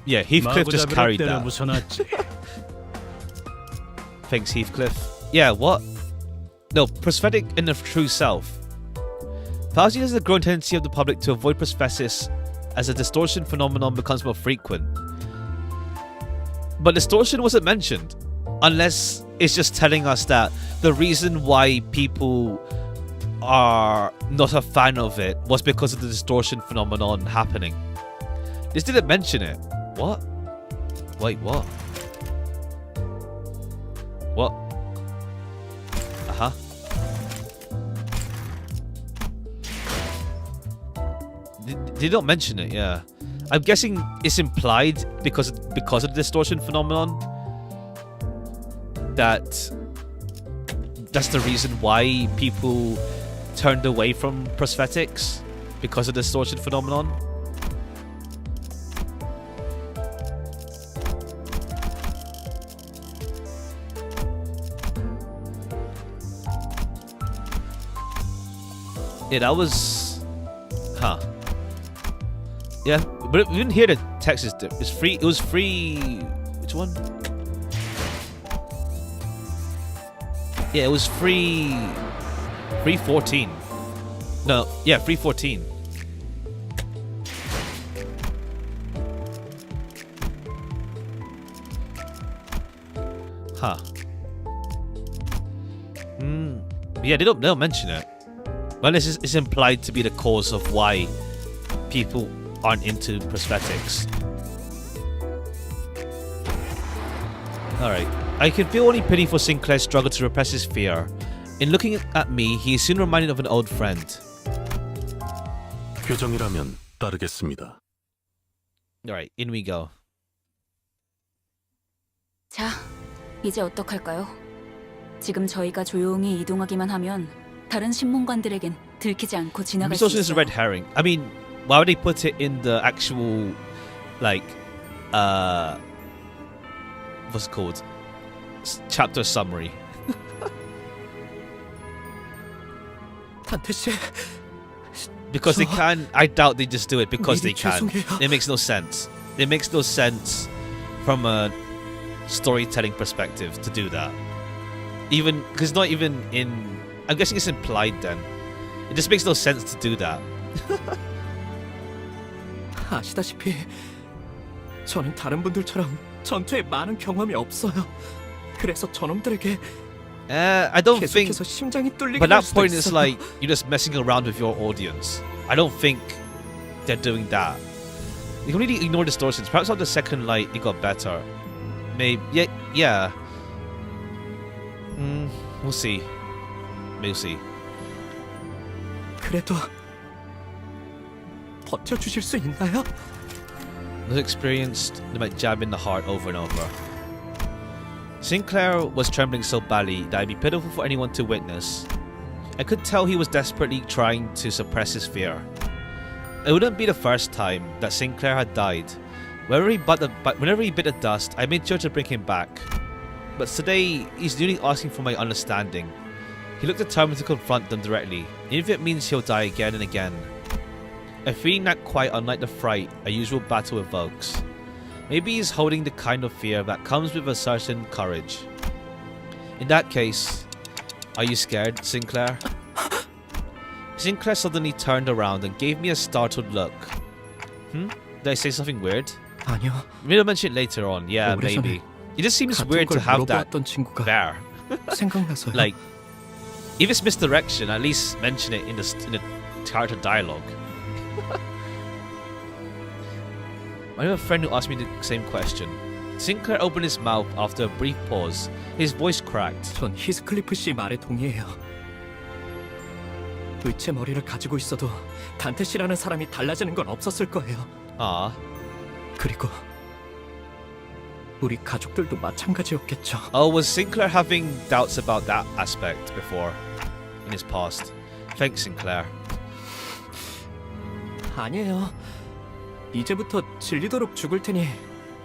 Yeah, Heathcliff just carried that. Thanks, Heathcliff. Yeah, what? No, prosthetic in the true self. Palsy has the growing tendency of the public to avoid prosthesis as the distortion phenomenon becomes more frequent. But distortion wasn't mentioned, unless it's just telling us that the reason why people are not a fan of it was because of the distortion phenomenon happening. This didn't mention it. What? Wait, what? What? Uh-huh. They don't mention it, yeah. I'm guessing it's implied because of the distortion phenomenon that's the reason why people turned away from prosthetics, because of the distortion phenomenon. Yeah, that was... Huh. Yeah, but we didn't hear the text. It's free. It was free. Which one? Yeah, it was free. Free 14. No, yeah, free 14. Huh. Yeah, they don't mention it. Well, it's implied to be the cause of why people aren't into prosthetics. Alright. I can feel only pity for Sinclair's struggle to repress his fear. In looking at me, he is soon reminded of an old friend. 표정이라면 따르겠습니다. Alright, in we go. 자, 이제 어떡할까요? 지금 저희가 조용히 이동하기만 하면 다른 신문관들에겐 들키지 않고 지나갈 수 Distortion is a 있어요. red herring. I mean, why would they put it in the actual, like, what's it called? Chapter summary. 단테 씨. Because they can. I doubt they just do it because they can. It makes no sense. It makes no sense from a storytelling perspective to do that. Even because not even in. I'm guessing it's implied then. It just makes no sense to do that. 아시다시피 저는 다른 분들처럼 전투에 많은 경험이 없어요. 그래서 저놈들에게 I don't think. 계속해서 심장이 뚫리게 But 할 that 수도 point is 있어요. like you're just messing around with your audience. I don't think they're doing that. You can really ignore distortions. Perhaps on the second light it got better. Maybe yeah. We'll see. We'll see. 그래도 버텨주실 수 있나요? Was experienced about jabbing the heart over and over. Sinclair was trembling so badly that it'd be pitiful for anyone to witness. I could tell he was desperately trying to suppress his fear. It wouldn't be the first time that Sinclair had died. Whenever he bit the dust, I made sure to bring him back. But today, he's newly asking for my understanding. He looked determined to confront them directly, even if it means he'll die again and again. A feeling not quite unlike the fright a usual battle evokes. Maybe he's holding the kind of fear that comes with a certain courage. In that case, are you scared, Sinclair? Sinclair suddenly turned around and gave me a startled look. Did I say something weird? 아니요. Maybe I'll mention it later on. Yeah, maybe. It just seems weird to have that there. 생각나서요. Like, if it's misdirection, at least mention it in the character dialogue. I have a friend who asked me the same question. Sinclair opened his mouth after a brief pause. His voice cracked. 전 히스클리프 씨 말에 동의해요. 의체 머리를 가지고 있어도 단테 씨라는 사람이 달라지는 건 없었을 거예요. 아. 그리고 우리 가족들도 마찬가지였겠죠. Oh, was Sinclair having doubts about that aspect before in his past? Thanks, Sinclair. 아니에요. 이제부터 질리도록 죽을 테니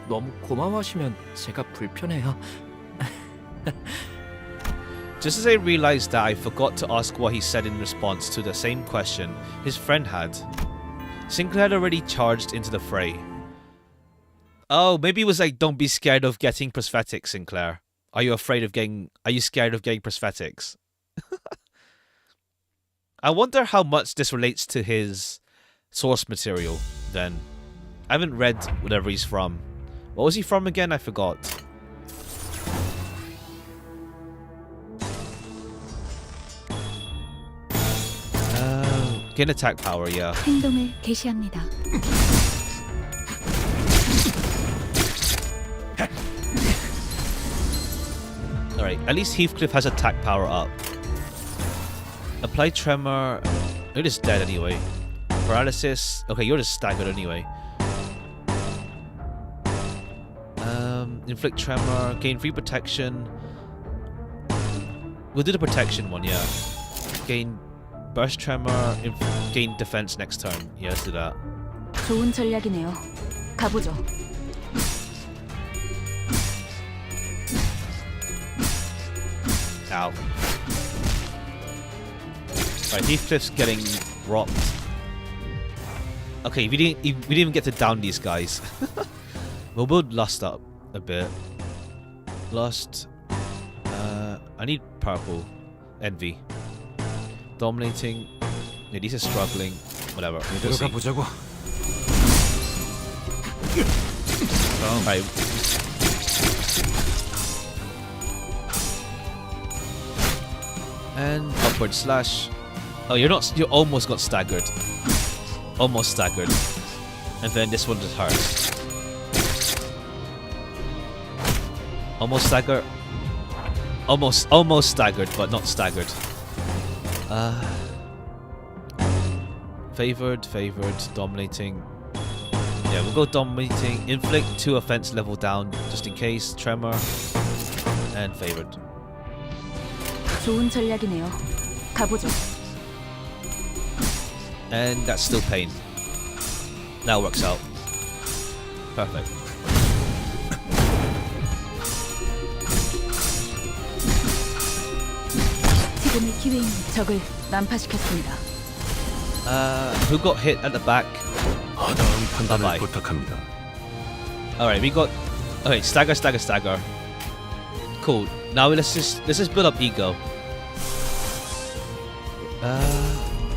너무 고마워하시면 제가 불편해요. Just as I realized that I forgot to ask what he said in response to the same question his friend had. Sinclair had already charged into the fray. Oh, maybe it was like, don't be scared of getting prosthetics, Sinclair. Are you scared of getting prosthetics? I wonder how much this relates to his source material, then. I haven't read whatever he's from. What was he from again? I forgot. Gain attack power, yeah. 행동을 개시합니다. Alright, at least Heathcliff has attack power up. Apply tremor. You're just dead anyway. Paralysis. Okay, you're just staggered anyway. Inflict tremor. Gain free protection. We'll do the protection one, yeah. Gain burst tremor. Gain defense next turn. Yeah, let's do that. 좋은 전략이네요. 가보죠. Ow. Right, Heathcliff's getting rocked. Okay, we didn't even get to down these guys. We'll build Lust up a bit. Lust. I need purple. Envy. Dominating. Yeah, these are struggling. Whatever. We'll see. Right. And upward slash. Oh, you almost got staggered. Almost staggered. And then this one just hurts. Almost staggered. Almost staggered, but not staggered. Favored, dominating. Yeah, we'll go dominating. Inflict 2 offense level down, just in case. Tremor. And favored. 좋은 전략이네요. 가보죠. And that's still pain. That works out. Perfect. 지금의 기회입니다. 적을 난파시켰습니다. Who got hit at the back? 다음 판단을 부탁합니다. Alright, we got... Okay, stagger. Cool. Now let's just build up ego.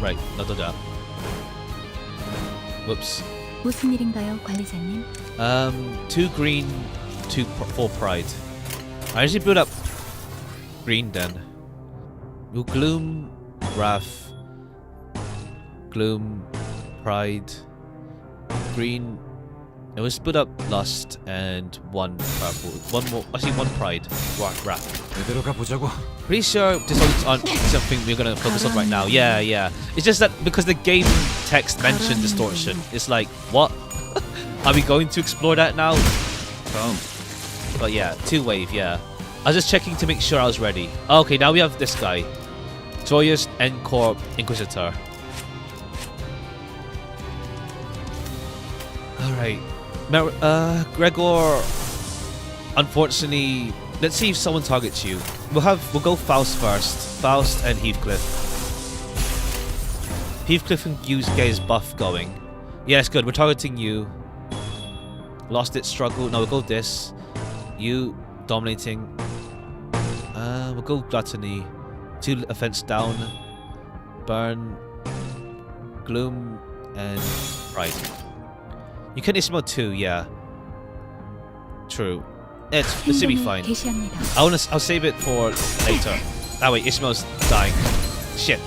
Right, not do that. Whoops. 무슨 일인가요, 관리자님? 2 green, 4 pride. I usually build up green then. We'll gloom, wrath, gloom, pride, green. And we'll split up lust and 1 purple. 1 more, actually 1 pride. Wrath. Pretty sure this aren't something we're gonna focus on right now. Yeah. It's just that because the game text mentioned distortion, it's like, what? Are we going to explore that now? But yeah, 2 wave, yeah. I was just checking to make sure I was ready. Okay, now we have this guy. Joyous and Corp Inquisitor. Alright. Gregor, unfortunately, let's see if someone targets you. We'll go Faust first. Faust and Heathcliff. Heathcliff can get his buff going. Yeah, it's good. We're targeting you. Lost it, struggle. No, we'll go this. You dominating. We'll go Gluttony. 2 offense down. Burn. Gloom and Pride. You can Ismail too, yeah. True. It should be fine. I'll save it for later. Ah wait, Ismail's dying. Shit.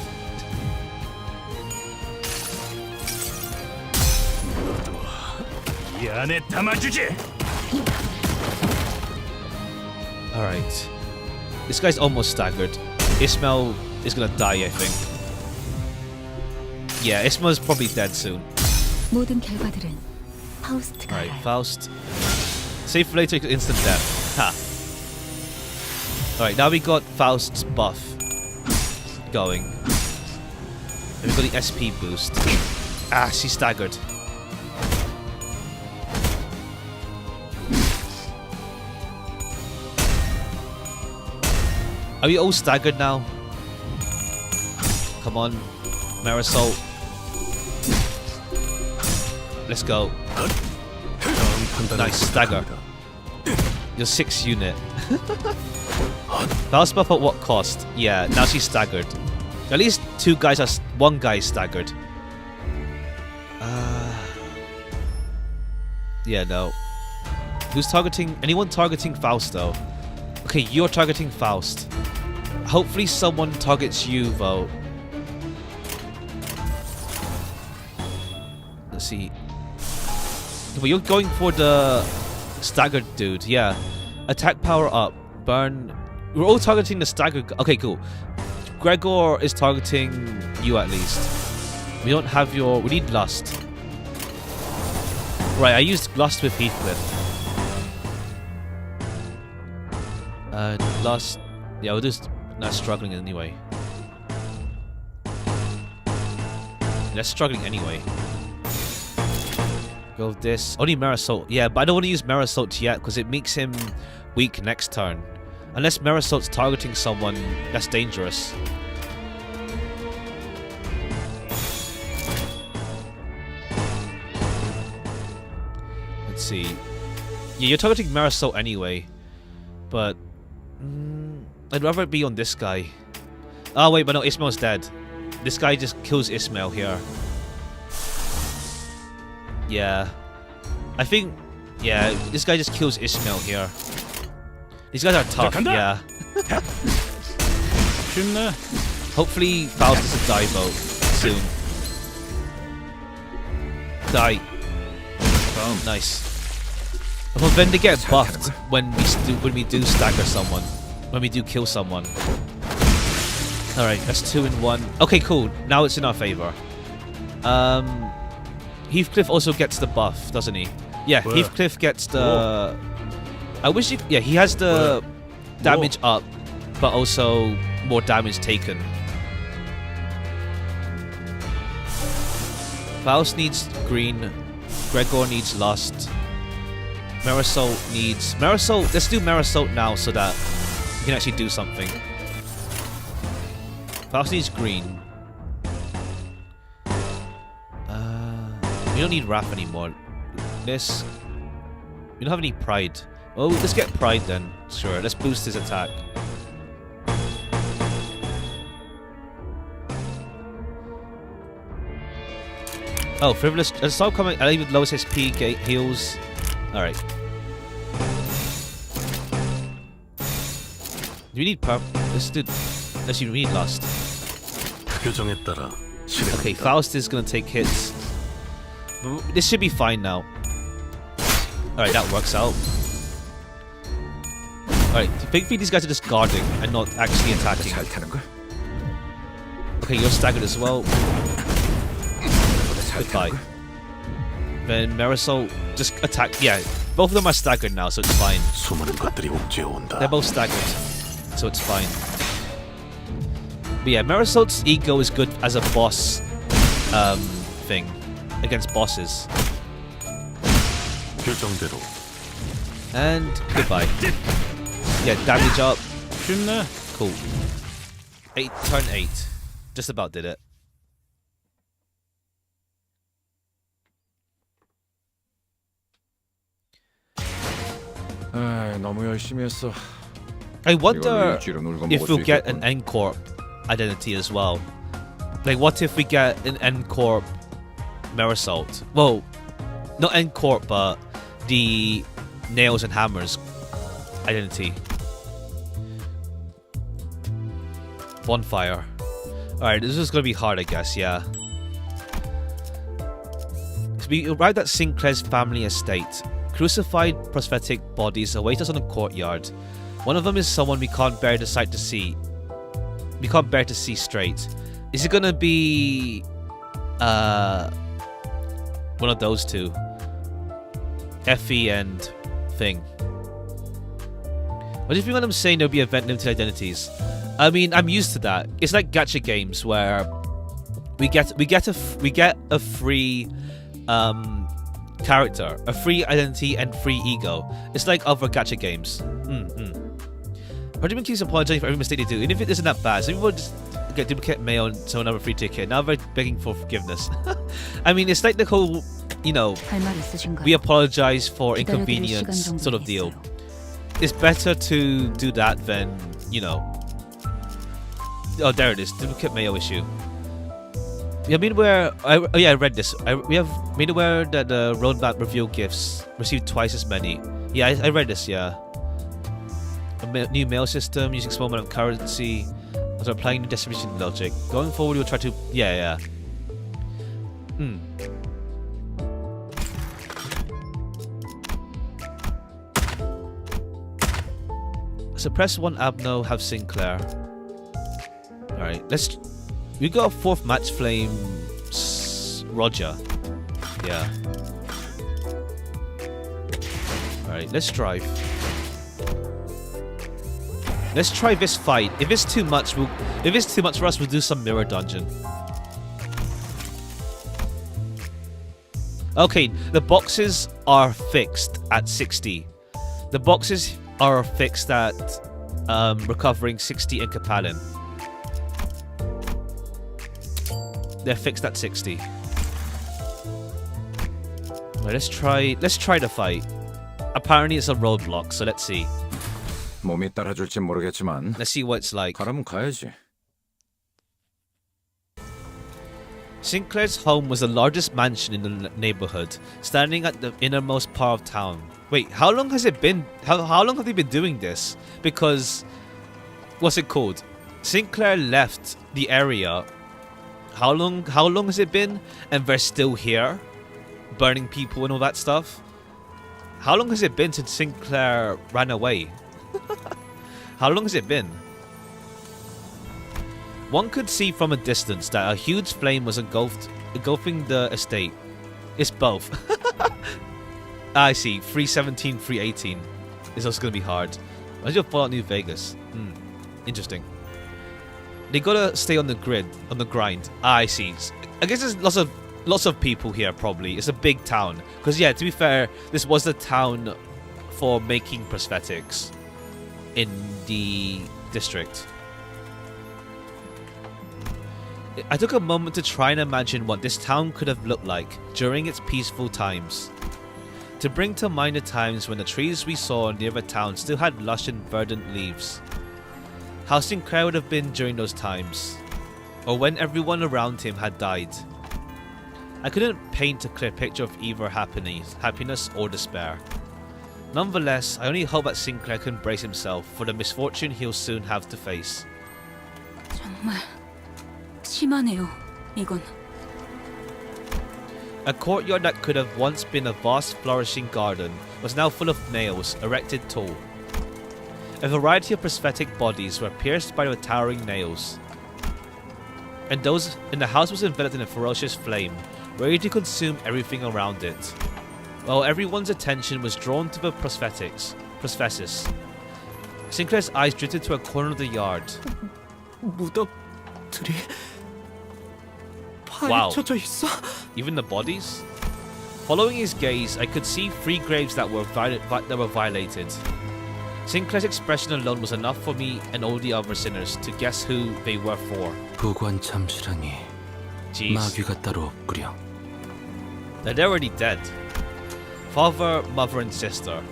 Alright. This guy's almost staggered. Ismail is gonna die, I think. Yeah, Ismail's probably dead soon. 모든 결과들은 파우스트가 Alright, Faust. Save for later, instant death. Ha. Alright, now we got Faust's buff going. And we got the SP boost. Ah, she staggered. Are we all staggered now? Come on, Marisol. Let's go. Nice, stagger. You're 6 unit. Faust buff at what cost? Yeah, now she's staggered. At least 2 guys are... 1 guy is staggered. Yeah, no. Who's targeting... Anyone targeting Faust, though? Okay, you're targeting Faust. Hopefully someone targets you, though. Let's see. But you're going for the staggered dude, yeah. Attack power up. Burn. We're all targeting the staggered... Okay, cool. Gregor is targeting you at least. We don't have your... We need Lust. Right, I used Lust with Heathcliff. Lust... Yeah, we're just not struggling anyway. They're struggling anyway. Go with this. Only Marisol. Yeah, but I don't want to use Marisol yet because it makes him weak next turn. Unless Marisol's targeting someone, that's dangerous. Let's see. Yeah, you're targeting Marisol anyway. But... I'd rather it be on this guy. Oh wait, but no, Ismail's dead. This guy just kills Ismail here. Yeah. I think... Yeah, this guy just kills Ismail here. These guys are tough, yeah. Hopefully Faust doesn't die though soon. Die. Nice. Well, then they get buffed when we do stagger someone. When we do kill someone. Alright, that's 2 in 1. Okay, cool. Now it's in our favor. Heathcliff also gets the buff, doesn't he? Yeah, Heathcliff gets the... I wish he... Yeah, he has the damage up, but also more damage taken. Faust needs green. Gregor needs lust. Marisol needs... Marisol... Let's do Marisol now so that we can actually do something. Faust needs green. We don't need Wrath anymore. This... We don't have any pride. Oh, let's get pride then. Sure, let's boost his attack. Oh, frivolous. Stop coming. I leave lowest SP heals. Alright. Do we need purple? Let's do. Unless you need lust. Okay, Faust is gonna take hits. This should be fine now. Alright, that works out. Alright, thankfully these guys are just guarding and not actually attacking. Okay, you're staggered as well. Goodbye. Then Marisol just attack. Yeah, both of them are staggered now, so it's fine. They're both staggered, so it's fine. But yeah, Marisol's ego is good as a boss thing against bosses. And goodbye. Yeah, damage up. Cool. 8, turn 8. Just about did it. I wonder if we'll get an N-Corp identity as well. Like, what if we get an N-Corp Marisol? Well, not N-Corp, but the Nails and Hammers identity. Bonfire. Alright, this is gonna be hard, I guess, yeah. So we arrived at Sinclair's family estate. Crucified prosthetic bodies await us on the courtyard. One of them is someone we can't bear the sight to see. We can't bear to see straight. Is it gonna be one of those two? Effie and Thing. What if you want them saying there'll be event limited identities? I mean, I'm used to that. It's like gacha games where we get a free character, a free identity, and free ego. It's like other gacha games. Participant keeps apologizing for every mistake they do, even if it isn't that bad. Some people just get duplicate mail and so another free ticket. Now they're begging for forgiveness. I mean, it's like the whole, you know, we apologize for inconvenience sort of deal. It's better to do that than, you know. Oh, there it is. Duplicate mail issue. Yeah, I mean, I read this. We have made aware that the Roadblock reveal gifts received twice as many. Yeah, I read this, yeah. A new mail system using small amount of currency. Also applying new distribution logic. Going forward, we'll try to... Yeah. Suppress one Abno, have Sinclair. Alright, let's... We got a 4th match flame... Roger. Yeah. Alright, let's strive. Let's try this fight. If it's too much, for us, we'll do some mirror dungeon. Okay, the boxes are fixed at 60. The boxes are fixed at recovering 60 Incapalin. They're fixed at 60. Right, let's try the fight. Apparently it's a roadblock, so let's see. 몸이 따라줄지 모르겠지만 Let's see what it's like. 가라면 가야지. Sinclair's home was the largest mansion in the neighborhood, standing at the innermost part of town. Wait, how long has it been? How long have they been doing this? Because, what's it called? Sinclair left the area. How long has it been? And they're still here, burning people and all that stuff. How long has it been since Sinclair ran away? How long has it been? One could see from a distance that a huge flame was engulfing the estate. It's both. I see. 317, 318. This is going to be hard. Imagine Fallout New Vegas. Interesting. They gotta stay on the grid, on the grind. I see. I guess there's lots of people here. Probably it's a big town. Because yeah, to be fair, this was the town for making prosthetics in the district. I took a moment to try and imagine what this town could have looked like during its peaceful times. To bring to mind the times when the trees we saw near the town still had lush and verdant leaves. How Sinclair would have been during those times. Or when everyone around him had died. I couldn't paint a clear picture of either happiness or despair. Nonetheless, I only hope that Sinclair can brace himself for the misfortune he'll soon have to face. 정말 심하네요. 이건. A courtyard that could have once been a vast flourishing garden was now full of nails erected tall. A variety of prosthetic bodies were pierced by the towering nails. And the house was enveloped in a ferocious flame, ready to consume everything around it. While everyone's attention was drawn to the prosthesis, Sinclair's eyes drifted to a corner of the yard. 무덤들이 Wow. 파헤쳐져 있어? Even the bodies? Following his gaze, I could see 3 graves that were violated. Sinclair's expression alone was enough for me and all the other sinners to guess who they were for. 부관 참시라니. Jeez. 마귀가 따로 없구려. They're already dead. Father, mother and sister.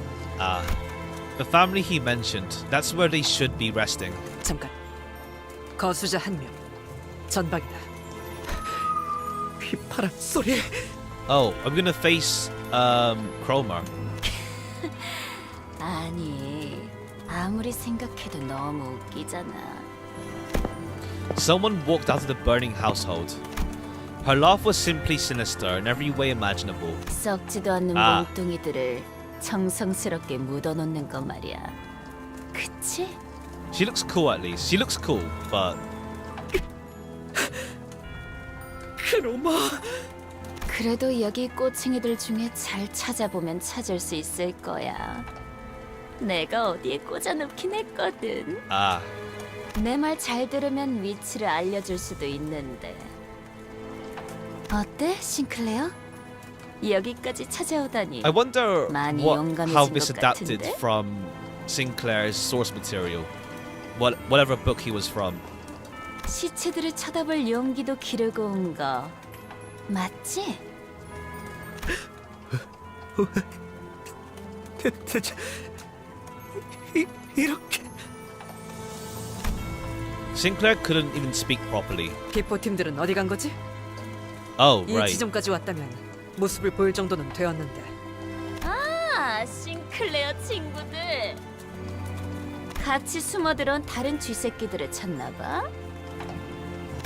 The family he mentioned, that's where they should be resting. 잠깐. 거수자 1명. 전방이다. 휘파람 소리. Oh, I'm gonna face Cromer. 아니, 아무리 생각해도 너무 웃기잖아. Someone walked out of the burning household. Her laugh was simply sinister in every way imaginable. 썩지도 않는 몽둥이들을 정성스럽게 묻어놓는 거 말이야. 그치? She looks cool at least. She looks cool, but... 크로마. 그래도 여기 꼬챙이들 중에 잘 찾아보면 찾을 수 있을 거야. 내가 어디에 꽂아놓긴 했거든. 내 말 잘 들으면 위치를 알려줄 수도 있는데. 어때, 싱클레어? 여기까지 찾아오다니. I wonder how this 것 adapted 같은데? from Sinclair's source material. Whatever book he was from. 시체들을 쳐다볼 용기도 기르고 온 거 맞지? 대체 이렇게. Sinclair couldn't even speak properly. 기포팀들은 어디 간 거지? Oh, 이 right. 지점까지 왔다면 모습을 보일 정도는 되었는데. 아, 싱클레어 친구들. 같이 숨어들어온 다른 쥐새끼들을 찾나 봐.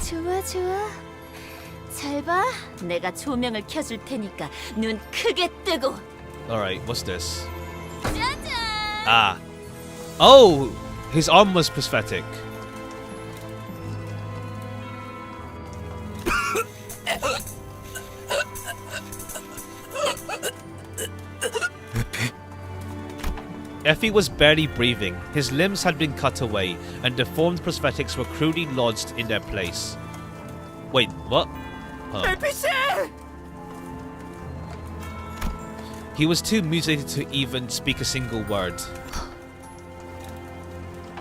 좋아, 좋아. 잘 봐. 내가 조명을 켜줄 테니까 눈 크게 뜨고. Alright, what's this? 짜잔! Oh! His arm was prosthetic. Effie was barely breathing. His limbs had been cut away, and deformed prosthetics were crudely lodged in their place. Wait, what? He was too mutilated to even speak a single word.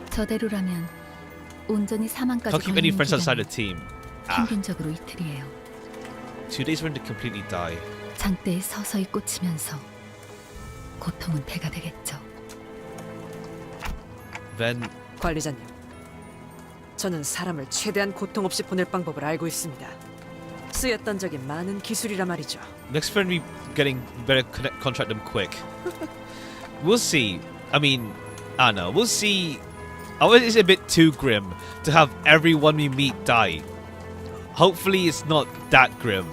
저대로라면 온전히 사망까지 Can't keep any 걸리는 friends outside 기간은 the team. 평균적으로 이틀이에요. 2 days for him to completely die. 장대에 서서히 꽂히면서 고통은 배가 되겠죠. Then 관리자님, 저는 사람을 최대한 고통 없이 보낼 방법을 알고 있습니다. 쓰였던 적이 많은 기술이라 말이죠. next friend we getting better contract them quick. We'll see. I mean, I don't know. We'll see. I think it's a bit too grim to have everyone we meet die. Hopefully it's not that grim.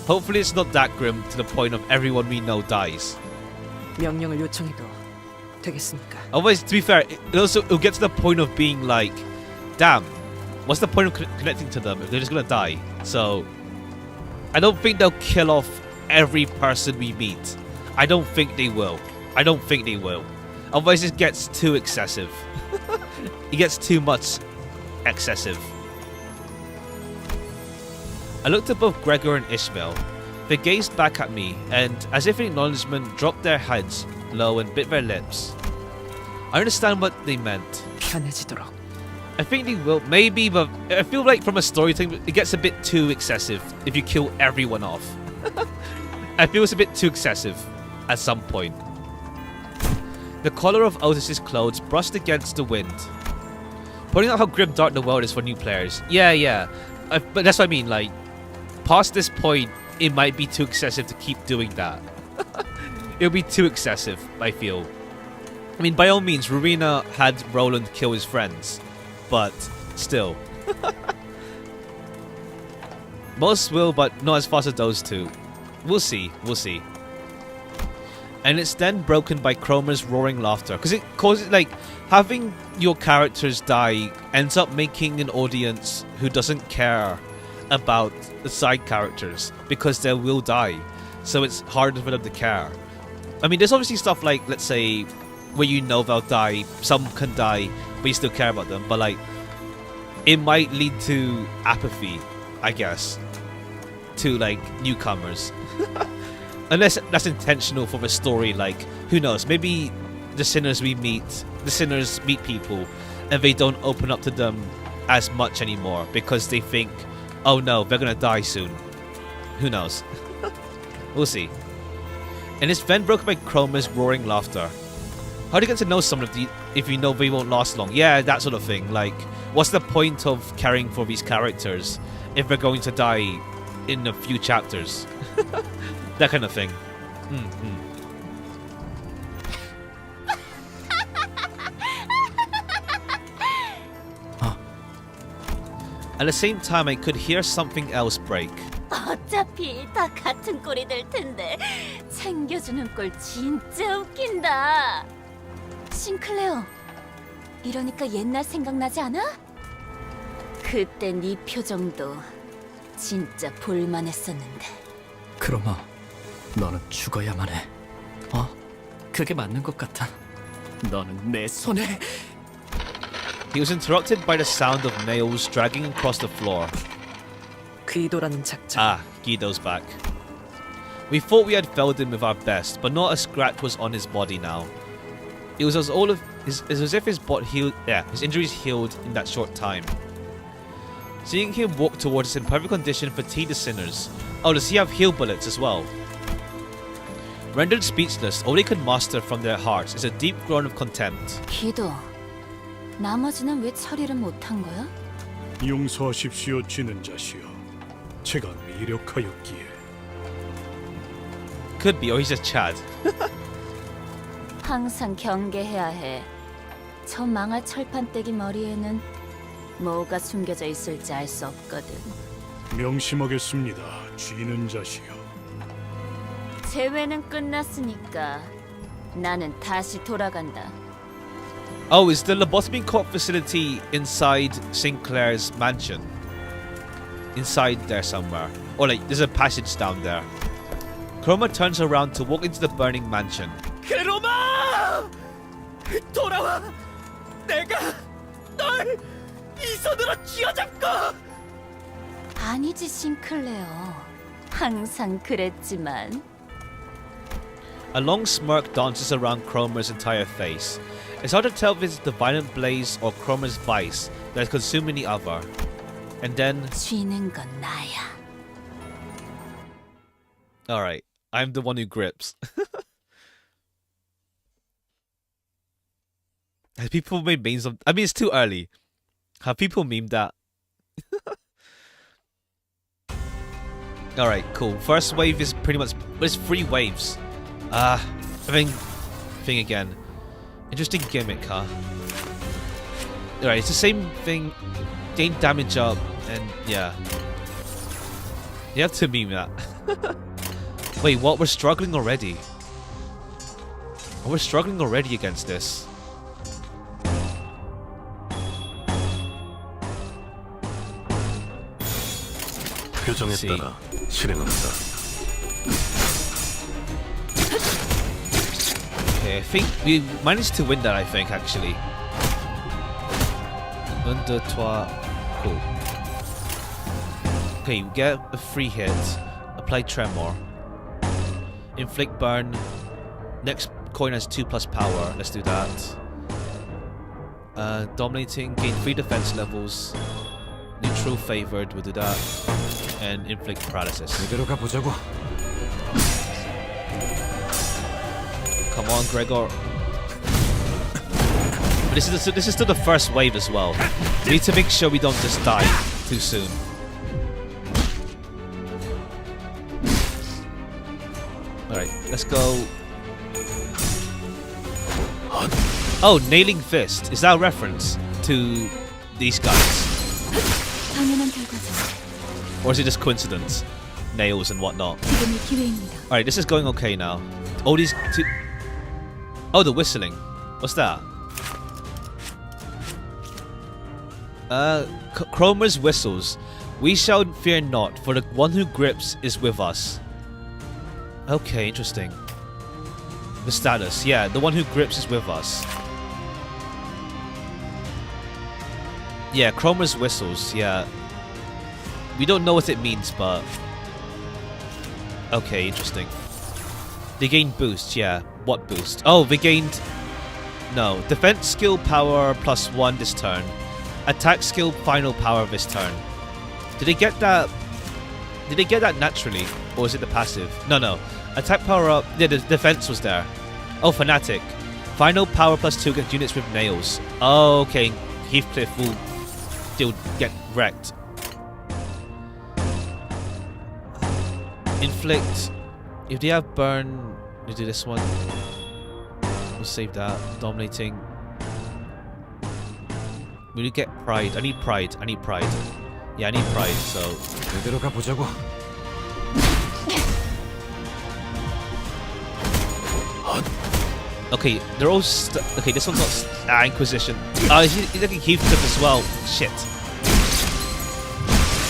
Hopefully it's not that grim to the point of everyone we know dies. 명령을 요청해도 되겠습니까? Otherwise, to be fair, it'll get to the point of being like, damn, what's the point of connecting to them if they're just gonna die? So, I don't think they'll kill off every person we meet. I don't think they will. I don't think they will. Otherwise, it gets too excessive. It gets too much excessive. I looked at both Gregor and Ishmael. They gazed back at me, and as if in acknowledgement, dropped their heads low and bit their lips. I understand what they meant. 편해지도록. I think they will, maybe, but I feel like from a storytelling, it gets a bit too excessive if you kill everyone off. I feel it's a bit too excessive at some point. The collar of Otis's clothes brushed against the wind, pointing out how grim dark the world is for new players. Yeah. But that's what I mean, like, past this point, it might be too excessive to keep doing that. It'll be too excessive, I feel. I mean, by all means, Rowena had Roland kill his friends, but still. Most will, but not as fast as those two. We'll see. And it's then broken by Cromer's roaring laughter, because it causes, like, having your characters die ends up making an audience who doesn't care about the side characters because they will die, so it's harder for them to care. I mean, there's obviously stuff like, let's say, where you know they'll die, some can die, but you still care about them, but like, it might lead to apathy, I guess, to like newcomers. Unless that's intentional for the story, like, who knows, maybe the sinners meet people and they don't open up to them as much anymore because they think, oh no, they're gonna die soon. Who knows? We'll see. And it's then broken by Cromer's roaring laughter. How do you get to know someone if you know they won't last long? Yeah, that sort of thing. Like, what's the point of caring for these characters if they're going to die in a few chapters? That kind of thing. At the same time, I could hear something else break. 어차피 다 같은 꼴이 될 텐데 챙겨주는 꼴 진짜 웃긴다. 싱클레어, 이러니까 옛날 생각나지 않아? 그때 네 표정도 진짜 볼만했었는데. 크로마, 너는 죽어야만 해. 그게 맞는 것 같아. 너는 내 손에. He was interrupted by the sound of nails dragging across the floor. 귀도라는 작전. Ah, Guido's back. We thought we had failed him with our best, but not a scratch was on his body now. It was as if his injuries healed in that short time. Seeing him walk towards us in perfect condition fatigued the sinners. Oh, does he have heal bullets as well? Rendered speechless, all they could muster from their hearts is a deep groan of contempt. 기도, 나머지는 왜 처리를 못한 거야? 용서하십시오, 쥐는 자시여. 제가 미력하였기에. Could be, or he's just Chad. 항상 경계해야 해. 저 망할 철판떼기 머리에는 뭐가 숨겨져 있을지 알 수 없거든. 명심하겠습니다, 쥐는 자시여. 재회는 끝났으니까 나는 다시 돌아간다. Oh, is the lobotomy Corp facility inside Sinclair's mansion? Inside there somewhere. Or like, there's a passage down there. Cromer turns around to walk into the burning mansion. 크로마! 돌아와! 내가 널 이 손으로 쥐어잡고! 아니지, 싱클레어. 항상 그랬지만. A long smirk dances around Cromer's entire face. It's hard to tell if it's the violent blaze or Cromer's vice that is consuming the other. And then... 쥐는 건 나야. Alright, I'm the one who grips. Have people made memes of... I mean, it's too early. Have people memed that? Alright, cool. First wave is pretty much... There's 3 waves. I think... Thing again. Interesting gimmick, huh? Alright, it's the same thing. Gain damage up, and yeah. You have to meme that. Wait, what? We're struggling already? Oh, we're struggling already against this. 표정에 따라 실행한다. Okay, I think we managed to win that, I think, actually. 1, 2, 3. Cool. Okay, we get a free hit. Apply Tremor. Inflict Burn. Next coin has 2+ power. Let's do that. Dominating. Gain 3 defense levels. Neutral favored. We'll do that. And inflict paralysis. Come on, Gregor. But this is still the first wave as well. We need to make sure we don't just die too soon. Alright, let's go. Oh, Nailing Fist. Is that a reference to these guys? Or is it just coincidence? Nails and whatnot. Alright, this is going okay now. Oh, these two... Oh, the whistling. What's that? Cromer's whistles. We shall fear not, for the one who grips is with us. Okay, interesting. The status. Yeah, the one who grips is with us. Yeah, Cromer's whistles. Yeah. We don't know what it means, but... Okay, interesting. They gain boost, yeah. What boost? Oh, they gained... No. Defense skill power +1 this turn. Attack skill final power this turn. Did they get that... Did they get that naturally? Or is it the passive? No. Attack power up... Yeah, the defense was there. Oh, Fanatic. Final power +2 against units with nails. Oh, okay. Heathcliff will still get wrecked. Inflict. If they have burn, we do this one. We'll save that. Dominating. We need to get pride. I need pride. Yeah, I need pride, so. Okay, they're all okay, this one's not Inquisition. He's looking Heathcliff as well. Shit.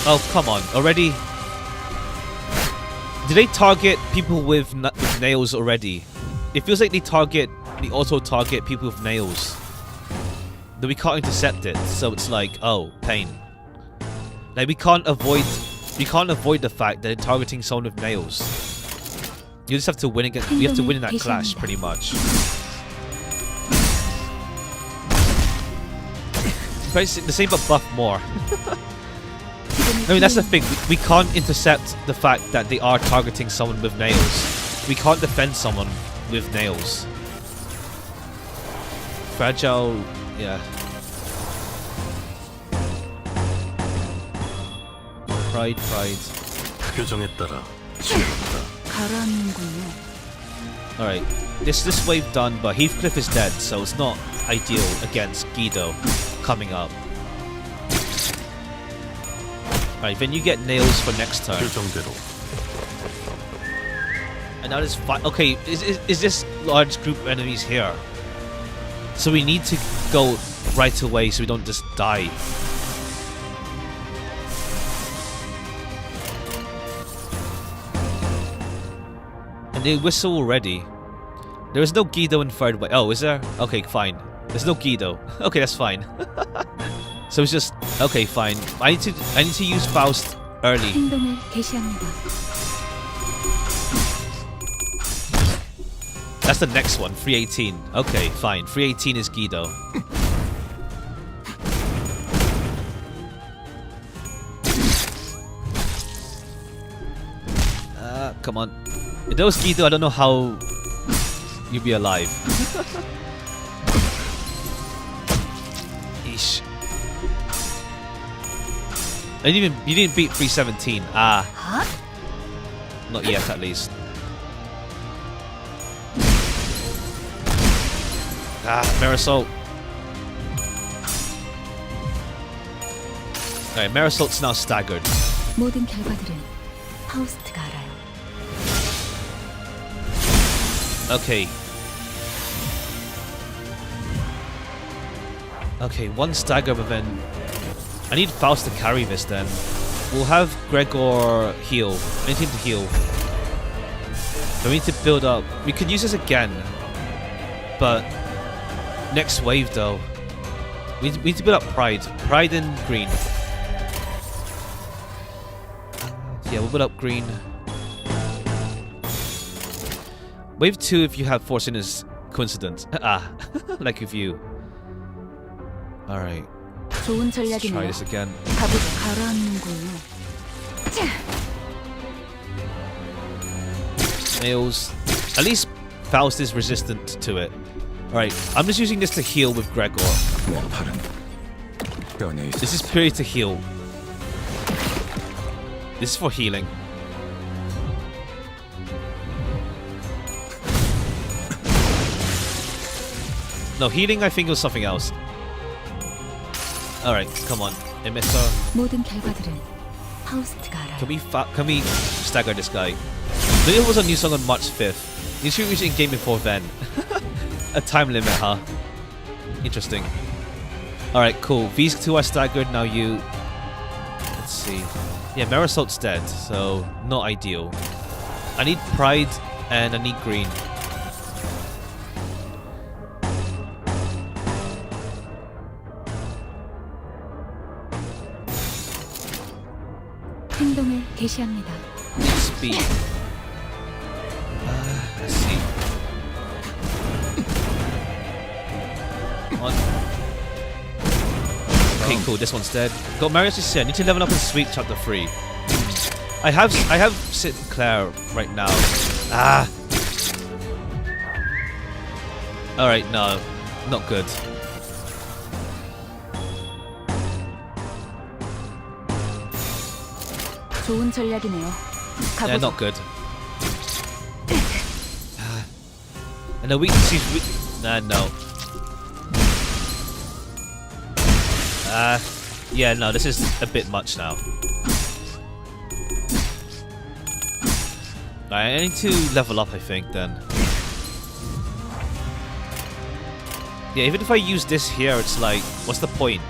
Oh, come on. Already? Did they target people with nails already? It feels like they auto-target people with nails. That we can't intercept it, so it's like, oh, pain. Like we can't avoid the fact that they're targeting someone with nails. You just have to win against. You have to win in that clash, pretty much. Basically, the same but buff more. I mean, that's the thing. We can't intercept the fact that they are targeting someone with nails. We can't defend someone with nails. Fragile, yeah. Pride. 표정에 따라 Alright, this wave done, but Heathcliff is dead, so it's not ideal against Guido coming up. Alright, then you get nails for next turn. And now there's okay, is this large group of enemies here? So we need to go right away so we don't just die. And they whistle already. There is no Guido in third wave. Oh, is there? Okay, fine. There's no Guido. Okay, that's fine. So it's just okay, fine. I need to use Faust early. That's the next one, 318. Okay, fine. 318 is Guido. Come on. Those Guido, I don't know how you'll be alive. Eesh. You didn't beat 317. Ah. Not yet, at least. Marisol. Alright, Marisol's now staggered. 모든 결과들은 파우스트가 알아요. Okay. Okay, one stagger, but then I need Faust to carry this then. We'll have Gregor heal. I need him to heal. So we need to build up. We could use this again. But next wave though. We need to build up Pride. Pride in green. Yeah, we'll build up green. Wave 2 if you have Fortune is coincidence. Like with you. Alright. 좋은 Let's try 전략이네요. this again. 가보자. 가라앉는군요. Nails. At least Faust is resistant to it. Alright, I'm just using this to heal with Gregor. This is purely to heal. This is for healing. No, healing I think was something else. Alright, come on. Emitter. 모든 결과들은 파우스트가 알아요. Can we stagger this guy? There was a new song on March 5th. You should reach in game before then. A time limit, huh? Interesting. Alright, cool. These two are staggered, now you... Let's see. Yeah, Marisol's dead, so not ideal. I need Pride and I need green. 행동을 개시합니다. Speed. Let's see. On. Okay, cool. This one's dead. Got Marius to say I need to level up in Sweet Chapter 3. I have Sinclair right now. Alright, no. Not good. 좋은 전략이네요. Yeah, 가보자. not good. And the weakness is no. Yeah, no, this is a bit much now. Alright, I need to level up, I think, then. Yeah, even if I use this here, it's like, what's the point?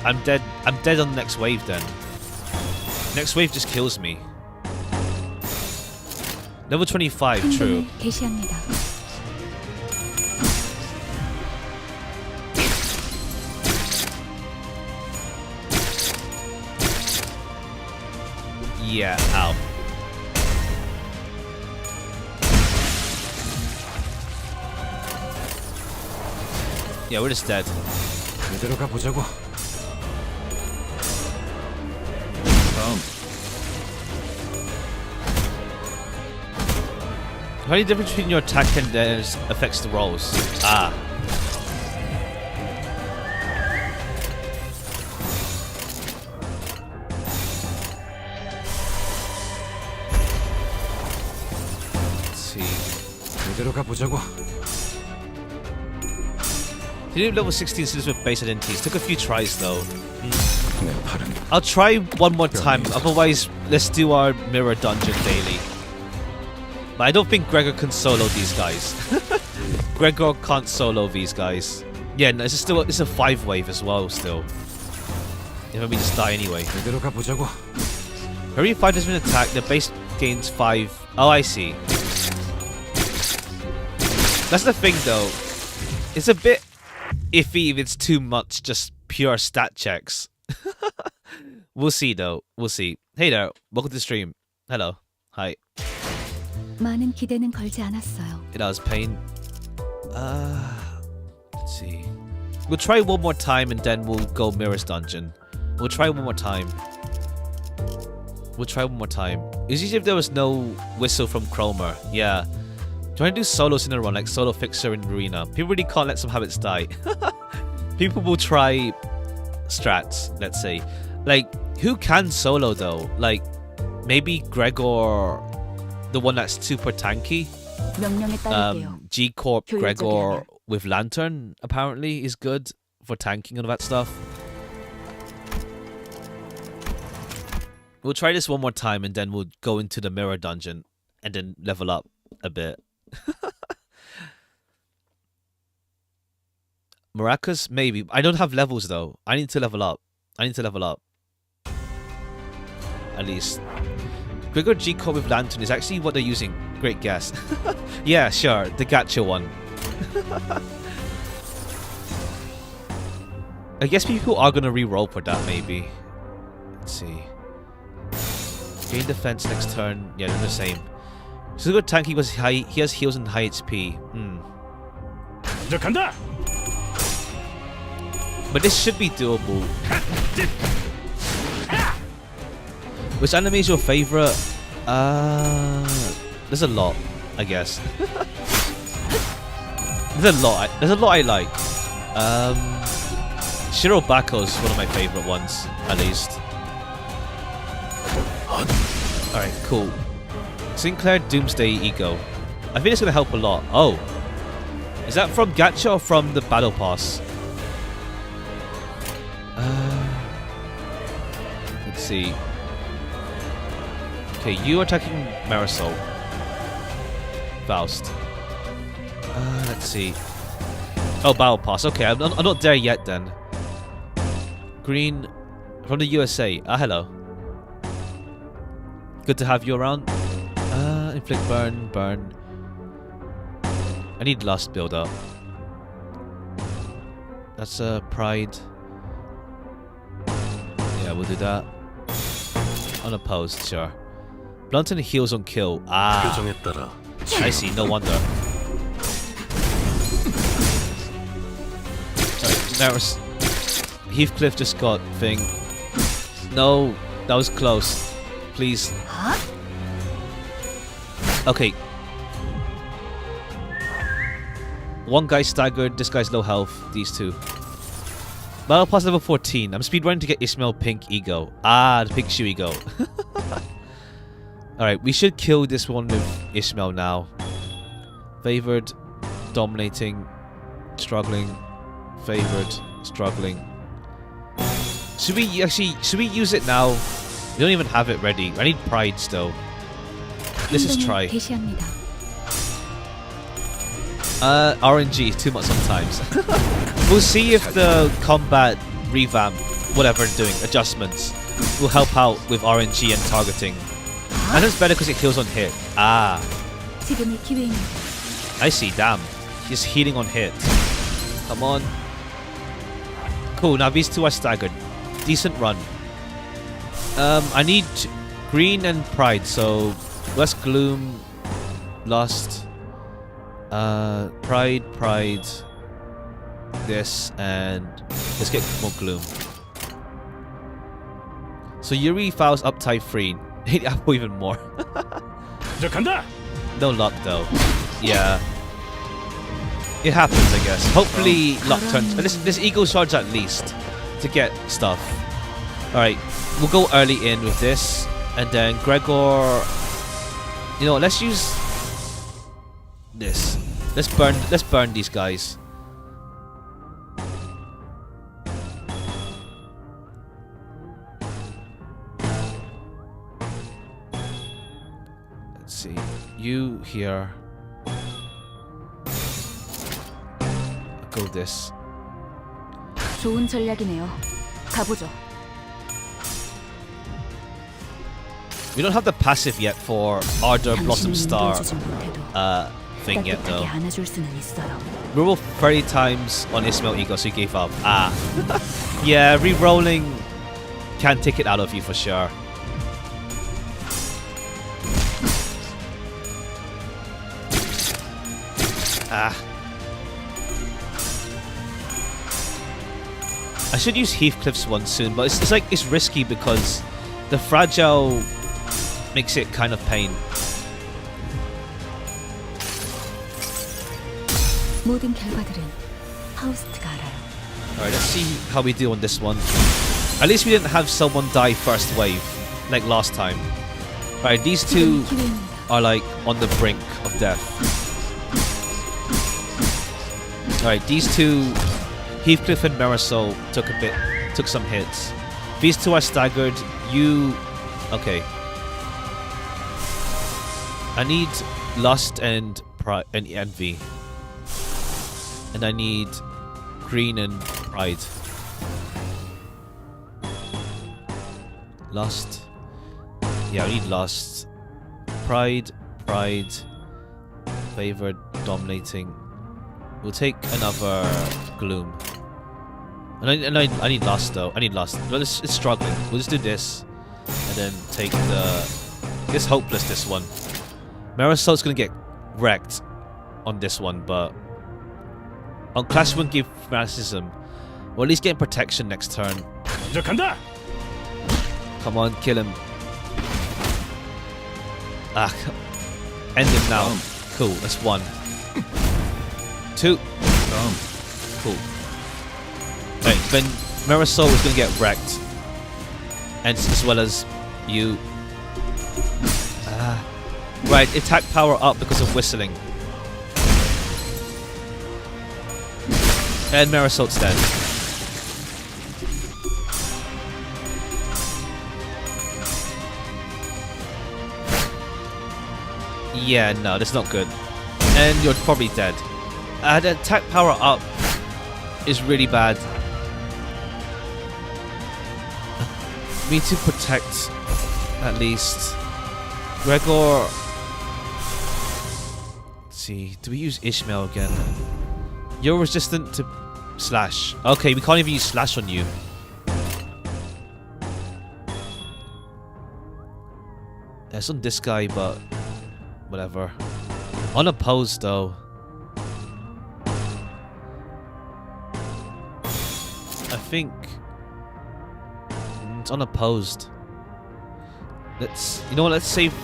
I'm dead on the next wave, then. Next wave just kills me. Level 25, true. 행동을 개시합니다. Yeah, ow. Yeah, we're just dead. 이대로 가보자고. How do you difference between your attack and affects the rolls? Let's see. 이대로 가보자고. He did level 16 students with base identities. Took a few tries though. I'll try one more time. Otherwise, let's do our mirror dungeon daily. But I don't think Gregor can solo these guys. Gregor can't solo these guys. Yeah, no, it's a 5 wave as well still. If we just die anyway. Every 5 has been attacked, the base gains 5. Oh, I see. That's the thing though. It's a bit iffy if it's too much just pure stat checks. We'll see though. We'll see. Hey there. Welcome to the stream. Hello. Hi. 많은 기대는 걸지 않았어요. It does pain. Let's see. We'll try one more time and then we'll go Mirror's Dungeon. We'll try one more time. We'll try one more time. It's easy if there was no whistle from Cromer. Yeah. Trying to do solos in a run, like solo fixer in arena. People really can't let some habits die. People will try strats, let's say. Like, who can solo though? Like, maybe Gregor, the one that's super tanky. G Corp Gregor with Lantern apparently is good for tanking and all that stuff. We'll try this one more time and then we'll go into the mirror dungeon and then level up a bit. Maracas, maybe. I don't have levels though. I need to level up. At least. Gregor G Corp with Lantern is actually what they're using. Great guess. Yeah, sure. The Gacha one. I guess people are gonna re-roll for that maybe. Let's see. Gain defense next turn. Yeah, they're the same. So good tanky because he has heals and high HP. But this should be doable. Which anime is your favorite? There's a lot, I guess. There's a lot I like. Shirobako's one of my favorite ones, at least. Alright, cool. Sinclair Doomsday Ego. I think it's gonna help a lot. Oh. Is that from Gacha or from the Battle Pass? Let's see. Okay, you are attacking Marisol. Faust. Let's see. Oh, Battle Pass. Okay, I'm not there yet then. Green from the USA. Hello. Good to have you around. Inflict burn. I need lust build up. That's pride. Yeah, we'll do that. Unopposed, sure. Blunt and heals on kill. I see, no wonder. Maris. Heathcliff just got thing. No, that was close. Please. Okay. One guy staggered, this guy's low health, these two. Battle Pass level 14. I'm speedrunning to get Ishmael Pink Ego. The Pink Shoe Ego. Alright, we should kill this one with Ishmael now. Favored, dominating, struggling, favored, struggling. Should we use it now? We don't even have it ready. I need pride still. Let's just try. RNG is too much sometimes. We'll see if the combat revamp, whatever it's doing, adjustments, will help out with RNG and targeting. And it's better because it heals on hit. I see, damn. He's healing on hit. Come on. Cool, now these two are staggered. Decent run. I need green and pride, so let's gloom, lust, pride, this, and let's get more gloom. So Yuri Faust up type 3. Apple even more. No luck though. Yeah. It happens, I guess. Hopefully luck turns. This eagle charge at least to get stuff. Alright, we'll go early in with this, and then Gregor. You know what, let's use this. Let's burn these guys. Let's see. You here. I'll go this. 좋은 전략이네요. 가보죠. We don't have the passive yet for Ardor Blossom Star thing yet though. We rolled 30 times on Ismail Ego, so he gave up. Yeah, re-rolling can take it out of you for sure. I should use Heathcliff's one soon, but it's like it's risky because the fragile makes it kind of pain. 모든 결과들은 파우스트가 알아요. Alright, let's see how we do on this one. At least we didn't have someone die first wave, like last time. Alright, these two are like on the brink of death. Alright, these two, Heathcliff and Marisol, took some hits. These two are staggered. Okay. I need Lust and Envy. And I need Green and Pride. Lust. Yeah, I need Lust. Pride. Favored, Dominating. We'll take another Gloom. And I need Lust though. I need Lust. Well, it's struggling. We'll just do this. And then take the... It's hopeless, this one. Marisol's gonna get wrecked on this one, but... On Clash won't give fanaticism. Well, at least getting protection next turn. Come on, kill him. End him now. Cool, that's 1. 2. Cool. Right, then Marisol is gonna get wrecked. And as well as you. Right, attack power up because of whistling. And Marisol's dead. Yeah, no, that's not good. And you're probably dead. The attack power up is really bad. We need to protect at least. Gregor. Let's see, do we use Ishmael again? You're resistant to slash. Okay, we can't even use slash on you. It's on this guy, but whatever. Unopposed though. I think it's unopposed. You know what? Let's save.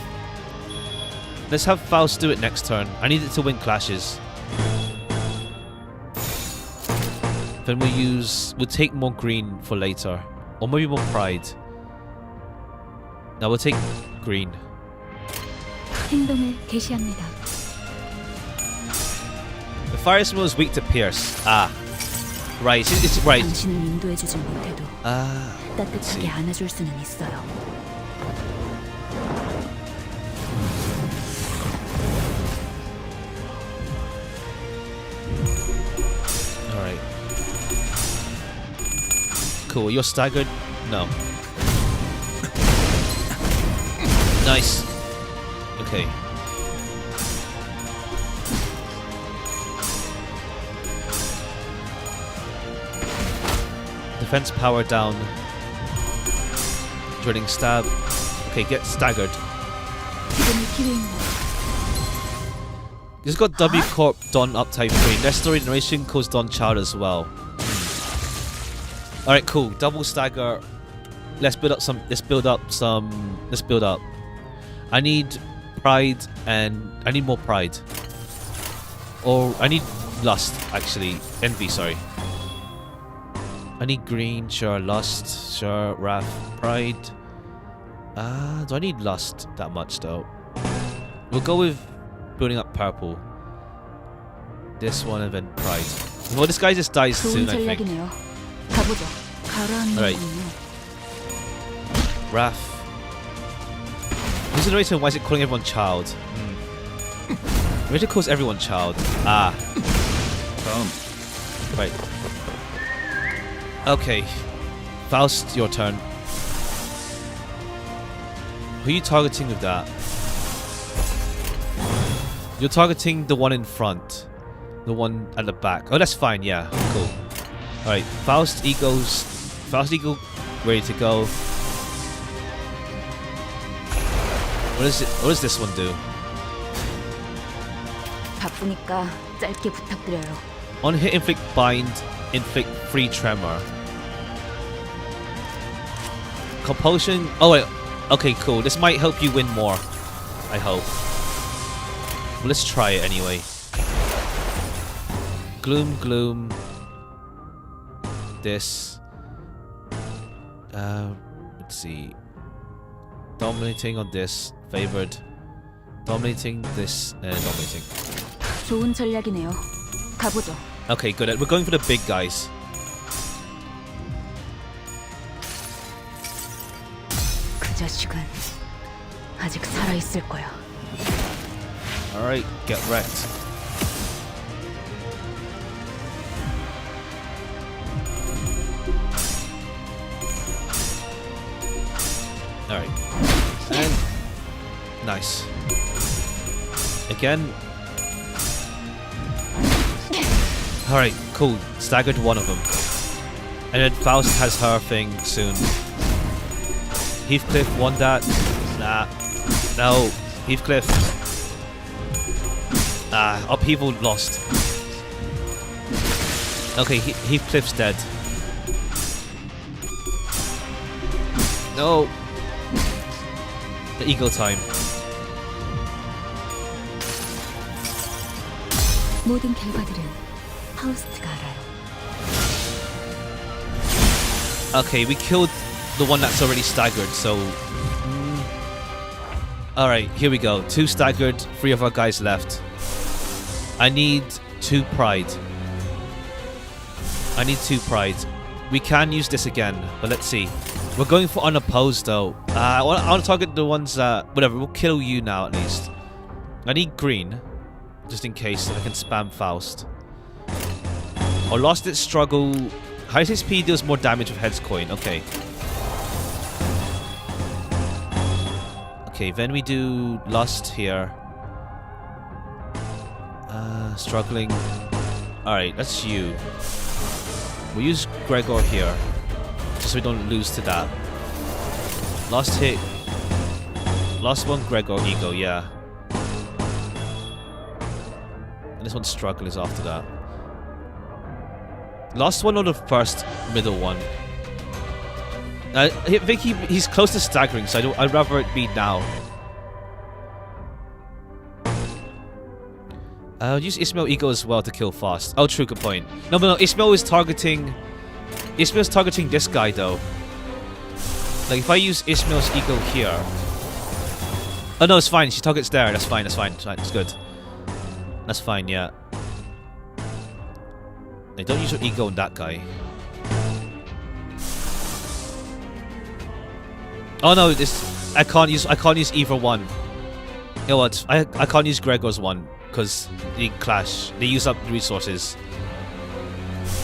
Let's have Faust do it next turn. I need it to win clashes. Then we'll take more green for later. Or maybe more pride. Now we'll take green. 행동을 개시합니다. The fire smell is weak to pierce. Right, it's right. 당신을 인도해주질 못해도 따뜻하게 안아줄 수는 있어요. Alright. Cool, you're staggered? No. Nice. Okay. Defense power down. Drilling stab. Okay, get staggered. He's got W Corp Don up type 3. Next Regeneration calls Don Child as well. Alright, cool. Double stagger. Let's build up. I need pride and I need more pride. Or I need lust, actually. Envy, sorry. I need green, sure, lust, sure, wrath, pride. Do I need lust that much though? We'll go with building up purple. This one and then pride. Well, this guy just dies soon, I think. Alright. Wrath. Regeneration, why is it calling everyone child? Regeneration calls everyone child. Right. Okay. Faust, your turn. Who are you targeting with that? You're targeting the one in front. The one at the back. Oh, that's fine, yeah. Cool. Alright, Faust Eagle, ready to go. What does this one do? 바쁘니까 짧게 부탁드려요. On hit, inflict bind, inflict free tremor. Compulsion. Oh wait. Okay, cool. This might help you win more. I hope. Well, let's try it anyway. Gloom, gloom. This. Let's see. Dominating on this. Favored. Dominating this and dominating. 좋은 전략이네요. 가보죠. Okay, good. We're going for the big guys. 그 자식은 아직 살아 있을 거야. All right, get wrecked. All right, and nice. Again. All right, cool. Staggered one of them, and then Faust has her thing soon. Heathcliff won that. Nah, no, Heathcliff. Upheaval lost. Okay, Heathcliff's dead. No. The eagle time. 모든 결과들은 파우스트가 알아요. Okay, we killed the one that's already staggered, so... Alright, here we go. 2 staggered, 3 of our guys left. I need 2 pride. I need 2 pride. We can use this again, but let's see. We're going for unopposed though. I want to target the ones that... Whatever, we'll kill you now at least. I need green, just in case I can spam Faust. Or lost its struggle. Highest HP deals more damage with heads coin. Okay. Okay, then we do lust here. Struggling. Alright, that's you. We'll use Gregor here. Just so we don't lose to that. Last hit. Last one, Gregor, Ego, yeah. And this one's struggle is after that. Last one or the first middle one? I think he's close to staggering, so I'd rather it be now. I'll use Ismail Ego as well to kill fast. Oh, true, good point. No, Ismail is targeting... Ismail's targeting this guy, though. Like, if I use Ismail's Ego here... Oh, no, it's fine. She targets there. That's fine, that's fine. It's good. That's fine, yeah. Hey, don't use your Ego on that guy. Oh no, this I can't use either one. You know what? I can't use Gregor's one because they clash. They use up the resources.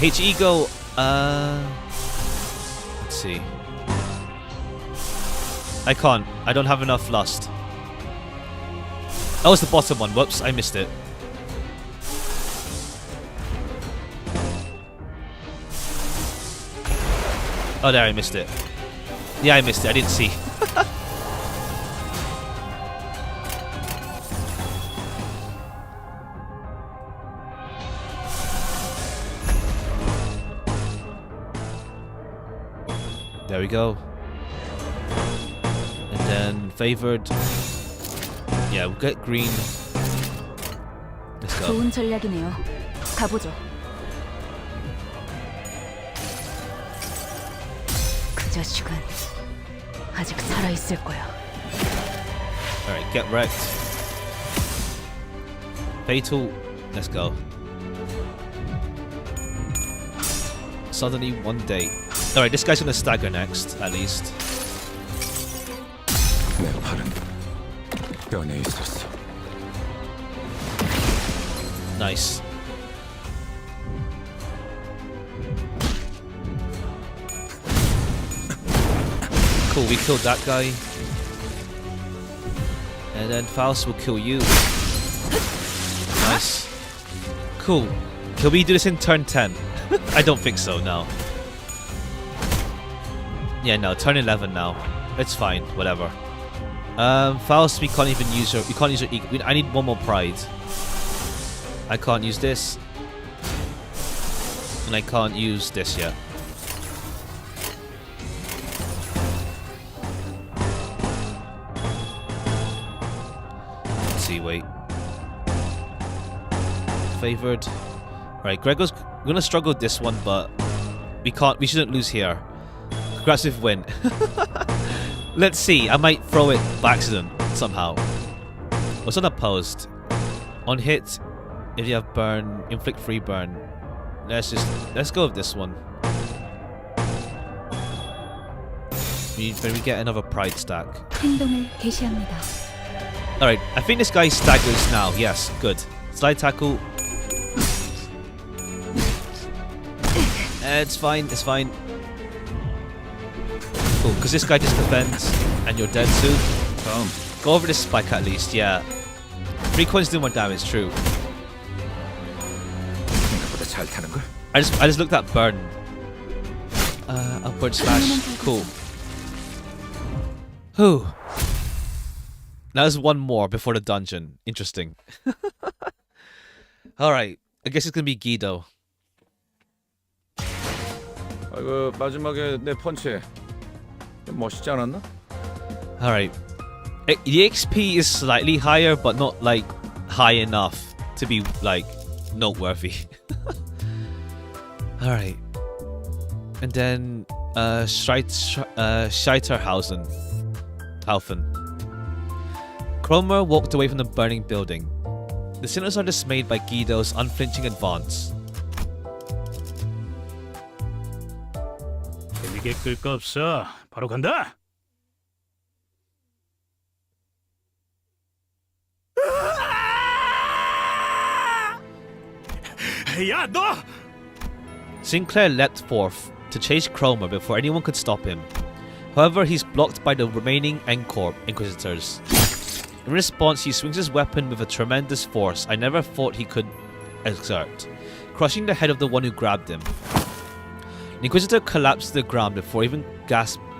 H Ego. Let's see. I can't. I don't have enough lust. That was the bottom one. Whoops, I missed it. Oh, there, I missed it. Yeah, I missed it. I didn't see. There we go. And then favored. Yeah, we'll get green. Let's go. 좋은 전략이네요. 가보죠. 그 자식은 아직 살아 있을 거야. All right, get wrecked. Fatal. Let's go. Suddenly one day. All right, this guy's gonna stagger next, at least. 내 팔은 뼈에 있었어. Nice. Cool, we killed that guy. And then Faust will kill you. Nice. Cool. Can we do this in turn 10? I don't think so, no. Yeah, no, turn 11 now. It's fine, whatever. Faust, we can't even use your... We can't use your... I need one more pride. I can't use this. And I can't use this yet. wait. Favored. Alright, Gregor's gonna struggle with this one, but we shouldn't lose here. Aggressive win. Let's see, I might throw it by accident somehow. What's unopposed? On hit, if you have burn, inflict free burn. Let's go with this one. When we get another pride stack. 행동을 개시합니다. Alright, I think this guy staggers now. Yes, good. Slide tackle. It's fine, it's fine. Cool, because this guy just defends, and you're dead soon. Go over this spike at least, yeah. 3 coins do more damage, true. I just looked at burn. Upward slash, cool. Whew. Now there's one more before the dungeon. Interesting. Alright, I guess it's gonna be Guido. 아이고 마지막에 내 펀치 좀 멋있지 않았나? Alright. The XP is slightly higher, but not like high enough to be like noteworthy. Alright. And then Scheiterhausen. Cromer walked away from the burning building. The sinners are dismayed by Guido's unflinching advance. 재미게 끌 거 없어. 바로 간다. 야, 너! Sinclair leapt forth to chase Cromer before anyone could stop him. However, he's blocked by the remaining Corp Inquisitors. In response, he swings his weapon with a tremendous force I never thought he could exert, crushing the head of the one who grabbed him. The Inquisitor collapsed to the ground before even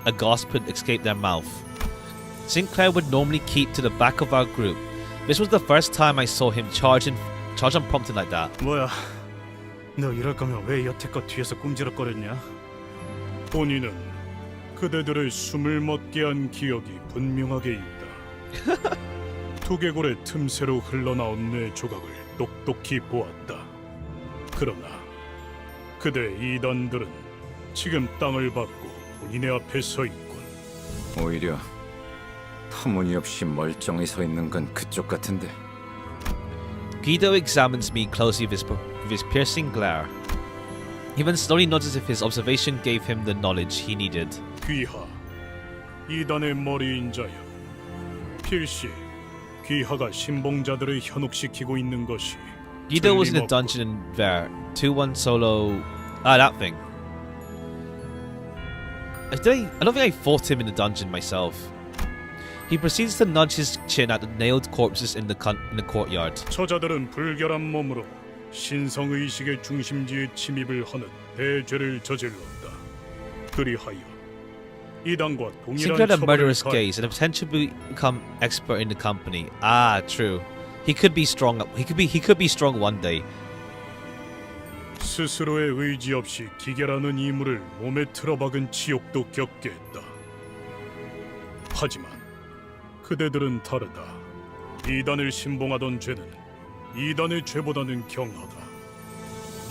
a gasp could escape their mouth. Sinclair would normally keep to the back of our group. This was the first time I saw him charge unprompted like that. 뭐야? 너 이럴 거면 왜 여태껏 뒤에서 꿈지럭거렸냐? 본인은 그대들의 숨을 멎게 한 기억이 분명하게 있다. 두개골의 틈새로 흘러나온 내 조각을 똑똑히 보았다. 그러나 그대 이단들은 지금 땅을 밟고 본인의 앞에 서 있군. 오히려 터무니없이 멀쩡히 서 있는 건 그쪽 같은데. Guido examines me closely with his piercing glare. He then slowly nods as if his observation gave him the knowledge he needed. 귀하, 이단의 머리인자여. 필시 귀하가 신봉자들을 현혹시키고 있는 것이. Guido was in a dungeon there. 2-1 solo. That thing. I don't think I fought him in the dungeon myself. He proceeds to nudge his chin at the nailed corpses in the courtyard. 저자들은 불결한 몸으로 신성 의식의 중심지에 침입을 하는 대죄를 저질렀다. 그리하여 이단과 동일한 Siegfried had a murderous 처벌을 gaze and a potential to become expert in the company. Ah, true. He could be strong. He could be strong one day. 스스로의 의지 없이 기결하는 이물을 몸에 틀어박은 지옥도 겪게 했다. 하지만 그대들은 다르다. 이단을 신봉하던 죄는 이단의 죄보다는 경하다.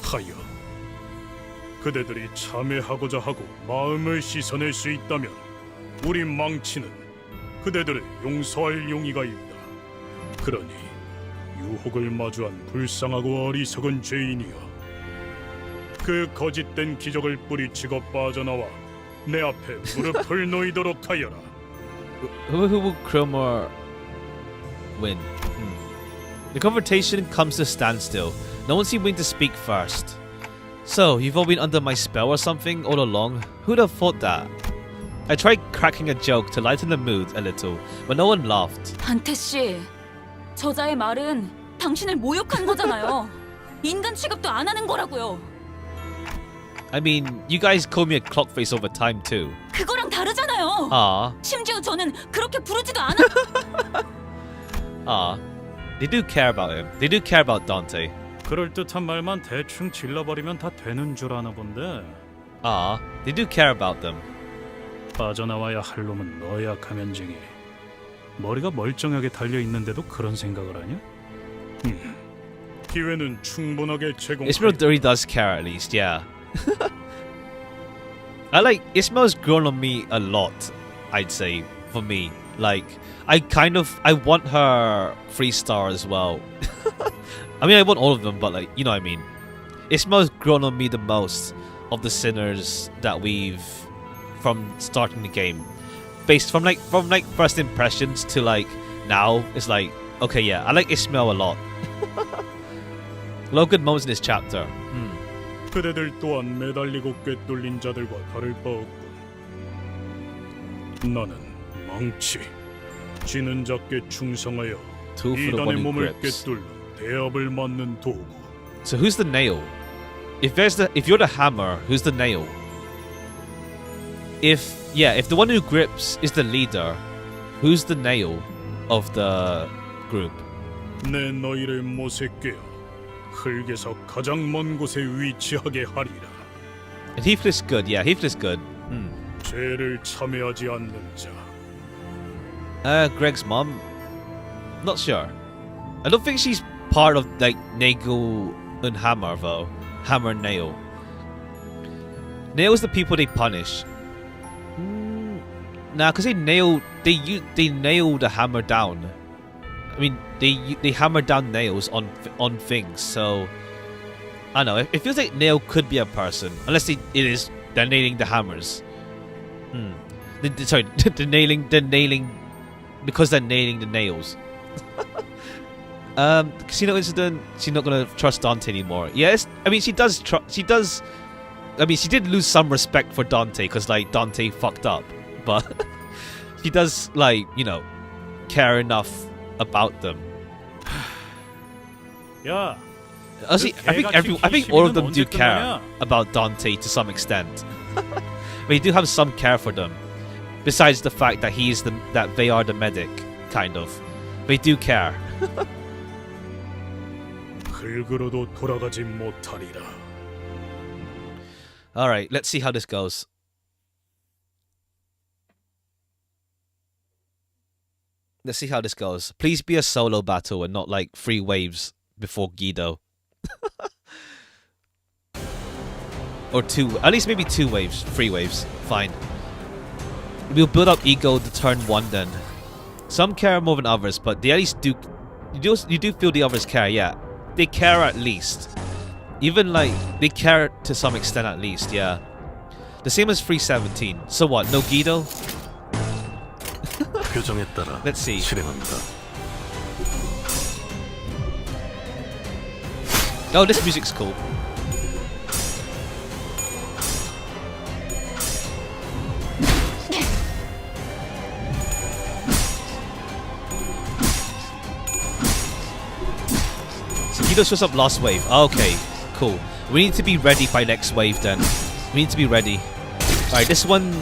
하여 그대들이 참회하고자 하고 마음을 씻어낼 수 있다면 우리 망치는 그대들을 용서할 용의가 있다. 그러니 유혹을 마주한 불쌍하고 어리석은 죄인이여, 그 거짓된 기적을 뿌리치고 빠져나와 내 앞에 무릎을 놓이도록 하여라. Who will Cromer win? The conversation comes to a standstill. No one seemed willing to speak first. So, you've all been under my spell or something all along? Who'd have thought that? I tried cracking a joke to lighten the mood a little, but no one laughed. 단테 씨, 저자의 말은 당신을 모욕한 거잖아요. 인간 취급도 안 하는 거라고요. I mean, you guys called me a clockface over time too. 그거랑 다르잖아요. 심지어 저는 그렇게 부르지도 않아. They do care about him. They do care about Dante. 그럴듯한 말만 대충 질러버리면 다 되는 줄 아나 본데. They do care about them. 빠져나와야 할 놈은 너야, 가면쟁이. 머리가 멀쩡하게 달려 있는데도 그런 생각을 하냐? 기회는 충분하게 제공할. Ismail really does care at least, yeah. I like Ismail's grown on me a lot, I'd say, for me. Like, I want her 3-star as well. I mean, I want all of them, but like, you know what I mean. Ismail's grown on me the most of the sinners that we've from starting the game. Based from like first impressions to like now, it's like, okay, yeah, I like Ismail a lot. A lot of good moments in this chapter. 그대들 또한 매달리고 꿰뚫린 자들과 다를 바 없군. 나는 망치, 지는 자께 충성하여 이단의 몸을 꿰뚫는 대업을 맡는 도구. So who's the nail? If you're the hammer, who's the nail? If the one who grips is the leader, who's the nail of the group? 내 너희를 못에 꿰어 흙에서 가장 먼 곳에 위치하게 하리라. And Heath is good, yeah, Heath is good. 죄를 참여하지 않는 자. Greg's mom? Not sure. I don't think she's part of like Nagel and Hammer though. Hammer and Nail. Nail's the people they punish. Nah, because they nail the hammer down. I mean, they hammer down nails on things. So I don't know. It feels like Nail could be a person, unless they're nailing the hammers. They're nailing because they're nailing the nails. Casino incident. She's not gonna trust Dante anymore. Yes, I mean she does. I mean, she did lose some respect for Dante because like Dante fucked up, but she does like care enough about them. Yeah. Honestly, I think all of them do care about Dante to some extent. They do have some care for them, besides the fact that that they are the medic, kind of. They do care. Alright, let's see how this goes. Let's see how this goes. Please be a solo battle and not like 3 waves before Guido. Or 2, at least maybe 2 waves, 3 waves, fine. We'll build up ego to turn 1 then. Some care more than others, but they at least do. You do feel the others care, yeah. They care at least. Even like they care to some extent at least, yeah. The same as 317. So what? No Guido? Let's see. Oh, this music's cool. So Guido shows up last wave. Okay, cool. We need to be ready by next wave then. We need to be ready. Alright, this run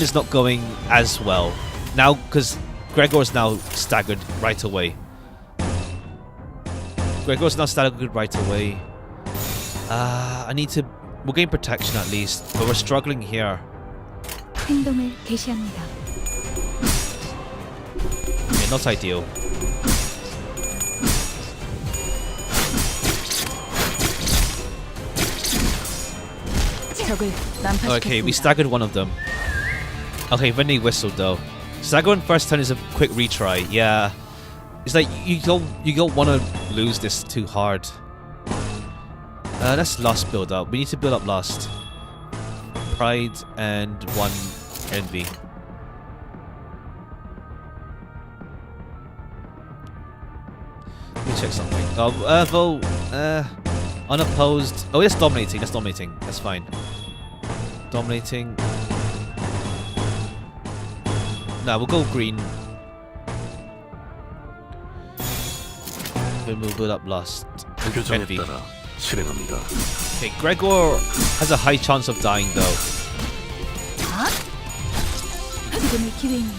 is not going as well. Now, because Gregor's now staggered right away. Gregor's now staggered right away. I need to... We'll gain protection at least, but we're struggling here. 행동을 개시합니다. Yeah, not ideal. Okay, we staggered one of them. Okay, then they whistled though. Stagger on first turn is a quick retry. Yeah, it's like you don't want to lose this too hard. Let's Lust build up. We need to build up Lust. Pride and 1 Envy. Let me check something. Unopposed. Oh, that's dominating. That's dominating. That's fine. Dominating. Nah, we'll go green. Then we'll build up Lust. Envy. Okay, Gregor has a high chance of dying though.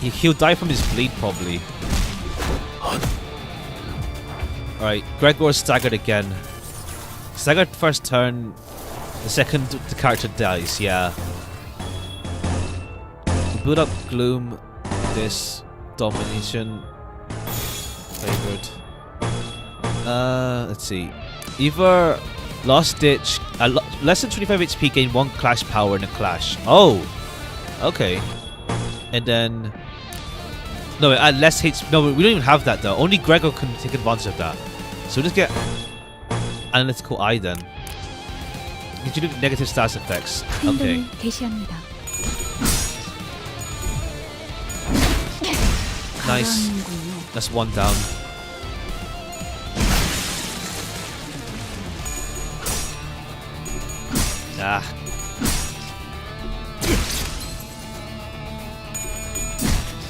He'll die from his bleed probably. Alright, Gregor staggered again. Staggered first turn, the second the character dies, yeah. We'll build up Gloom, this, Domination. Favored. Let's see. Either Lost Ditch, less than 25 HP, gain 1 clash power in a clash. Oh, okay. And then no, at less HP. No, we don't even have that though. Only Gregor can take advantage of that. So just get Analytical Eye then. You do negative status effects. Okay. 행동을 개시합니다. Nice. That's 1 down. Ah.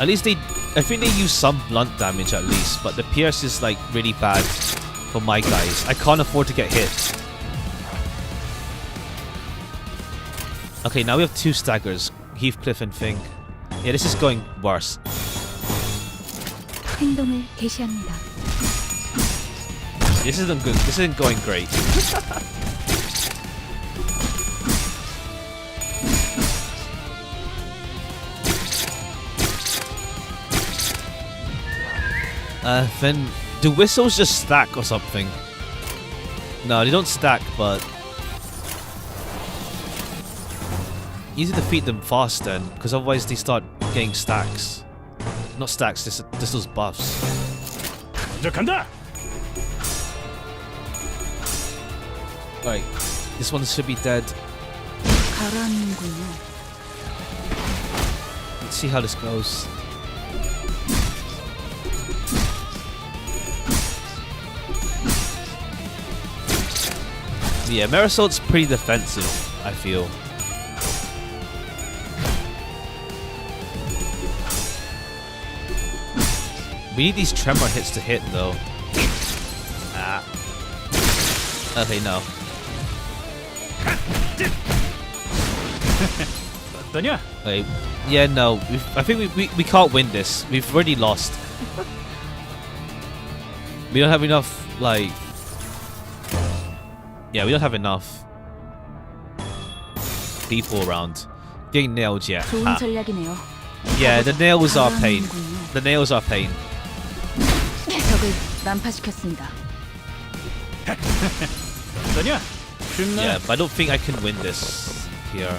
At least I think they use some blunt damage at least, but the pierce is like really bad for my guys. I can't afford to get hit. Okay, now we have 2 staggers, Heathcliff and Fink. Yeah, this is going worse. 행동을 개시합니다. This isn't good. This isn't going great. Then do whistles just stack or something? No, they don't stack, but you need to defeat them fast then, because otherwise they start getting stacks. Not stacks, just those buffs. Alright, this one should be dead. 가라앉는군요. Let's see how this goes. Yeah, Marisol's pretty defensive, I feel. We need these tremor hits to hit though. Ah. Okay, no. Wait, yeah, no. I think we can't win this. We've already lost. We don't have enough, like... Yeah, we don't have enough people around. Getting nailed yet. 좋은 전략이네요. Yeah, the nails are pain. The nails are pain. 적을 난파시켰습니다. Yeah, but I don't think I can win this here.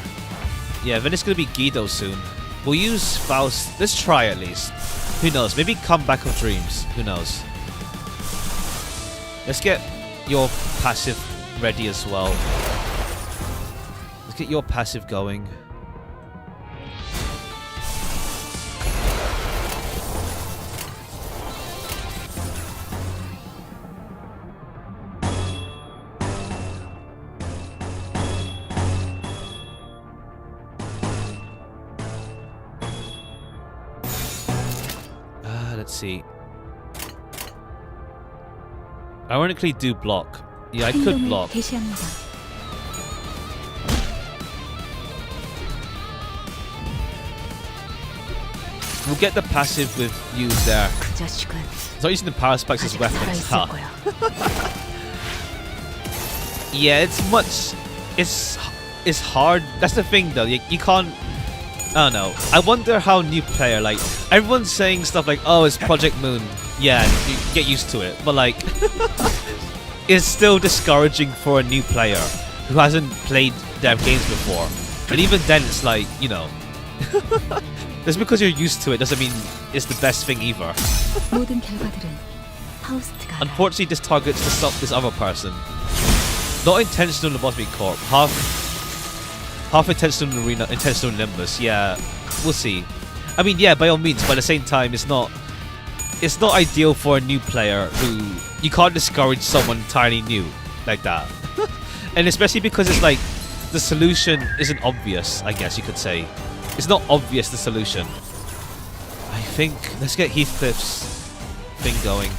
Yeah, then it's gonna be Guido soon. We'll use Faust. Let's try at least. Who knows? Maybe Comeback of Dreams. Who knows? Let's get your passive ready as well. Let's get your passive going. Let's see. Ironically, do block. Yeah, I could block. 개시합니다. We'll get the passive with you there. 그 자식은 It's not using the power spikes as weapons. 살아있을 거야. Yeah, it's hard. That's the thing though. You can't. I don't know. I wonder how new player, like, everyone's saying stuff like, oh, it's Project Moon. Yeah, you get used to it. But like, it's still discouraging for a new player who hasn't played their games before. And even then, it's like, you know, just because you're used to it doesn't mean it's the best thing either. 모든 결과들은 파우스트가 Unfortunately, this targets this other person. Not intentional in the bottom Corp. Half intentional in Arena, intentional in Limbus. Yeah, we'll see. I mean, yeah, by all means, but at the same time, it's not ideal for a new player who you can't discourage someone entirely new like that. And especially because it's like the solution isn't obvious, I guess you could say. It's not obvious, the solution. I think let's get Heathcliff's thing going.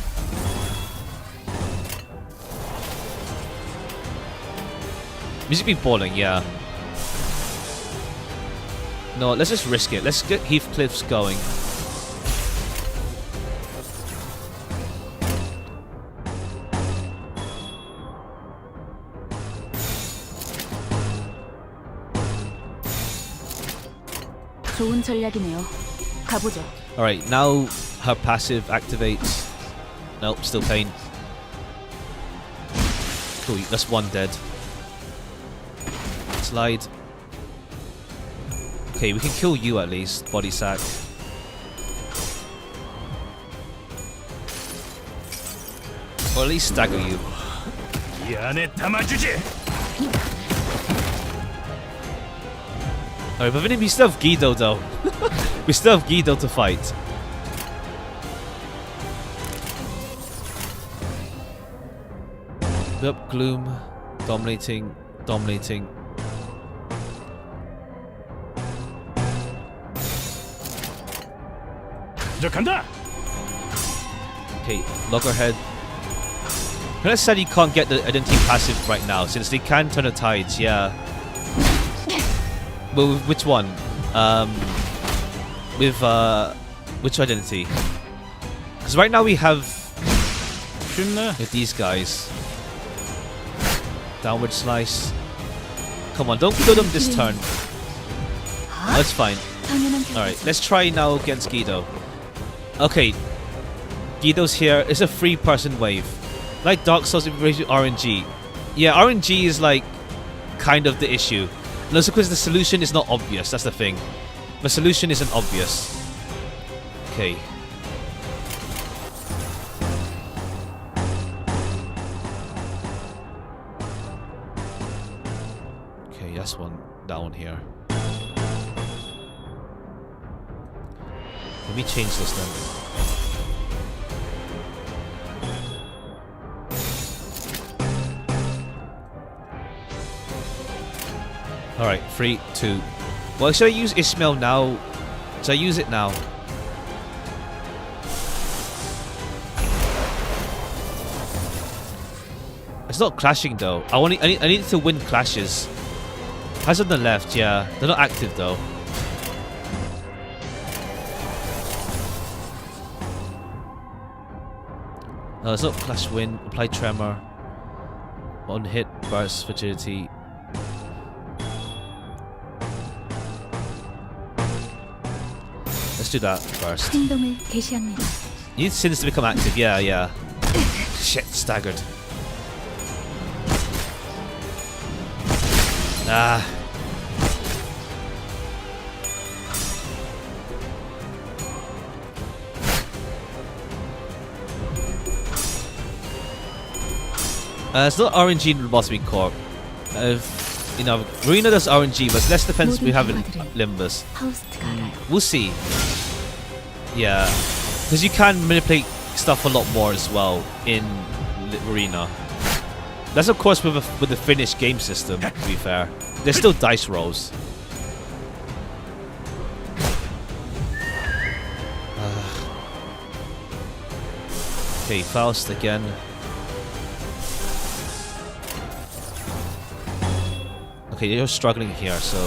Music be balling, yeah. No, let's just risk it. Let's get Heathcliff's going. 좋은 전략이네요. 가보죠. Alright, now her passive activates. Nope, still pain. Cool, that's one dead. Slide. Okay, we can kill you at least, body sack. Or at least stagger you. 이 안에 담아주지. Alright, but then we still have Guido though. We still have Guido to fight. Yep, Gloom. Dominating. Dominating. 간다. Okay, Loggerhead. Kinda said you can't get the identity passive right now since they can turn the tides, yeah. Well, which one? With which identity? Because right now we have with these guys. Downward slice. Come on, don't kill them this turn. That's fine. Alright, let's try now against Guido. Okay, Guido's here. It's a 3-person wave. Like Dark Souls with RNG. Yeah, RNG is like kind of the issue. And also because the solution is not obvious, that's the thing. The solution isn't obvious. Okay. Okay, that's one down here. Let me change this then. Alright, 3, 2. Well, should I use Ishmael now? Should I use it now? It's not clashing though. I need to win clashes. Has on the left, yeah. They're not active though. No, it's not clash win. Apply tremor. On hit, burst, fragility. Let's do that first. 행동을 개시합니다. You need Sins to become active, yeah. Shit, staggered. Ah. It's not RNG in Boss Beat Corp. You know, Marina does RNG, but it's less defense we have in Limbus. We'll see. Yeah, because you can manipulate stuff a lot more as well in Marina. That's of course with the finished game system. To be fair, there's still dice rolls. Okay, Faust again. Okay, you're struggling here, so...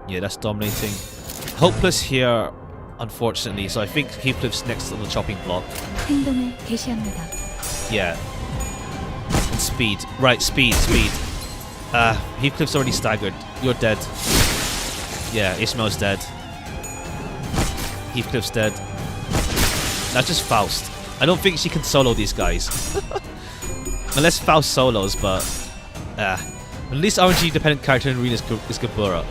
Yeah, that's dominating. Hopeless here, unfortunately, so I think Heathcliff's next on the chopping block. 행동을 개시합니다. Yeah. And speed. Right, speed. Heathcliff's already staggered. You're dead. Yeah, Ishmael's dead. Heathcliff's dead. That's just Faust. I don't think she can solo these guys. Unless Faust solos, but... at least RNG dependent character in Arena is Gabura.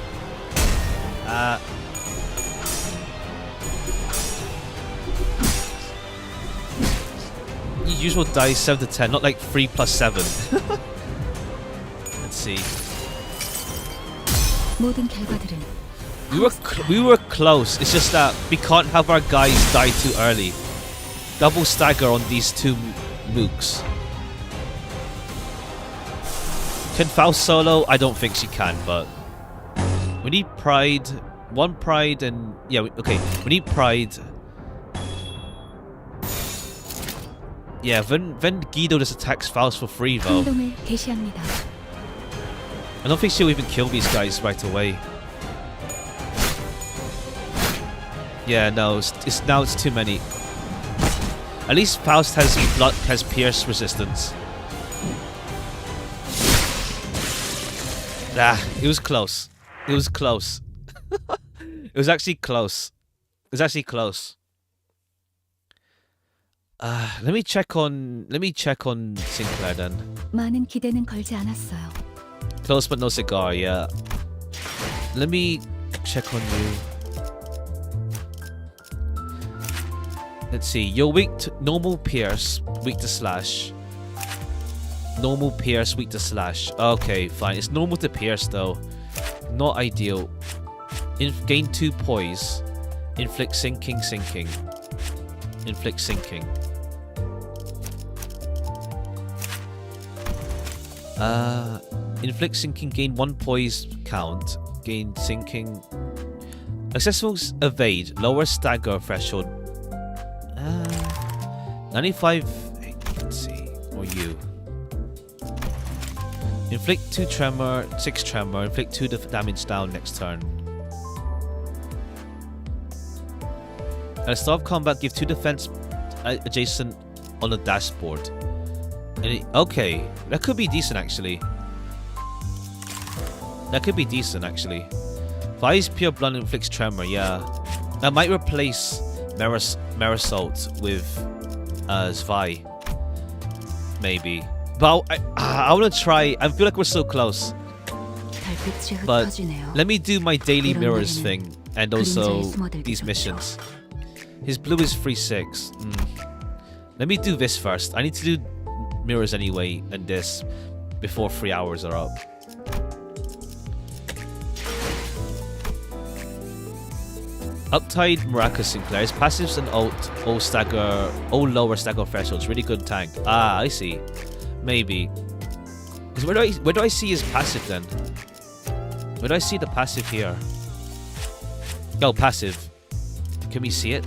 Usual dice 7 to 10, not like 3 plus 7. Let's see. 모든 결과들은 We were close. It's just that we can't have our guys die too early. Double stagger on these two mooks. Can Faust solo? I don't think she can, but we need Pride. One Pride and yeah, okay. We need Pride. Yeah, then Guido just attacks Faust for free though. 행동을 개시합니다. I don't think she'll even kill these guys right away. Yeah, no, it's too many. At least Faust has pierce resistance. It was close. It was close. It was actually close. It was actually close. Let me check on Sinclair then. 많은 기대는 걸지 않았어요. Close but no cigar, yeah. Let me check on you. Let's see. You're weak to normal pierce, weak to slash. Normal pierce, weak to slash. Okay, fine. It's normal to pierce though. Not ideal. Gain 2 poise. Inflict sinking. Inflict sinking. Inflict sinking, gain 1 poise count. Gain sinking. Successful evade, lower stagger threshold. 95. Let's see. Or you. Inflict 2 tremor, 6 tremor. Inflict 2 damage down next turn. At the start of combat, give 2 defense adjacent on the dashboard. Okay, that could be decent actually. That could be decent actually. Vi's Pure Blood inflicts tremor, yeah. I might replace Marisol with Zvi. Maybe. But I want to try. I feel like we're so close. But let me do my daily mirrors thing and also these missions. His blue is 3/6. Let me do this first. I need to do mirrors anyway and this before 3 hours are up. Uptide Maracas Sinclair. His passives and all lower stagger thresholds. Really good tank. Ah, I see. Maybe. Because where do I see his passive then? Where do I see the passive here? Oh, passive. Can we see it?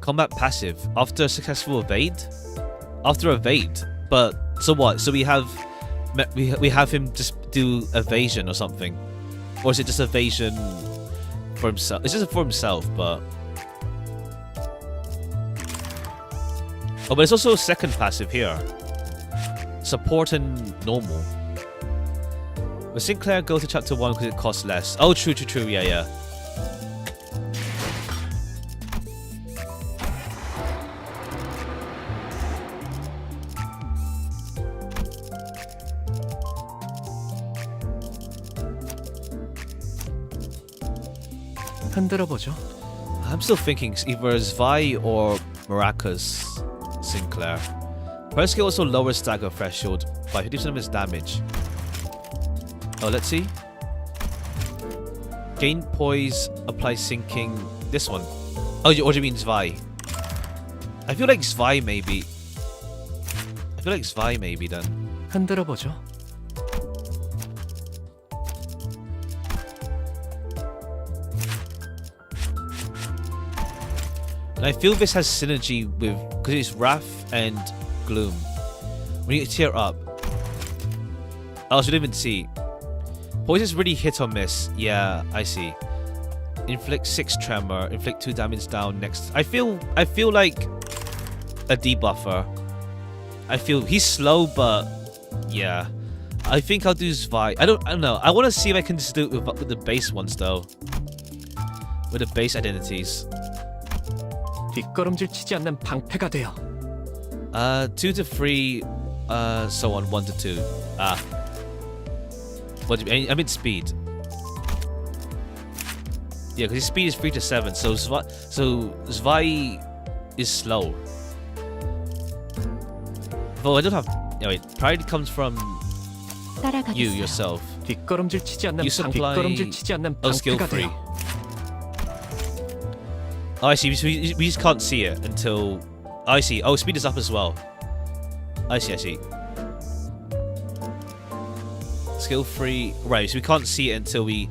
Combat passive. After successful evade? After evade. But so what? So we have him just do evasion or something? Or is it just evasion for himself? It's just for himself, but oh, but it's also a second passive here. Support and normal. But Sinclair go to chapter 1 because it costs less. Oh, true, yeah. 흔들어 보죠. I'm still thinking either Zvi or Maracas Sinclair. First skill also lowers stagger threshold by 50% of his damage. Oh, let's see. Gain poise, apply sinking. This one. Oh, or do you mean Zvi? I feel like Zvi maybe. Then. 흔들어 보죠. And I feel this has synergy with, because it's Wrath and Gloom. When you tear up. Oh, so you didn't even see. Poise is really hit or miss. Yeah, I see. Inflict 6 tremor. Inflict 2 damage down next. I feel like a debuffer. I feel he's slow, but yeah. I think I'll do Zvi. I don't know. I want to see if I can just do it with the base ones though. With the base identities. 뒷걸음질 치지 않는 방패가 돼요. 2 to 3, so on 1 to 2. What do you mean? I mean speed. Yeah, because his speed is 3 to 7, so Zvi is slow. Well, I don't have. Wait, priority comes from you yourself. 뒷걸음질 치지 않는 You supply. 뒷걸음질 치지 않는 Oh, skill 방패가 free. 돼요. Oh, I see. We just can't see it until. Oh, I see. Oh, speed is up as well. I see. Skill free. Right. So we can't see it until we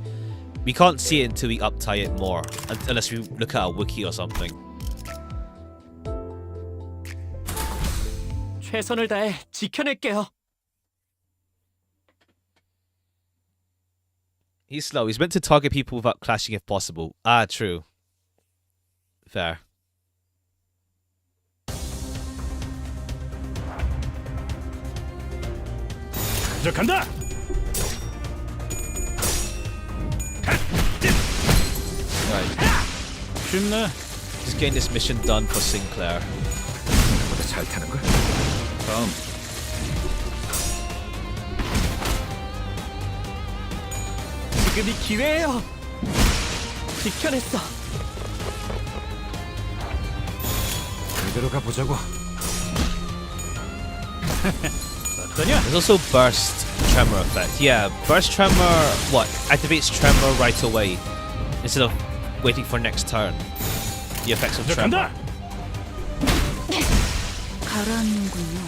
uptie it more, unless we look at a wiki or something. 최선을 다해 지켜낼게요. He's slow. He's meant to target people without clashing if possible. Ah, true. Fair. 추적한다. 쉽네. Just getting this mission done for Sinclair. 생각보다 잘 타는 걸. 다음. 지금이 기회예요. 지켜냈어. 그대로 가보자고. There's also burst tremor effect. Yeah, burst tremor. What activates tremor right away instead of waiting for next turn. The effects of tremor. 가라앉는군요.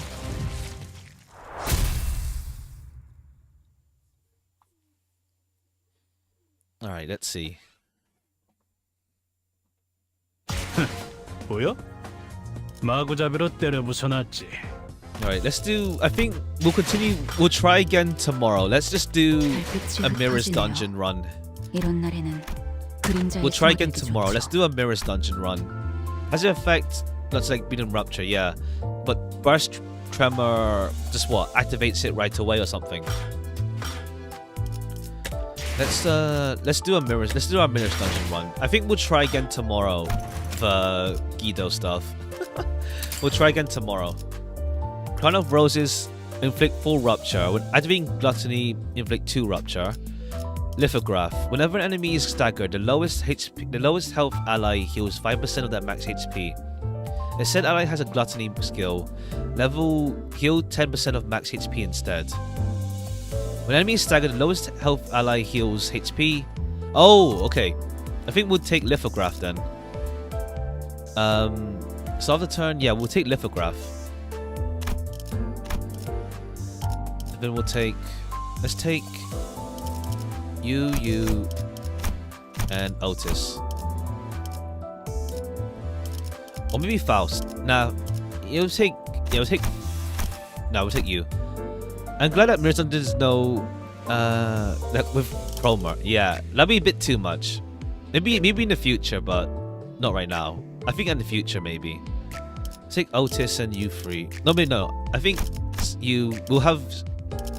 All right, let's see. 보여? 마구잡이로 때려 부숴놨지. All right, let's do. I think we'll continue. We'll try again tomorrow. Let's just do a mirrors dungeon run. 이런 날에는 그림자의 We'll try again 숨어들기 tomorrow. 좋죠. Let's do a mirrors dungeon run. Has it affect? That's like beating rupture, yeah. But burst tremor, just what activates it right away or something. Let's do a mirrors. Let's do our mirrors dungeon run. I think we'll try again tomorrow for Guido stuff. We'll try again tomorrow. Crown of Roses inflict full rupture. When activating gluttony, inflict 2 rupture. Lithograph. Whenever an enemy is staggered, the lowest health ally heals 5% of their max HP. If said ally has a gluttony skill, level heal 10% of max HP instead. When enemy is staggered, the lowest health ally heals HP. Oh, okay. I think we'll take Lithograph then. Start of the turn, yeah, we'll take Lithograph. And then we'll take. Let's take you, and Otis. Or maybe Faust. Nah, we'll take you. I'm glad that Mirrors does know that with Cromer. Yeah, that'd be a bit too much. Maybe in the future, but not right now. I think in the future maybe. Take Otis and you free. No. I think we'll have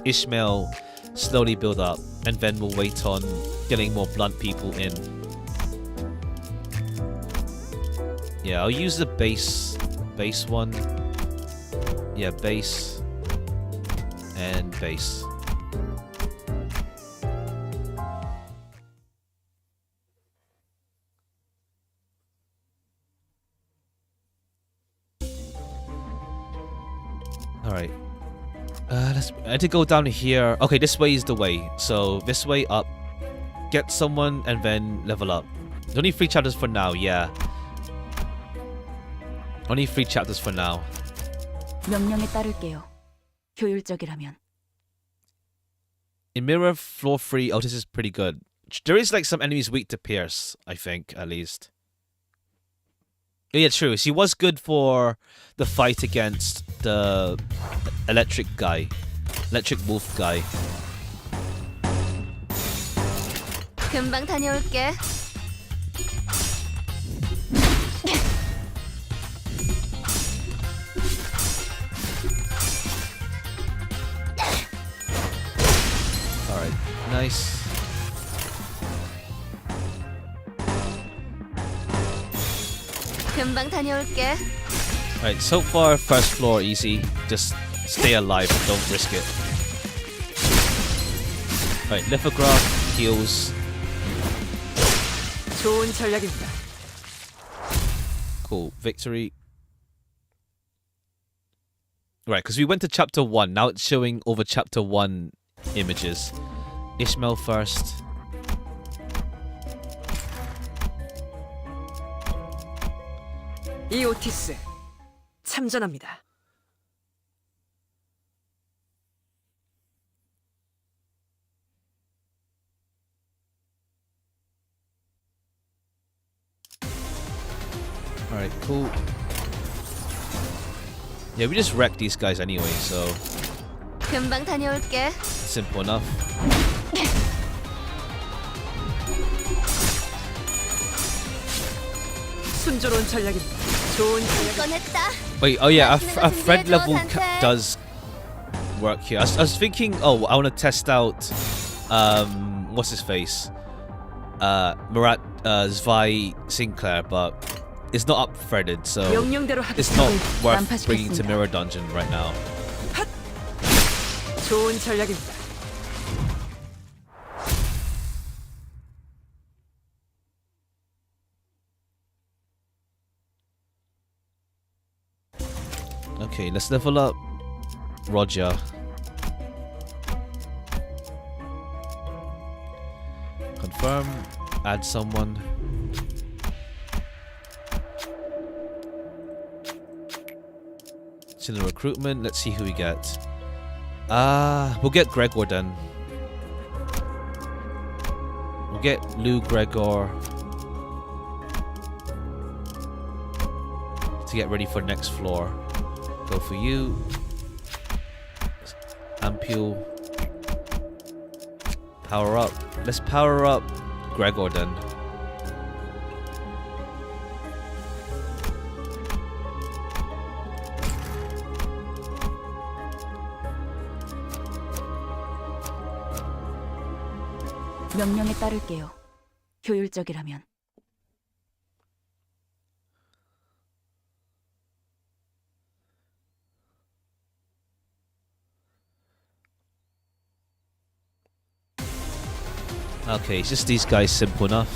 Ishmael slowly build up, and then we'll wait on getting more blunt people in. Yeah, I'll use the base one. Yeah, base and base. All right. I had to go down here. Okay, this way is the way. So this way up. Get someone and then level up. There's only 3 chapters for now, yeah. Only 3 chapters for now. 명령에 따를게요. 효율적이라면. In Mirror Floor 3, Otis is pretty good. There is like some enemies weak to Pierce, I think, at least. Yeah, true. She was good for the fight against the electric wolf guy. 금방 다녀올게. Alright, nice. 금방 다녀올게. Alright, so far first floor easy. Just stay alive, don't risk it. Alright, Lithograph, heals. 좋은 전략입니다. Cool, victory. Right, because we went to chapter 1, now it's showing over chapter 1 images. Ishmael first. 이 오티스 참전합니다. Alright, cool. Yeah, we just wrecked these guys anyway, so 금방 다녀올게. simple enough. 순조로운 전략입니다. 좋은 전략. 꺼냈다. Wait, oh yeah, our Fred level does work here. I was thinking, oh, I want to test out, what's his face? Zvi Sinclair, but it's not up-threaded, so it's not worth bringing to Mirror Dungeon right now. 좋은 전략입니다. Okay, let's level up Roger. Confirm, add someone. It's in the recruitment, let's see who we get. We'll get Gregor then. We'll get Lou Gregor to get ready for next floor. Go for you. Ampule. Power up. Let's power up Gregor then. 명령에 따를게요. 효율적이라면. Okay, it's just these guys simple enough.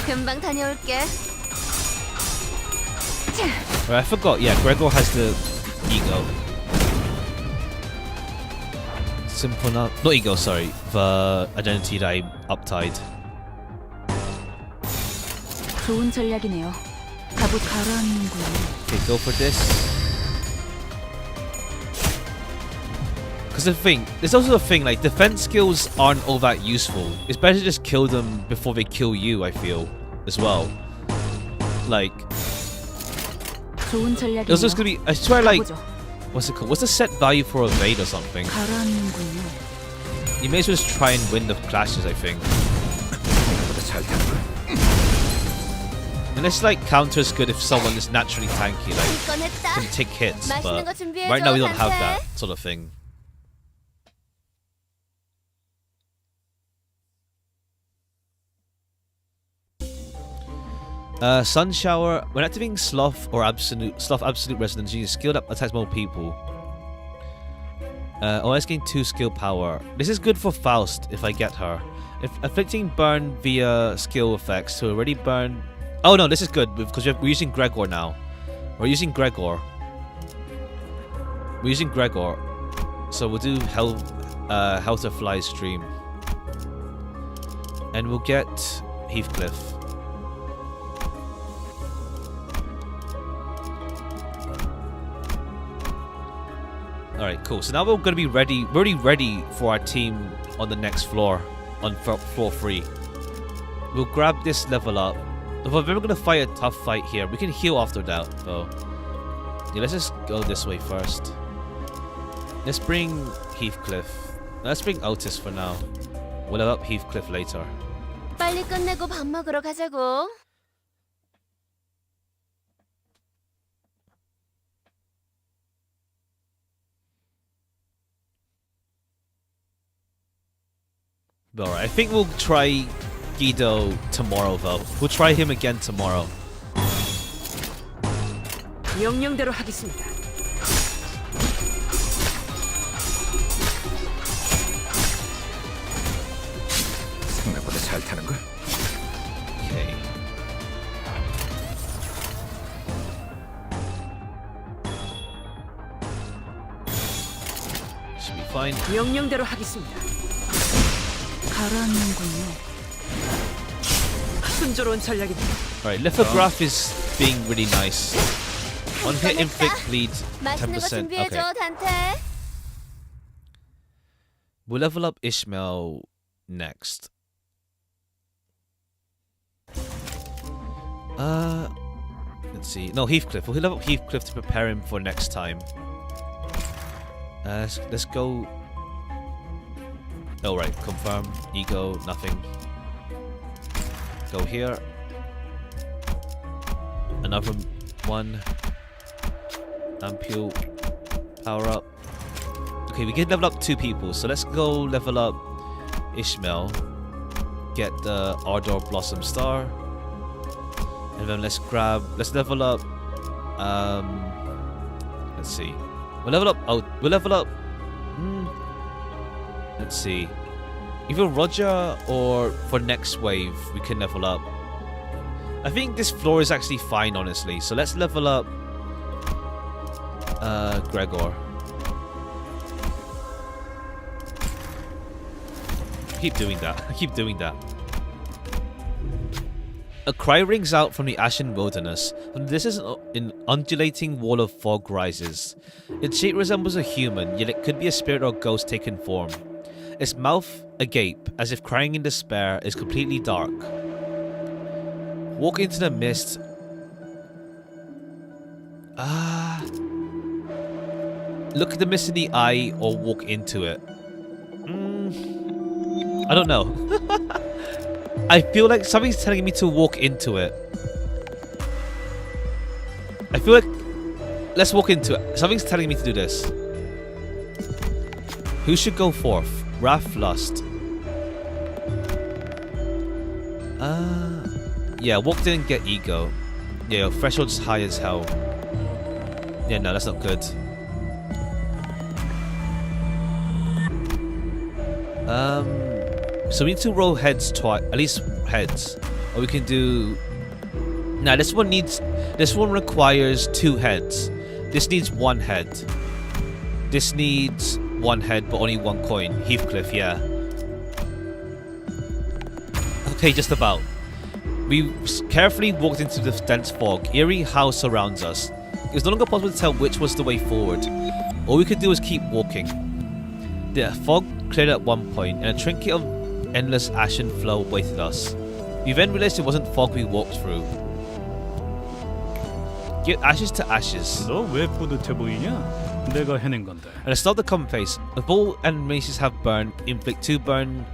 금방 다녀올게. Right, I forgot, yeah, Gregor has the ego. Simple enough. Not ego, sorry. The identity that I uptied. 좋은 전략이네요. 갑옷 가라앉는군요. Okay, go for this. Because the thing, there's also the thing, like, defense skills aren't all that useful. It's better to just kill them before they kill you, I feel, as well. Like, 좋은 전략이네요. it's just gonna be, I swear, like, what's it called? What's the set value for evade or something? 가라앉는군요. You may as well just try and win the clashes, I think. And this, like, counter is good if someone is naturally tanky, like, can take hits, but right now we don't have that sort of thing. Sun Shower. When activating Sloth Absolute Resonance, you skilled up attacks more people. Always gain 2 skill power. This is good for Faust if I get her. If afflicting burn via skill effects to already burn. Oh no, this is good because we're using Gregor now. We're using Gregor. So we'll do Helter Fly stream. And we'll get Heathcliff. Alright, cool. So now we're going to be ready. We're already ready for our team on the next floor. On floor 3. We'll grab this level up. If we're ever going to fight a tough fight here, we can heal after that, though. Yeah, let's just go this way first. Let's bring Heathcliff. Let's bring Otis for now. We'll level up Heathcliff later. 빨리 끝내고 밥 먹으러 가자고. Alright, I think we'll try Guido tomorrow, though. We'll try him again tomorrow. 명령대로 하겠습니다. 생각보다 잘 타는 걸. Okay. Should be fine. 명령대로 하겠습니다. 가라앉는군요. 순조로운 전략입니다. Alright, lithograph is being really nice. One hit inflict bleed 10%. Okay. Dante. We'll level up Ishmael next. Let's see. No, Heathcliff. We'll level up Heathcliff to prepare him for next time. Let's go. Oh, right. Confirm. Ego. Nothing. Go here. Another one. Ampule. Power up. Okay, we can level up 2 people. So let's go level up Ishmael. Get the Ardor Blossom Star. And then let's level up. Let's see. We'll level up. Let's see. Either Roger or for next wave we can level up. I think this floor is actually fine, honestly. So let's level up Gregor. Keep doing that. A cry rings out from the ashen wilderness. From this is an undulating wall of fog rises. Its shape resembles a human, yet it could be a spirit or ghost taken form. Its mouth agape, as if crying in despair, is completely dark. Walk into the mist. Look at the mist in the eye or walk into it. I don't know. I feel like something's telling me to walk into it. I feel like... Let's walk into it. Something's telling me to do this. Who should go forth? Wrath, Lust. Yeah, walked in and get ego. Yeah, threshold's high as hell. Yeah, no, that's not good. So we need to roll heads twice, at least heads. Or we can do... Nah, this one requires 2 heads. This needs 1 head. This needs 1 head, but only 1 coin. Heathcliff, yeah. Okay, just about. We carefully walked into the dense fog. Eerie howl surrounds us. It was no longer possible to tell which was the way forward. All we could do was keep walking. The fog cleared at one point, and a trinket of endless ashen flow awaited us. We then realized it wasn't fog we walked through. Give ashes to ashes. 너 왜 뿌듯해 보이냐? 내가 해낸 건데. And stop the common face. If all enemies have burn, inflict 2 burn.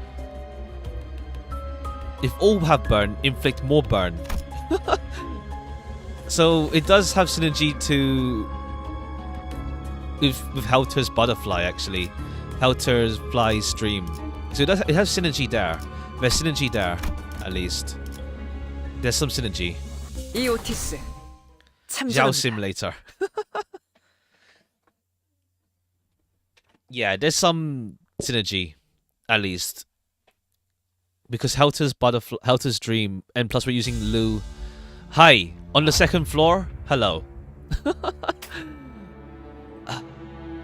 If all have burn, inflict more burn. So it does have synergy to with Helter's butterfly, actually. Helter's fly stream. So it has synergy there. There's synergy there, at least. There's some synergy. 이오티스. Zhao Simulator. Yeah, there's some synergy, at least. Because Helter's dream, and plus we're using Lu. Hi, on the 2nd floor. Hello.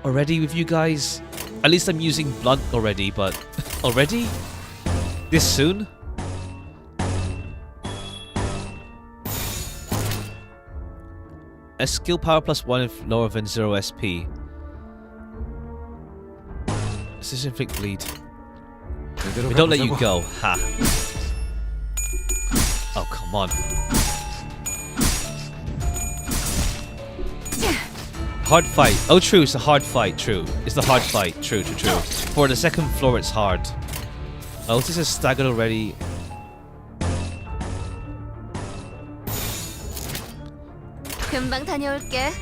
Already with you guys? At least I'm using blunt already, but already? This soon? A skill power +1 if lower than 0 SP. Assist inflict bleed. We don't let you go. Ha. Oh, come on. Hard fight. Oh, true. It's a hard fight. True. It's the hard fight. True. For the 2nd floor, it's hard. Otis is staggered already. 금방 다녀올게.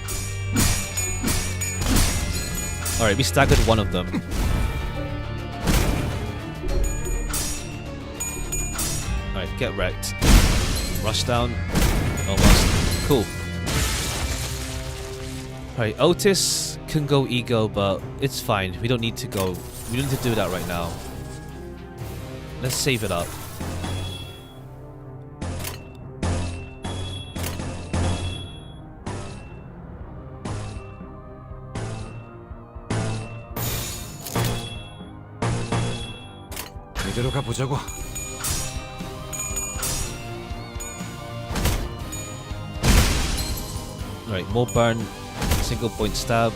Alright, we staggered one of them. Alright, get wrecked. Rush down. Almost. Cool. Alright, Otis can go ego, but it's fine. We don't need to go. We don't need to do that right now. Let's save it up. 이대로 가보자고. Right, more burn, single point stab.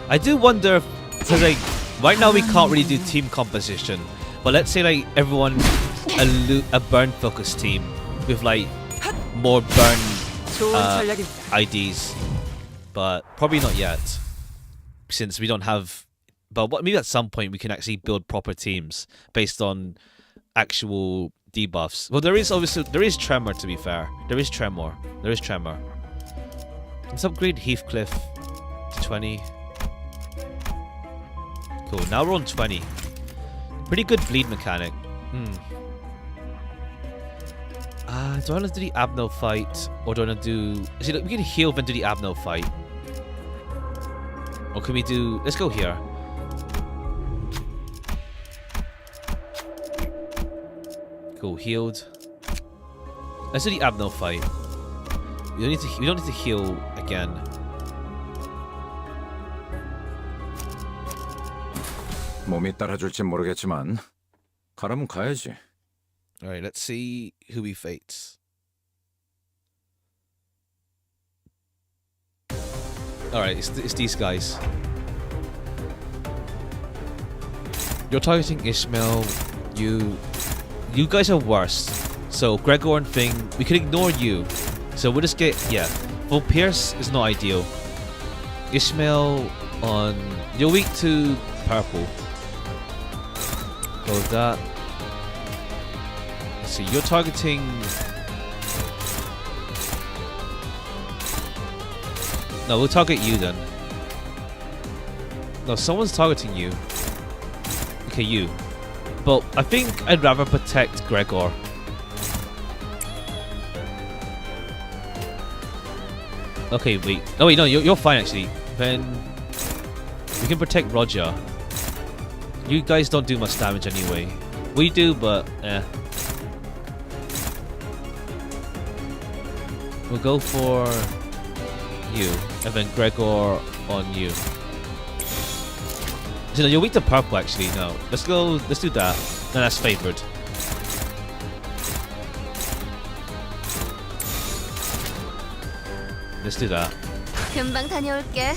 I do wonder, because like right now we can't really do team composition, but let's say like everyone a burn focused team with like more burn IDs, but probably not yet, since we don't have. But maybe at some point we can actually build proper teams based on actual debuffs. Well, there is Tremor, to be fair. There is Tremor. Let's upgrade Heathcliff to 20. Cool, now we're on 20. Pretty good bleed mechanic. Do I want to do the Abno fight? Or do I want to do... See, look, we can heal then do the Abno fight. Or can we do... Let's go here. Cool, healed. Let's do the Abno fight. We don't need to heal again. 몸이 따라줄진 모르겠지만 가라면 가야지. Alright, let's see who he fates. Alright, it's these guys. You're targeting Ishmael. You guys are worse. So Gregor and Thing, we can ignore you. So we'll just get, yeah. Well, Pierce is not ideal. Ishmael on... You're weak to purple. Go with that. Let's see, you're targeting... No, we'll target you then. No, someone's targeting you. Okay, you. But I think I'd rather protect Gregor. Okay, wait. Oh wait, no, you're fine actually. Then we can protect Roger. You guys don't do much damage anyway. We do, but eh. We'll go for you, and then Gregor on you. So no, you're weak to purple actually. No, let's do that. No, that's favored. Let's do that. 금방 다녀올게.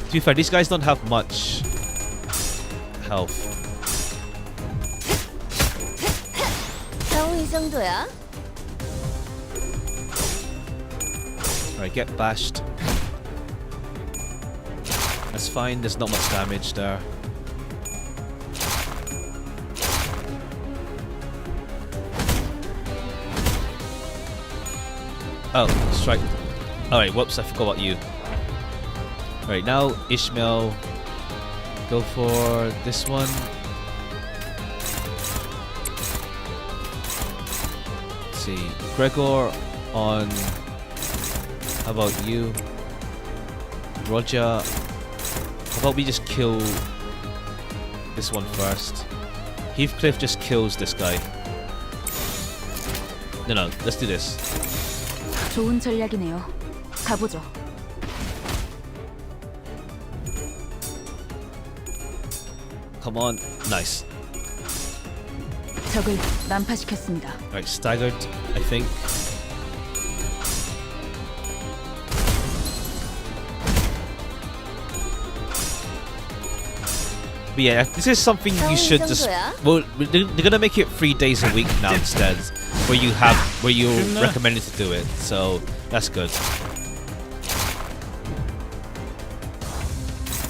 To be fair, these guys don't have much health. 겨우 이 정도야? Alright, get bashed. That's fine, there's not much damage there. Oh, strike. Alright, whoops, I forgot about you. Alright, now Ishmael. Go for this one. Let's see. Gregor on... How about you? Roger. How about we just kill this one first? Heathcliff just kills this guy. No, let's do this. 좋은 전략이네요. 가보죠. Come on, nice. 적을 난파시켰습니다. Right, staggered, I think. But yeah, this is something you should just... Well, they're gonna make it 3 days a week now instead, where you're recommended to do it. So that's good.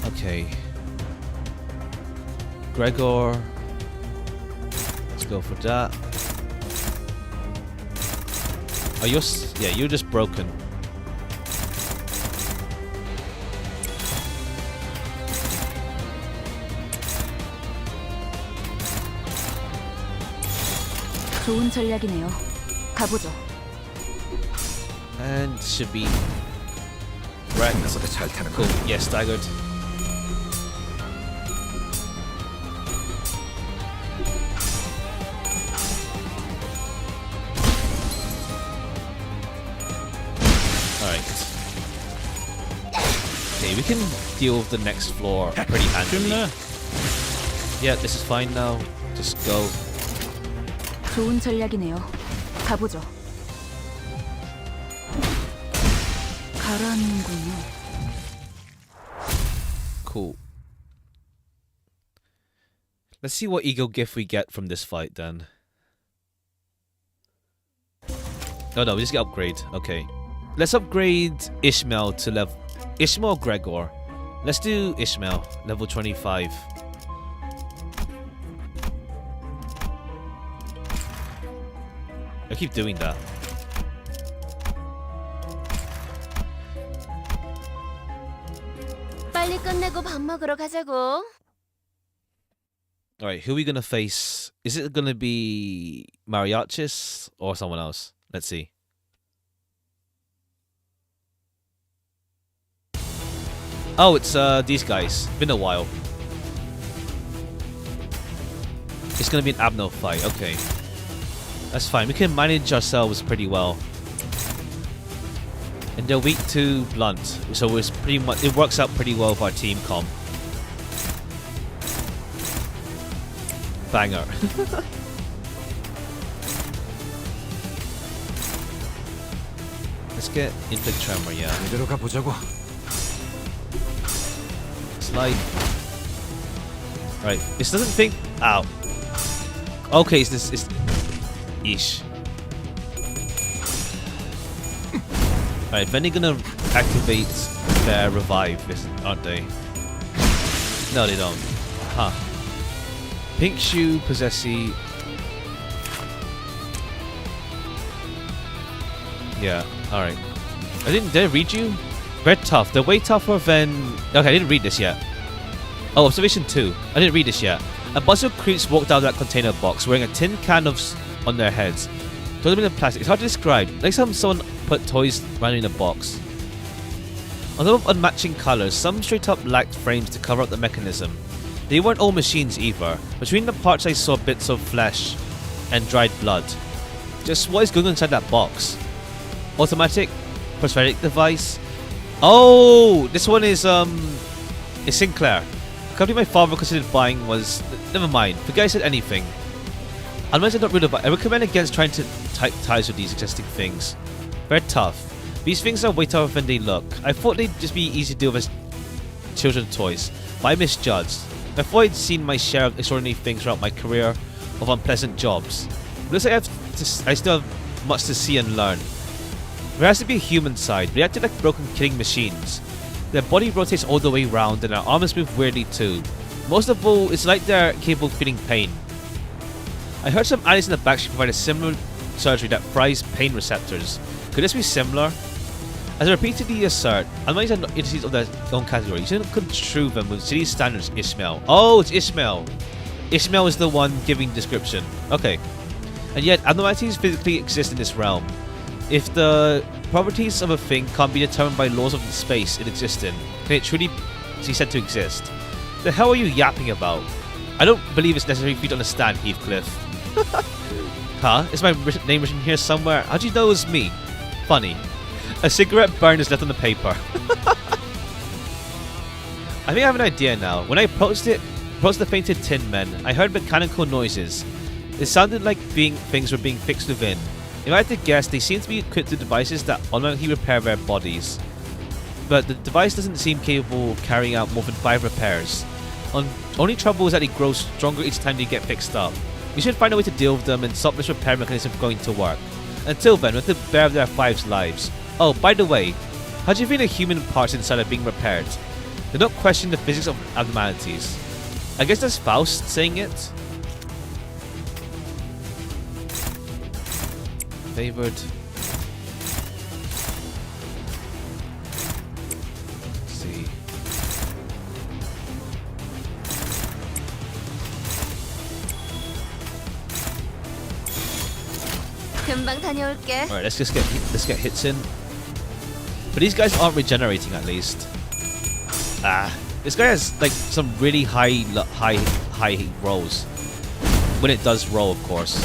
Okay. Gregor. Let's go for that. Oh, you're just broken. 좋은 전략이네요. 가보죠. And should be right. Cool. Yeah, staggered. Alright. Okay, we can deal with the next floor pretty handily. Yeah, this is fine now. Just go. 좋은 전략이네요. 가보죠. 가라는군요. Cool. Let's see what ego gift we get from this fight then. Oh no, we just get upgrade. Okay. Let's upgrade Ishmael to level... Ishmael Gregor. Let's do Ishmael, level 25. I keep doing that. 빨리 끝내고 밥 먹으러 가자고. Alright, who are we gonna face? Is it gonna be Mariachis or someone else? Let's see. Oh, it's these guys. Been a while. It's gonna be an Abno fight, okay. That's fine, we can manage ourselves pretty well. And they're weak to blunt, so it's pretty much, it works out pretty well with our team comp. Banger. Let's get Inflict Tremor, yeah. Slide. Right, this doesn't think. Ow. Okay, it's this. It's. Yeesh. Alright, then they're gonna activate their revive, aren't they? No, they don't. Huh. Pink Shoe, Possessi. Yeah, alright. Did I read you? Red tough. They're way tougher than. Okay, I didn't read this yet. Oh, observation 2. I didn't read this yet. A bunch of creeps walked out of that container box wearing a tin can on their heads. Toys made of plastic. It's hard to describe. Like someone put toys randomly in a box. Although of unmatching colours, some straight up lacked frames to cover up the mechanism. They weren't all machines either. Between the parts I saw bits of flesh and dried blood. Just what is going on inside that box? Automatic prosthetic device. Oh, this one is Sinclair. The company my father considered buying was... Never mind, forget I said anything. Unless I don't really buy, I recommend against trying to type ties with these existing things. They're tough. These things are way tougher than they look. I thought they'd just be easy to deal with as children's toys, but I misjudged. I thought I'd seen my share of extraordinary things throughout my career of unpleasant jobs. But looks like I still have much to see and learn. There has to be a human side. They acted like broken killing machines. Their body rotates all the way round and their arms move weirdly too. Most of all, it's like they're capable of feeling pain. I heard some allies in the backstreet provide a similar surgery that fries pain receptors. Could this be similar? As I repeatedly assert, anomalies are entities of their own category. You shouldn't construe them with city standards, Ishmael. Oh, it's Ishmael. Ishmael is the one giving description. Okay. And yet, abnormalities physically exist in this realm. If the properties of a thing can't be determined by laws of the space it exists in, can it truly be said to exist? The hell are you yapping about? I don't believe it's necessary for you to understand, Heathcliff. Huh? Is my name written here somewhere? How'd you know it was me? Funny. A cigarette burn is left on the paper. I think I have an idea now. When I approached the fainted tin men, I heard mechanical noises. It sounded like things were being fixed within. If I had to guess, they seem to be equipped with devices that automatically repair their bodies. But the device doesn't seem capable of carrying out more than 5 repairs. Only trouble is that it grows stronger each time they get fixed up. We should find a way to deal with them and stop this repair mechanism from going to work. Until then, we have to bear their 5's lives. Oh, by the way, how do you feel the human parts inside are being repaired? They don't question the physics of abnormalities. I guess that's Faust saying it. Favored. Let's see. 금방 다녀올게. Alright, let's get hits in. But these guys aren't regenerating at least. This guy has like some really high rolls. When it does roll, of course.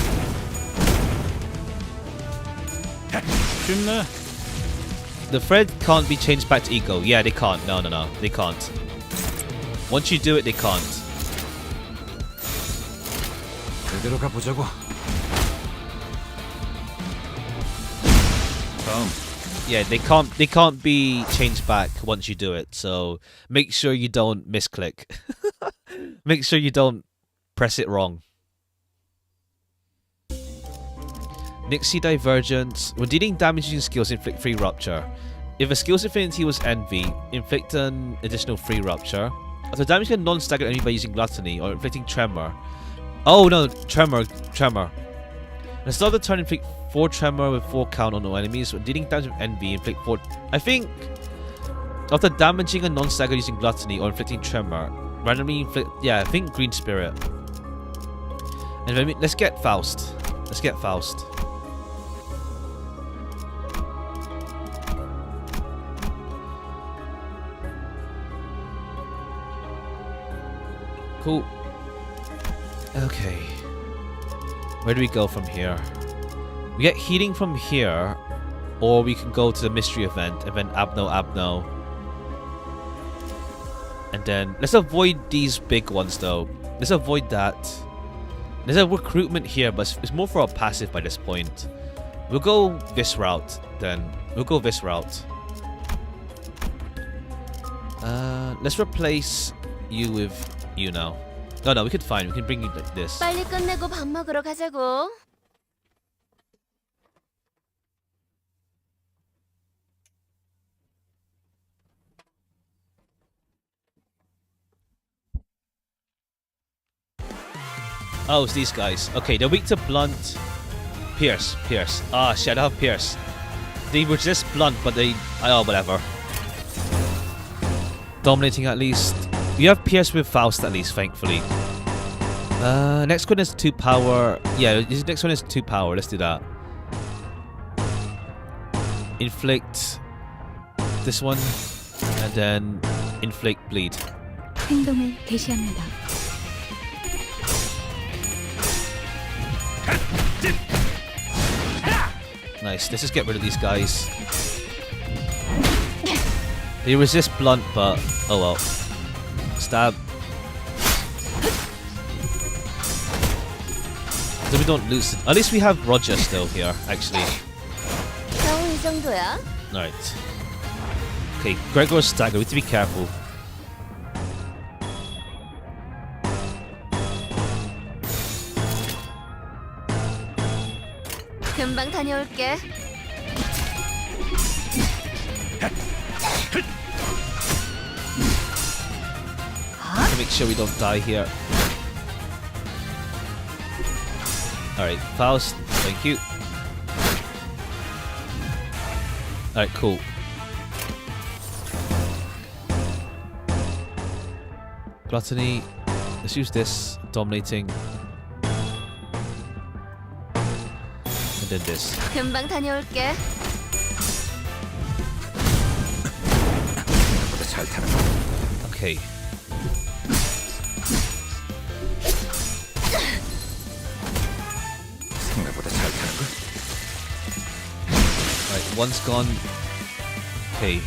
The thread can't be changed back to eco. Yeah, they can't. No, they can't. Once you do it, they can't. Yeah, they can't be changed back once you do it. So make sure you don't misclick. Make sure you don't press it wrong. Nixie Divergence. When dealing damage using skills, inflict 3 rupture. If a skill's affinity was Envy, inflict an additional 3 rupture. After damaging a non-staggered enemy by using Gluttony or inflicting Tremor. Oh no, Tremor. And start the turn, inflict 4 tremor with 4 count on all enemies. When dealing damage with envy, inflict 4. I think after damaging a non-stagger using gluttony or inflicting tremor, randomly inflict. Yeah, I think green spirit. And then let's get Faust. Let's get Faust. Cool. Okay. Where do we go from here? We get healing from here, or we can go to the mystery event Abno. And then let's avoid these big ones though. Let's avoid that. There's a recruitment here, but it's more for a passive by this point. We'll go this route then. We'll go this route. Let's replace you with you now. No, we can find. We can bring you like this. 빨리 끝내고 밥 먹으러 가자고. Oh, it's these guys. Okay, they're weak to blunt. Pierce. Ah, shit, I have Pierce. They resist blunt, but they... Oh, whatever. Dominating at least. You have Pierce with Faust at least, thankfully. Next one is 2 power. Yeah, this next one is 2 power. Let's do that. Inflict this one, and then inflict bleed. 행동을 개시합니다. Nice. Let's just get rid of these guys. They resist blunt, but oh well. Stab. So we don't lose it. At least we have Roger still here, actually. 겨우 이 정도야. Alright. Okay, Gregor's stagger. We have to be careful. 금방 다녀올게. To make sure we don't die here. Alright, Faust, thank you. Alright, cool. Gluttony. Let's use this. Dominating. And then this. 금방 다녀올게. Okay. Right, one's gone. Okay.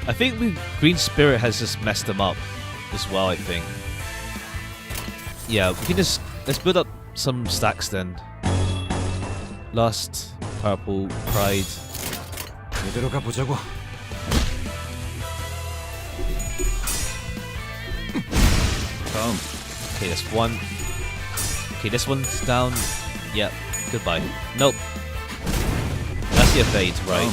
I think Green Spirit has just messed them up as well, I think. Yeah, we can just... Let's build up some stacks then. Lust, Purple, Pride. 이대로 가보자고. Okay, that's one. Okay, this one's down. Yep. Goodbye. Nope. That's the evade, right?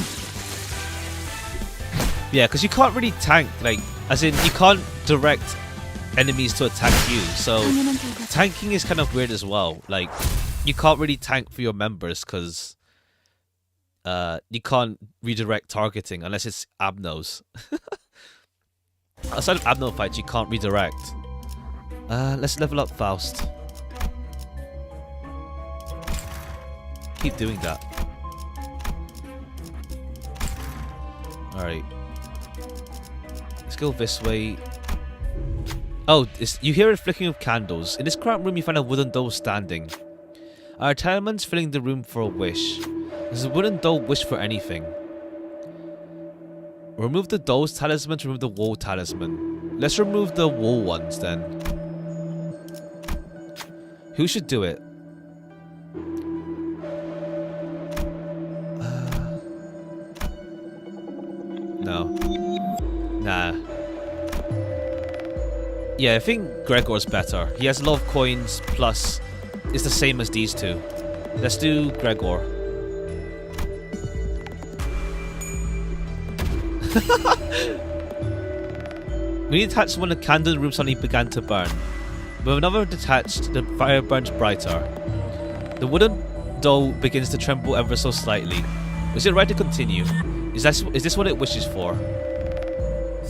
Yeah, because you can't really tank, like, as in, you can't direct enemies to attack you, so tanking is kind of weird as well. Like, you can't really tank for your members because you can't redirect targeting unless it's Abnos. Outside of Abno fights, you can't redirect. Let's level up Faust. Keep doing that. Alright. Let's go this way. Oh, you hear a flickering of candles. In this cramped room, you find a wooden doll standing. Our talisman's filling the room for a wish. Does a wooden doll wish for anything? Remove the doll's talisman to remove the wall talisman. Let's remove the wall ones then. Who should do it? No. Nah. Yeah, I think Gregor's better. He has a lot of coins, plus it's the same as these two. Let's do Gregor. We need to detach when the candle in the room suddenly began to burn. With another detached, the fire burns brighter. The wooden doll begins to tremble ever so slightly. Is it right to continue? Is this what it wishes for?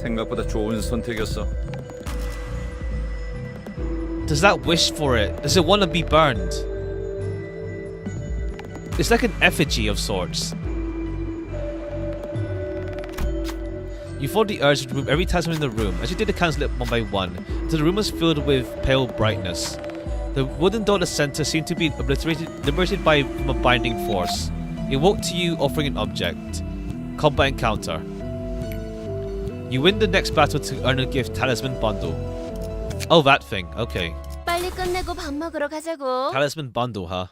생각보다 좋은 선택이었어. Does that wish for it? Does it want to be burned? It's like an effigy of sorts. You fought the urge to remove every talisman in the room. As you did to cancel it one by one, until the room was filled with pale brightness. The wooden doll at the center seemed to be liberated from a binding force. It walked to you, offering an object. Combat encounter. You win the next battle to earn a gift talisman bundle. Oh, that thing. Okay. 빨리 끝내고 밥 먹으러 가자고. Talisman bundle, huh?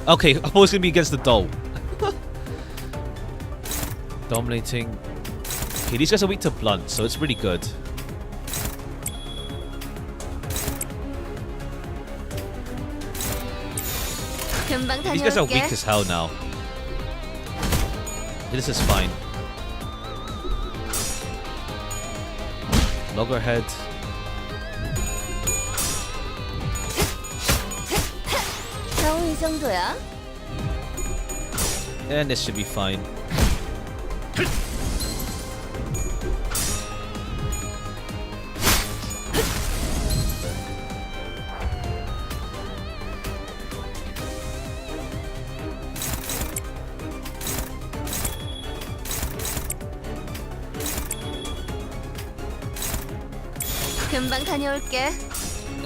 Okay, I thought it was gonna be against the doll. Dominating. Okay, these guys are weak to blunt, so it's really good. 금방 These guys are 다녀올게. weak as hell now. This is fine. Loggerhead. 겨우 이 정도야? And this should be fine. 금방 다녀올게.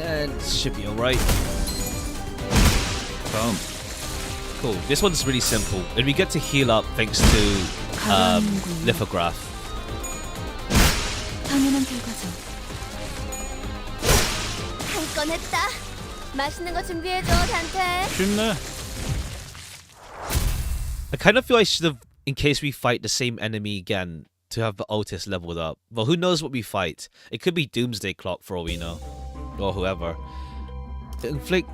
And it should be alright. Cool. This one's really simple. And we get to heal up thanks to lithograph. 당연한 결과죠. 한 건 했다. 맛있는 거 준비해줘, 단테. 쉽네. I kind of feel I should have, in case we fight the same enemy again, to have the Otis leveled up. Well, who knows what we fight? It could be Doomsday Clock for all we know. Or whoever. Inflict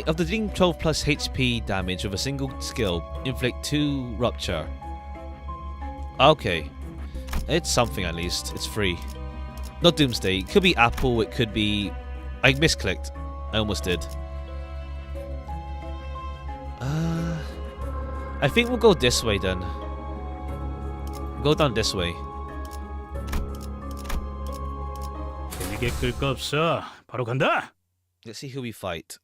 of the dealing 12 plus HP damage with a single skill. Inflict 2 rupture. Okay. It's something at least. It's free. Not Doomsday. It could be Apple. It could be... I misclicked. I almost did. I think we'll go this way then. Go down this way. 이게 끌 거 없어. 바로 간다. Let's see who we fight.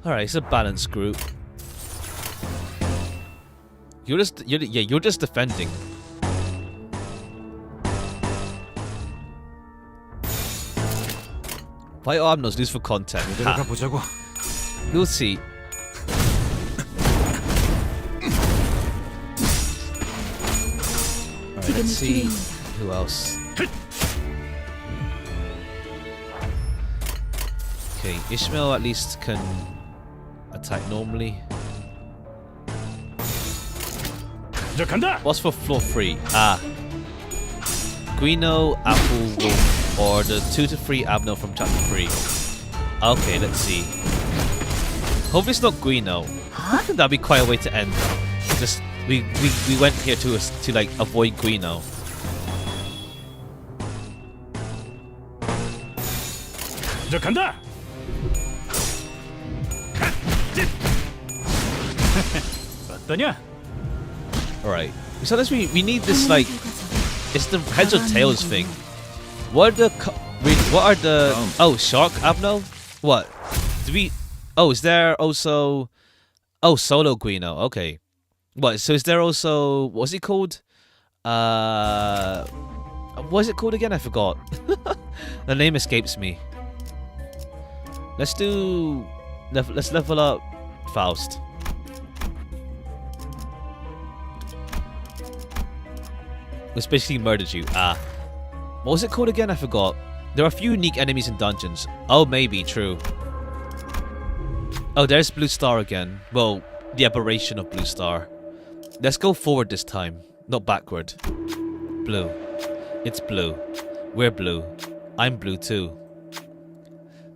Alright, it's a balanced group. You're just defending. Fight Abnos, lose for content. We'll see. Alright, let's see who else. Okay, Ishmael at least can attack normally. What's for floor 3? Guino, Apple, Wolf, or the 2 to 3 Abno from chapter 3. Okay, let's see. Hopefully it's not Guino. That'd be quite a way to end. Just we went here to like avoid Guino. 간다. 어떠냐? Alright. So this we need this like it's the heads or tails thing. What are the oh, shark Abno? What? Do we is there also solo Guino, okay. What, so is there also what's it called? What is it called again? I forgot. The name escapes me. Let's level up Faust. Let's basically murdered you. What was it called again? I forgot. There are a few unique enemies in dungeons. Oh, maybe, true. Oh, there's Blue Star again. Well, the aberration of Blue Star. Let's go forward this time, not backward. Blue. It's blue. We're blue. I'm blue too.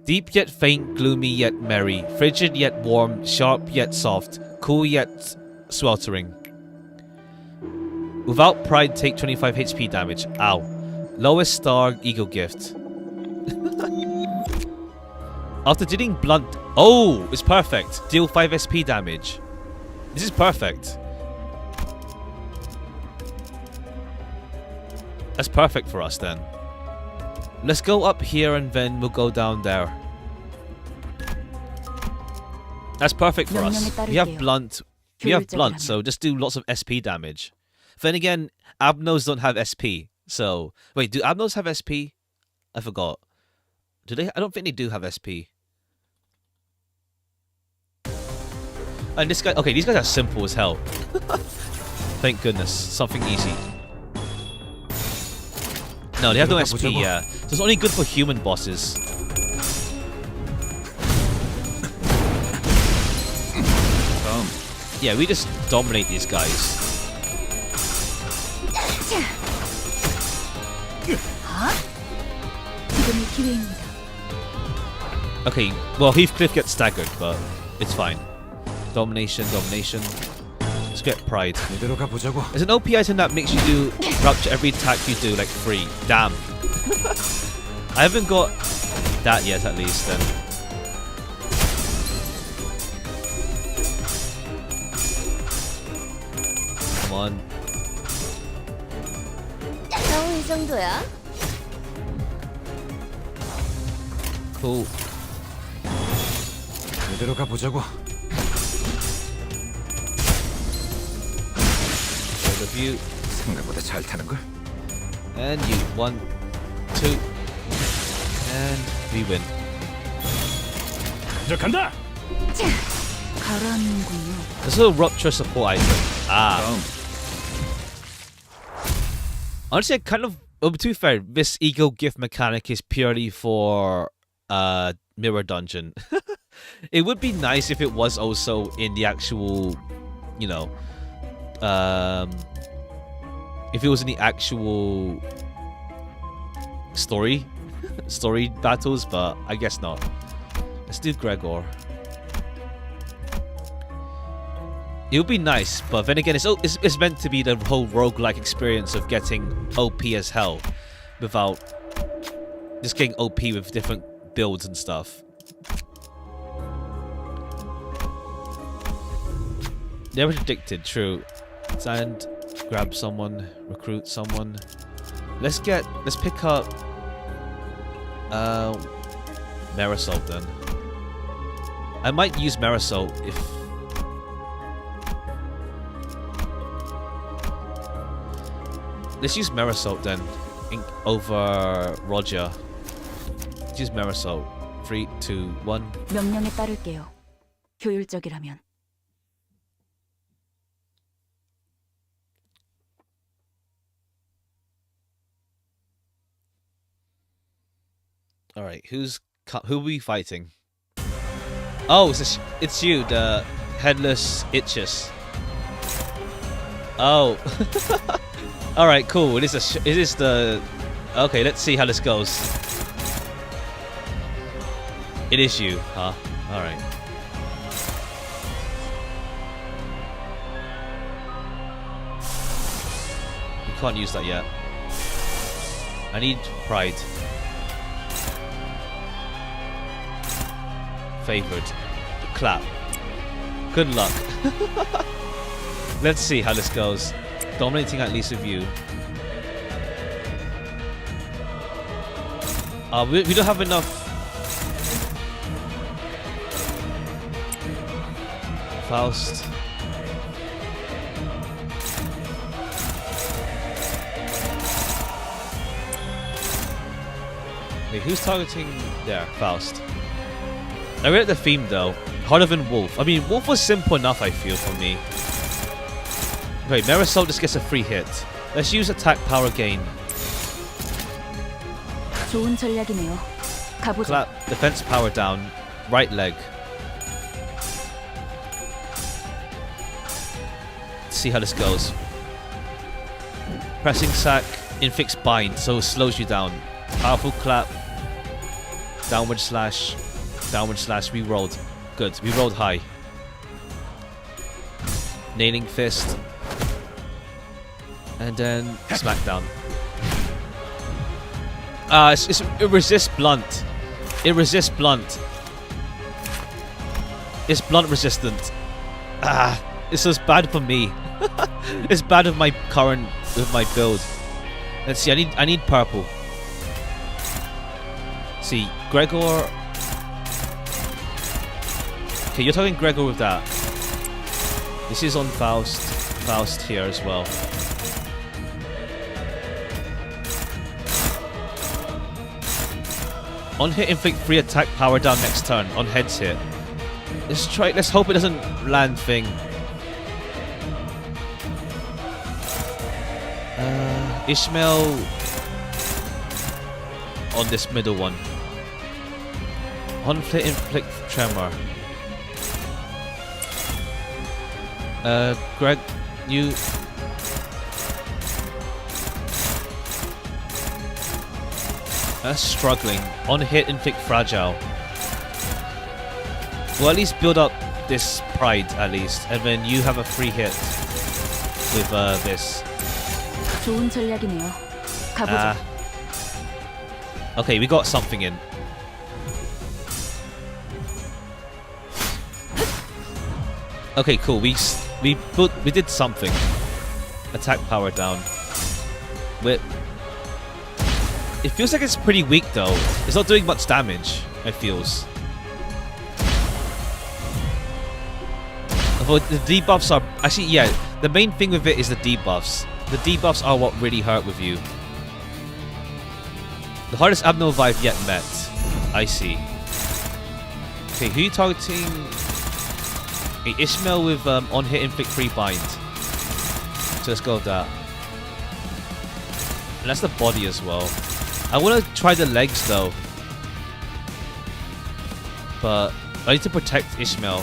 Deep yet faint, gloomy yet merry, frigid yet warm, sharp yet soft, cool yet sweltering. Without pride, take 25 HP damage. Ow. Lowest star, ego gift. After dealing blunt... Oh, it's perfect. Deal 5 SP damage. This is perfect. That's perfect for us then. Let's go up here and then we'll go down there. That's perfect for us. We have blunt. We have blunt, so just do lots of SP damage. Then again, Abnos don't have SP. So, wait, do Abnos have SP? I forgot. Do they? I don't think they do have SP. And this guy, okay, these guys are simple as hell. Thank goodness, something easy. No, they have no SP, yeah. So it's only good for human bosses. Yeah, we just dominate these guys. Okay, well, Heathcliff gets staggered, but it's fine. Domination, domination. Let's get pride. There's an OP item that makes you do rupture every attack you do, like free. Damn. I haven't got that yet, at least, then. Come on. 겨우 이 정도야? Cool. 이대로 가보자고. View. 생각보다 잘 타는 걸. And you 1, 2, and we win. 간다. 가라앉는군요. This is a rupture support item. Ah. Honestly, I kind of. To be fair, this ego gift mechanic is purely for mirror dungeon. It would be nice if it was also in the actual, you know, if it was in the actual story battles, but I guess not. Let's do Gregor. It would be nice, but then again, it's meant to be the whole roguelike experience of getting OP as hell without just getting OP with different builds and stuff. Never predicted, true. And grab someone, recruit someone. Let's pick up Marisol then. I might use Marisol if let's use Marisol then over Roger. Let's use Marisol. 3, 2, 1. 명령에 따를게요. 효율적이라면. All right, who are we fighting? Oh, it's you, the Headless Itches. Oh. All right, cool. It is the. Okay, let's see how this goes. It is you, huh? All right. You can't use that yet. I need pride. Favored. Clap. Good luck. Let's see how this goes. Dominating at least with you. We don't have enough. Faust. Wait, who's targeting there? Faust. I read the theme though. Harder than Wolf. I mean, Wolf was simple enough, I feel, for me. Wait, Marisol just gets a free hit. Let's use attack power gain. 좋은 전략이네요. 가보자. Clap, defense power down. Right leg. Let's see how this goes. Pressing sack, infix bind, so it slows you down. Powerful clap. Downward slash. Downward slash. We rolled. Good. We rolled high. Nailing fist. And then smackdown. It resists blunt. It resists blunt. It's blunt resistant. It's just bad for me. It's bad with my current, with my build. Let's see. I need purple. See, Gregor. Okay, you're talking Gregor with that. This is on Faust. Faust here as well. On hit, inflict free attack power down next turn. On heads hit. Let's try. Let's hope it doesn't land thing. Ishmael on this middle one. On hit, inflict tremor. Greg, you. Struggling. On hit, inflict fragile. Well, at least build up this pride, at least, and then you have a free hit with this. 좋은 전략이네요. 가보자. Okay, we got something in. Okay, cool. We did something. Attack power down. It feels like it's pretty weak though. It's not doing much damage. It feels. But the debuffs are actually, yeah. The main thing with it is the debuffs. The debuffs are what really hurt with you. The hardest abnormal vibe yet met. I see. Okay, who are you targeting? Okay, Ishmael with on hit inflict free bind. So let's go with that. And that's the body as well. I want to try the legs though. But I need to protect Ishmael.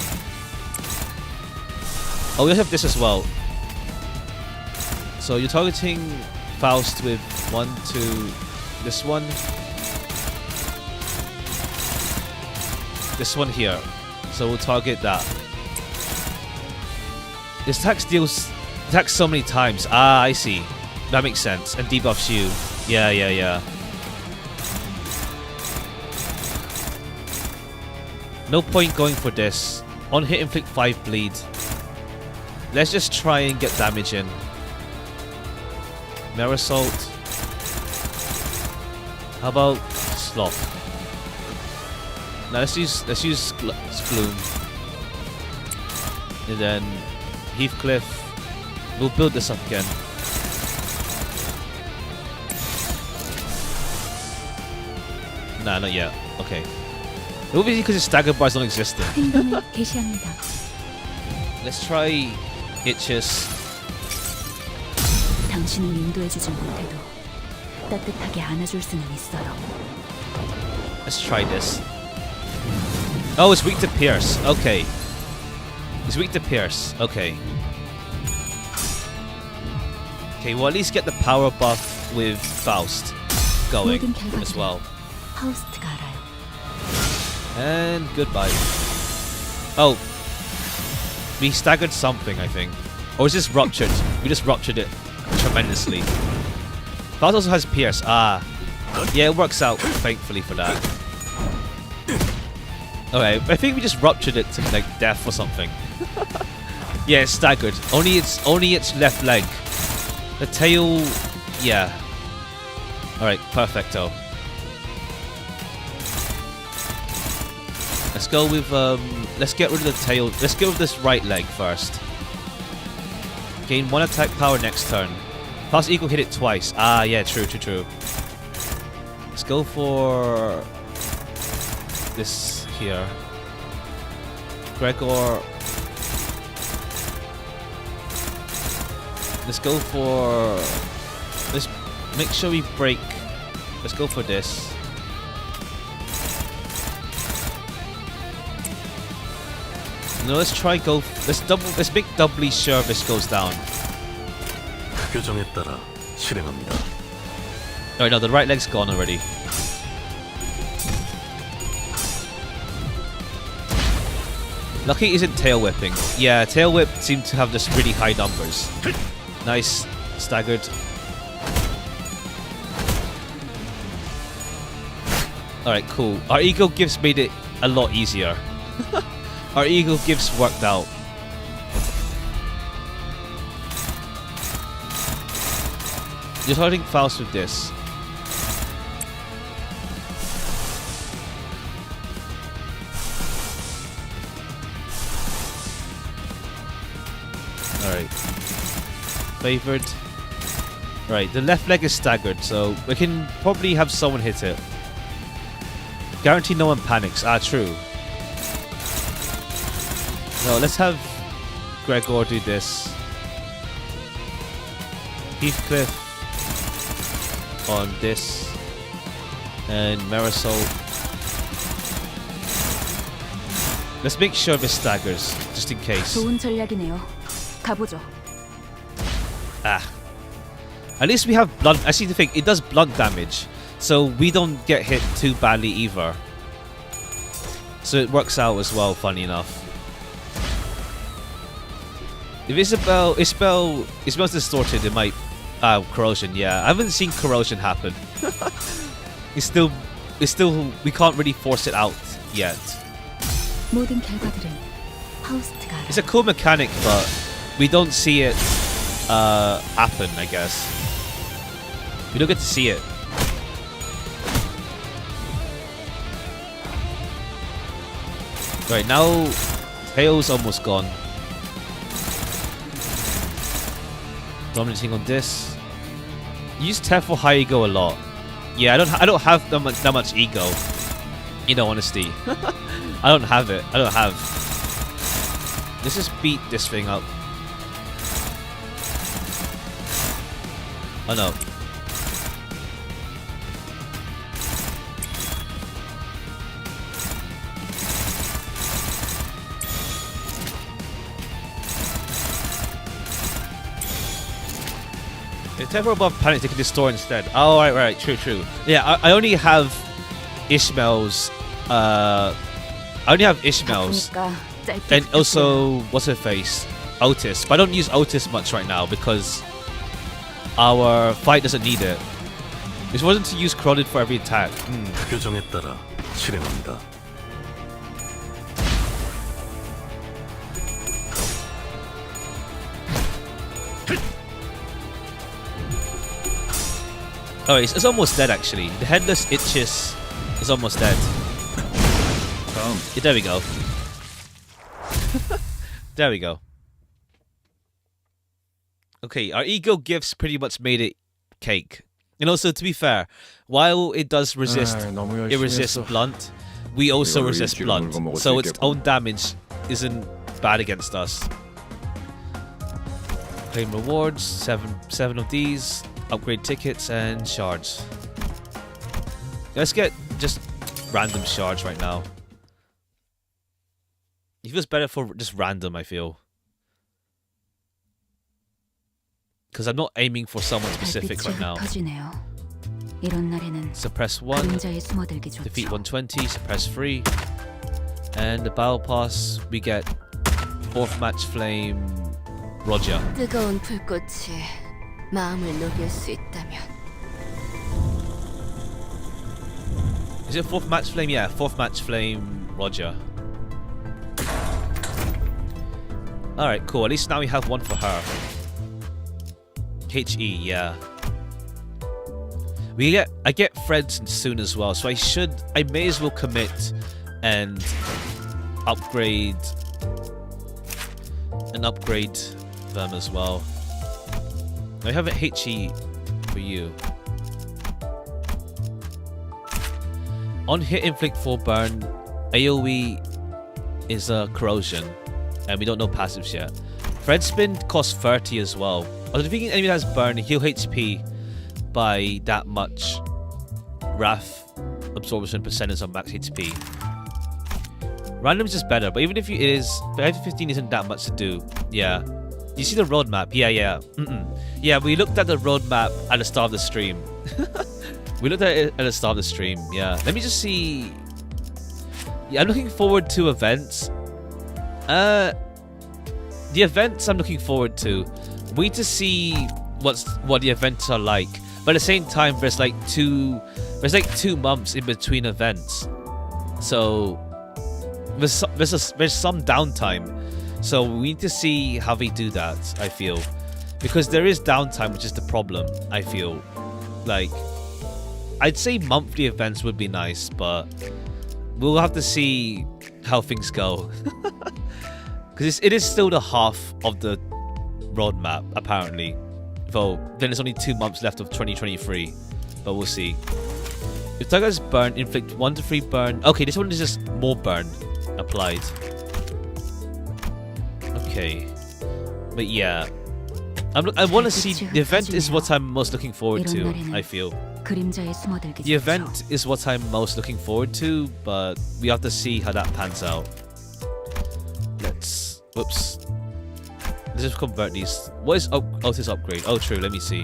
Oh, we have this as well. So you're targeting Faust with 1, 2, this one. This one here. So we'll target that. This attacks so many times. Ah, I see. That makes sense. And debuffs you. Yeah. No point going for this. On hit, inflict 5 bleed. Let's just try and get damage in. Mirror Assault. How about Sloth? Now let's use Gloom. And then Heathcliff. We'll build this up again. Nah, not yet. Okay. It will be because his stagger bar is non-existent. 행동을 개시합니다. Let's try Itches. 당신을 인도해주진 못해도 따뜻하게 안아줄 수는 있어요. Let's try this. Oh, it's weak to Pierce. Okay. It's weak to Pierce. Okay. Okay, well at least get the power buff with Faust going as well. 파우스트가 알아요. And goodbye. Oh. We staggered something, I think. Or is this ruptured? We just ruptured it tremendously. Faust also has Pierce. Ah. Yeah, it works out, thankfully, for that. Okay, I think we just ruptured it to like death or something. Yeah, it's staggered. Only its left leg. The tail, yeah. Alright, perfecto. Let's go with let's get rid of the tail. Let's go with this right leg first. Gain 1 attack power next turn. Plus equal hit it twice. Ah, yeah, true. Let's go for this here. Gregor. Let's go for... Let's make sure we break. Let's go for this. No, let's try go... Let's make doubly sure this goes down. 규정에 따라 실행합니다. Oh no, the right leg's gone already. Lucky isn't tail whipping. Yeah, tail whip seemed to have just really high numbers. Nice. Staggered. Alright, cool. Our ego gifts made it a lot easier. Our ego gifts worked out. Just holding fast with this. Alright. Favored. Right, the left leg is staggered, so we can probably have someone hit it. Guarantee no one panics. Ah, true. No, let's have Gregor do this. Heathcliff on this. And Marisol. Let's make sure this staggers, just in case. 좋은 전략이네요. 가보죠. Ah. At least we have blunt. Actually, the thing, it does blunt damage. So we don't get hit too badly either. So it works out as well, funny enough. If Isabel smells distorted, it might corrosion, yeah. I haven't seen corrosion happen. it's still we can't really force it out yet. 모든 결과들은 파우스트가 It's a cool mechanic, but we don't see it happen, I guess. We don't get to see it. Right, now tail's almost gone. Dominating on this. Use Tef for high ego a lot. Yeah, I don't have that much ego. In all honesty. I don't have it. I don't have. Let's just beat this thing up. Oh no. If Temper above panic, they can destroy instead. Oh, right, true. Yeah, I only have Ishmael's. I only have Ishmael's. And also, what's her face? Otis. But I don't use Otis much right now because our fight doesn't need it. It wasn't to use Corroded for every attack. 규정에 따라 실행한다. Oh, it's almost dead actually. The Headless Itches is almost dead. Yeah, there we go. There we go. Okay, our ego gifts pretty much made it cake. And also, to be fair, while it does resist, it resists blunt, we also resist blunt. So its own damage isn't bad against us. Claim rewards, seven of these. Upgrade tickets and shards. Let's get just random shards right now. It feels better for just random, I feel. Because I'm not aiming for someone specific right now. Suppress 1, defeat 120, suppress 3. And the battle pass, we get 4th match flame, Roger. 뜨거운 불꽃이 마음을 녹일 수 있다면. Is it 4th match flame? Yeah, 4th match flame, Roger. Alright, cool. At least now we have one for her. HE, yeah. I get Fred's soon as well, so I may as well commit and upgrade them as well. I have a HE for you. On hit, inflict 4 burn. AoE is a corrosion, and we don't know passives yet. Fred spin costs 30 as well. Although if you enemy that has burn, heal HP by that much. Wrath absorption percentage on max HP. Random is just better, but even if it is, 15 isn't that much to do. Yeah. You see the roadmap? Yeah. Yeah, we looked at the roadmap at the start of the stream. We looked at it at the start of the stream, yeah. Let me just see. Yeah, I'm looking forward to events. The events I'm looking forward to. We need to see what the events are like. But at the same time, there's like 2 months in between events. So there's some downtime. So we need to see how they do that, I feel. Because there is downtime, which is the problem, I feel. Like, I'd say monthly events would be nice, but we'll have to see how things go. Because it is still the half of the roadmap, apparently. Though, then there's only 2 months left of 2023. But we'll see. If Target's burn, inflict 1 to 3 burn. Okay, this one is just more burn applied. Okay. But yeah. I want to see... The event is what I'm most looking forward to, I feel. The event is what I'm most looking forward to, but we have to see how that pans out. Let's... Whoops. Let's just convert these. What is Otis upgrade? Oh, true. Let me see.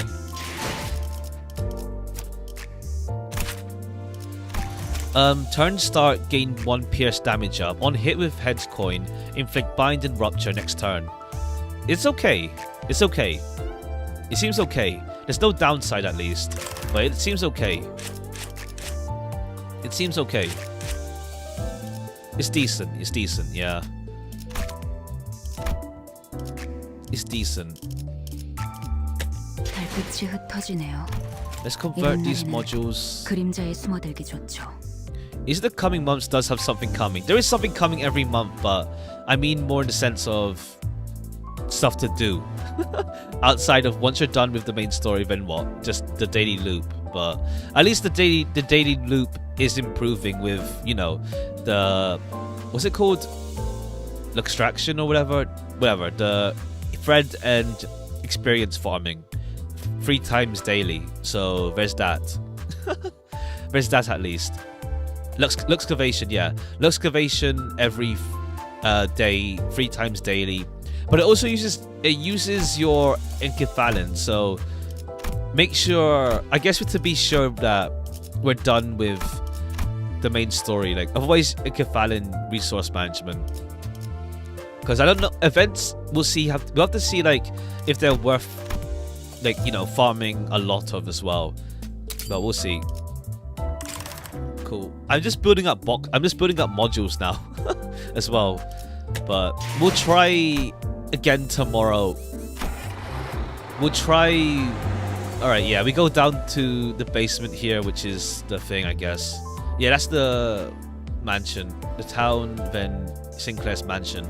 Turn start, gain 1 pierce damage up. On hit with head's coin, inflict bind and rupture next turn. It's okay. It's okay. It seems okay. There's no downside at least. But it seems okay. It seems okay. It's decent. It's decent, yeah. It's decent. Let's convert these modules. Is the coming months does have something coming. There is something coming every month, but I mean more in the sense of stuff to do. Outside of once you're done with the main story, then what? Just the daily loop. But at least the daily loop is improving with, you know, the... What's it called? Extraction or whatever? Whatever. The thread and experience farming. 3 times daily. So there's that. There's that at least. Luscavation, yeah. Luscavation every day, 3 times daily. But it also uses your enkephalin, so make sure, I guess, to be sure that we're done with the main story. Like, otherwise, enkephalin resource management. Because I don't know, events we'll have to see like if they're worth, like, you know, farming a lot of as well. But we'll see. Cool. I'm just building up modules now as well. But we'll try again tomorrow. We'll try... Alright, yeah, we go down to the basement here, which is the thing, I guess. Yeah, that's the mansion. The town, then Sinclair's mansion.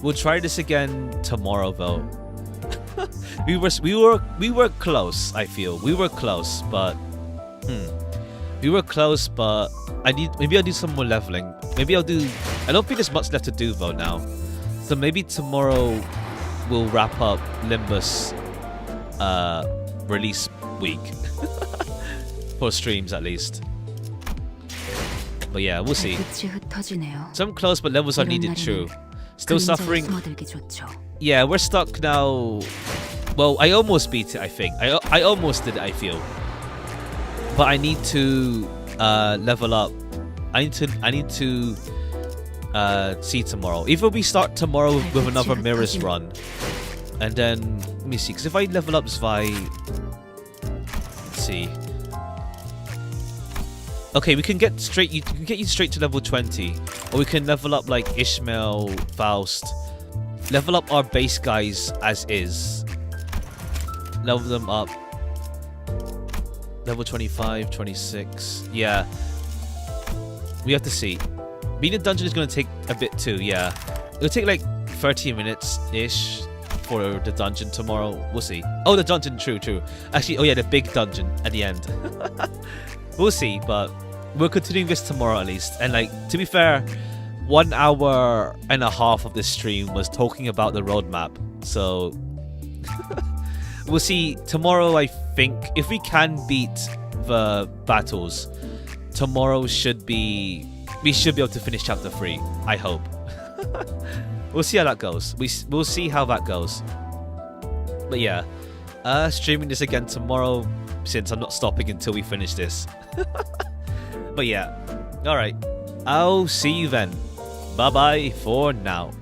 We'll try this again tomorrow, though. we were close, I feel. We were close, but... We were close, but maybe I'll do some more leveling. Maybe I'll do... I don't think there's much left to do, though, now. So maybe tomorrow we'll wrap up Limbus release week. For streams, at least. But yeah, we'll see. Some close, but levels are needed, true. Still suffering. Yeah, we're stuck now. Well, I almost beat it, I think. I almost did it, I feel. But I need to level up. I need to see tomorrow. Either we start tomorrow with another mirrors run, and then let me see. Because if I level up Zwei, let's see. Okay, we can get straight. You can get you straight to level 20, or we can level up like Ishmael, Faust. Level up our base guys as is. Level them up. Level 25, 26. Yeah. We have to see. Being a dungeon is going to take a bit too, yeah. It'll take like 30 minutes-ish for the dungeon tomorrow. We'll see. Oh, the dungeon, true. Actually, oh yeah, the big dungeon at the end. We'll see, but we're continuing this tomorrow at least. And like, to be fair, 1 hour and a half of this stream was talking about the roadmap. So... We'll see tomorrow. I think if we can beat the battles, tomorrow should be... We should be able to finish chapter 3. I hope. We'll see how that goes. We'll see how that goes. But yeah, streaming this again tomorrow, since I'm not stopping until we finish this. But yeah, all right. I'll see you then. bye bye for now.